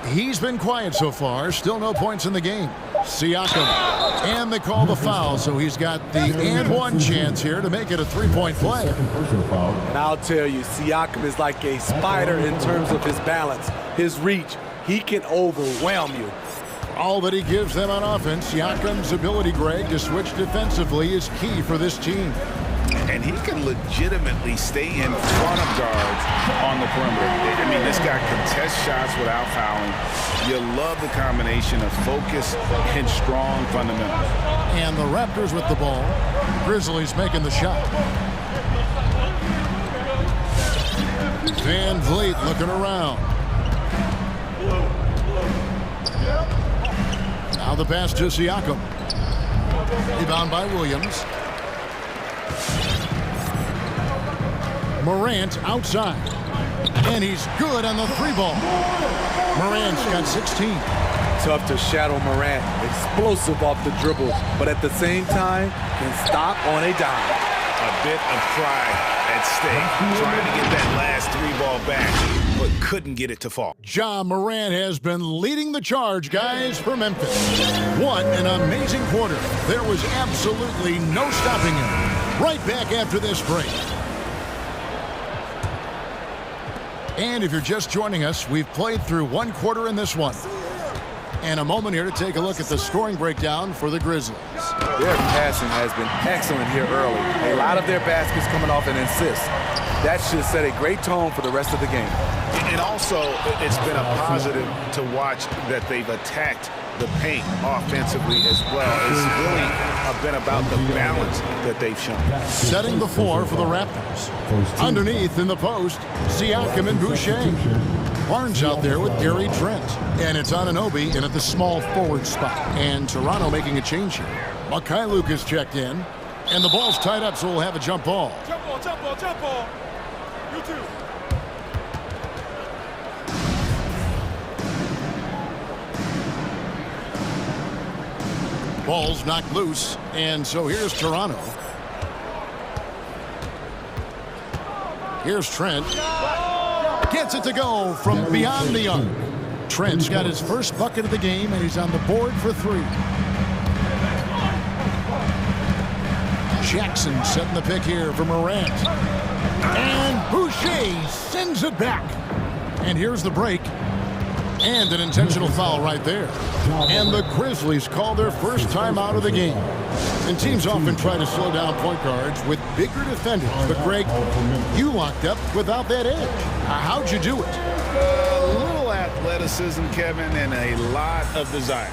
He's been quiet so far. Still no points in the game. Siakam. And they call the foul, so he's got the and one chance here to make it a three-point play. And I'll tell you, Siakam is like a spider in terms of his balance, his reach. He can overwhelm you. All that he gives them on offense, Siakam's ability, Greg, to switch defensively is key for this team. And he can legitimately stay in front of guards on the perimeter. I mean, this guy contests shots without fouling. You love the combination of focus and strong fundamentals. And the Raptors with the ball. Grizzlies making the shot. Van Vliet looking around. Now the pass to Siakam. Rebound by Williams. Morant outside. And he's good on the three ball. Morant's got 16. Tough to shadow Morant. Explosive off the dribbles, but at the same time, can stop on a dime. A bit of pride at stake, trying to get that last three ball back, but couldn't get it to fall. Ja Morant has been leading the charge, guys, for Memphis. What an amazing quarter. There was absolutely no stopping him. Right back after this break. And if you're just joining us, we've played through one quarter in this one. And a moment here to take a look at the scoring breakdown for the Grizzlies. Their passing has been excellent here early. A lot of their baskets coming off an assist. That should set a great tone for the rest of the game. And also, it's been a positive to watch that they've attacked the paint offensively as well. It's really been about the balance that they've shown. Setting the floor for the Raptors. Underneath in the post, Siakam and Boucher. Barnes out there with Gary Trent. And it's Anunoby in at the small forward spot. And Toronto making a change here. Mikhailuk is checked in. And the ball's tied up, so we'll have a jump ball. Jump ball, jump ball, jump ball. You too. Ball's knocked loose, and so here's Toronto. Here's Trent. Gets it to go from beyond the arc. Trent's got his first bucket of the game, and he's on the board for three. Jackson setting the pick here for Morant. And Boucher sends it back. And here's the break. And an intentional foul right there. And the Grizzlies call their first time out of the game. And teams often try to slow down point guards with bigger defenders. But, Greg, you locked up without that edge. How'd you do it? A little athleticism, Kevin, and a lot of desire.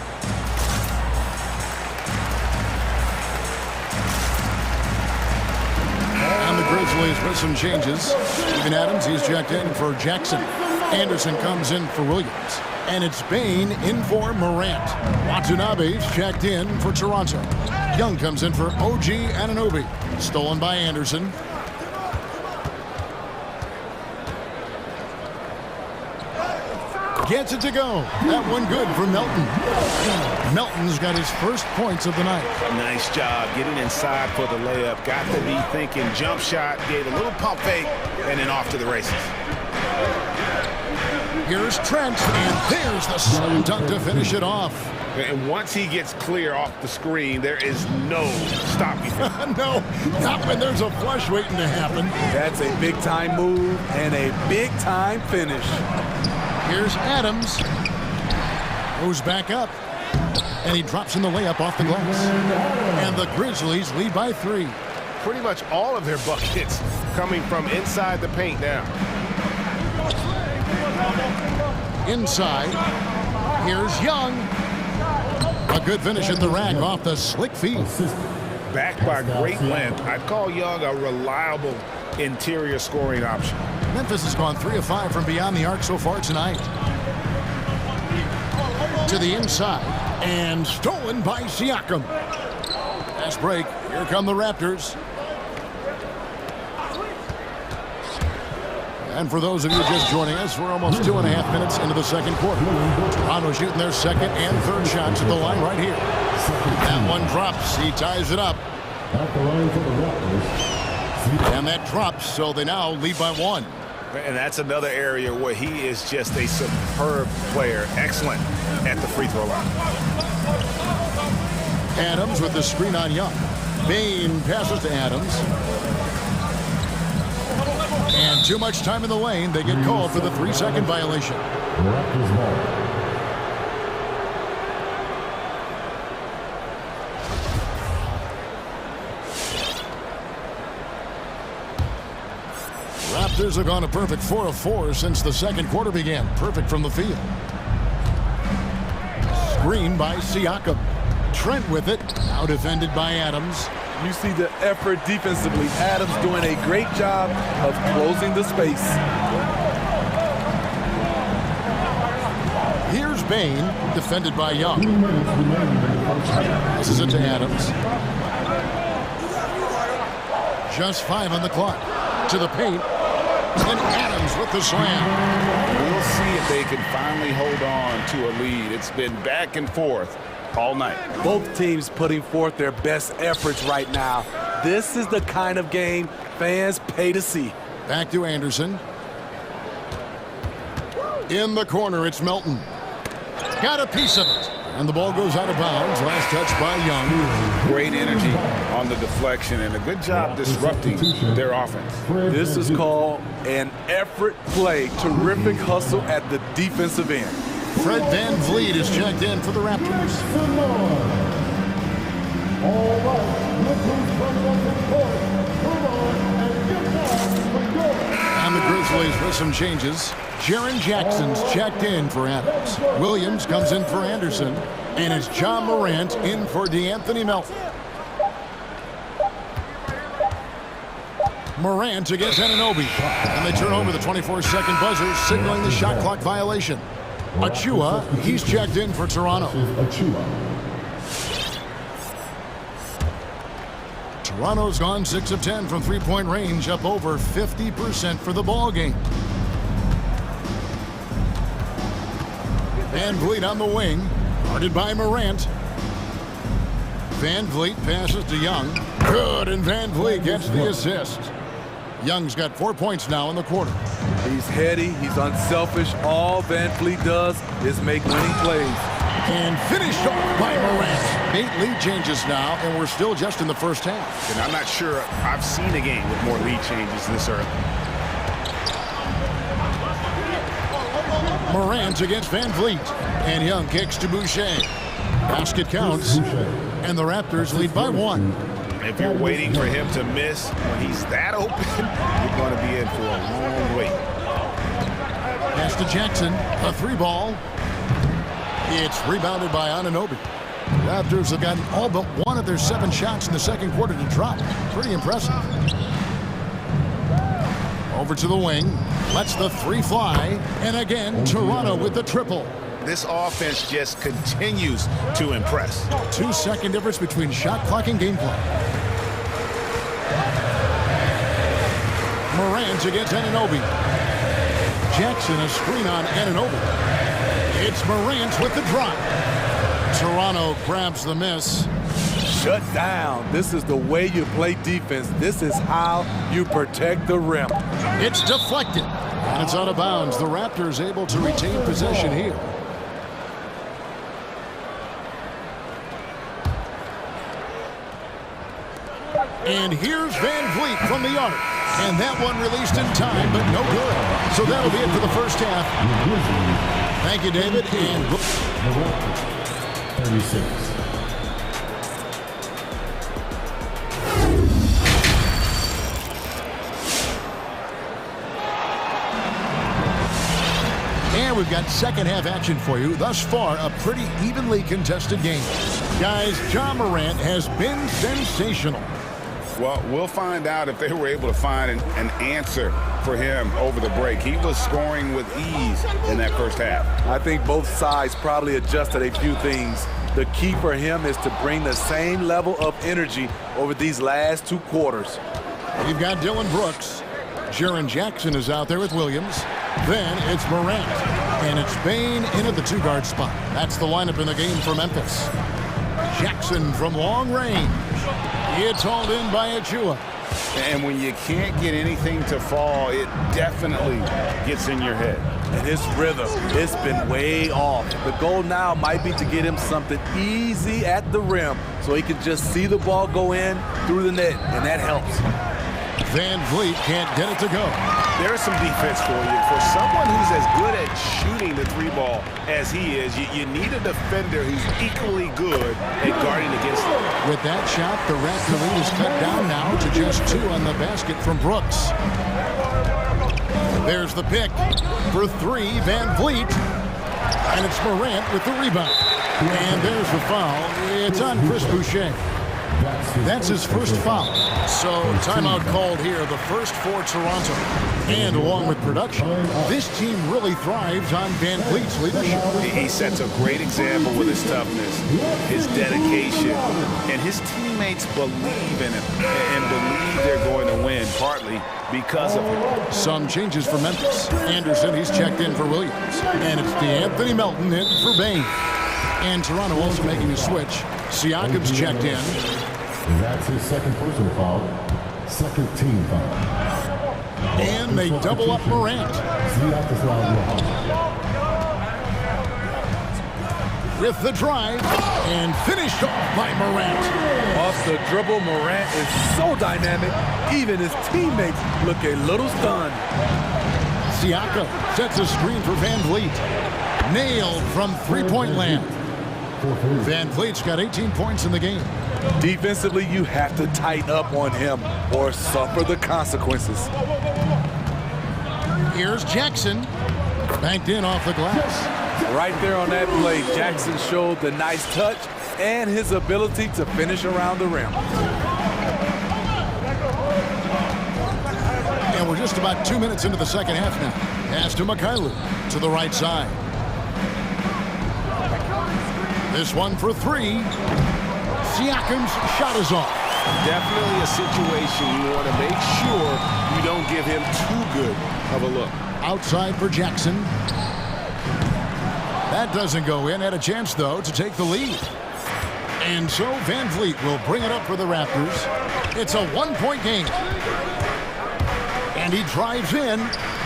And the Grizzlies with some changes. Steven Adams, he's checked in for Jackson. Anderson comes in for Williams. And it's Bain in for Morant. Watanabe's checked in for Toronto. Young comes in for OG Anunoby. Stolen by Anderson. Gets it to go. That one good for Melton. Melton's got his first points of the night. Nice job getting inside for the layup. Got to be thinking jump shot, gave a little pump fake, and then off to the races. Here's Trent, and there's the slam dunk to finish it off. And once he gets clear off the screen, there is no stopping him. No, not when there's a flush waiting to happen. That's a big-time move and a big-time finish. Here's Adams. Goes back up. And he drops in the layup off the glass. And the Grizzlies lead by three. Pretty much all of their buckets coming from inside the paint now. Inside. Here's Young. A good finish at the rack off the slick feet. Backed by great length. I'd call Young a reliable interior scoring option. Memphis has gone 3 of 5 from beyond the arc so far tonight. To the inside. And stolen by Siakam. Fast break. Here come the Raptors. And for those of you just joining us, we're almost 2.5 minutes into the second quarter. Toronto shooting their second and third shots at the line right here. That one drops. He ties it up. And that drops, so they now lead by 1. And that's another area where he is just a superb player. Excellent at the free throw line. Adams with the screen on Young. Bain passes to Adams. And too much time in the lane. They get called for the 3-second violation. Raptors have gone a perfect 4 of 4 since the second quarter began. Perfect from the field. Screen by Siakam. Trent with it. Now defended by Adams. You see the effort defensively. Adams doing a great job of closing the space. Here's Bain, defended by Young. Passes it to Adams. Just 5 on the clock. To the paint. And Adams with the slam. We'll see if they can finally hold on to a lead. It's been back and forth all night. Both teams putting forth their best efforts right now. This is the kind of game fans pay to see. Back to Anderson. In the corner, it's Melton. Got a piece of it. And the ball goes out of bounds. Last touch by Young. Great energy on the deflection and a good job disrupting their offense. This is called an effort play. Terrific hustle at the defensive end. Fred VanVleet is checked in for the Raptors. And the Grizzlies with some changes. Jaren Jackson's checked in for Adams. Williams comes in for Anderson. And it's John Morant in for DeAnthony Melton. Morant against Anunoby. And they turn over the 24-second buzzer, signaling the shot clock violation. Achua, he's checked in for Toronto. Toronto's gone 6 of 10 from three-point range, up over 50% for the ball game. VanVleet on the wing, guarded by Morant. VanVleet passes to Young. Good, and VanVleet gets the assist. Young's got 4 points now in the quarter. He's heady, he's unselfish. All VanVleet does is make winning plays. And finished off by Morant. 8 lead changes now, and we're still just in the first half. And I'm not sure I've seen a game with more lead changes this early. Morant against VanVleet. And Young kicks to Boucher. Basket counts. And the Raptors lead by 1. If you're waiting for him to miss when he's that open, you're going to be in for a long wait. Pass to Jackson. A 3-ball. It's rebounded by Anunoby. Raptors have gotten all but 1 of their 7 shots in the second quarter to drop. Pretty impressive. Over to the wing. Lets the 3 fly. And again, Toronto with the triple. This offense just continues to impress. 2-second difference between shot clock and game clock. Morant against Anunoby. Jackson a screen on Anunoby. It's Morant with the drop. Toronto grabs the miss. Shut down. This is the way you play defense. This is how you protect the rim. It's deflected. And it's out of bounds. The Raptors able to retain possession here. And here's VanVleet from the arc. And that one released in time, but no good. So that'll be it for the first half. Thank you, David. And 36. And we've got second half action for you. Thus far, a pretty evenly contested game. Guys, John Morant has been sensational. Well, we'll find out if they were able to find an answer for him over the break. He was scoring with ease in that first half. I think both sides probably adjusted a few things. The key for him is to bring the same level of energy over these last 2 quarters. You've got Dylan Brooks. Jaren Jackson is out there with Williams. Then it's Morant. And it's Bane in at the two-guard spot. That's the lineup in the game for Memphis. Jackson from long range. It's hauled in by Achua. And when you can't get anything to fall, it definitely gets in your head. And his rhythm, it's been way off. The goal now might be to get him something easy at the rim so he can just see the ball go in through the net, and that helps. Van Vliet can't get it to go. There's some defense for you. For someone who's as good at shooting the three ball as he is, you need a defender who's equally good at guarding against them. With that shot, the Raptor lead is cut down now to just 2 on the basket from Brooks. There's the pick for 3, Van Vliet. And it's Morant with the rebound. And there's the foul. It's on Chris Boucher. That's his first foul. So timeout called here, the first for Toronto. And along with production, this team really thrives on Van Vliet's leadership. He sets a great example with his toughness, his dedication, and his teammates believe in him and believe they're going to win, partly because of him. Some changes for Memphis. Anderson, he's checked in for Williams. And it's Anthony Melton in for Bane. And Toronto also making a switch. Siakam's checked in. That's his second personal foul. Second team foul. And they double up Morant. With the drive, and finished off by Morant. Off the dribble, Morant is so dynamic, even his teammates look a little stunned. Siakam sets a screen for Van Vliet. Nailed from three-point land. Van Vliet's got 18 points in the game. Defensively, you have to tighten up on him or suffer the consequences. Here's Jackson. Banked in off the glass. Right there on that play, Jackson showed the nice touch and his ability to finish around the rim. And we're just about 2 minutes into the second half now. Pass to Mikhailuk to the right side. This one for 3. Siakam's shot is off. Definitely a situation you want to make sure you don't give him too good of a look. Outside for Jackson. That doesn't go in. Had a chance, though, to take the lead. And so Van Vliet will bring it up for the Raptors. It's a one-point game. And he drives in.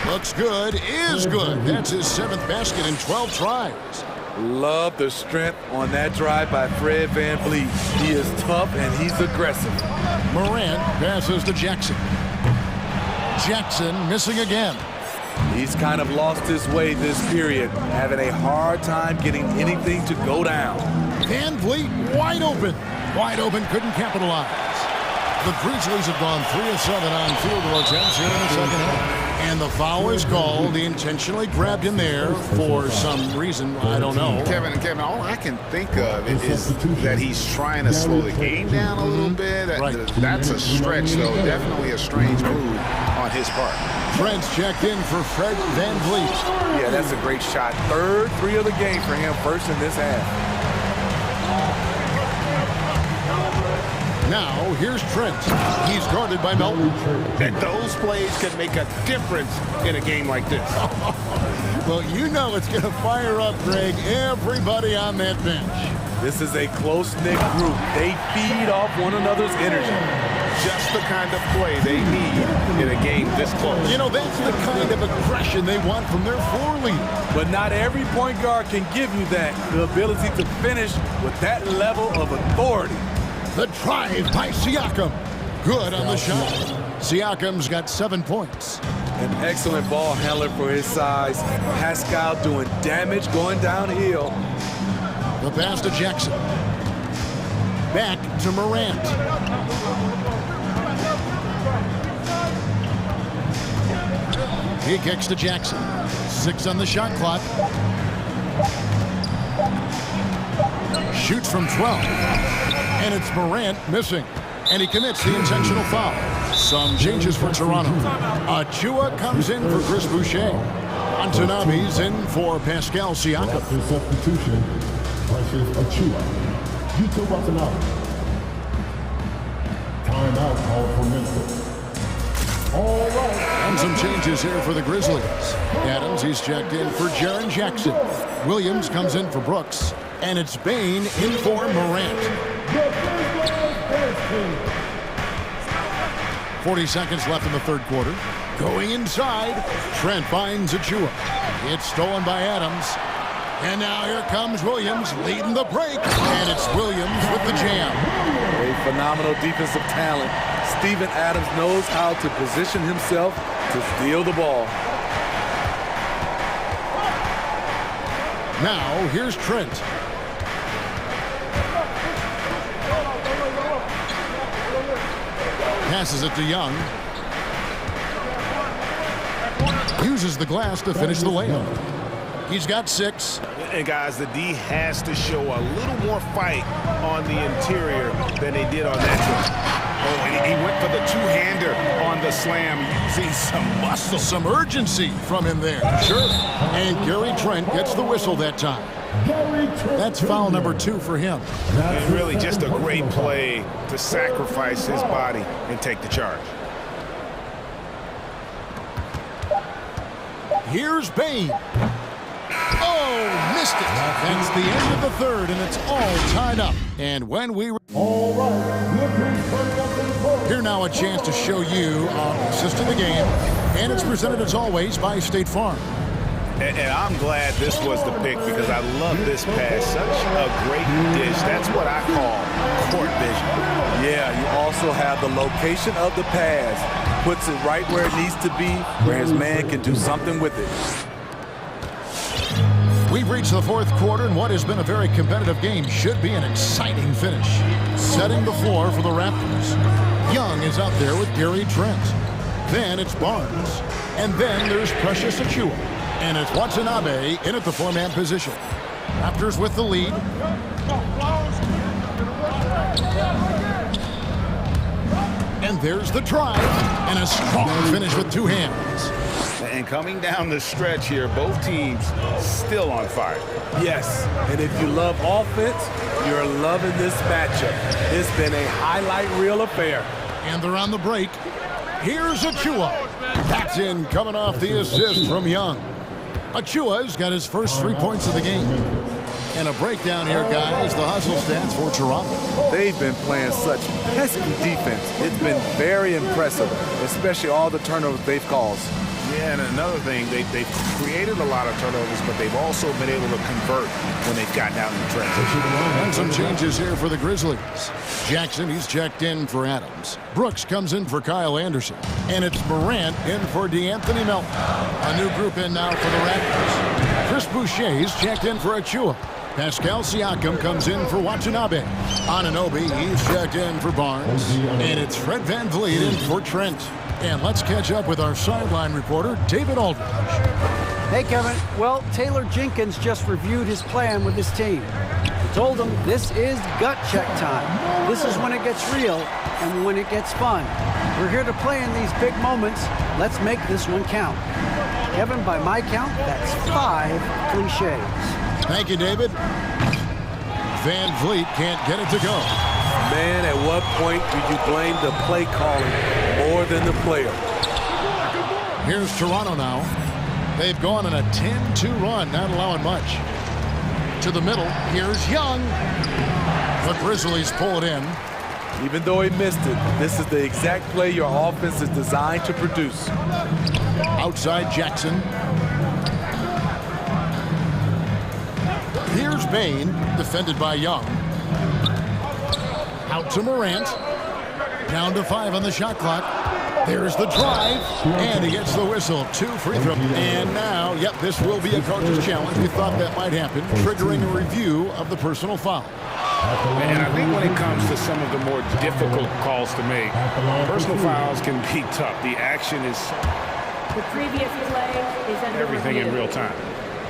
Looks good. Is good. That's his 7th basket in 12 tries. Love the strength on that drive by Fred Van Vliet. He is tough and he's aggressive. Morant passes to Jackson. Jackson missing again. He's kind of lost his way this period, having a hard time getting anything to go down. Van Vliet wide open. Wide open, couldn't capitalize. The Grizzlies have gone 3 of 7 on field goal attempts here in the second half. And the foul is called. He intentionally grabbed him there for some reason. I don't know. Kevin, all I can think of is that he's trying to slow the game down a little bit. Right. That's a stretch, though. Definitely a strange move on his part. Fred's checked in for Fred Van Vliet. Yeah, that's a great shot. 3rd 3 of the game for him, first in this half. Now, here's Trent. He's guarded by Melton. And those plays can make a difference in a game like this. Well, you know it's going to fire up, Greg, everybody on that bench. This is a close-knit group. They feed off one another's energy. Just the kind of play they need in a game this close. You know, that's the kind of aggression they want from their floor leader. But not every point guard can give you that, the ability to finish with that level of authority. The drive by Siakam. Good on the shot. Siakam's got 7 points. An excellent ball handler for his size. Pascal doing damage going downhill. The pass to Jackson. Back to Morant. He kicks to Jackson. 6 on the shot clock. Shoots from 12. And it's Morant missing. And he commits the intentional foul. Some changes for Toronto. Achua comes in for Chris Boucher. Antonabi's in for Pascal Siakam. After substitution, Precious Achua. Yuto Watanabe. Timeout called for Memphis. All right. And some changes here for the Grizzlies. Adams, he's checked in for Jaren Jackson. Williams comes in for Brooks. And it's Bain in for Morant. 40 seconds left in the third quarter. Going inside, Trent finds Achua. It's stolen by Adams. And now here comes Williams leading the break. And it's Williams with the jam. A phenomenal defensive talent. Steven Adams knows how to position himself to steal the ball. Now here's Trent. Passes it to Young. Uses the glass to finish the layup. He's got 6. And guys, the D has to show a little more fight on the interior than they did on that one. Oh, and he went for the two-hander on the slam, using some muscle. Some urgency from him there. Sure. And Gary Trent gets the whistle that time. That's foul number 2 for him. And really just a great play to sacrifice his body and take the charge. Here's Bain. Oh, missed it. That's the end of the third, and it's all tied up. And when we... All right. Here now a chance to show you our assist in the game. And it's presented, as always, by State Farm. And I'm glad this was the pick because I love this pass. Such a great dish. That's what I call court vision. Yeah, you also have the location of the pass. Puts it right where it needs to be, where his man can do something with it. We've reached the fourth quarter, and what has been a very competitive game should be an exciting finish. Setting the floor for the Raptors. Young is out there with Gary Trent. Then it's Barnes. And then there's Precious Achua. And it's Watanabe in at the 4-man position. Raptors with the lead. And there's the drive. And a strong finish with 2 hands. And coming down the stretch here, both teams still on fire. Yes, and if you love offense, you're loving this matchup. It's been a highlight reel affair. And they're on the break. Here's Achua. That's in, coming off the assist from Young. Achua's got his first 3 points of the game. And a breakdown here, guys, the hustle stats for Toronto. They've been playing such pesky defense. It's been very impressive, especially all the turnovers they've caused. Yeah, and another thing, they've created a lot of turnovers, but they've also been able to convert when they've gotten out in the transition. And some changes here for the Grizzlies. Jackson, he's checked in for Adams. Brooks comes in for Kyle Anderson. And it's Morant in for DeAnthony Melton. A new group in now for the Raptors. Chris Boucher's checked in for Achua. Pascal Siakam comes in for Watanabe. Anunoby, he's checked in for Barnes. And it's Fred VanVleet in for Trent. And let's catch up with our sideline reporter, David Aldridge. Hey, Kevin. Well, Taylor Jenkins just reviewed his plan with his team. He told them this is gut check time. This is when it gets real and when it gets fun. We're here to play in these big moments. Let's make this one count. Kevin, by my count, that's 5 cliches. Thank you, David. VanVleet can't get it to go. Man, at what point do you blame the play calling more than the player? Here's Toronto now. They've gone on a 10-2 run, not allowing much. To the middle, here's Young. The Grizzlies pull it in. Even though he missed it, this is the exact play your offense is designed to produce. Outside Jackson. Here's Bain, defended by Young. Out to Morant. Down to 5 on the shot clock. There's the drive. And he gets the whistle. 2 free throws. And now, yep, this will be a coach's challenge. We thought that might happen, triggering a review of the personal foul. And I think when it comes to some of the more difficult calls to make, personal fouls can be tough. The action is the previous play is under everything review. in real time.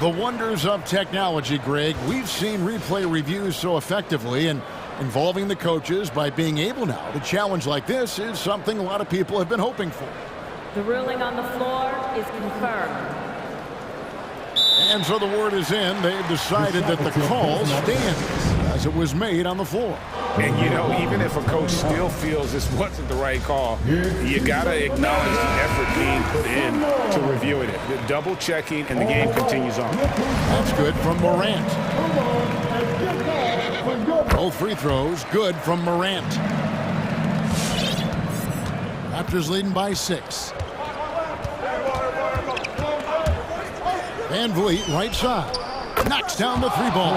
The wonders of technology, Greg. We've seen replay reviews so effectively, and involving the coaches by being able now to challenge like this is something a lot of people have been hoping for. The ruling on the floor is confirmed. And so the word is in. They've decided that the call stands as it was made on the floor. And, you know, even if a coach still feels this wasn't the right call, you got to acknowledge the effort being put in to reviewing it. The double checking, and the game continues on. That's good from Morant. Both free throws good from Morant. Raptors leading by 6. Van Vliet, right side. Knocks down the three ball.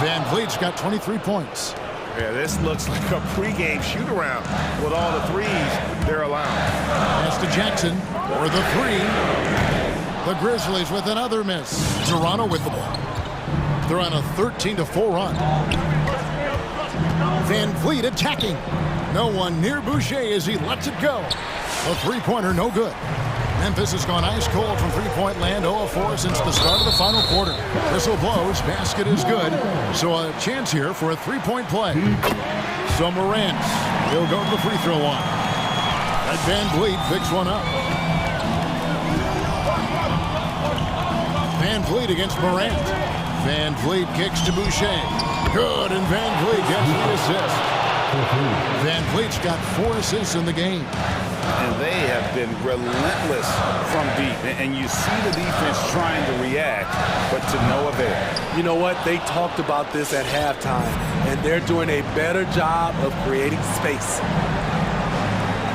Van Vliet's got 23 points. Yeah, this looks like a pregame shoot-around with all the threes they're allowing. Pass to Jackson for the three. The Grizzlies with another miss. Toronto with the ball. They're on a 13-4 run. Van Vliet attacking. No one near Boucher as he lets it go. A three-pointer, no good. Memphis has gone ice cold from three-point land, 0-4 since the start of the final quarter. Whistle blows, basket is good. So a chance here for a three-point play. So Morant, he'll go to the free throw line. And Van Vliet picks one up. Van Vliet against Morant. Van Vliet kicks to Boucher. Good, and Van Vliet gets the assist. Van Vliet's got 4 assists in the game. And they have been relentless from deep. And you see the defense trying to react, but to no avail. You know what? They talked about this at halftime, and they're doing a better job of creating space.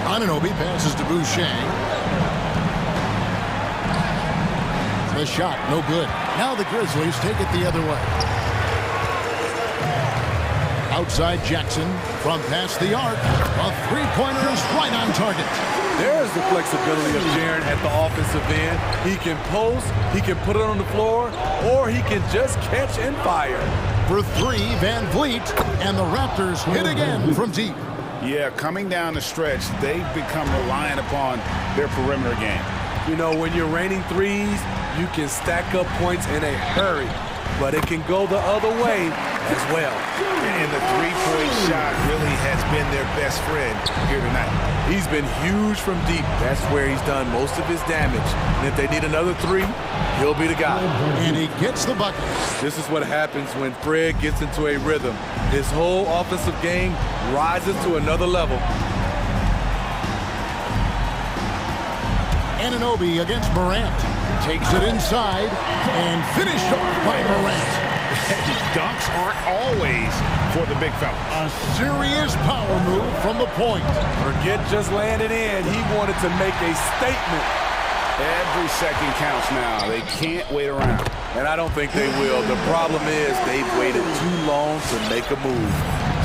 Anunoby passes to Boucher. The shot, no good. Now the Grizzlies take it the other way. Outside Jackson from past the arc. A three-pointer is right on target. There's the flexibility of Jaren at the offensive end. He can post, he can put it on the floor, or he can just catch and fire. For 3, Van Vliet, and the Raptors hit again from deep. Yeah, coming down the stretch, they've become reliant upon their perimeter game. You know, when you're raining threes, you can stack up points in a hurry, but it can go the other way as well. And the three-point shot really has been their best friend here tonight. He's been huge from deep. That's where he's done most of his damage. And if they need another 3, he'll be the guy. And he gets the bucket. This is what happens when Fred gets into a rhythm. His whole offensive game rises to another level. Anunoby against Morant. Takes it inside and finished off by Morant. Dunks aren't always for the big fella. A serious power move from the point. Forget just landing in. He wanted to make a statement. Every second counts now. They can't wait around. And I don't think they will. The problem is they've waited too long to make a move.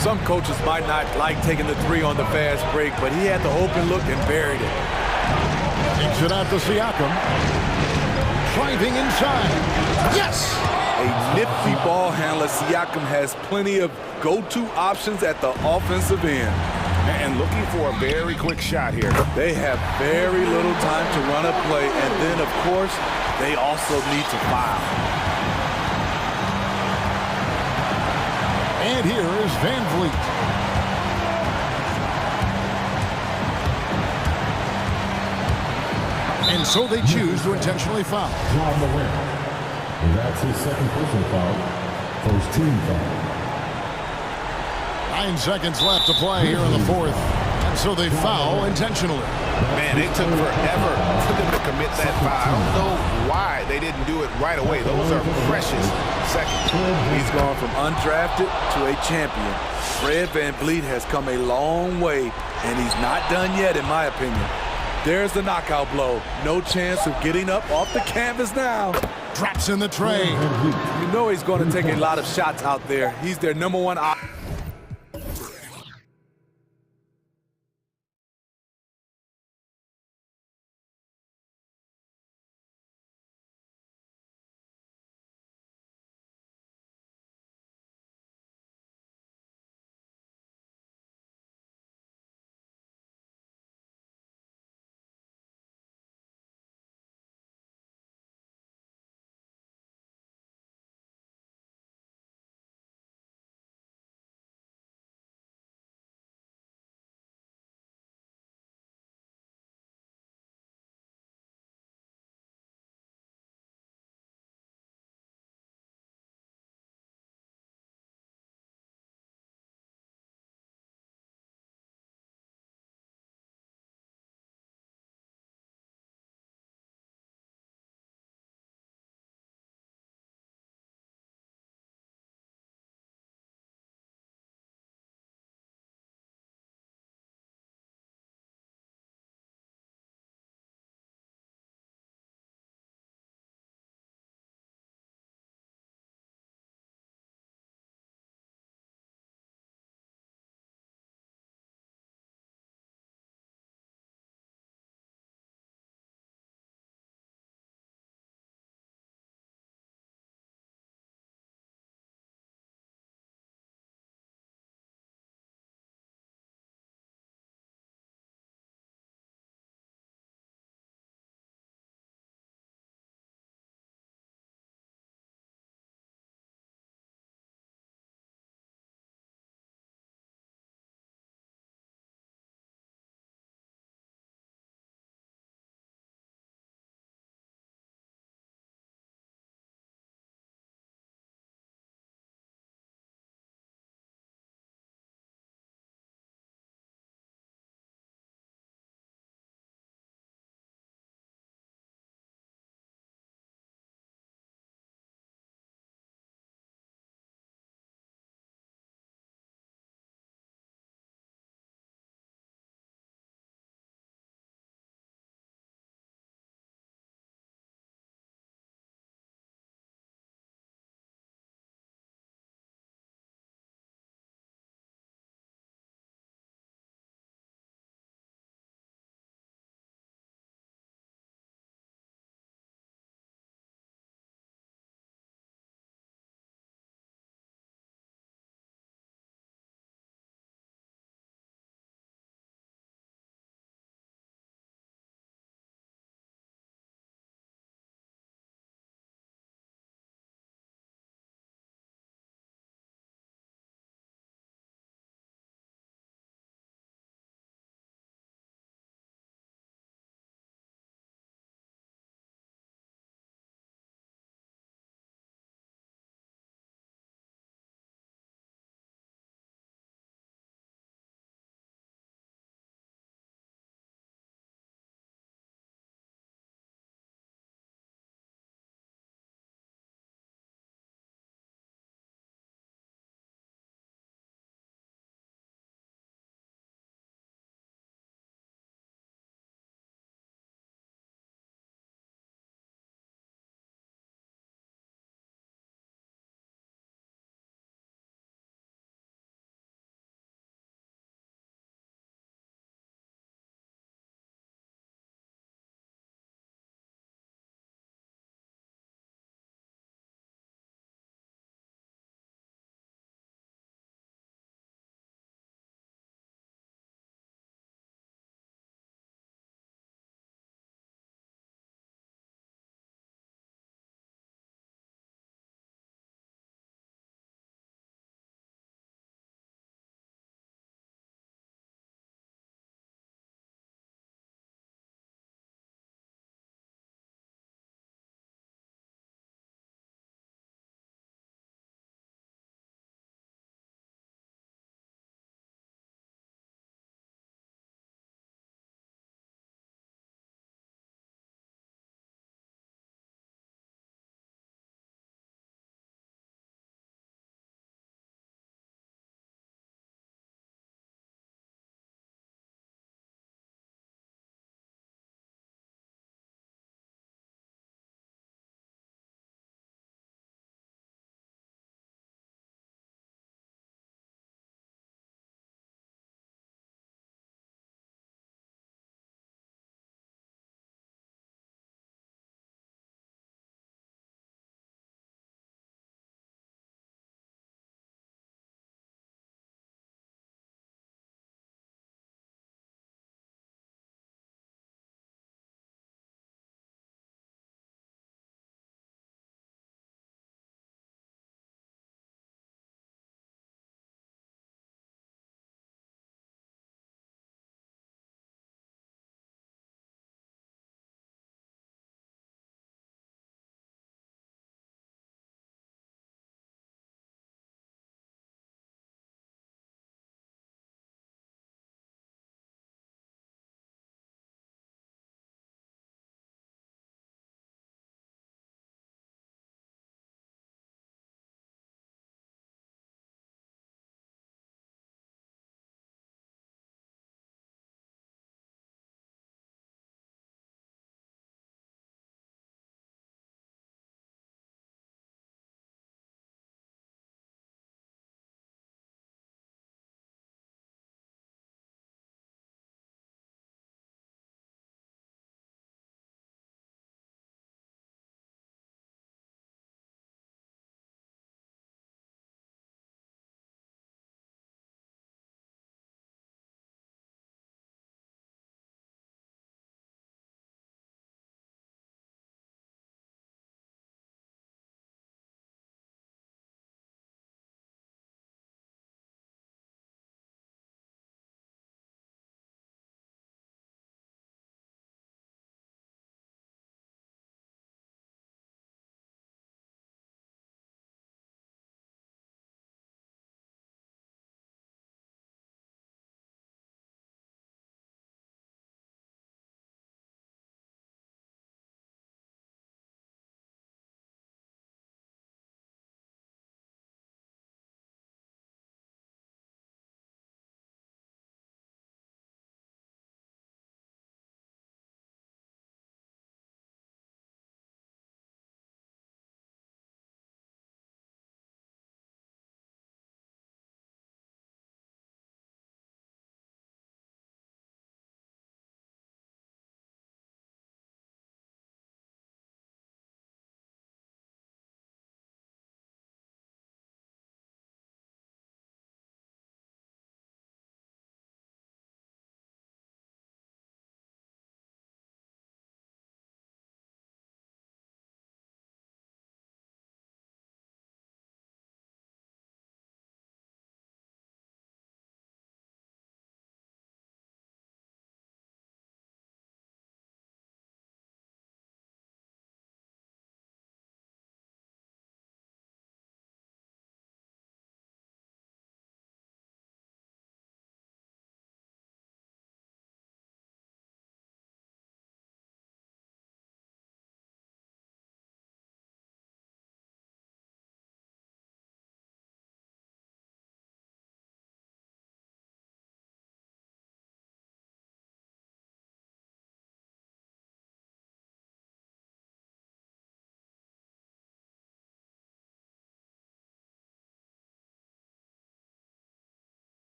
Some coaches might not like taking the 3 on the fast break, but he had the open look and buried it. Takes it out to Siakam. Driving inside. Yes! A nifty ball handler. Siakam has plenty of go-to options at the offensive end. And looking for a very quick shot here. They have very little time to run a play, and then, of course, they also need to foul. And here is Van Vliet. And so they choose to intentionally foul. That's his second personal foul. First team foul. 9 seconds left to play here in the fourth. And so they foul intentionally. Man, it took forever for them to commit that foul. I don't know why they didn't do it right away. Those are precious seconds. He's gone from undrafted to a champion. Fred VanVleet has come a long way, and he's not done yet, in my opinion. There's the knockout blow. No chance of getting up off the canvas now. Drops in the tray. You know he's going to take a lot of shots out there. He's their #1 option.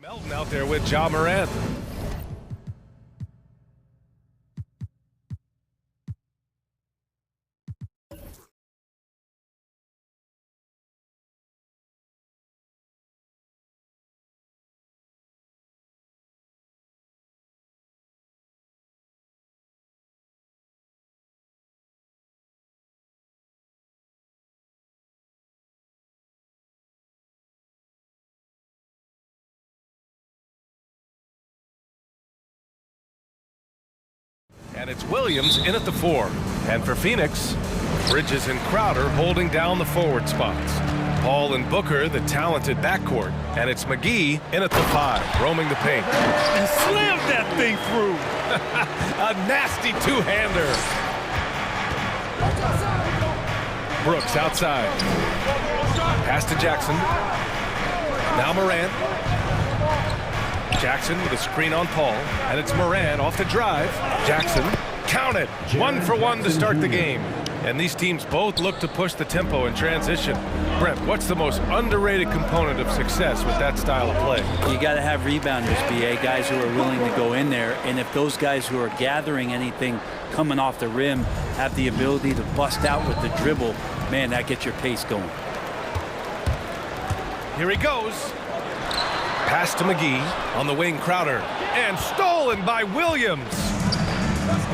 Melton out there with Ja Morant. And it's Williams in at the 4. And for Phoenix, Bridges and Crowder holding down the forward spots. Paul and Booker, the talented backcourt. And it's McGee in at the 5, roaming the paint. And slammed that thing through. A nasty two-hander. Brooks outside. Pass to Jackson. Now Morant. Jackson with a screen on Paul, and it's Morant off the drive. Jackson, counted. 1 for 1 to start the game. And these teams both look to push the tempo in transition. Brent, what's the most underrated component of success with that style of play? You got to have rebounders, BA, guys who are willing to go in there. And if those guys who are gathering anything coming off the rim have the ability to bust out with the dribble, man, that gets your pace going. Here he goes. Pass to McGee on the wing, Crowder, and stolen by Williams.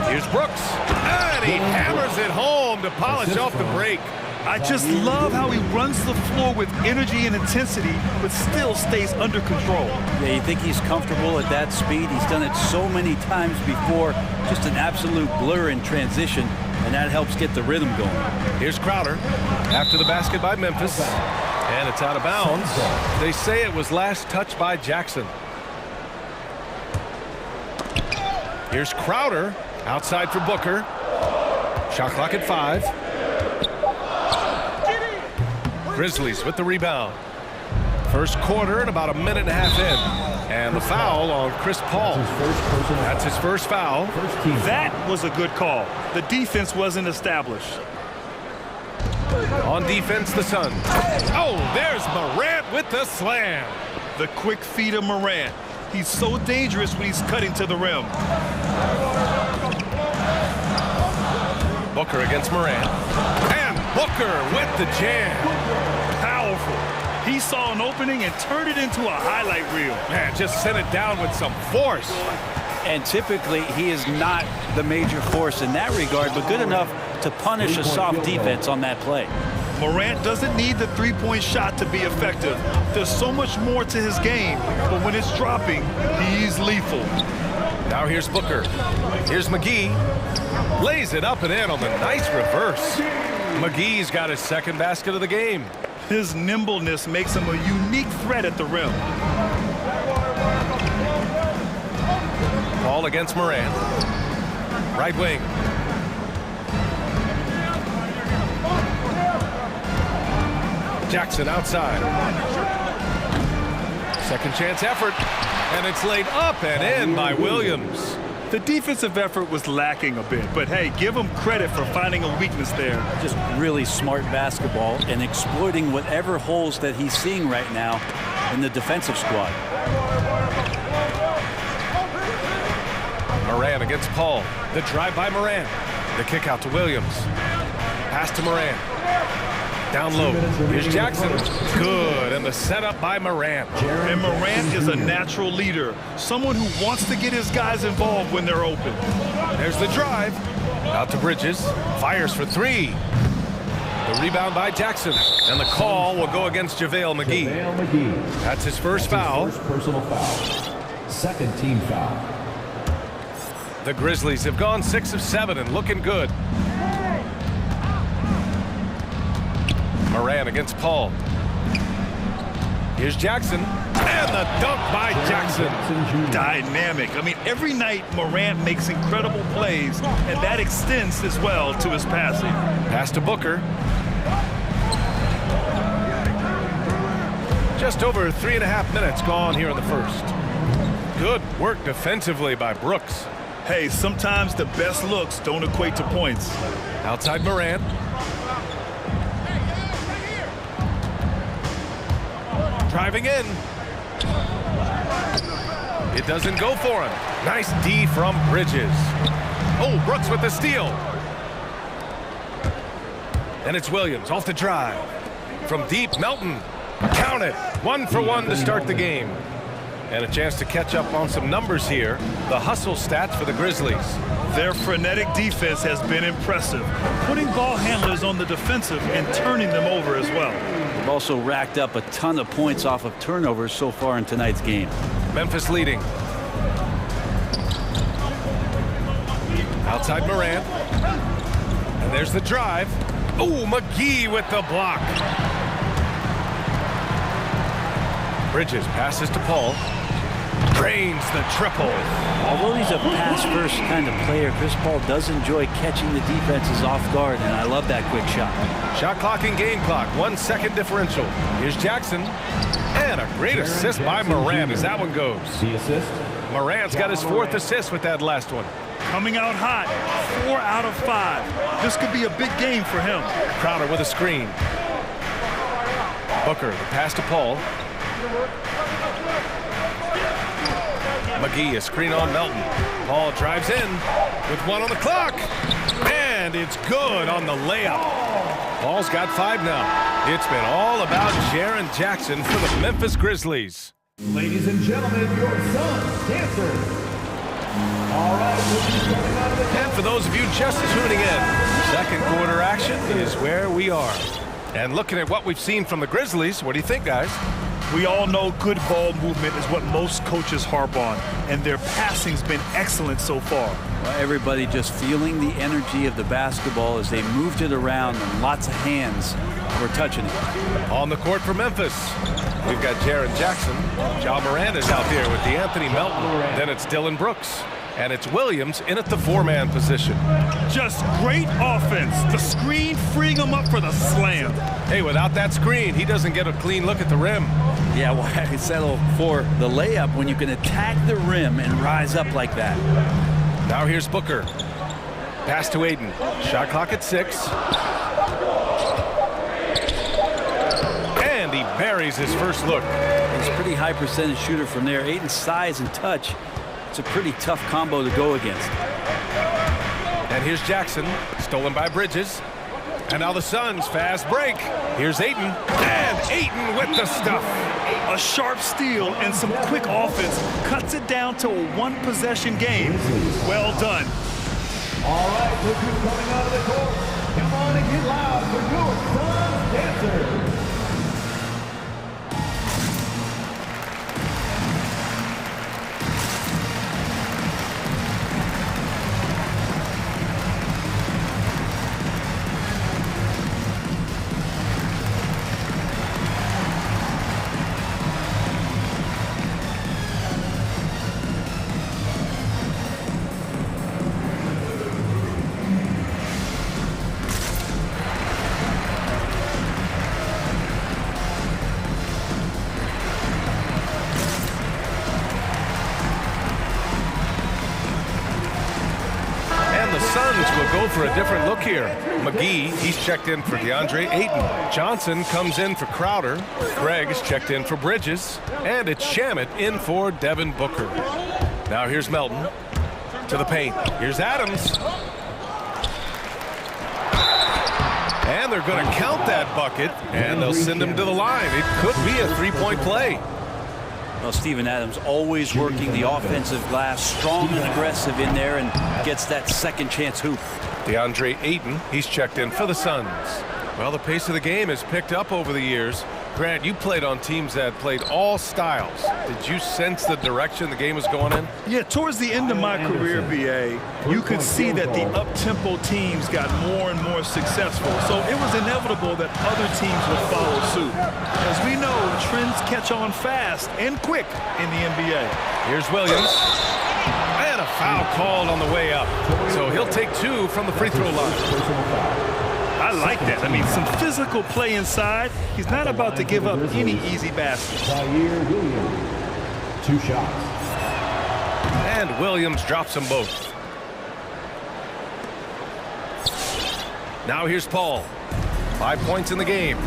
Here's Brooks, and he hammers it home to polish off the break. I just love how he runs the floor with energy and intensity, but still stays under control. Yeah, you think he's comfortable at that speed? He's done it so many times before. Just an absolute blur in transition, and that helps get the rhythm going. Here's Crowder after the basket by Memphis. And it's out of bounds. They say it was last touched by Jackson. Here's Crowder outside for Booker. Shot clock at 5. Grizzlies with the rebound. First quarter and about a minute and a half in. And the foul on Chris Paul. That's his first foul. That was a good call. The defense wasn't established. On defense, the Suns. Oh, there's Morant with the slam. The quick feet of Morant. He's so dangerous when he's cutting to the rim. Booker against Morant. And Booker with the jam. Powerful. He saw an opening and turned it into a highlight reel. Man, just sent it down with some force. And typically, he is not the major force in that regard, but good enough to punish a soft defense on that play. Morant doesn't need the three-point shot to be effective. There's so much more to his game, but when it's dropping, he's lethal. Now here's Booker. Here's McGee. Lays it up and in on the nice reverse. McGee's got his second basket of the game. His nimbleness makes him a unique threat at the rim. Paul against Morant. Right wing. Jackson outside. Second chance effort. And it's laid up and in by Williams. The defensive effort was lacking a bit, but hey, give him credit for finding a weakness there. Just really smart basketball and exploiting whatever holes that he's seeing right now in the defensive squad. Morant against Paul. The drive by Morant. The kick out to Williams. Pass to Morant. Down low. Here's Jackson. Good. And the setup by Morant. And Morant is a natural leader. Someone who wants to get his guys involved when they're open. There's the drive. Out to Bridges. Fires for 3. The rebound by Jackson. And the call will go against JaVale McGee. That's his first foul. Personal foul. Second team foul. The Grizzlies have gone 6 of 7 and looking good. Morant against Paul. Here's Jackson. And the dunk by Jackson. Dynamic. I mean, every night Morant makes incredible plays, and that extends as well to his passing. Pass to Booker. Just over 3.5 minutes gone here in the first. Good work defensively by Brooks. Hey, sometimes the best looks don't equate to points. Outside Morant. Driving in. It doesn't go for him. Nice D from Bridges. Oh, Brooks with the steal. And it's Williams off the drive. From deep, Melton. Count it. 1 for 1 to start the game. And a chance to catch up on some numbers here. The hustle stats for the Grizzlies. Their frenetic defense has been impressive, putting ball handlers on the defensive and turning them over as well. They've also racked up a ton of points off of turnovers so far in tonight's game. Memphis leading. Outside Morant. And there's the drive. Oh, McGee with the block. Bridges passes to Paul. Drains the triple. Although he's a pass-first kind of player, Chris Paul does enjoy catching the defenses off guard, and I love that quick shot. Shot clock and game clock, 1 second differential. Here's Jackson. And a great assist by Morant as that one goes. The assist. Morant's got his 4th assist with that last one. Coming out hot, 4 out of 5. This could be a big game for him. Crowder with a screen. Booker, the pass to Paul. McGee, a screen on Melton. Paul drives in with 1 on the clock. And it's good on the layup. Paul's got 5 now. It's been all about Jaren Jackson for the Memphis Grizzlies. Ladies and gentlemen, your son's dancers. All right, and for those of you just tuning in, second quarter action is where we are. And looking at what we've seen from the Grizzlies, what do you think, guys? We all know good ball movement is what most coaches harp on, and their passing's been excellent so far. Well, everybody just feeling the energy of the basketball as they moved it around, and lots of hands were touching it. On the court for Memphis, we've got Jaren Jackson. Ja Morant is out there with DeAnthony Melton. Then it's Dylan Brooks. And it's Williams in at the 4-man position. Just great offense. The screen freeing him up for the slam. Hey, without that screen, he doesn't get a clean look at the rim. Yeah, why settle for the layup when you can attack the rim and rise up like that? Now here's Booker. Pass to Aiden. Shot clock at 6. And he buries his first look. He's a pretty high percentage shooter from there. Aiden's size and touch. It's a pretty tough combo to go against. And here's Jackson, stolen by Bridges. And now the Suns fast break. Here's Ayton, and Ayton with the stuff. A sharp steal and some quick offense cuts it down to a 1-possession game. Well done. All right, look who's coming out of the court. Come on and get loud for your Suns dancers. Go for a different look here. McGee, he's checked in for DeAndre Ayton. Johnson comes in for Crowder. Craig is checked in for Bridges. And it's Shamet in for Devin Booker. Now here's Melton to the paint. Here's Adams. And they're going to count that bucket, and they'll send him to the line. It could be a 3-point play. Well, Steven Adams always working the offensive glass, strong and aggressive in there, and gets that second chance hoop. DeAndre Ayton, he's checked in for the Suns. Well, the pace of the game has picked up over the years. Grant, you played on teams that played all styles. Did you sense the direction the game was going in? Yeah, towards the end of my career, BA, you could see that the up-tempo teams got more and more successful. So it was inevitable that other teams would follow suit. As we know, trends catch on fast and quick in the NBA. Here's Williams. And a foul called on the way up. So he'll take 2 from the free throw line. I like that. I mean, some physical play inside. He's not about to give up any easy baskets. Zaire Williams, 2 shots. And Williams drops them both. Now here's Paul. 5 points in the game.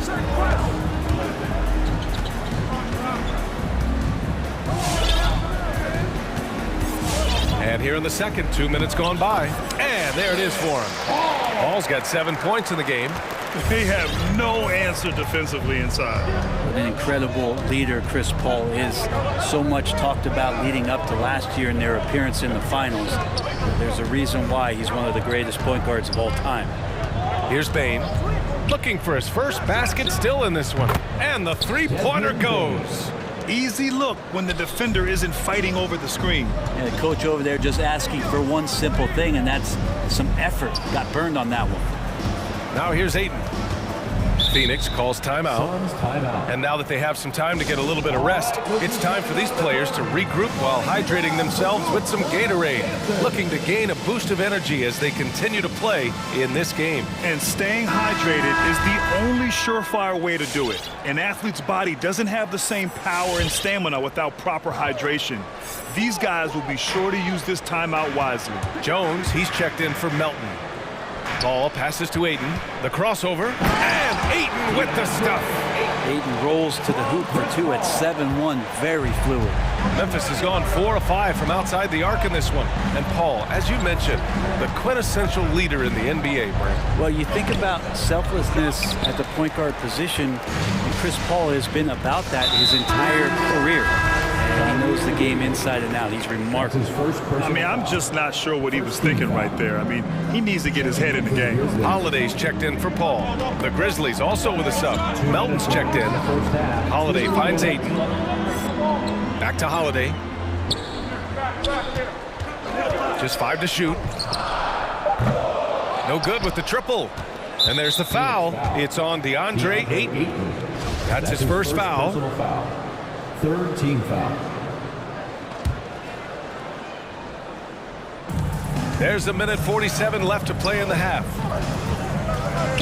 And here in the second, 2 minutes gone by. And there it is for him. Paul's got 7 points in the game. They have no answer defensively inside. What an incredible leader Chris Paul is. So much talked about leading up to last year and their appearance in the finals. There's a reason why he's one of the greatest point guards of all time. Here's Bain, looking for his first basket, still in this one. And the three-pointer goes. Easy look when the defender isn't fighting over the screen. And the coach over there just asking for one simple thing, and that's some effort. Got burned on that one. Now here's Ayton. Phoenix calls timeout. And now that they have some time to get a little bit of rest, it's time for these players to regroup while hydrating themselves with some Gatorade, looking to gain a boost of energy as they continue to play in this game. And staying hydrated is the only surefire way to do it. An athlete's body doesn't have the same power and stamina without proper hydration. These guys will be sure to use this timeout wisely. Jones, he's checked in for Melton. Ball passes to Ayton. The crossover. And Ayton with the stuff. Ayton rolls to the hoop for two at 7-1. Very fluid. Memphis has gone 4 of 5 from outside the arc in this one. And Paul, as you mentioned, the quintessential leader in the NBA, Brent. Well, you think about selflessness at the point guard position, and Chris Paul has been about that his entire career. And he knows the game inside and out. He's remarkable. I mean, I'm just not sure what he was thinking right there. I mean, he needs to get his head in the game. Holiday's checked in for Paul. The Grizzlies also with a sub. Melton's checked in. Holiday finds Ayton. Back to Holiday. Just 5 to shoot. No good with the triple. And there's the foul. It's on DeAndre Ayton. That's his first foul. Third team foul. There's a minute 47 left to play in the half.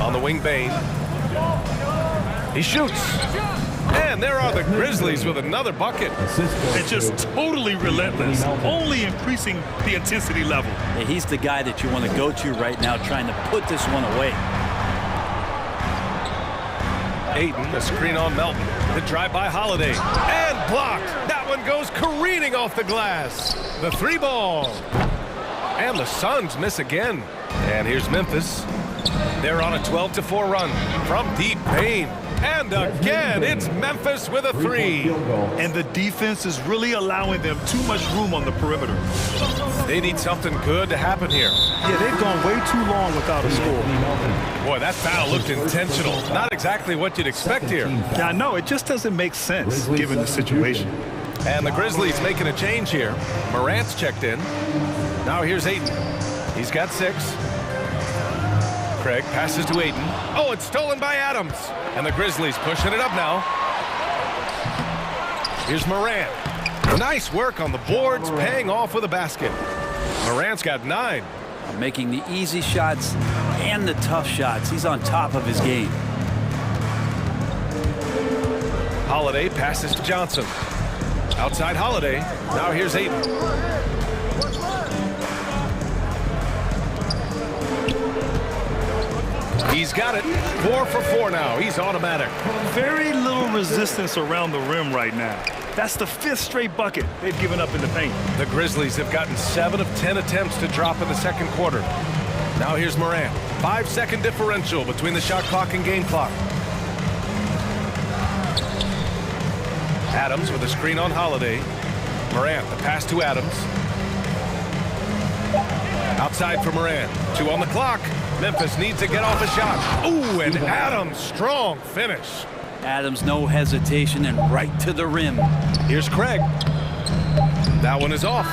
On the wing, Bain. He shoots. And there are the Grizzlies with another bucket. It's just totally relentless, only increasing the intensity level. Yeah, he's the guy that you want to go to right now, trying to put this one away. Ayton, a screen on Melton. The drive by Holiday. And blocked. That one goes careening off the glass. The 3-ball. And the Suns miss again. And here's Memphis. They're on a 12-4 run from deep Bain. And again, it's Memphis with a 3. And the defense is really allowing them too much room on the perimeter. They need something good to happen here. Yeah, they've gone way too long without a score. Boy, that foul looked intentional. Not exactly what you'd expect here. Yeah, I know. It just doesn't make sense given the situation. And the Grizzlies making a change here. Morant's checked in. Now here's Ayton. He's got 6. Craig passes to Ayton. Oh, it's stolen by Adams. And the Grizzlies pushing it up now. Here's Morant. Nice work on the boards, paying off with a basket. Morant's got 9. Making the easy shots and the tough shots. He's on top of his game. Holiday passes to Johnson. Outside Holiday. Now here's Ayton. He's got it. 4 for 4 now. He's automatic. Very little resistance around the rim right now. That's the 5th straight bucket they've given up in the paint. The Grizzlies have gotten 7 of 10 attempts to drop in the second quarter. Now here's Morant. 5-second differential between the shot clock and game clock. Adams with a screen on Holiday. Morant, the pass to Adams. Outside for Morant. 2 on the clock. Memphis needs to get off a shot. Ooh, and Adams, strong finish. Adams, no hesitation, and right to the rim. Here's Craig. That one is off.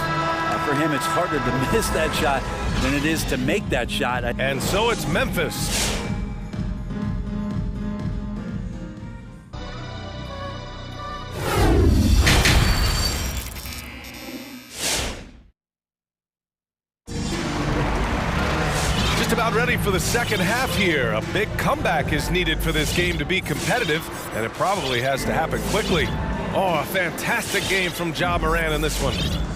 For him, it's harder to miss that shot than it is to make that shot. And so it's Memphis. About ready for the second half here. A big comeback is needed for this game to be competitive, and it probably has to happen quickly. Oh, a fantastic game from Ja Morant in this one.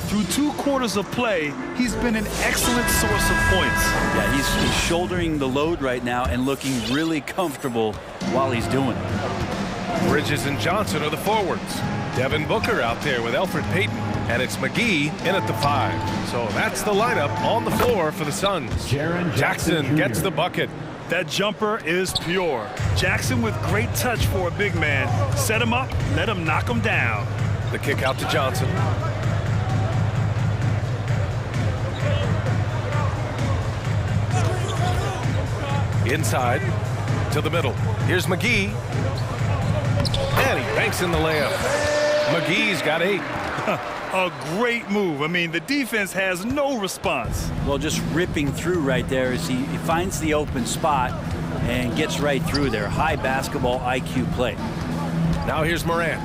Through 2 quarters of play, he's been an excellent source of points. Yeah, he's shouldering the load right now and looking really comfortable while he's doing it. Bridges and Johnson are the forwards. Devin Booker out there with Elfrid Payton. And it's McGee in at the 5. So that's the lineup on the floor for the Suns. Jackson gets the bucket. That jumper is pure. Jackson with great touch for a big man. Set him up, let him knock him down. The kick out to Johnson. Inside to the middle. Here's McGee. And he banks in the layup. McGee's got 8. A great move. I mean, the defense has no response. Well, just ripping through right there as he finds the open spot and gets right through there. High basketball IQ play. Now here's Morant.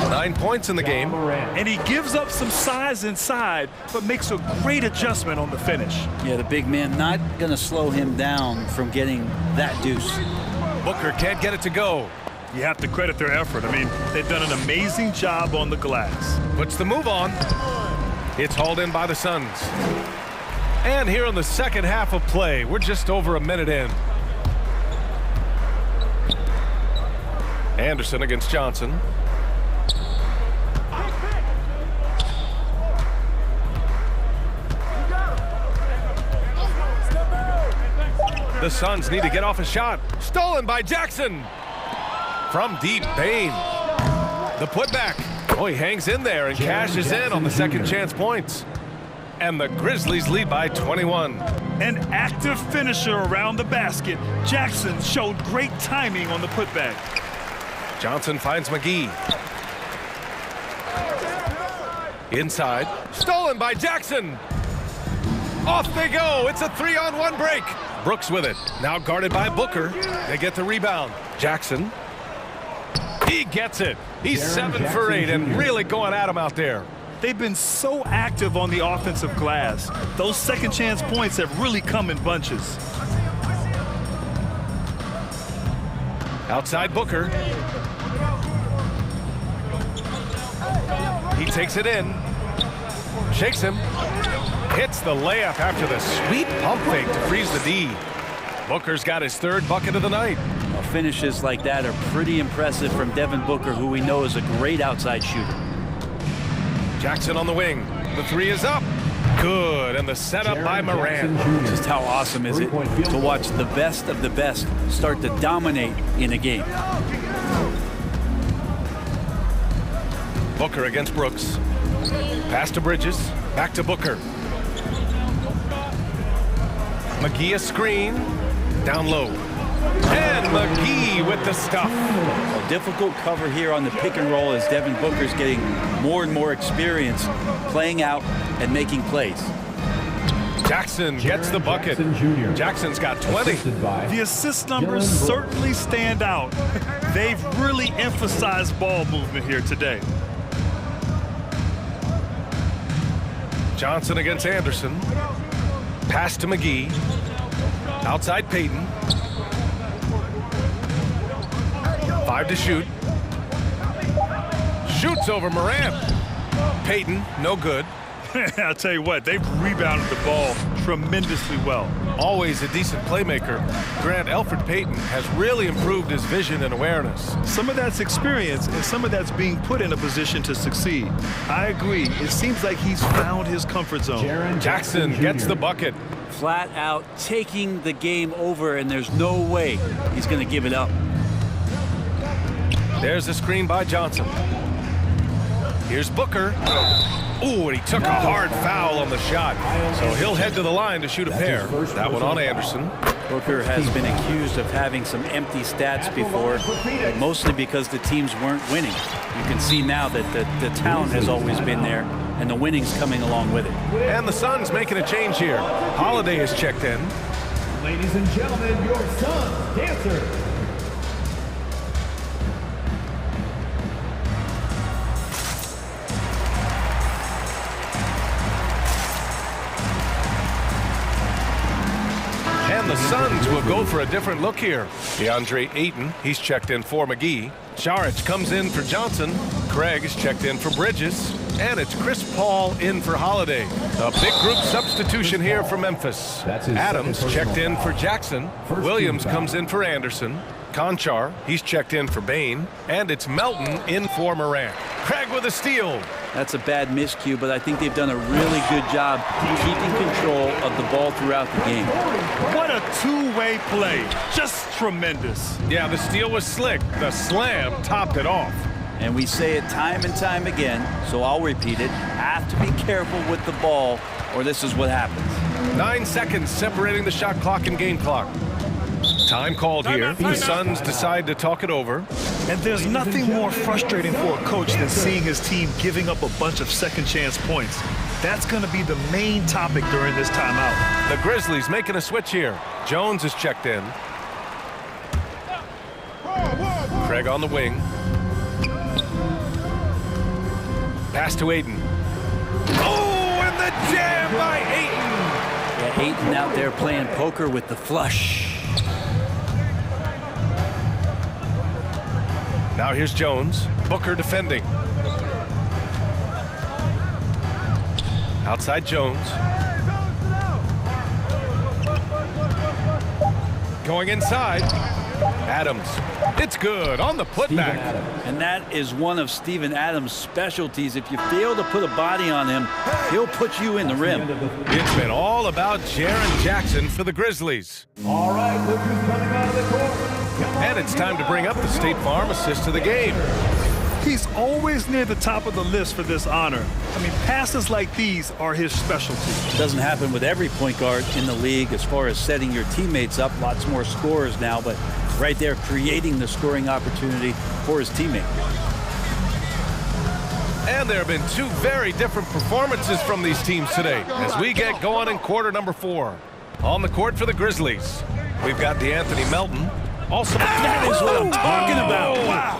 9 points in the game. And he gives up some size inside, but makes a great adjustment on the finish. Yeah, the big man not going to slow him down from getting that deuce. Booker can't get it to go. You have to credit their effort. I mean, they've done an amazing job on the glass. Puts the move on. It's hauled in by the Suns. And here in the second half of play, we're just over a minute in. Anderson against Johnson. The Suns need to get off a shot. Stolen by Jackson. From deep, Bain. The putback. Oh, he hangs in there and cashes in on the second chance points. And the Grizzlies lead by 21. An active finisher around the basket. Jackson showed great timing on the putback. Johnson finds McGee. Inside. Stolen by Jackson. Off they go. It's a 3-on-1 break. Brooks with it. Now guarded by Booker. They get the rebound. Jackson. He gets it. He's 7 for 8 and really going at him out there. They've been so active on the offensive glass. Those second chance points have really come in bunches. Outside Booker. He takes it in. Shakes him. Hits the layup after the sweet pump fake to freeze the D. Booker's got his 3rd bucket of the night. Well, finishes like that are pretty impressive from Devin Booker, who we know is a great outside shooter. Jackson on the wing. The 3 is up. Good. And the setup by Morant. Just how awesome is it to watch the best of the best start to dominate in a game. Booker against Brooks. Pass to Bridges. Back to Booker. McGee a screen. Down low. And McGee with the stuff. A difficult cover here on the pick and roll as Devin Booker's getting more and more experience playing out and making plays. Jackson gets the bucket. Jackson's got 20. The assist numbers certainly stand out. They've really emphasized ball movement here today. Johnson against Anderson. Pass to McGee. Outside Payton. 5 to shoot. Shoots over Morant. Payton, no good. I'll tell you what, they've rebounded the ball tremendously well. Always a decent playmaker, Grant Elfrid Payton has really improved his vision and awareness. Some of that's experience and some of that's being put in a position to succeed. I agree. It seems like he's found his comfort zone. Jackson gets the bucket. Flat out taking the game over, and there's no way he's going to give it up. There's a screen by Johnson. Here's Booker. Ooh, and he took a hard foul on the shot. So he'll head to the line to shoot a pair. That one on Anderson. Booker has been accused of having some empty stats before, mostly because the teams weren't winning. You can see now that the talent has always been there, and the winning's coming along with it. And the Suns making a change here. Holiday is checked in. Ladies and gentlemen, your Suns dancer. And the Suns will go for a different look here. DeAndre Ayton, he's checked in for McGee. Saric comes in for Johnson. Craig is checked in for Bridges. And it's Chris Paul in for Holiday. A big group substitution here for Memphis. Adams checked in for Jackson. Williams comes in for Anderson. Conchar, he's checked in for Bain. And it's Melton in for Morant. Craig with a steal. That's a bad miscue, but I think they've done a really good job keeping control of the ball throughout the game. What a two-way play. Just tremendous. Yeah, the steal was slick. The slam topped it off. And we say it time and time again, so I'll repeat it. Have to be careful with the ball, or this is what happens. 9 seconds separating the shot clock and game clock. Time called here. The Suns decide to talk it over. And there's nothing more frustrating for a coach than seeing his team giving up a bunch of second chance points. That's going to be the main topic during this timeout. The Grizzlies making a switch here. Jones is checked in. Craig on the wing. Pass to Ayton. Oh, and the jam by Ayton. Yeah, Ayton out there playing poker with the flush. Now here's Jones. Booker defending. Outside Jones. Going inside. Adams. It's good on the putback. And that is one of Steven Adams' specialties. If you fail to put a body on him, he'll put you in the rim. It's been all about Jaren Jackson for the Grizzlies. All right, look who's coming out of the court. And it's time to bring up the State Farm assist of the game. He's always near the top of the list for this honor. I mean, passes like these are his specialty. It doesn't happen with every point guard in the league as far as setting your teammates up. Lots more scorers now, but right there creating the scoring opportunity for his teammate. And there have been two very different performances from these teams today as we get going in quarter number 4. On the court for the Grizzlies, we've got DeAnthony Melton. Also, that is what I'm talking about. Wow.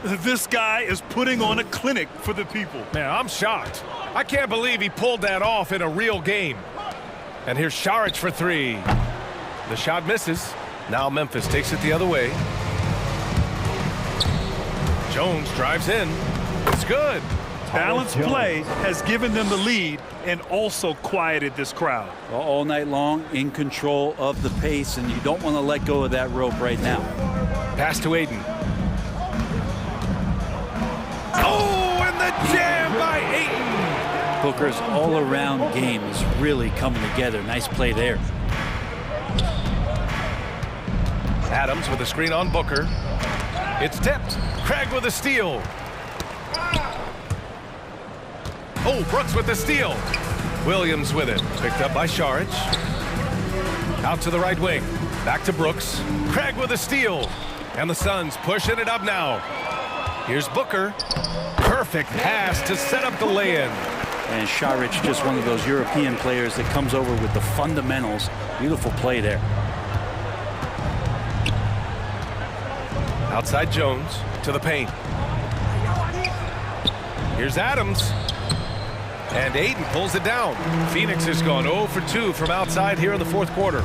This guy is putting on a clinic for the people. Man, I'm shocked. I can't believe he pulled that off in a real game. And here's Saric for 3. The shot misses. Now Memphis takes it the other way. Jones drives in. It's good. Balanced play has given them the lead and also quieted this crowd. Well, all night long in control of the pace, and you don't want to let go of that rope right now. Pass to Ayton. Oh, and the jam by Ayton. Booker's all-around game is really coming together. Nice play there. Adams with a screen on Booker. It's tipped. Craig with a steal. Oh, Brooks with the steal. Williams with it. Picked up by Saric. Out to the right wing. Back to Brooks. Craig with a steal. And the Suns pushing it up now. Here's Booker. Perfect pass to set up the lay-in. And Saric, just one of those European players that comes over with the fundamentals. Beautiful play there. Outside Jones to the paint. Here's Adams. And Ayton pulls it down. Phoenix has gone 0 for 2 from outside here in the fourth quarter.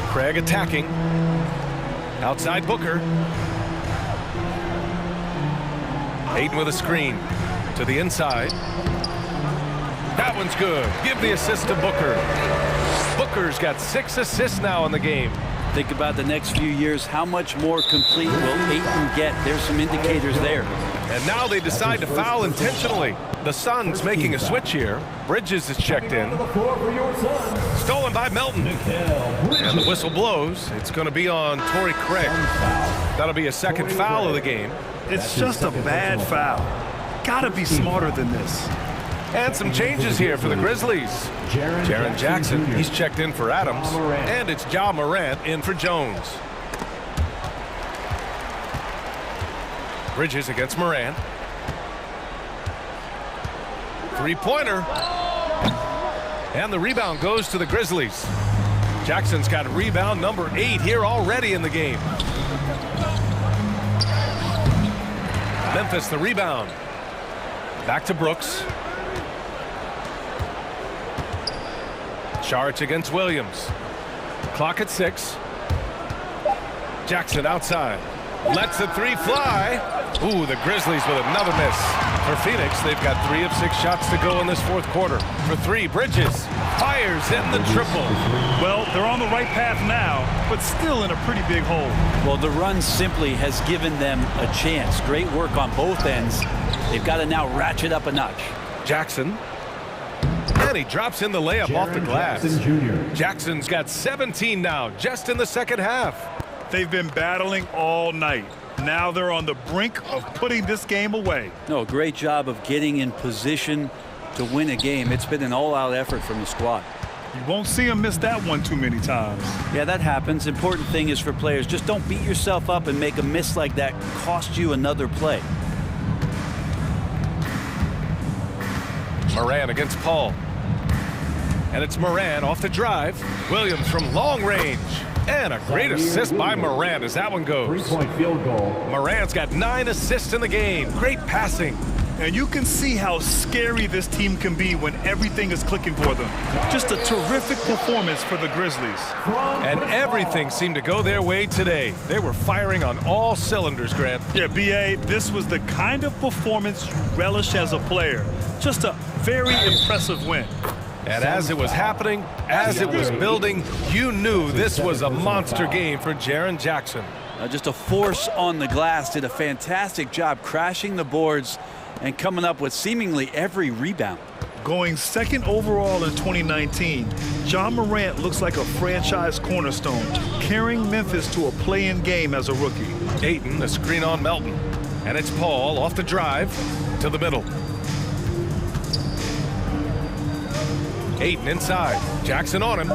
Craig attacking. Outside Booker. Ayton with a screen to the inside. That one's good. Give the assist to Booker. Booker's got 6 assists now in the game. Think about the next few years. How much more complete will Ayton get? There's some indicators there. And now they decide to foul intentionally. The Suns making a switch here. Bridges is checked in. Stolen by Melton. And the whistle blows. It's going to be on Torrey Craig. That'll be a second foul of the game. It's just a bad foul. Gotta be smarter than this. And some changes here for the Grizzlies. Jaren Jackson, he's checked in for Adams. And it's Ja Morant in for Jones. Bridges against Morant. Three-pointer. And the rebound goes to the Grizzlies. Jackson's got rebound number 8 here already in the game. Memphis the rebound. Back to Brooks. Saric against Williams. Clock at 6. Jackson outside. Lets the 3 fly. Ooh, the Grizzlies with another miss. For Phoenix, they've got 3 of 6 shots to go in this fourth quarter. For 3, Bridges fires in the triple. Well, they're on the right path now, but still in a pretty big hole. Well, the run simply has given them a chance. Great work on both ends. They've got to now ratchet up a notch. Jackson. And he drops in the layup off the glass. Jackson's got 17 now, just in the second half. They've been battling all night. Now they're on the brink of putting this game away. No, great job of getting in position to win a game. It's been an all-out effort from the squad. You won't see them miss that one too many times. Yeah, that happens. Important thing is for players, just don't beat yourself up and make a miss like that cost you another play. Moran against Paul. And it's Moran off the drive. Williams from long range. And a great assist by Moran as that one goes. 3-point field goal. Moran's got 9 assists in the game. Great passing. And you can see how scary this team can be when everything is clicking for them. Just a terrific performance for the Grizzlies. And everything seemed to go their way today. They were firing on all cylinders, Grant. Yeah, B.A., this was the kind of performance you relish as a player. Just a very impressive win. And as it was happening, as it was building, you knew this was a monster game for Jaren Jackson. Just a force on the glass, did a fantastic job crashing the boards and coming up with seemingly every rebound. Going second overall in 2019, John Morant looks like a franchise cornerstone, carrying Memphis to a play-in game as a rookie. Ayton, a screen on Melton. And it's Paul off the drive to the middle. Ayton inside. Jackson on him.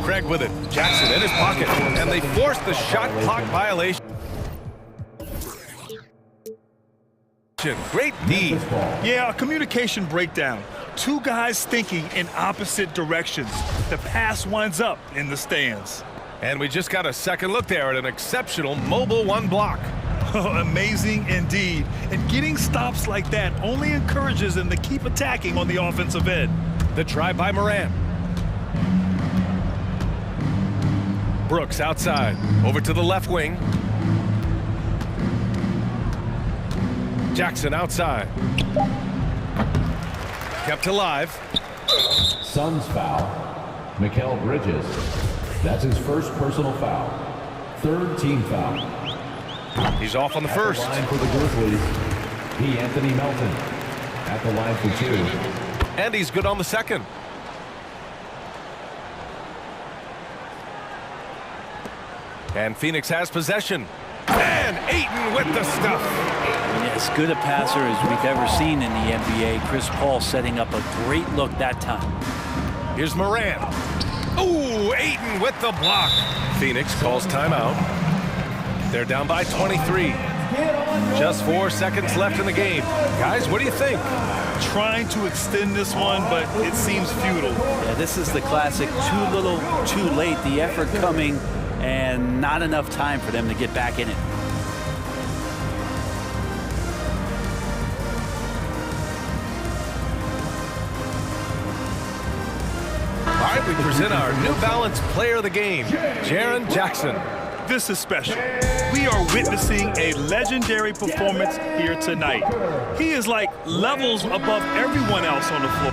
Craig with it. Jackson in his pocket. And they force the shot clock violation. Great D. Yeah, a communication breakdown. 2 guys thinking in opposite directions. The pass winds up in the stands. And we just got a second look there at an exceptional mobile 1 block. Amazing indeed. And getting stops like that only encourages them to keep attacking on the offensive end. The try by Moran. Brooks outside. Over to the left wing. Jackson outside. Kept alive. Suns foul. Mikal Bridges. That's his first personal foul. 3rd team foul. He's off on the first. At the line for the Grizzlies, Anthony Melton. At the line for 2. And he's good on the second. And Phoenix has possession. And Ayton with the stuff. As good a passer as we've ever seen in the NBA. Chris Paul setting up a great look that time. Here's Moran. Ooh, Ayton with the block. Phoenix calls timeout. They're down by 23. Just 4 seconds left in the game. Guys, what do you think? Trying to extend this one, but it seems futile. Yeah, this is the classic too little, too late. The effort coming and not enough time for them to get back in it. All right, we present our New Balance Player of the Game, Jaren Jackson. This is special. We are witnessing a legendary performance here tonight. He is like levels above everyone else on the floor.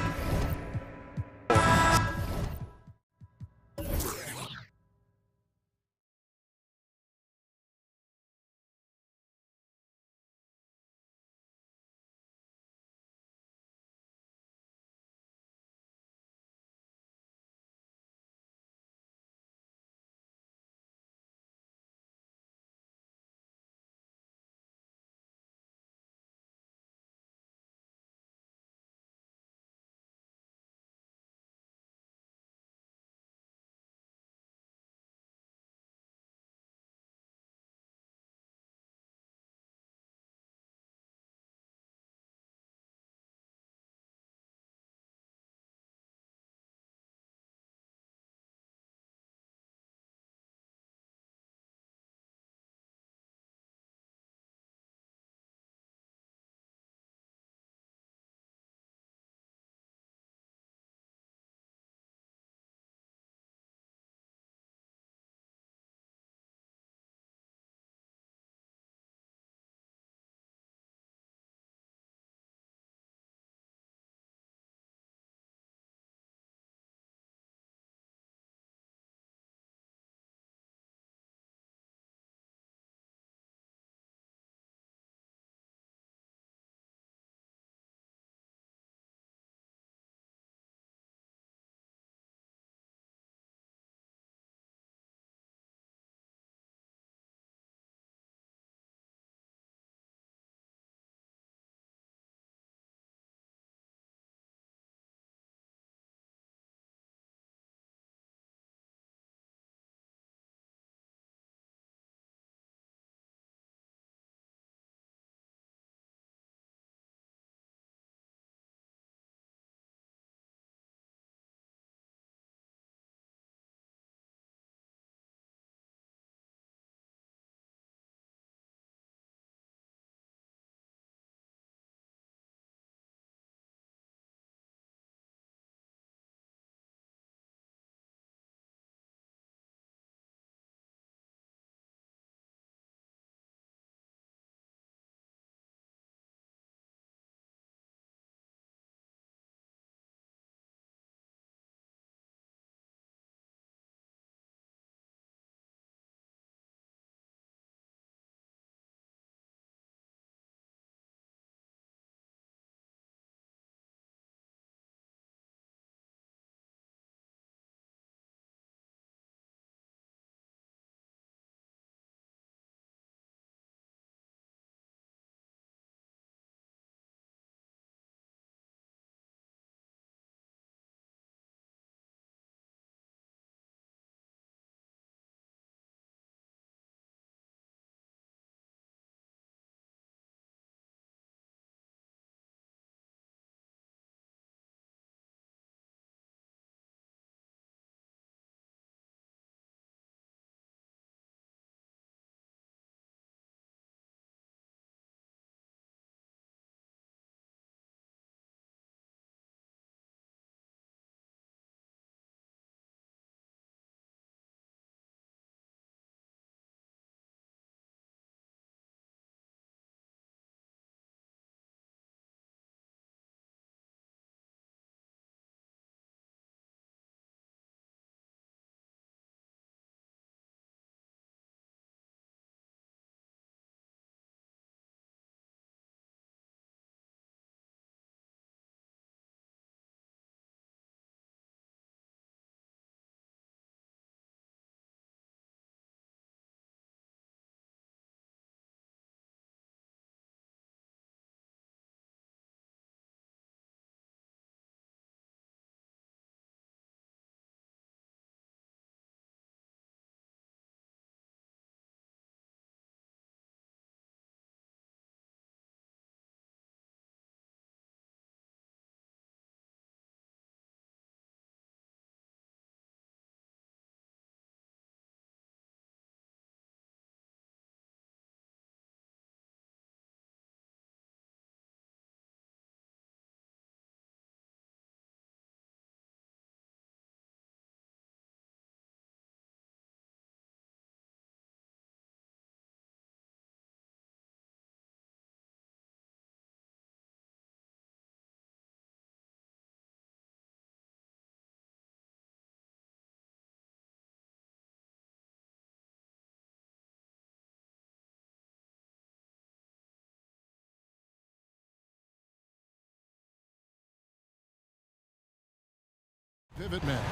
Pivot man.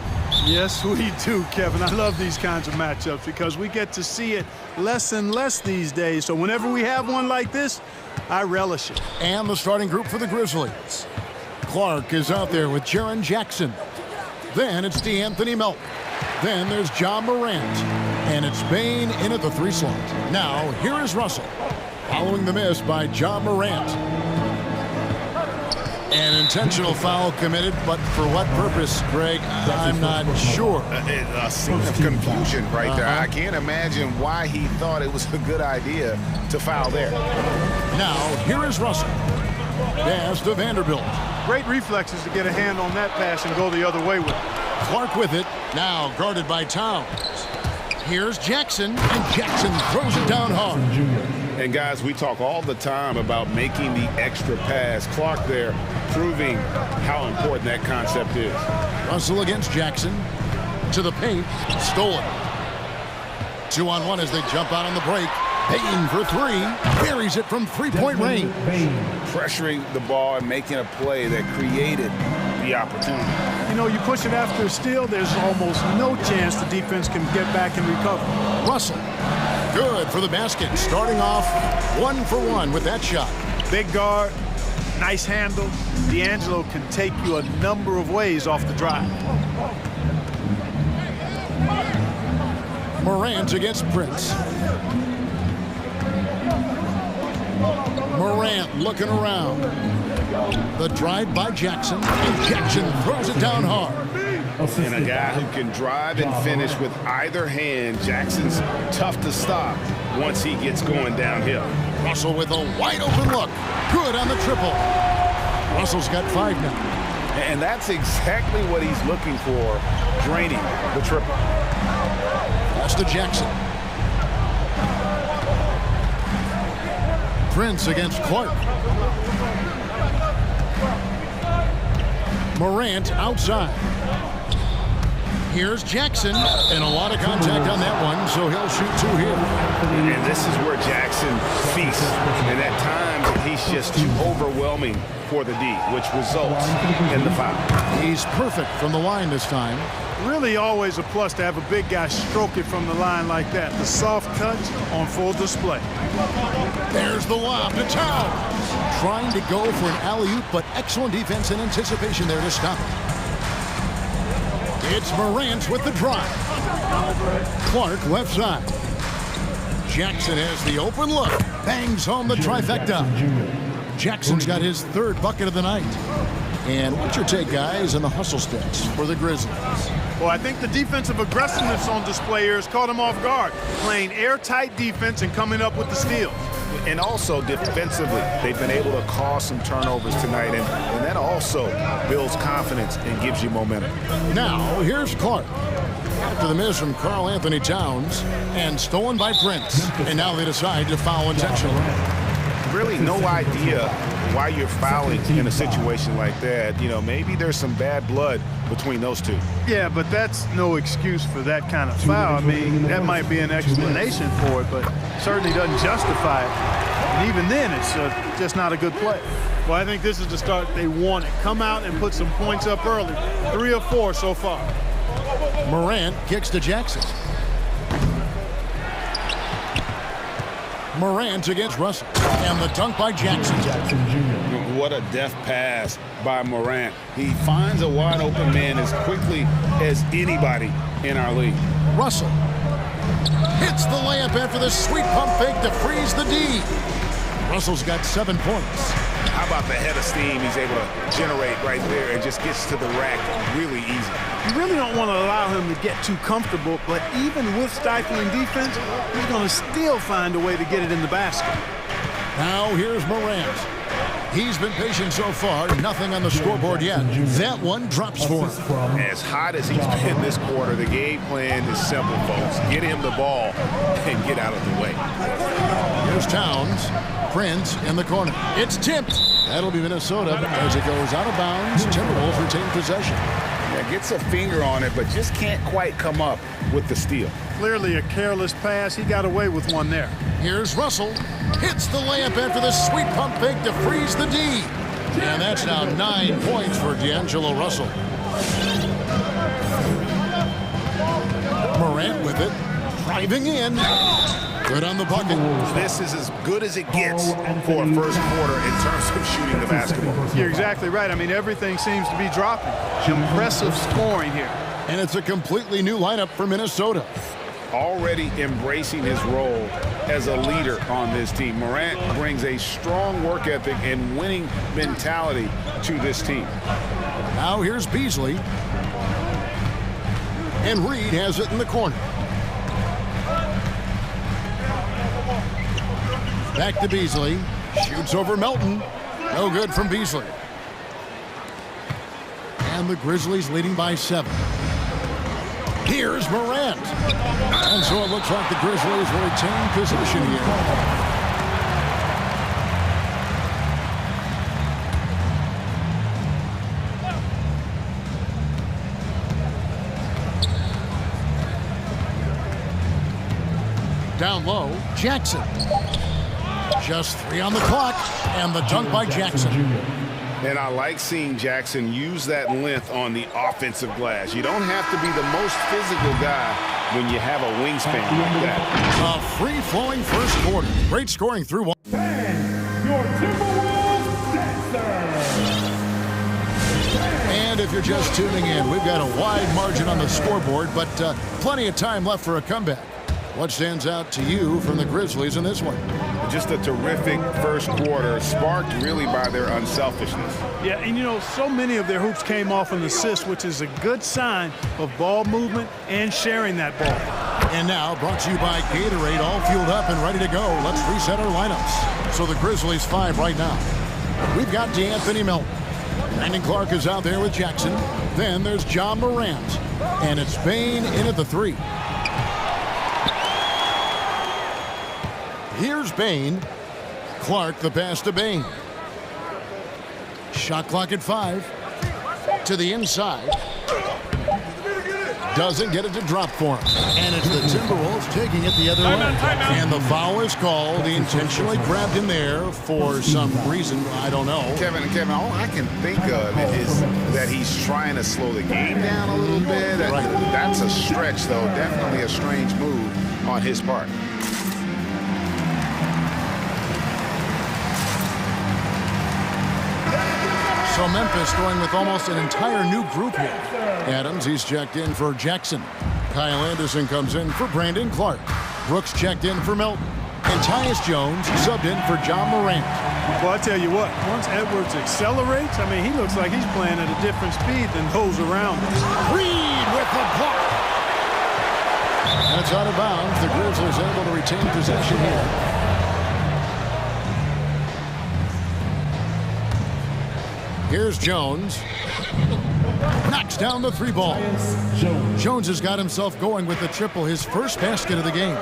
Yes, we do, Kevin. I love these kinds of matchups because we get to see it less and less these days. So whenever we have one like this, I relish it. And the starting group for the Grizzlies. Clark is out there with Jaren Jackson. Then it's D'Anthony Melton. Then there's John Morant. And it's Bane in at the 3 slot. Now, here is Russell. Following the miss by John Morant. An intentional foul committed, but for what purpose, Greg? I'm not sure. A scene of confusion right there. I can't imagine why he thought it was a good idea to foul there. Now, here is Russell. Pass to Vanderbilt. Great reflexes to get a hand on that pass and go the other way with it. Clark with it. Now guarded by Towns. Here's Jackson, and Jackson throws it down hard. And guys, we talk all the time about making the extra pass. Clark there proving how important that concept is. Russell against Jackson. To the paint. Stolen. 2-on-1 as they jump out on the break. Bane for 3. Buries it from 3-point range. Pressuring the ball and making a play that created the opportunity. You know, you push it after a steal, there's almost no chance the defense can get back and recover. Russell. Good for the basket. Starting off 1 for 1 with that shot. Big guard, nice handle. D'Angelo can take you a number of ways off the drive. Morant against Prince. Morant looking around. The drive by Jackson, and Jackson throws it down hard. And a guy who can drive and finish with either hand. Jackson's tough to stop once he gets going downhill. Russell with a wide open look. Good on the triple. Russell's got 5 now. And that's exactly what he's looking for, draining the triple. Pass to Jackson. Prince against Clark. Morant outside. Here's Jackson, and a lot of contact on that one, so he'll shoot 2 here. And this is where Jackson feasts. And at times, he's just too overwhelming for the D, which results in the foul. He's perfect from the line this time. Really always a plus to have a big guy stroke it from the line like that. The soft touch on full display. There's the lob to Towns. Trying to go for an alley-oop, but excellent defense and anticipation there to stop it. It's Morant with the drive. Clark left side. Jackson has the open look. Bangs home the trifecta. Jackson's got his 3rd bucket of the night. And what's your take, guys, on the hustle stats for the Grizzlies? Well, I think the defensive aggressiveness on display here has caught them off guard. Playing airtight defense and coming up with the steals. And also defensively, they've been able to cause some turnovers tonight, and that also builds confidence and gives you momentum. Now, here's Clark. After the miss from Karl Anthony Towns, and stolen by Prince. And now they decide to foul intentionally. Really no idea why you're fouling in a situation like that. You know, maybe there's some bad blood between those two. Yeah, but that's no excuse for that kind of foul. I mean, that might be an explanation for it, but certainly doesn't justify it. And even then, it's just not a good play. Well, I think this is the start they wanted. Come out and put some points up early. 3 of 4 so far. Morant kicks to Jackson. Morant against Russell. And the dunk by Jackson. What a deft pass by Morant. He finds a wide open man as quickly as anybody in our league. Russell hits the layup after the sweet pump fake to freeze the D. Russell's got 7 points. How about the head of steam he's able to generate right there and just gets to the rack really easy. You really don't want to allow him to get too comfortable, but even with stifling defense, he's going to still find a way to get it in the basket. Now here's Morant. He's been patient so far, nothing on the scoreboard yet. That one drops for him. As hot as he's been this quarter, the game plan is simple, folks. Get him the ball and get out of the way. Here's Towns. Prince in the corner. It's tipped. That'll be Minnesota as it goes out of bounds. Timberwolves retain possession. Yeah, gets a finger on it, but just can't quite come up with the steal. Clearly a careless pass. He got away with one there. Here's Russell. Hits the layup after the sweet pump fake to freeze the D. And that's now 9 points for D'Angelo Russell. it. Driving in. Good on the bucket. This is as good as it gets for a first quarter in terms of shooting the basketball. You're exactly right. I mean, everything seems to be dropping. Impressive scoring here. And it's a completely new lineup for Minnesota. Already embracing his role as a leader on this team. Morant brings a strong work ethic and winning mentality to this team. Now here's Beasley. And Reed has it in the corner. Back to Beasley. Shoots over Melton. No good from Beasley. And the Grizzlies leading by 7. Here's Morant. And so it looks like the Grizzlies will retain possession here. Down low, Jackson. Just 3 on the clock, and the dunk by Jackson. And I like seeing Jackson use that length on the offensive glass. You don't have to be the most physical guy when you have a wingspan like that. A free-flowing first quarter. Great scoring through one. Your Timberwolves dancer. And if you're just tuning in, we've got a wide margin on the scoreboard, but plenty of time left for a comeback. What stands out to you from the Grizzlies in this one? Just a terrific first quarter, sparked really by their unselfishness. Yeah, and you know, so many of their hoops came off an assist, which is a good sign of ball movement and sharing that ball. And now, brought to you by Gatorade, all fueled up and ready to go. Let's reset our lineups. So the Grizzlies 5 right now. We've got D'Anthony Melton. Brandon Clark is out there with Jackson. Then there's John Morant. And it's Bane in at the 3. Here's Bane. Clark the pass to Bane. Shot clock at 5. To the inside. Doesn't get it to drop for him. And it's the Timberwolves taking it the other way. And the foul is called. He intentionally grabbed him there for some reason. I don't know. Kevin, all I can think of is that he's trying to slow the game down a little bit. That's a stretch, though. Definitely a strange move on his part. So Memphis going with almost an entire new group here. Adams, he's checked in for Jackson. Kyle Anderson comes in for Brandon Clark. Brooks checked in for Melton. And Tyus Jones subbed in for John Morant. Well, I tell you what, once Edwards accelerates, I mean, he looks like he's playing at a different speed than those around him. Reed with the block. That's out of bounds. The Grizzlies able to retain possession here. Here's Jones. Knocks down the 3 ball. Jones has got himself going with the triple, his first basket of the game.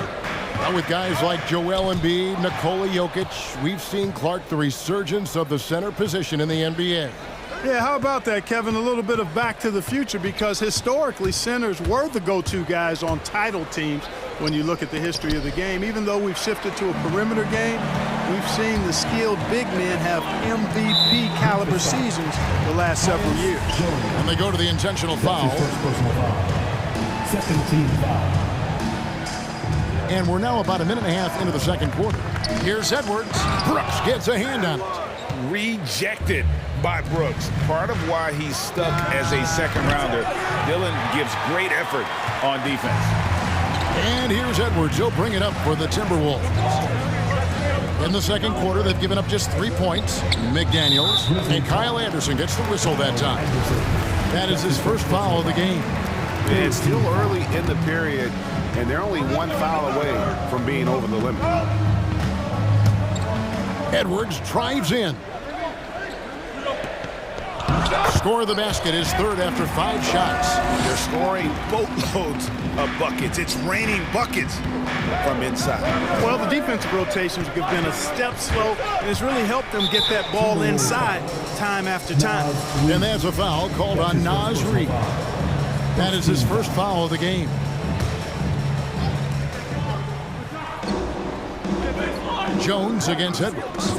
Now with guys like Joel Embiid, Nikola Jokic, we've seen Clark the resurgence of the center position in the NBA. Yeah, how about that, Kevin? A little bit of back to the future, because historically centers were the go-to guys on title teams when you look at the history of the game. Even though we've shifted to a perimeter game, we've seen the skilled big men have MVP caliber seasons the last several years. And they go to the intentional foul. Second team foul. And we're now about a minute and a half into the second quarter. Here's Edwards. Brooks gets a hand on it. Rejected by Brooks. Part of why he's stuck as a second rounder. Dillon gives great effort on defense. And here's Edwards. He'll bring it up for the Timberwolves. In the second quarter, they've given up just 3 points. McDaniels and Kyle Anderson gets the whistle that time. That is his first foul of the game. It's still early in the period, and they're only 1 foul away from being over the limit. Edwards drives in. Score of the basket is third after 5 shots. They're scoring boatloads of buckets. It's raining buckets from inside. Well, the defensive rotations have been a step slow, and it's really helped them get that ball inside time after time. And there's a foul called on Naz Reid. That is his first foul of the game. Jones against Edwards.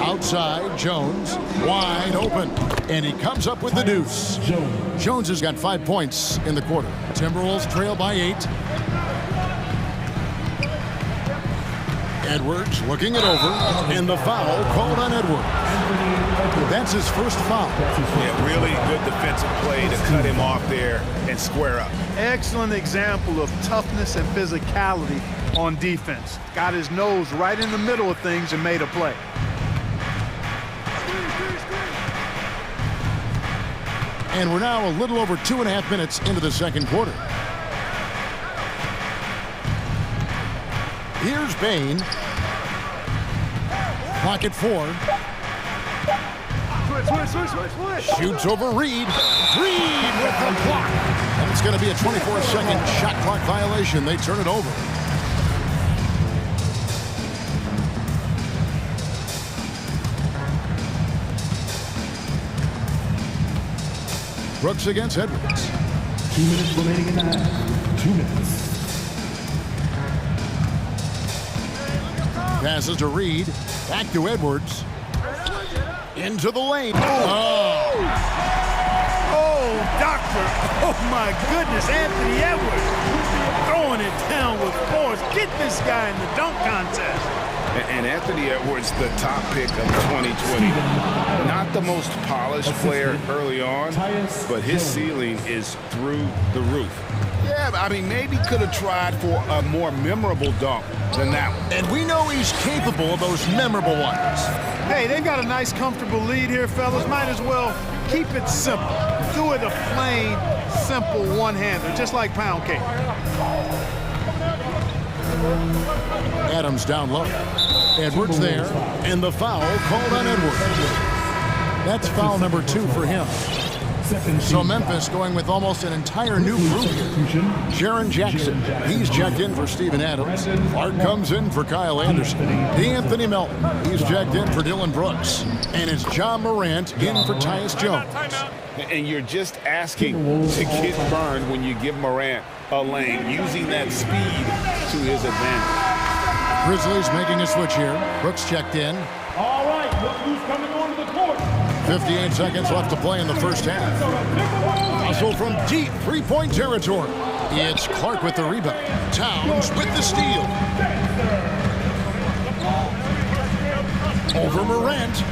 Outside, Jones, wide open. And he comes up with the deuce. Jones has got 5 points in the quarter. Timberwolves trail by 8. Edwards looking it over, and the foul called on Edwards. That's his first foul. Yeah, really good defensive play to cut him off there and square up. Excellent example of toughness and physicality on defense. Got his nose right in the middle of things and made a play. And we're now a little over 2.5 minutes into the second quarter. Here's Bain. Clock at 4. Shoots over Reed. Reed with the block. And it's going to be a 24-second shot clock violation. They turn it over. Brooks against Edwards. 2 minutes remaining in the half. 2 minutes. Passes to Reed. Back to Edwards. Into the lane. Oh, doctor. Oh, my goodness. Anthony Edwards throwing it down with force. Get this guy in the dunk contest. And Anthony Edwards, the top pick of 2020. Not the most polished player early on, but his ceiling is through the roof. Yeah, I mean, maybe could have tried for a more memorable dunk than that one. And we know he's capable of those memorable ones. Hey, they've got a nice, comfortable lead here, fellas. Might as well keep it simple. Do it a plain, simple one-hander, just like pound cake. Adams down low. Edwards there, and the foul called on Edwards. That's foul number 2 for him. So Memphis going with almost an entire new group here. Jaren Jackson, he's checked in for Steven Adams. Clark comes in for Kyle Anderson. D'Anthony Melton, he's checked in for Dylan Brooks. And it's John Morant in for Tyus Jones. And you're just asking to get burned when you give Morant a lane, using that speed to his advantage. Grizzlies making a switch here. Brooks checked in. All right, look who's coming onto the court. 58 seconds left to play in the first half. Hustle from deep three-point territory. It's Clark with the rebound. Towns with the steal. Over Morant.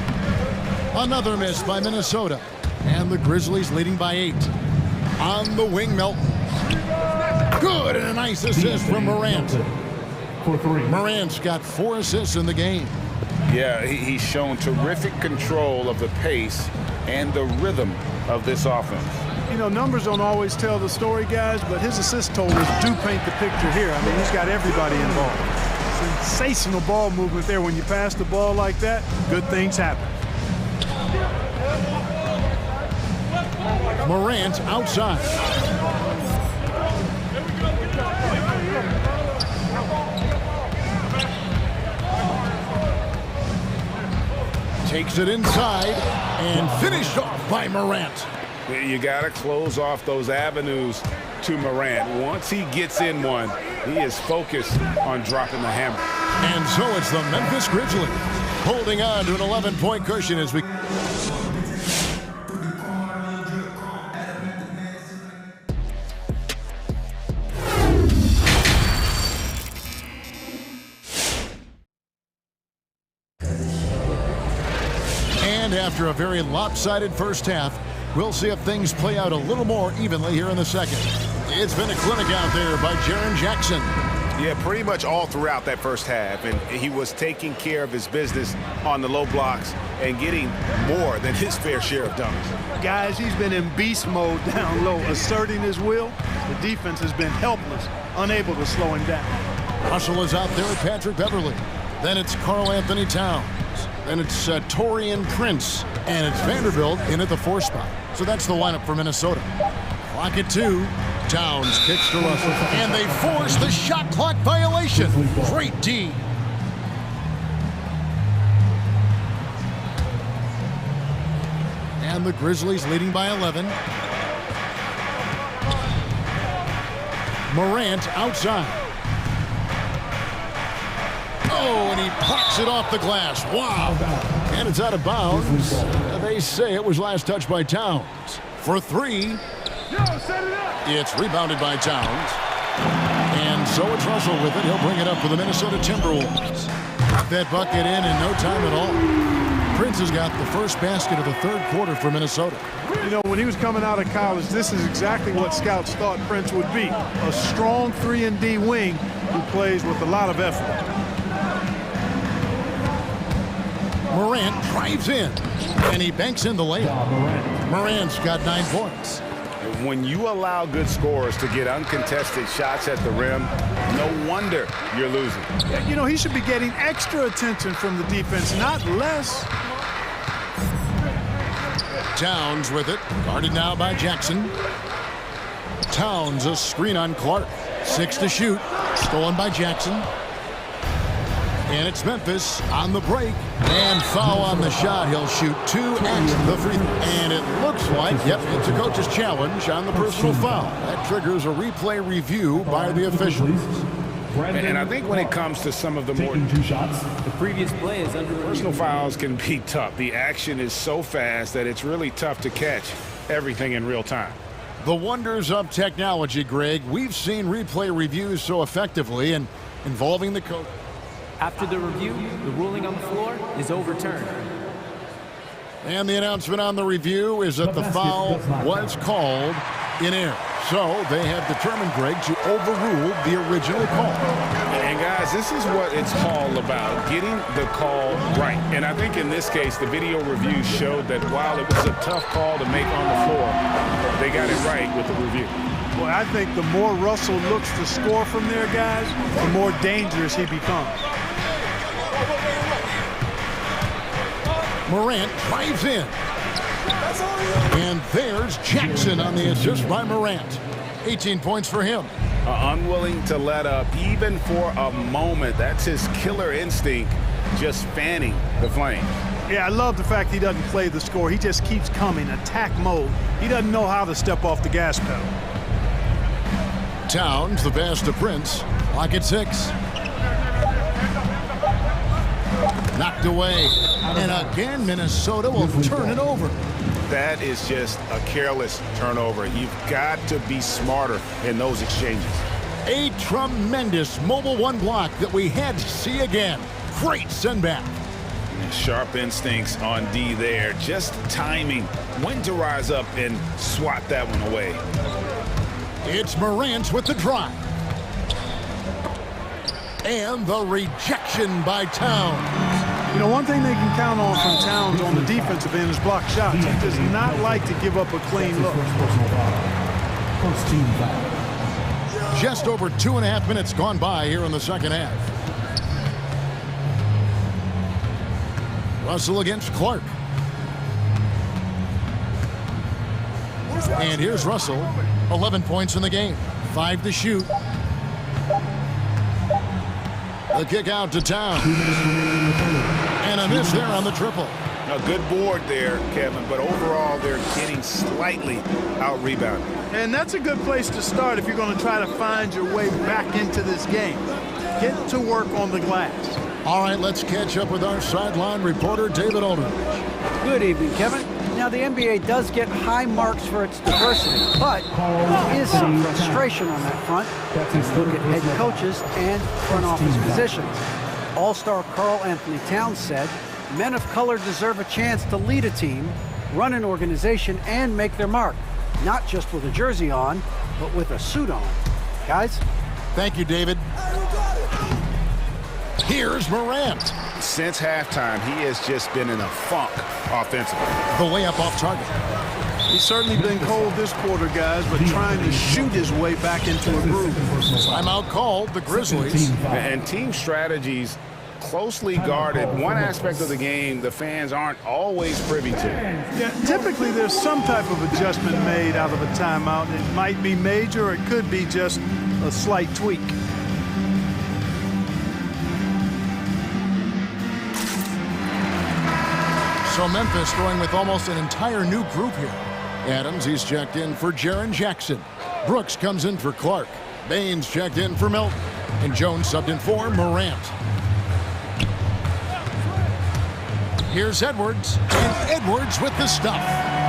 Another miss by Minnesota. And the Grizzlies leading by 8. On the wing, Melton. Good, and a nice assist from Morant. Morant's got 4 assists in the game. Yeah, he's shown terrific control of the pace and the rhythm of this offense. You know, numbers don't always tell the story, guys, but his assist totals do paint the picture here. I mean, he's got everybody involved. Sensational ball movement there. When you pass the ball like that, good things happen. Morant outside. Takes it inside and finished off by Morant. You got to close off those avenues to Morant. Once he gets in one, he is focused on dropping the hammer. And so it's the Memphis Grizzlies holding on to an 11-point cushion as we... And after a very lopsided first half, we'll see if things play out a little more evenly here in the second. It's been a clinic out there by Jaren Jackson. Yeah, pretty much all throughout that first half, and he was taking care of his business on the low blocks and getting more than his fair share of dunks. Guys, he's been in beast mode down low, asserting his will. The defense has been helpless, unable to slow him down. Russell is out there with Patrick Beverly. Then it's Karl Anthony Towns. Then it's Taurean Prince. And it's Vanderbilt in at the 4 spot. So that's the lineup for Minnesota. Clock at 2. Towns kicks to Russell. And they force the shot clock violation. Great D. And the Grizzlies leading by 11. Morant outside. Oh, and he pops it off the glass. Wow. And it's out of bounds. They say it was last touched by Towns. For three. It's rebounded by Towns. And so it's Russell with it. He'll bring it up for the Minnesota Timberwolves. Got that bucket in no time at all. Prince has got the first basket of the third quarter for Minnesota. You know, when he was coming out of college, this is exactly what scouts thought Prince would be. A strong 3-and-D wing who plays with a lot of effort. Morant drives in, and he banks in the layup. Morant's got 9 points. When you allow good scorers to get uncontested shots at the rim, no wonder you're losing. You know, he should be getting extra attention from the defense, not less. Towns with it, guarded now by Jackson. Towns, a screen on Clark. 6 to shoot, stolen by Jackson. And it's Memphis on the break. And foul on the shot. He'll shoot 2 at the free throw. And it looks like, yep, it's a coach's challenge on the personal foul. That triggers a replay review by the officials. And I think when it comes to some of the more the previous play is under personal fouls can be tough. The action is so fast that it's really tough to catch everything in real time. The wonders of technology, Greg. We've seen replay reviews so effectively and involving the coach. After the review, the ruling on the floor is overturned. And the announcement on the review is that the foul was called in error. So they have determined, Greg, to overrule the original call. And guys, this is what it's all about, getting the call right. And I think in this case, the video review showed that while it was a tough call to make on the floor, they got it right with the review. Well, I think the more Russell looks to score from there, guys, the more dangerous he becomes. Morant drives in. And there's Jackson on the assist by Morant. 18 points for him. Unwilling to let up even for a moment. That's his killer instinct, just fanning the flame. Yeah, I love the fact he doesn't play the score. He just keeps coming, attack mode. He doesn't know how to step off the gas pedal. Towns, the pass to Prince. Clock at 6. Knocked away. And again, Minnesota will turn it over. That is just a careless turnover. You've got to be smarter in those exchanges. A tremendous mobile one block that we had to see again. Great send back. Sharp instincts on D there. Just timing when to rise up and swat that one away. It's Morant with the drive. And the rejection by Towns. You know, one thing they can count on from Towns on the defensive end is block shots. He does not like to give up a clean look. Just over 2.5 minutes gone by here in the second half. Russell against Clark. And here's Russell. 11 points in the game. 5 to shoot. The kick out to Towns. And a miss there on the triple. A good board there, Kevin, but overall they're getting slightly out-rebounded. And that's a good place to start if you're going to try to find your way back into this game. Get to work on the glass. All right, let's catch up with our sideline reporter, David Aldridge. Good evening, Kevin. Now, the NBA does get high marks for its diversity, but there is some frustration on that front. Look at head coaches and front office positions. All-star Karl Anthony Towns said, men of color deserve a chance to lead a team, run an organization, and make their mark. Not just with a jersey on, but with a suit on. Guys? Thank you, David. Here's Morant. Since halftime, he has just been in a funk offensively. The layup off target. He's certainly been cold this quarter, guys, but trying to shoot his way back into a groove. Timeout called, the Grizzlies. And team strategies closely guarded. One aspect of the game the fans aren't always privy to. Yeah, typically there's some type of adjustment made out of a timeout. It might be major, or it could be just a slight tweak. So Memphis going with almost an entire new group here. Adams, he's checked in for Jaren Jackson. Brooks comes in for Clark. Baines checked in for Melton. And Jones subbed in for Morant. Here's Edwards, and Edwards with the stuff.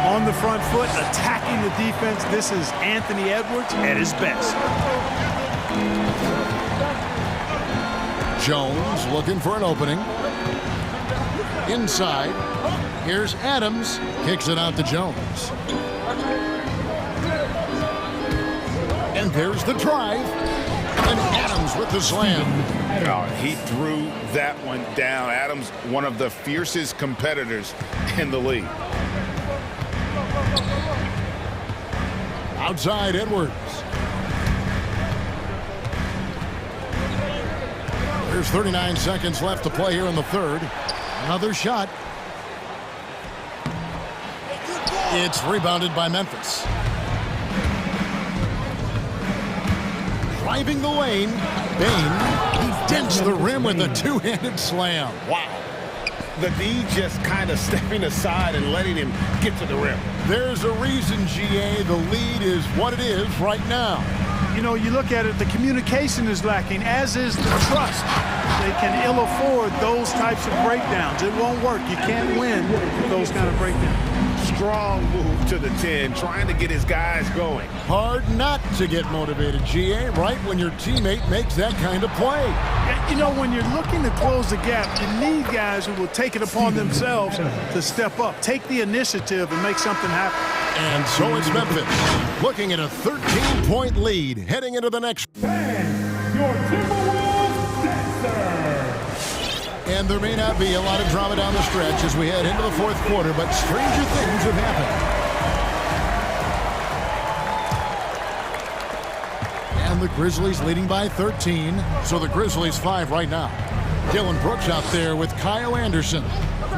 On the front foot, attacking the defense. This is Anthony Edwards at his best. Jones looking for an opening. Inside, here's Adams, kicks it out to Jones. And there's the drive, and Adams with the slam. Oh, he threw that one down. Adams, one of the fiercest competitors in the league. Outside, Edwards. There's 39 seconds left to play here in the third. Another shot. It's rebounded by Memphis. Driving the lane, Bain, he dents the rim with a two-handed slam. Wow. The D just kind of stepping aside and letting him get to the rim. There's a reason, GA, the lead is what it is right now. You know, you look at it, the communication is lacking, as is the trust. They can ill afford those types of breakdowns. It won't work. You can't win with those kind of breakdowns. Strong move to the 10, trying to get his guys going. Hard not to get motivated, GA, right when your teammate makes that kind of play. You know, when you're looking to close the gap, you need guys who will take it upon themselves to step up, take the initiative, and make something happen. And so it's Memphis, looking at a 13-point lead, heading into the next. Your Timberwolves dancer. And there may not be a lot of drama down the stretch as we head into the fourth quarter, but stranger things have happened. And the Grizzlies leading by 13, so the Grizzlies 5 right now. Dylan Brooks out there with Kyle Anderson.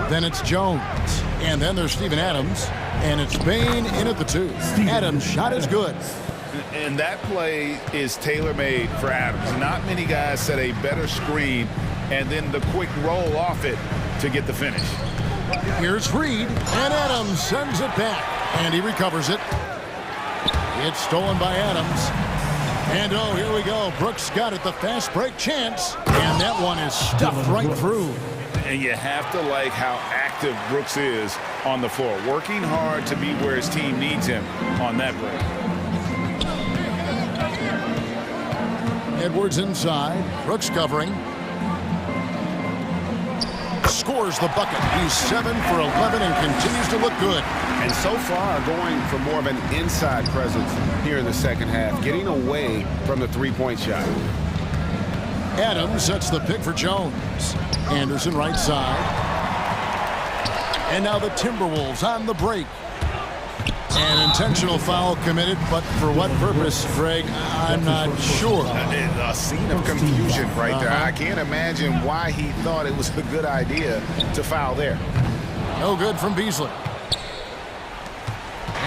Then it's Jones. And then there's Steven Adams. And it's Bain in at the 2. Adams' shot is good. And that play is tailor-made for Adams. Not many guys set a better screen and then the quick roll off it to get the finish. Here's Reed, and Adams sends it back. And he recovers it. It's stolen by Adams. And oh, here we go. Brooks got it, the fast break chance. And that one is stuffed right through. And you have to like how active Brooks is on the floor. Working hard to be where his team needs him on that break. Edwards inside. Brooks covering. Scores the bucket. He's 7 for 11 and continues to look good. And so far going for more of an inside presence here in the second half, getting away from the three-point shot. Adams sets the pick for Jones. Anderson right side. And now the Timberwolves on the break. An intentional foul committed, but for what purpose, Greg, I'm not sure. A scene of confusion right there. I can't imagine why he thought it was a good idea to foul there. No good from Beasley.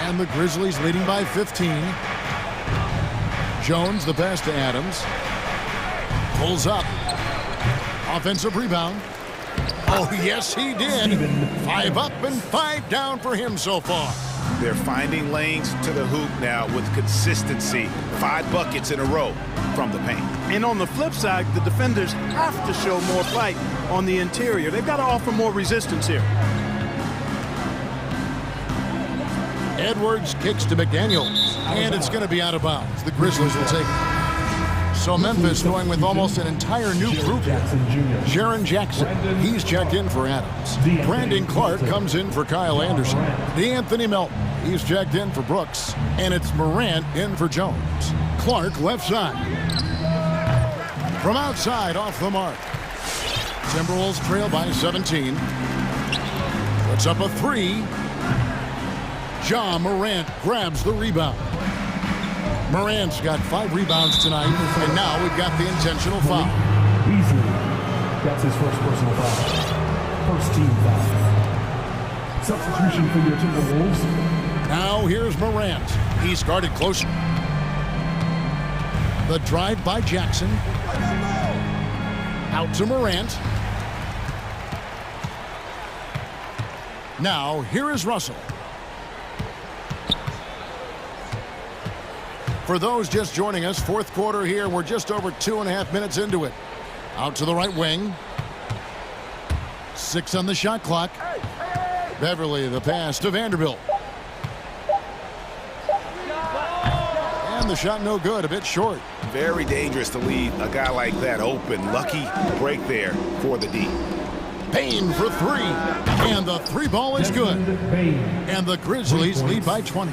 And the Grizzlies leading by 15. Jones the pass to Adams. Pulls up. Offensive rebound. Oh, yes, he did. 5 up and 5 down for him so far. They're finding lanes to the hoop now with consistency. 5 buckets in a row from the paint. And on the flip side, the defenders have to show more fight on the interior. They've got to offer more resistance here. Edwards kicks to McDaniels, and it's going to be out of bounds. The Grizzlies will take it. So Memphis going with almost an entire new group here. Jaren Jackson, he's checked in for Adams. Brandon Clark comes in for Kyle Anderson. Anthony Melton, he's checked in for Brooks. And it's Morant in for Jones. Clark left side. From outside, off the mark. Timberwolves trail by 17. Puts up a 3. Ja Morant grabs the rebound. Morant's got 5 rebounds tonight, and now we've got the intentional foul. Beasley, that's his first personal foul. First team foul. Substitution for your Timberwolves. Now here's Morant. He's guarded closer. The drive by Jackson. Out to Morant. Now here is Russell. For those just joining us, fourth quarter here. We're just over 2.5 minutes into it. Out to the right wing. 6 on the shot clock. Beverly, the pass to Vanderbilt. And the shot no good, a bit short. Very dangerous to leave a guy like that open. Lucky break there for the D. Payne for three. And the three ball is good. And the Grizzlies lead by 20.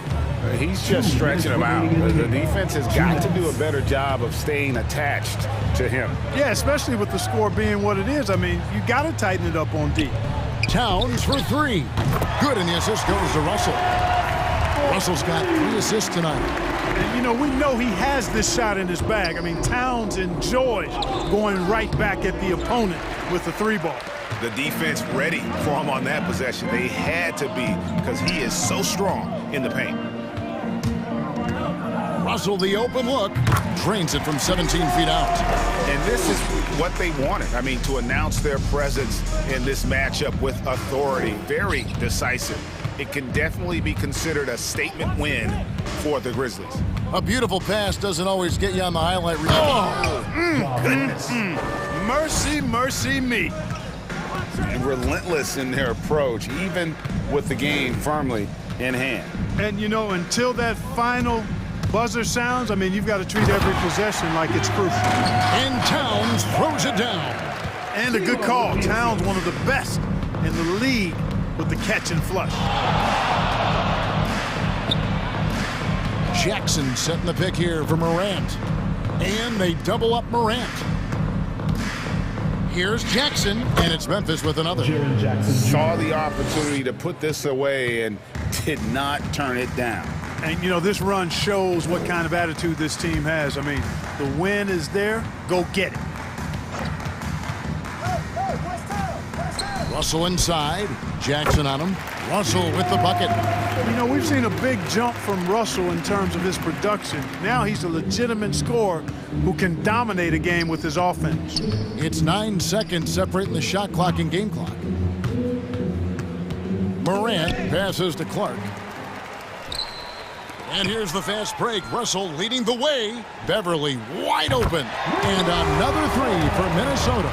He's just stretching him out. The defense has got to do a better job of staying attached to him. Yeah, especially with the score being what it is. I mean, you got to tighten it up on D. Towns for three. Good, and the assist goes to Russell. Russell's got 3 assists tonight. And, you know, we know he has this shot in his bag. I mean, Towns enjoys going right back at the opponent with the three ball. The defense ready for him on that possession. They had to be because he is so strong in the paint. Russell, the open look, drains it from 17 feet out. And this is what they wanted. I mean, to announce their presence in this matchup with authority. Very decisive. It can definitely be considered a statement win for the Grizzlies. A beautiful pass doesn't always get you on the highlight reel. Oh, goodness. Mercy, mercy me. And relentless in their approach, even with the game firmly in hand. And, you know, until that final buzzer sounds, I mean, you've got to treat every possession like it's crucial. And Towns throws it down. And a good call. Towns, one of the best in the league with the catch and flush. Jackson setting the pick here for Morant. And they double up Morant. Here's Jackson, and it's Memphis with another. Saw the opportunity to put this away and did not turn it down. And, you know, this run shows what kind of attitude this team has. I mean, the win is there. Go get it. Russell inside. Jackson on him. Russell with the bucket. You know, we've seen a big jump from Russell in terms of his production. Now he's a legitimate scorer who can dominate a game with his offense. It's 9 seconds separating the shot clock and game clock. Morant passes to Clark. And here's the fast break. Russell leading the way. Beverly wide open. And another three for Minnesota.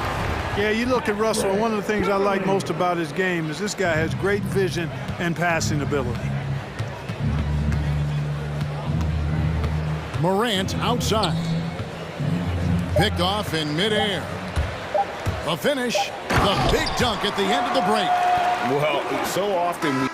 Yeah, you look at Russell, and one of the things I like most about his game is this guy has great vision and passing ability. Morant outside. Picked off in midair. The finish, the big dunk at the end of the break. Well, so often we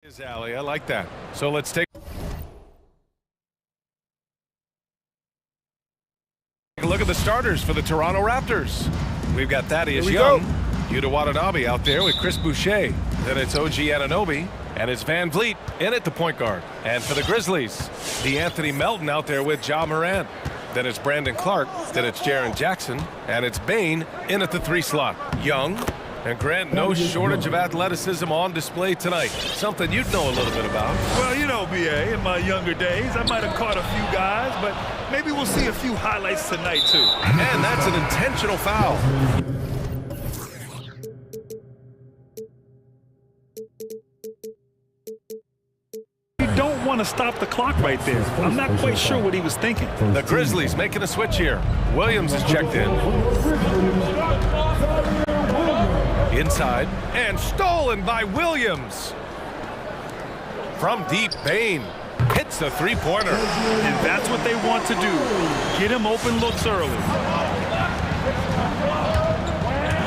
His alley, I like that. So let's take a look at the starters for the Toronto Raptors. We've got Thaddeus Young, Yuta Watanabe out there with Chris Boucher. Then it's OG Anunoby, and it's Van Vliet in at the point guard. And for the Grizzlies, Anthony Melton out there with Ja Morant. Then it's Brandon Clark, then it's Jaren Jackson, and it's Bane in at the 3 slot. Young, and Grant, no shortage of athleticism on display tonight. Something you'd know a little bit about. Well, you know, BA, in my younger days, I might have caught a few guys, but maybe we'll see a few highlights tonight, too. And that's an intentional foul. Don't want to stop the clock right there. I'm not quite sure what he was thinking. The Grizzlies making a switch here. Williams is checked in. Inside, and stolen by Williams. From deep, Bane hits the three-pointer. And that's what they want to do. Get him open looks early.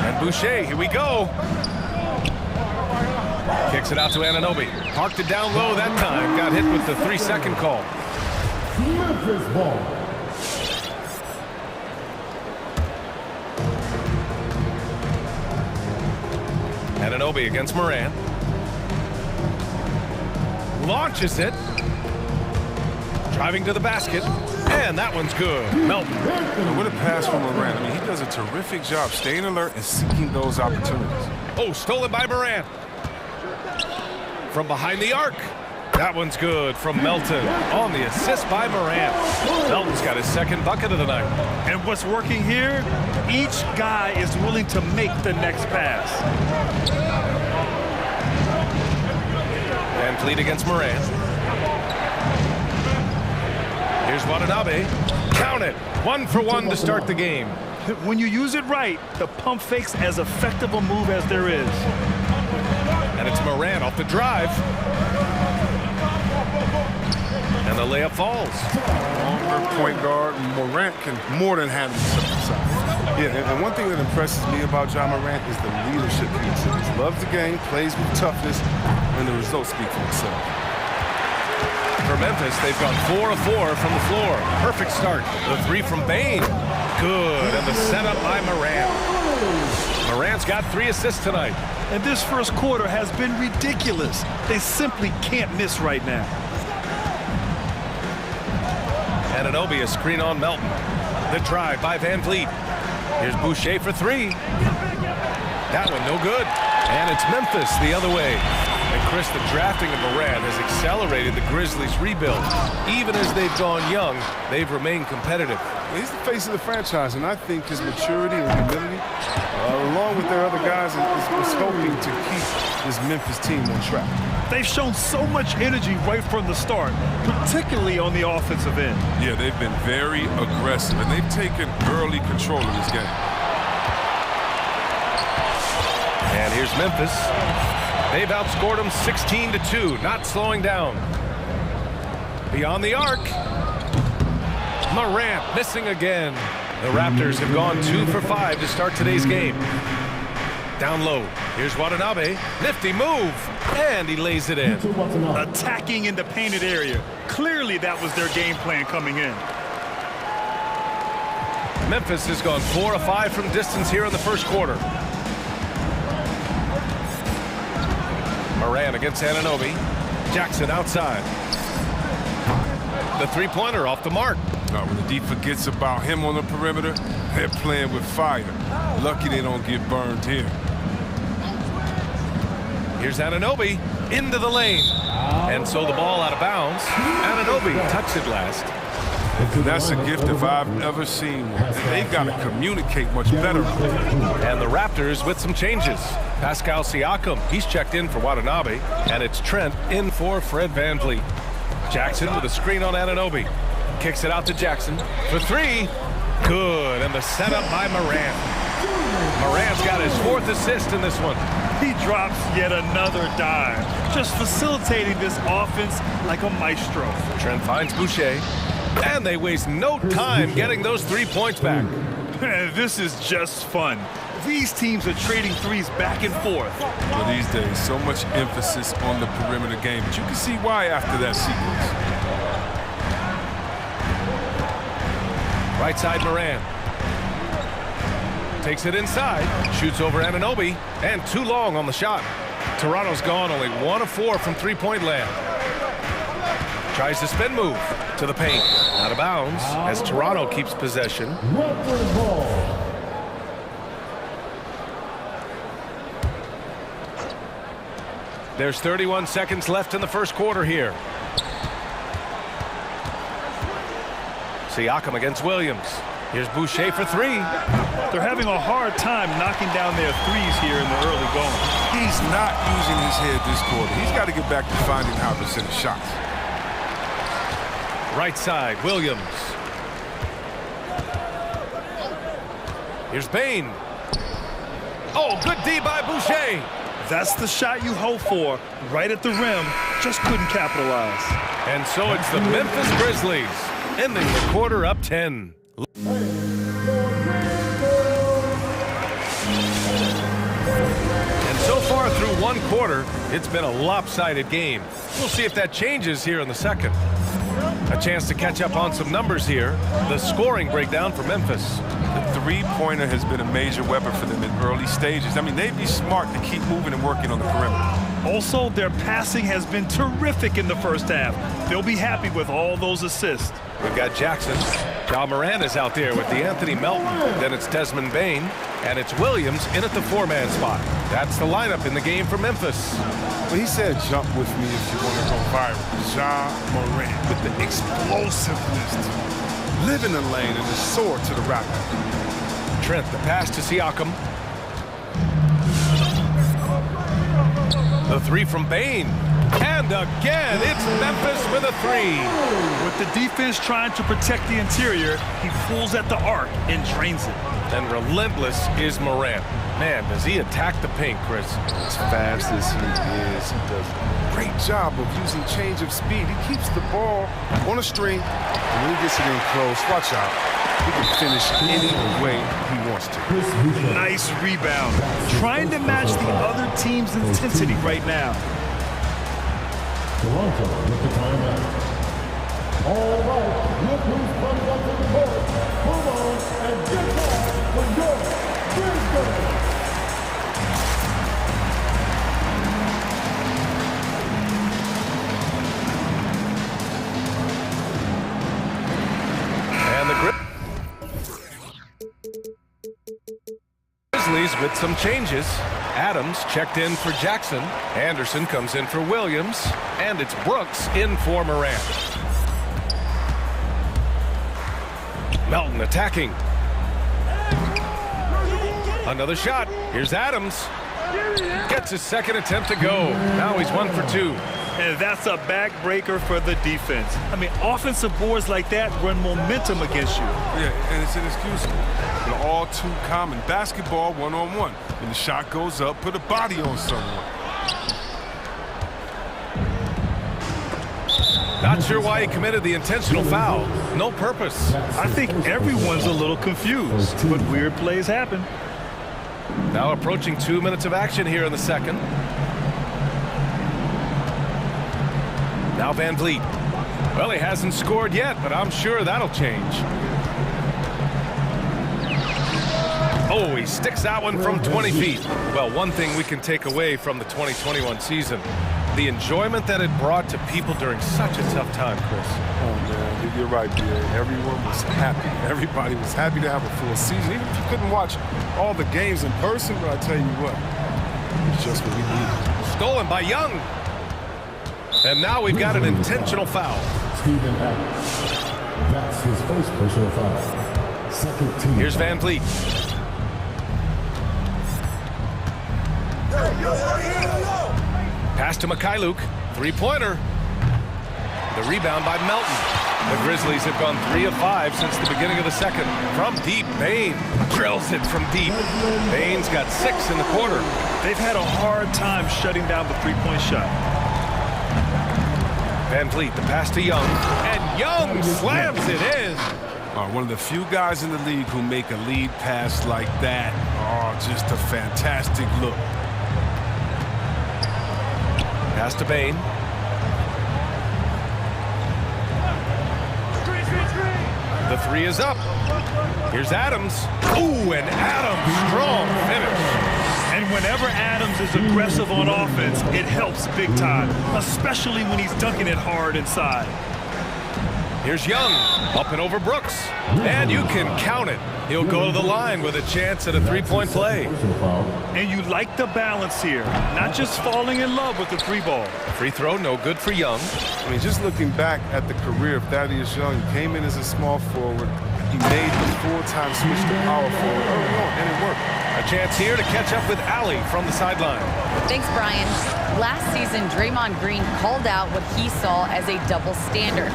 And Boucher, here we go. Kicks it out to Anunoby. Parked it down low that time. Got hit with the 3-second call. Memphis ball. Anunoby against Morant. Launches it. Driving to the basket. And that one's good. Melton. And with a pass from Morant, I mean, he does a terrific job staying alert and seeking those opportunities. Oh, stolen by Morant. From behind the arc. That one's good from Melton on the assist by Morant. Melton's got his second bucket of the night. And what's working here, each guy is willing to make the next pass. Van Vliet against Morant. Here's Watanabe. Count it. 1 for 1 to start the game. When you use it right, the pump fake's as effective a move as there is. And it's Morant off the drive. And the layup falls. Longer point guard, Morant can more than handle himself. Yeah, and one thing that impresses me about Ja Morant is the leadership he exhibits. Loves the game, plays with toughness, and the results speak for themselves. For Memphis, they've gone 4 of 4 from the floor. Perfect start. The 3 from Bane. Good. And the setup by Morant. Morant's got 3 assists tonight. And this first quarter has been ridiculous. They simply can't miss right now. Anunoby, a screen on Melton. The drive by Van Vliet. Here's Boucher for 3. That one no good. And it's Memphis the other way. And Chris, the drafting of Morant has accelerated the Grizzlies' rebuild. Even as they've gone young, they've remained competitive. He's the face of the franchise, and I think his maturity and humility, along with their other guys, is helping to keep this Memphis team on track. They've shown so much energy right from the start, particularly on the offensive end. Yeah, they've been very aggressive, and they've taken early control of this game. And here's Memphis. They've outscored them 16-2, not slowing down. Beyond the arc. Morant missing again. The Raptors have gone 2 for 5 to start today's game. Down low. Here's Watanabe. Nifty move. And he lays it in. Attacking in the painted area. Clearly that was their game plan coming in. Memphis has gone 4 of 5 from distance here in the first quarter. Morant against Anunoby. Jackson outside. The three-pointer off the mark. No, when the D forgets about him on the perimeter, they're playing with fire. Lucky they don't get burned here. Here's Anunoby into the lane. And so the ball out of bounds. Anunoby touched it last. That's a gift if I've ever seen one. They've got to communicate much better. And the Raptors with some changes. Pascal Siakam, he's checked in for Watanabe. And it's Trent in for Fred Van Vliet. Jackson with a screen on Anunoby. Kicks it out to Jackson for 3. Good. And the setup by Morant. Morant's got his 4th assist in this one. He drops yet another dime. Just facilitating this offense like a maestro. Trent finds Boucher. And they waste no time getting those 3 points back. This is just fun. These teams are trading threes back and forth. Well, these days, so much emphasis on the perimeter game, but you can see why after that sequence. Right side, Moran. Takes it inside, shoots over Anunoby, and too long on the shot. Toronto's gone only 1 of 4 from three-point land. Tries the spin move to the paint. Out of bounds as Toronto keeps possession. There's 31 seconds left in the first quarter here. Siakam against Williams. Here's Boucher for 3. They're having a hard time knocking down their threes here in the early going. He's not using his head this quarter. He's got to get back to finding how to percent shots. Right side, Williams. Here's Bain. Oh, good D by Boucher. That's the shot you hope for. Right at the rim, just couldn't capitalize. And so it's the Memphis Grizzlies ending the quarter up 10. And so far through one quarter, it's been a lopsided game. We'll see if that changes here in the second. A chance to catch up on some numbers here. The scoring breakdown for Memphis. The three-pointer has been a major weapon for them in early stages. I mean, they'd be smart to keep moving and working on the perimeter. Also, their passing has been terrific in the first half. They'll be happy with all those assists. We've got Jackson. Ja Morant is out there with the Anthony Melton. Then it's Desmond Bain. And it's Williams in at the 4-man spot. That's the lineup in the game for Memphis. Well, he said, jump with me if you want to go viral. Ja Morant with the explosiveness to live in the lane and the soar to the rack. Trent, the pass to Siakam. The 3 from Bain. And again, it's Memphis with a 3. With the defense trying to protect the interior, he pulls at the arc and drains it. And relentless is Morant. Man, does he attack the paint, Chris. As fast as he is, he does a great job of using change of speed. He keeps the ball on a string, and when he gets it in close, watch out. He can finish any way he wants to. Nice rebound. Trying to match the other team's intensity right now. Toronto with the timeout. All right, look who's coming up to the court. Come on and get back for your Brisbane. And the Grizzlies with some changes. Adams checked in for Jackson. Anderson comes in for Williams. And it's Brooks in for Morant. Melton attacking. Another shot. Here's Adams. Gets his second attempt to go. Now he's 1 for 2. And that's a backbreaker for the defense. I mean, offensive boards like that run momentum against you. Yeah, and it's inexcusable. And all too common. Basketball one-on-one. When the shot goes up, put a body on someone. Not sure why he committed the intentional foul. No purpose. I think everyone's a little confused, but weird plays happen. Now approaching 2 minutes of action here in the second. Now Van Vliet. Well, he hasn't scored yet, but I'm sure that'll change. Oh, he sticks that one from 20 feet. Well, one thing we can take away from the 2021 season, the enjoyment that it brought to people during such a tough time, Chris. Oh, man, you're right, B.A. Everyone was happy. Everybody was happy to have a full season. Even if you couldn't watch all the games in person, but I tell you what, it's just what we need. Stolen by Young. And now we've got an intentional foul. Stephen Adams. That's his first personal foul. Second team. Here's Van Vliet. Pass to Mikhailuk. Three-pointer. The rebound by Melton. The Grizzlies have gone 3 of 5 since the beginning of the second. From deep, Bain drills it from deep. Bain's got 6 in the quarter. They've had a hard time shutting down the three-point shot. Van Vliet, the pass to Young. And Young slams it in. One of the few guys in the league who make a lead pass like that. Oh, just a fantastic look. Pass to Bain. The three is up. Here's Adams. Ooh, and Adams, strong finish. And whenever Adams is aggressive on offense, it helps big time, especially when he's dunking it hard inside. Here's Young, up and over Brooks. And you can count it. He'll go to the line with a chance at a three-point play. And you like the balance here, not just falling in love with the three ball. Free throw, no good for Young. I mean, just looking back at the career of Thaddeus Young, he came in as a small forward. He made the full-time switch to power forward early on, and it worked. A chance here to catch up with Allie from the sideline. Thanks, Brian. Last season, Draymond Green called out what he saw as a double standard.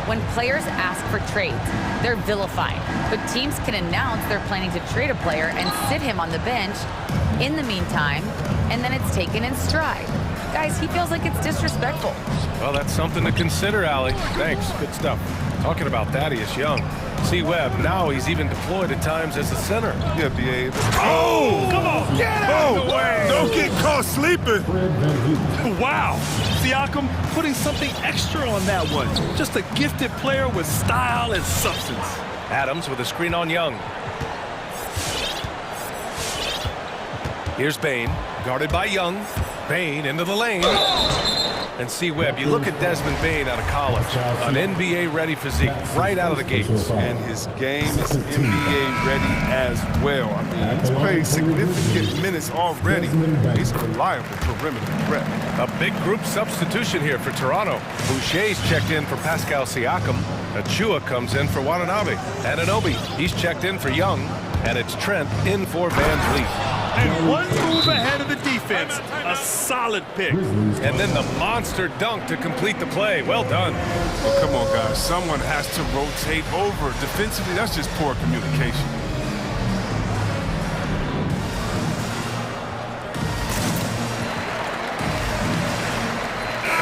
When players ask for trades, they're vilified. But teams can announce they're planning to trade a player and sit him on the bench in the meantime, and then it's taken in stride. Guys, he feels like it's disrespectful. Well, that's something to consider, Allie. Thanks. Good stuff. Talking about Thaddeus Young. See Webb, now he's even deployed at times as a center. Yeah, B.A. Oh! Come on! Get out of the way! Don't get caught sleeping! Wow! Siakam putting something extra on that one. Just a gifted player with style and substance. Adams with a screen on Young. Here's Bain, guarded by Young. Bain into the lane. And see Webb, you look at Desmond Bain out of college, an NBA-ready physique right out of the gates. And his game is NBA-ready as well. I mean, he's played significant minutes already. He's a reliable perimeter threat. A big group substitution here for Toronto. Boucher's checked in for Pascal Siakam. Achua comes in for Watanabe. Anunoby, he's checked in for Young. And it's Trent in for Van Vliet. And one move ahead of the defense, a solid pick. And then the monster dunk to complete the play. Well done. Oh, come on, guys. Someone has to rotate over. Defensively, that's just poor communication.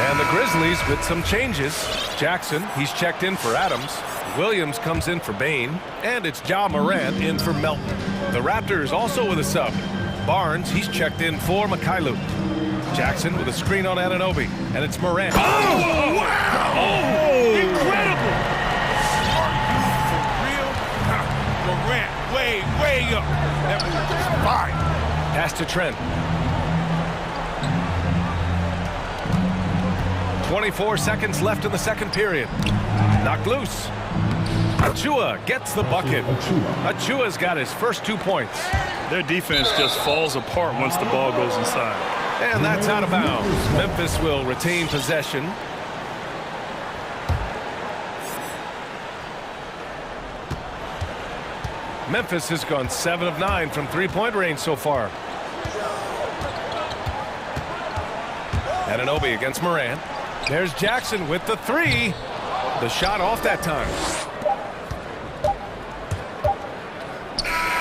And the Grizzlies with some changes. Jackson, he's checked in for Adams. Williams comes in for Bain. And it's Ja Morant in for Melton. The Raptors also with a sub. Barnes, he's checked in for Mikhailuk. Jackson with a screen on Anunoby. And it's Morant. Oh, wow! Oh, incredible! Are you for real? Morant, way up. That was fine. Pass to Trent. 24 seconds left in the second period. Knocked loose. Achua gets the bucket. Achua's got his first 2 points. Their defense just falls apart once the ball goes inside. And that's out of bounds. Memphis will retain possession. Memphis has gone 7 of 9 from three-point range so far. Anunoby against Morant. There's Jackson with the three. The shot off that time.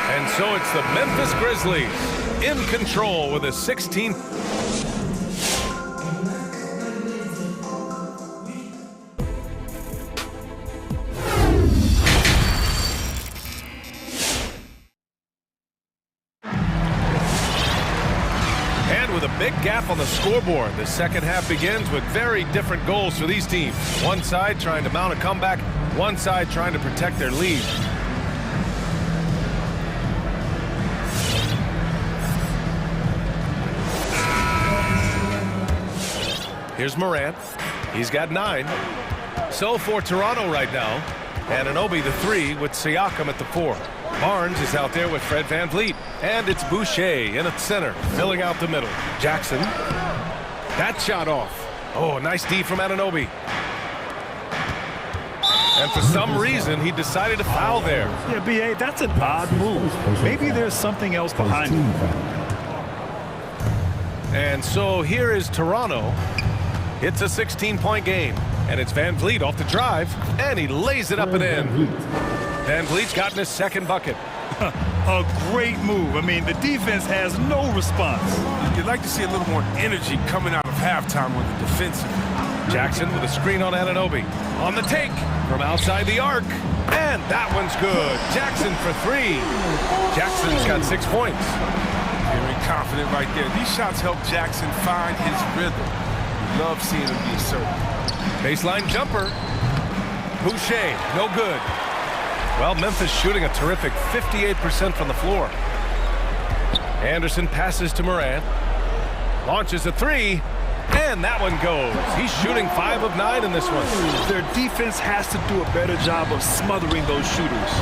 And so it's the Memphis Grizzlies in control with a 16. And with a big gap on the scoreboard, the second half begins with very different goals for these teams. One side trying to mount a comeback, one side trying to protect their lead. Here's Morant. He's got 9. So for Toronto right now, Anunoby the 3 with Siakam at the 4. Barnes is out there with Fred VanVleet. And it's Boucher in at center, filling out the middle. Jackson. That shot off. Oh, nice D from Anunoby. And for some reason, he decided to foul there. Yeah, B.A., that's an odd move. Maybe there's something else behind it. And so here is Toronto. It's a 16-point game. And it's VanVleet off the drive. And he lays it up and in. VanVleet's gotten his second bucket. A great move. I mean, the defense has no response. You'd like to see a little more energy coming out of halftime with the defensive. Jackson with a screen on Anunoby. On the take from outside the arc. And that one's good. Jackson for 3. Jackson's got 6 points. Very confident right there. These shots help Jackson find his rhythm. Love seeing him be assertive. Baseline jumper. Boucher, no good. Well, Memphis shooting a terrific 58% from the floor. Anderson passes to Morant. Launches a 3. And that one goes. He's shooting 5 of 9 in this one. Their defense has to do a better job of smothering those shooters.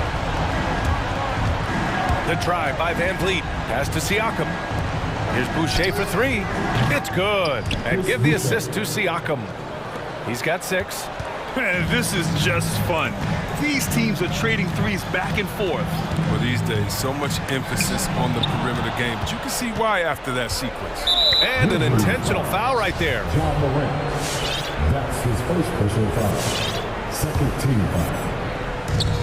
The drive by Van Vliet. Pass to Siakam. Here's Boucher for 3. It's good. And give the assist to Siakam. He's got 6. Man, this is just fun. These teams are trading threes back and forth. Well, these days, so much emphasis on the perimeter game, but you can see why after that sequence. And an intentional foul right there. John Morant. That's his first personal foul. Second team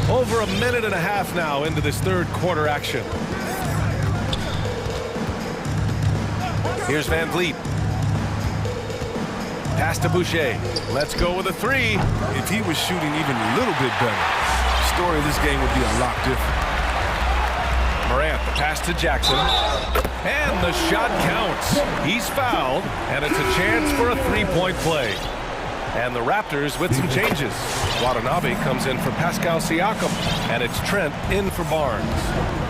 foul. Over a minute and a half now into this third quarter action. Here's Van Vliet. Pass to Boucher. Let's go with a 3. If he was shooting even a little bit better, the story of this game would be a lot different. Morant, the pass to Jackson. And the shot counts. He's fouled, and it's a chance for a 3-point play. And the Raptors with some changes. Watanabe comes in for Pascal Siakam, and it's Trent in for Barnes.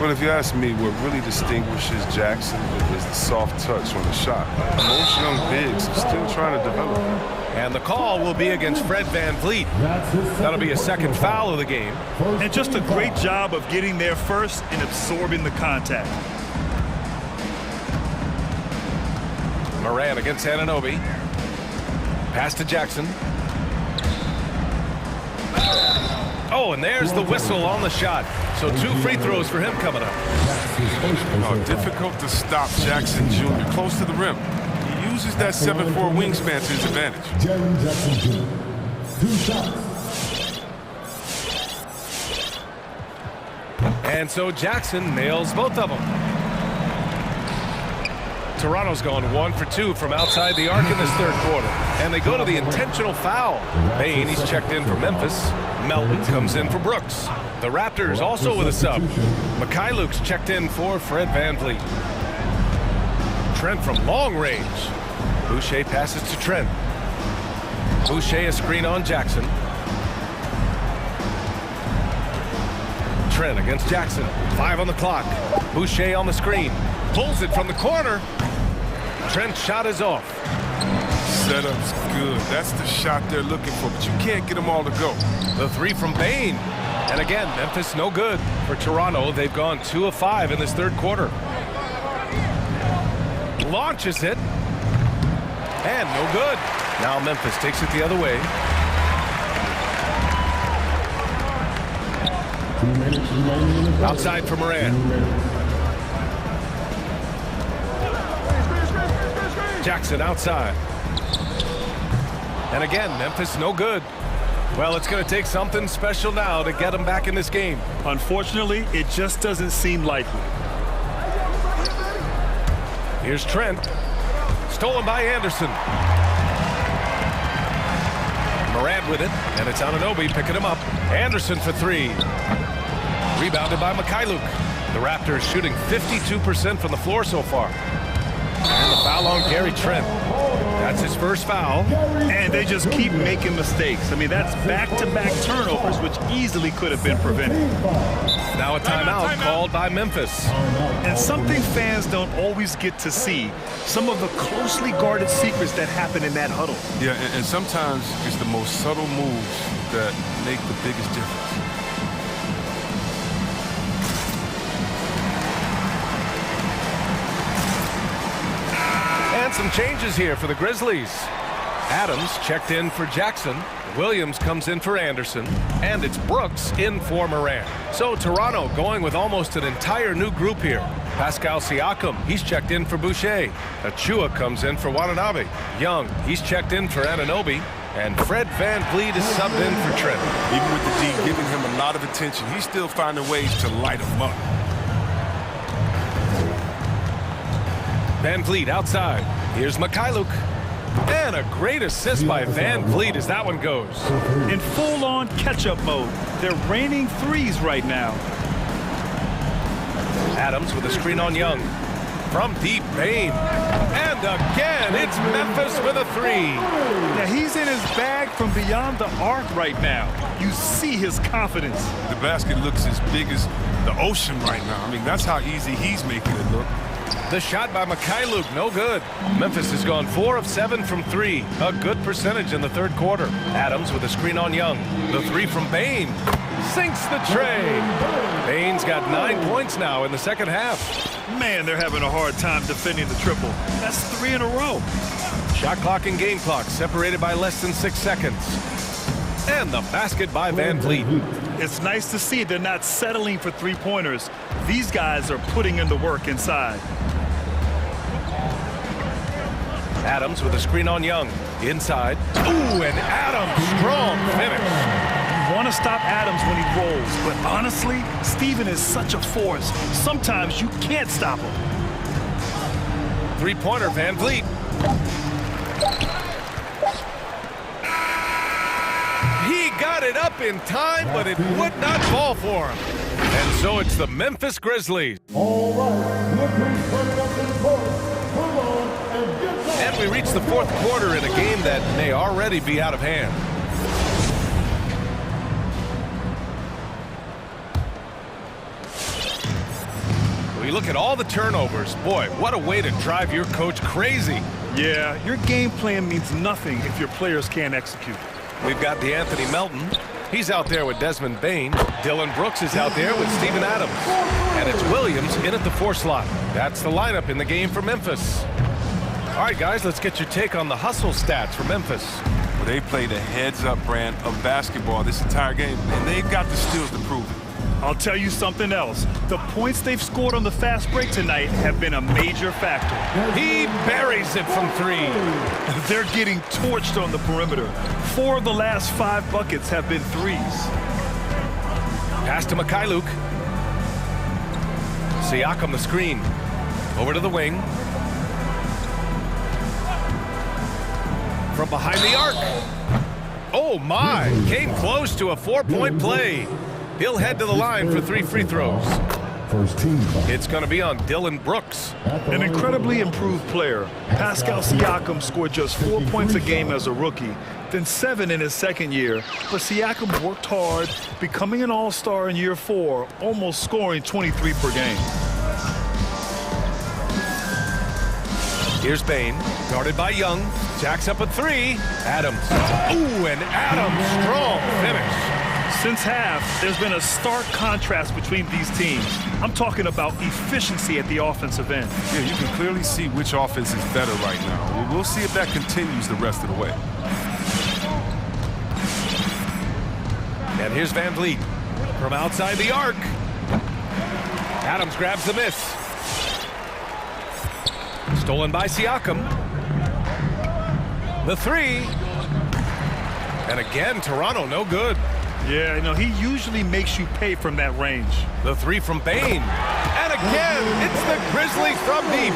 Well, if you ask me, what really distinguishes Jackson is the soft touch on the shot. Most young bigs are still trying to develop. And the call will be against Fred Van Vliet. That'll be a second foul of the game. And just a great job of getting there first and absorbing the contact. Morant against Anunoby. Pass to Jackson. Oh, and there's the whistle on the shot. So 2 free throws for him coming up. Oh, difficult to stop Jackson Jr. close to the rim. He uses that 7'4" wingspan to his advantage. Jaren Jackson Jr. 2 shots. And so Jackson nails both of them. Toronto's gone 1 for 2 from outside the arc in this third quarter. And they go to the intentional foul. Bane, he's checked in for Memphis. Melton comes in for Brooks. The Raptors also with a sub. Mikhailuk's checked in for Fred Van Vliet. Trent from long range. Boucher passes to Trent. Boucher a screen on Jackson. Trent against Jackson. 5 on the clock. Boucher on the screen. Pulls it from the corner. Trent's shot is off. Setup's good. That's the shot they're looking for, but you can't get them all to go. The 3 from Bane. And again, Memphis no good. For Toronto, they've gone 2 of 5 in this third quarter. Launches it. And no good. Now Memphis takes it the other way. Outside for Morant. Jackson outside. And again, Memphis no good. Well, it's going to take something special now to get them back in this game. Unfortunately, it just doesn't seem likely. Here's Trent. Stolen by Anderson. Morant with it, and it's Anunoby picking him up. Anderson for 3. Rebounded by Mikhailuk. The Raptors shooting 52% from the floor so far. And the foul on Gary Trent. That's his first foul. And they just keep making mistakes. I mean, that's back-to-back turnovers, which easily could have been prevented. Now a timeout called by Memphis. And something fans don't always get to see, some of the closely guarded secrets that happen in that huddle. Yeah, and sometimes it's the most subtle moves that make the biggest difference. And some changes here for the Grizzlies. Adams checked in for Jackson. Williams comes in for Anderson. And it's Brooks in for Morant. So Toronto going with almost an entire new group here. Pascal Siakam, he's checked in for Boucher. Achua comes in for Watanabe. Young, he's checked in for Anunoby. And Fred Van Vliet is subbed in for Trent. Even with the D giving him a lot of attention, he's still finding ways to light him up. Van Vliet outside. Here's Mikhailuk. And a great assist by Van Vliet as that one goes. In full-on catch-up mode, They're raining threes right now. Adams with a screen on Young. From deep, Bain. And again, it's Memphis with a three. Now, he's in his bag from beyond the arc right now. You see his confidence. The basket looks as big as the ocean right now. I mean, that's how easy he's making it look. The shot by Mikhailuk, no good. Memphis has gone 4 of 7 from 3. A good percentage in the third quarter. Adams with a screen on Young. The three from Bain. Sinks the tray. Bain's got 9 points now in the second half. Man, they're having a hard time defending the triple. That's 3 in a row. Shot clock and game clock separated by less than 6 seconds. And the basket by Van Vliet. It's nice to see they're not settling for three-pointers. These guys are putting in the work inside. Adams with a screen on Young. Inside. Ooh, and Adams, strong finish. You want to stop Adams when he rolls, but honestly, Steven is such a force. Sometimes you can't stop him. Three-pointer, Van Vliet. He got it up in time, but it would not fall for him. And so it's the Memphis Grizzlies. All right, look who's coming up in the court. Come on and get back. And we reach the fourth quarter in a game that may already be out of hand. We look at all the turnovers. Boy, what a way to drive your coach crazy. Yeah, your game plan means nothing if your players can't execute. We've got Anthony Melton. He's out there with Desmond Bain. Dylan Brooks is out there with Steven Adams. And it's Williams in at the 4 slot. That's the lineup in the game for Memphis. All right, guys, let's get your take on the hustle stats for Memphis. Well, they played a heads-up brand of basketball this entire game, and they've got the skills to prove it. I'll tell you something else. The points they've scored on the fast break tonight have been a major factor. He buries it from 3. They're getting torched on the perimeter. 4 of the last 5 buckets have been threes. Pass to Mikhailuk. Siakam the screen. Over to the wing. From behind the arc. Oh my, came close to a 4-point play. He'll head to the line for 3 free throws. First team. It's going to be on Dylan Brooks. An incredibly improved player. Pascal Siakam scored just 4 points a game as a rookie, then 7 in his second year. But Siakam worked hard, becoming an all-star in year 4, almost scoring 23 per game. Here's Bain, guarded by Young. Jacks up a 3. Adams. Ooh, and Adams, strong finish. Since half, there's been a stark contrast between these teams. I'm talking about efficiency at the offensive end. Yeah, you can clearly see which offense is better right now. We'll see if that continues the rest of the way. And here's Van Vliet from outside the arc. Adams grabs the miss. Stolen by Siakam. The 3. And again, Toronto no good. Yeah, you know, he usually makes you pay from that range. The 3 from Bain. And again, it's the Grizzlies from deep.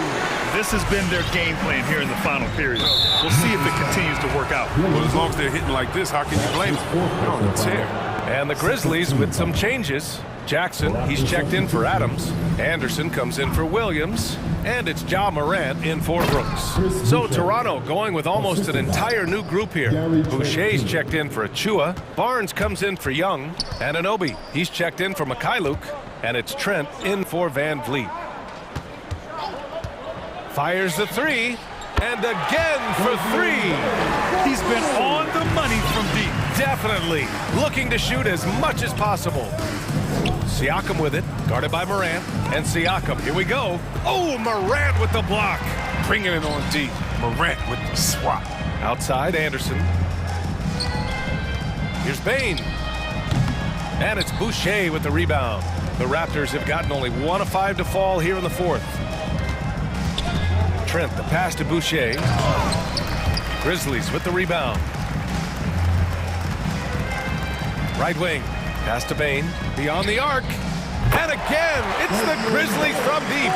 This has been their game plan here in the final period. We'll see if it continues to work out. Well, as long as they're hitting like this, how can you blame them? They're on a tear. And the Grizzlies with some changes. Jackson, he's checked in for Adams. Anderson comes in for Williams. And it's Ja Morant in for Brooks. So Toronto going with almost an entire new group here. Boucher's checked in for Achua. Barnes comes in for Young. And Anunoby, he's checked in for Mikhailuk. And it's Trent in for Van Vliet. Fires the 3. And again for 3. He's been on the money from deep. Definitely looking to shoot as much as possible. Siakam with it, guarded by Morant. And Siakam, here we go. Oh, Morant with the block. Bringing it on deep. Morant with the swat. Outside, Anderson. Here's Bain. And it's Boucher with the rebound. The Raptors have gotten only 1 of 5 to fall here in the fourth. Trent, the pass to Boucher. Grizzlies with the rebound. Right wing, pass to Bain. Beyond the arc. And again, it's the Grizzlies from deep.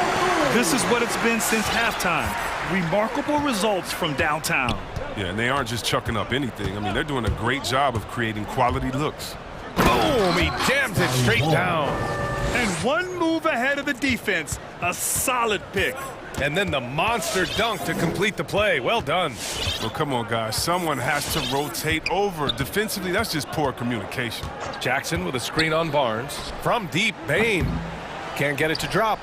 This is what it's been since halftime. Remarkable results from downtown. Yeah, and they aren't just chucking up anything. I mean, they're doing a great job of creating quality looks. Boom! He jams it straight down. And one move ahead of the defense. A solid pick. And then the monster dunk to complete the play. Well done. Well, come on, guys. Someone has to rotate over. Defensively, that's just poor communication. Jackson with a screen on Barnes. From deep, Bain. Can't get it to drop.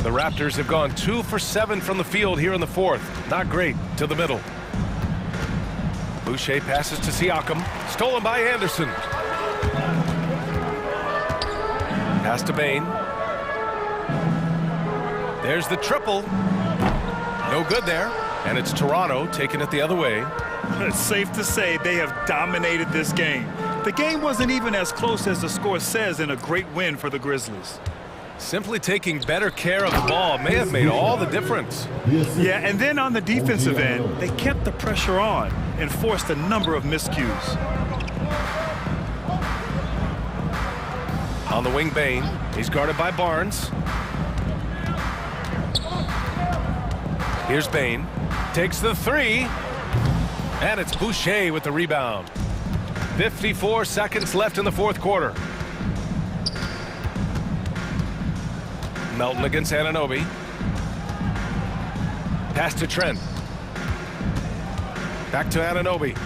The Raptors have gone 2 for 7 from the field here in the fourth. Not great. To the middle. Boucher passes to Siakam. Stolen by Anderson. Pass to Bain. There's the triple. No good there. And it's Toronto taking it the other way. It's safe to say they have dominated this game. The game wasn't even as close as the score says in a great win for the Grizzlies. Simply taking better care of the ball may have made all the difference. Yeah, and then on the defensive end, they kept the pressure on and forced a number of miscues. On the wing, Bain. He's guarded by Barnes. Here's Bain. Takes the three. And it's Boucher with the rebound. 54 seconds left in the fourth quarter. Melton against Anunoby. Pass to Trent. Back to Anunoby.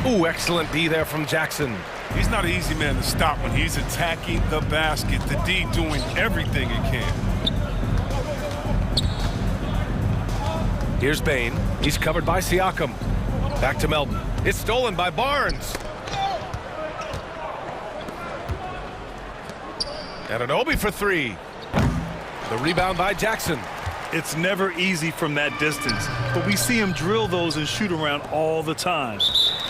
Ooh, excellent D there from Jackson. He's not an easy man to stop when he's attacking the basket. The D doing everything he can. Here's Bain. He's covered by Siakam. Back to Melton. It's stolen by Barnes. Anunoby for three. The rebound by Jackson. It's never easy from that distance, but we see him drill those and shoot around all the time.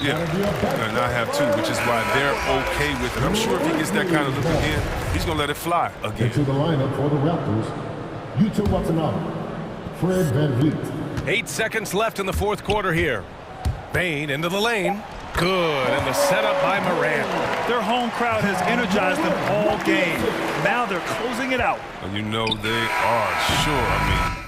Yeah, and I have too, which is why they're okay with it. I'm sure if he gets that kind of look again, he's going to let it fly again. Into the lineup for the Raptors, Yuta Watanabe, Fred VanVleet. 8 seconds left in the fourth quarter here. Bain into the lane. Good, and the setup by Morant. Their home crowd has energized them all game. Now they're closing it out. And you know they are sure. I mean,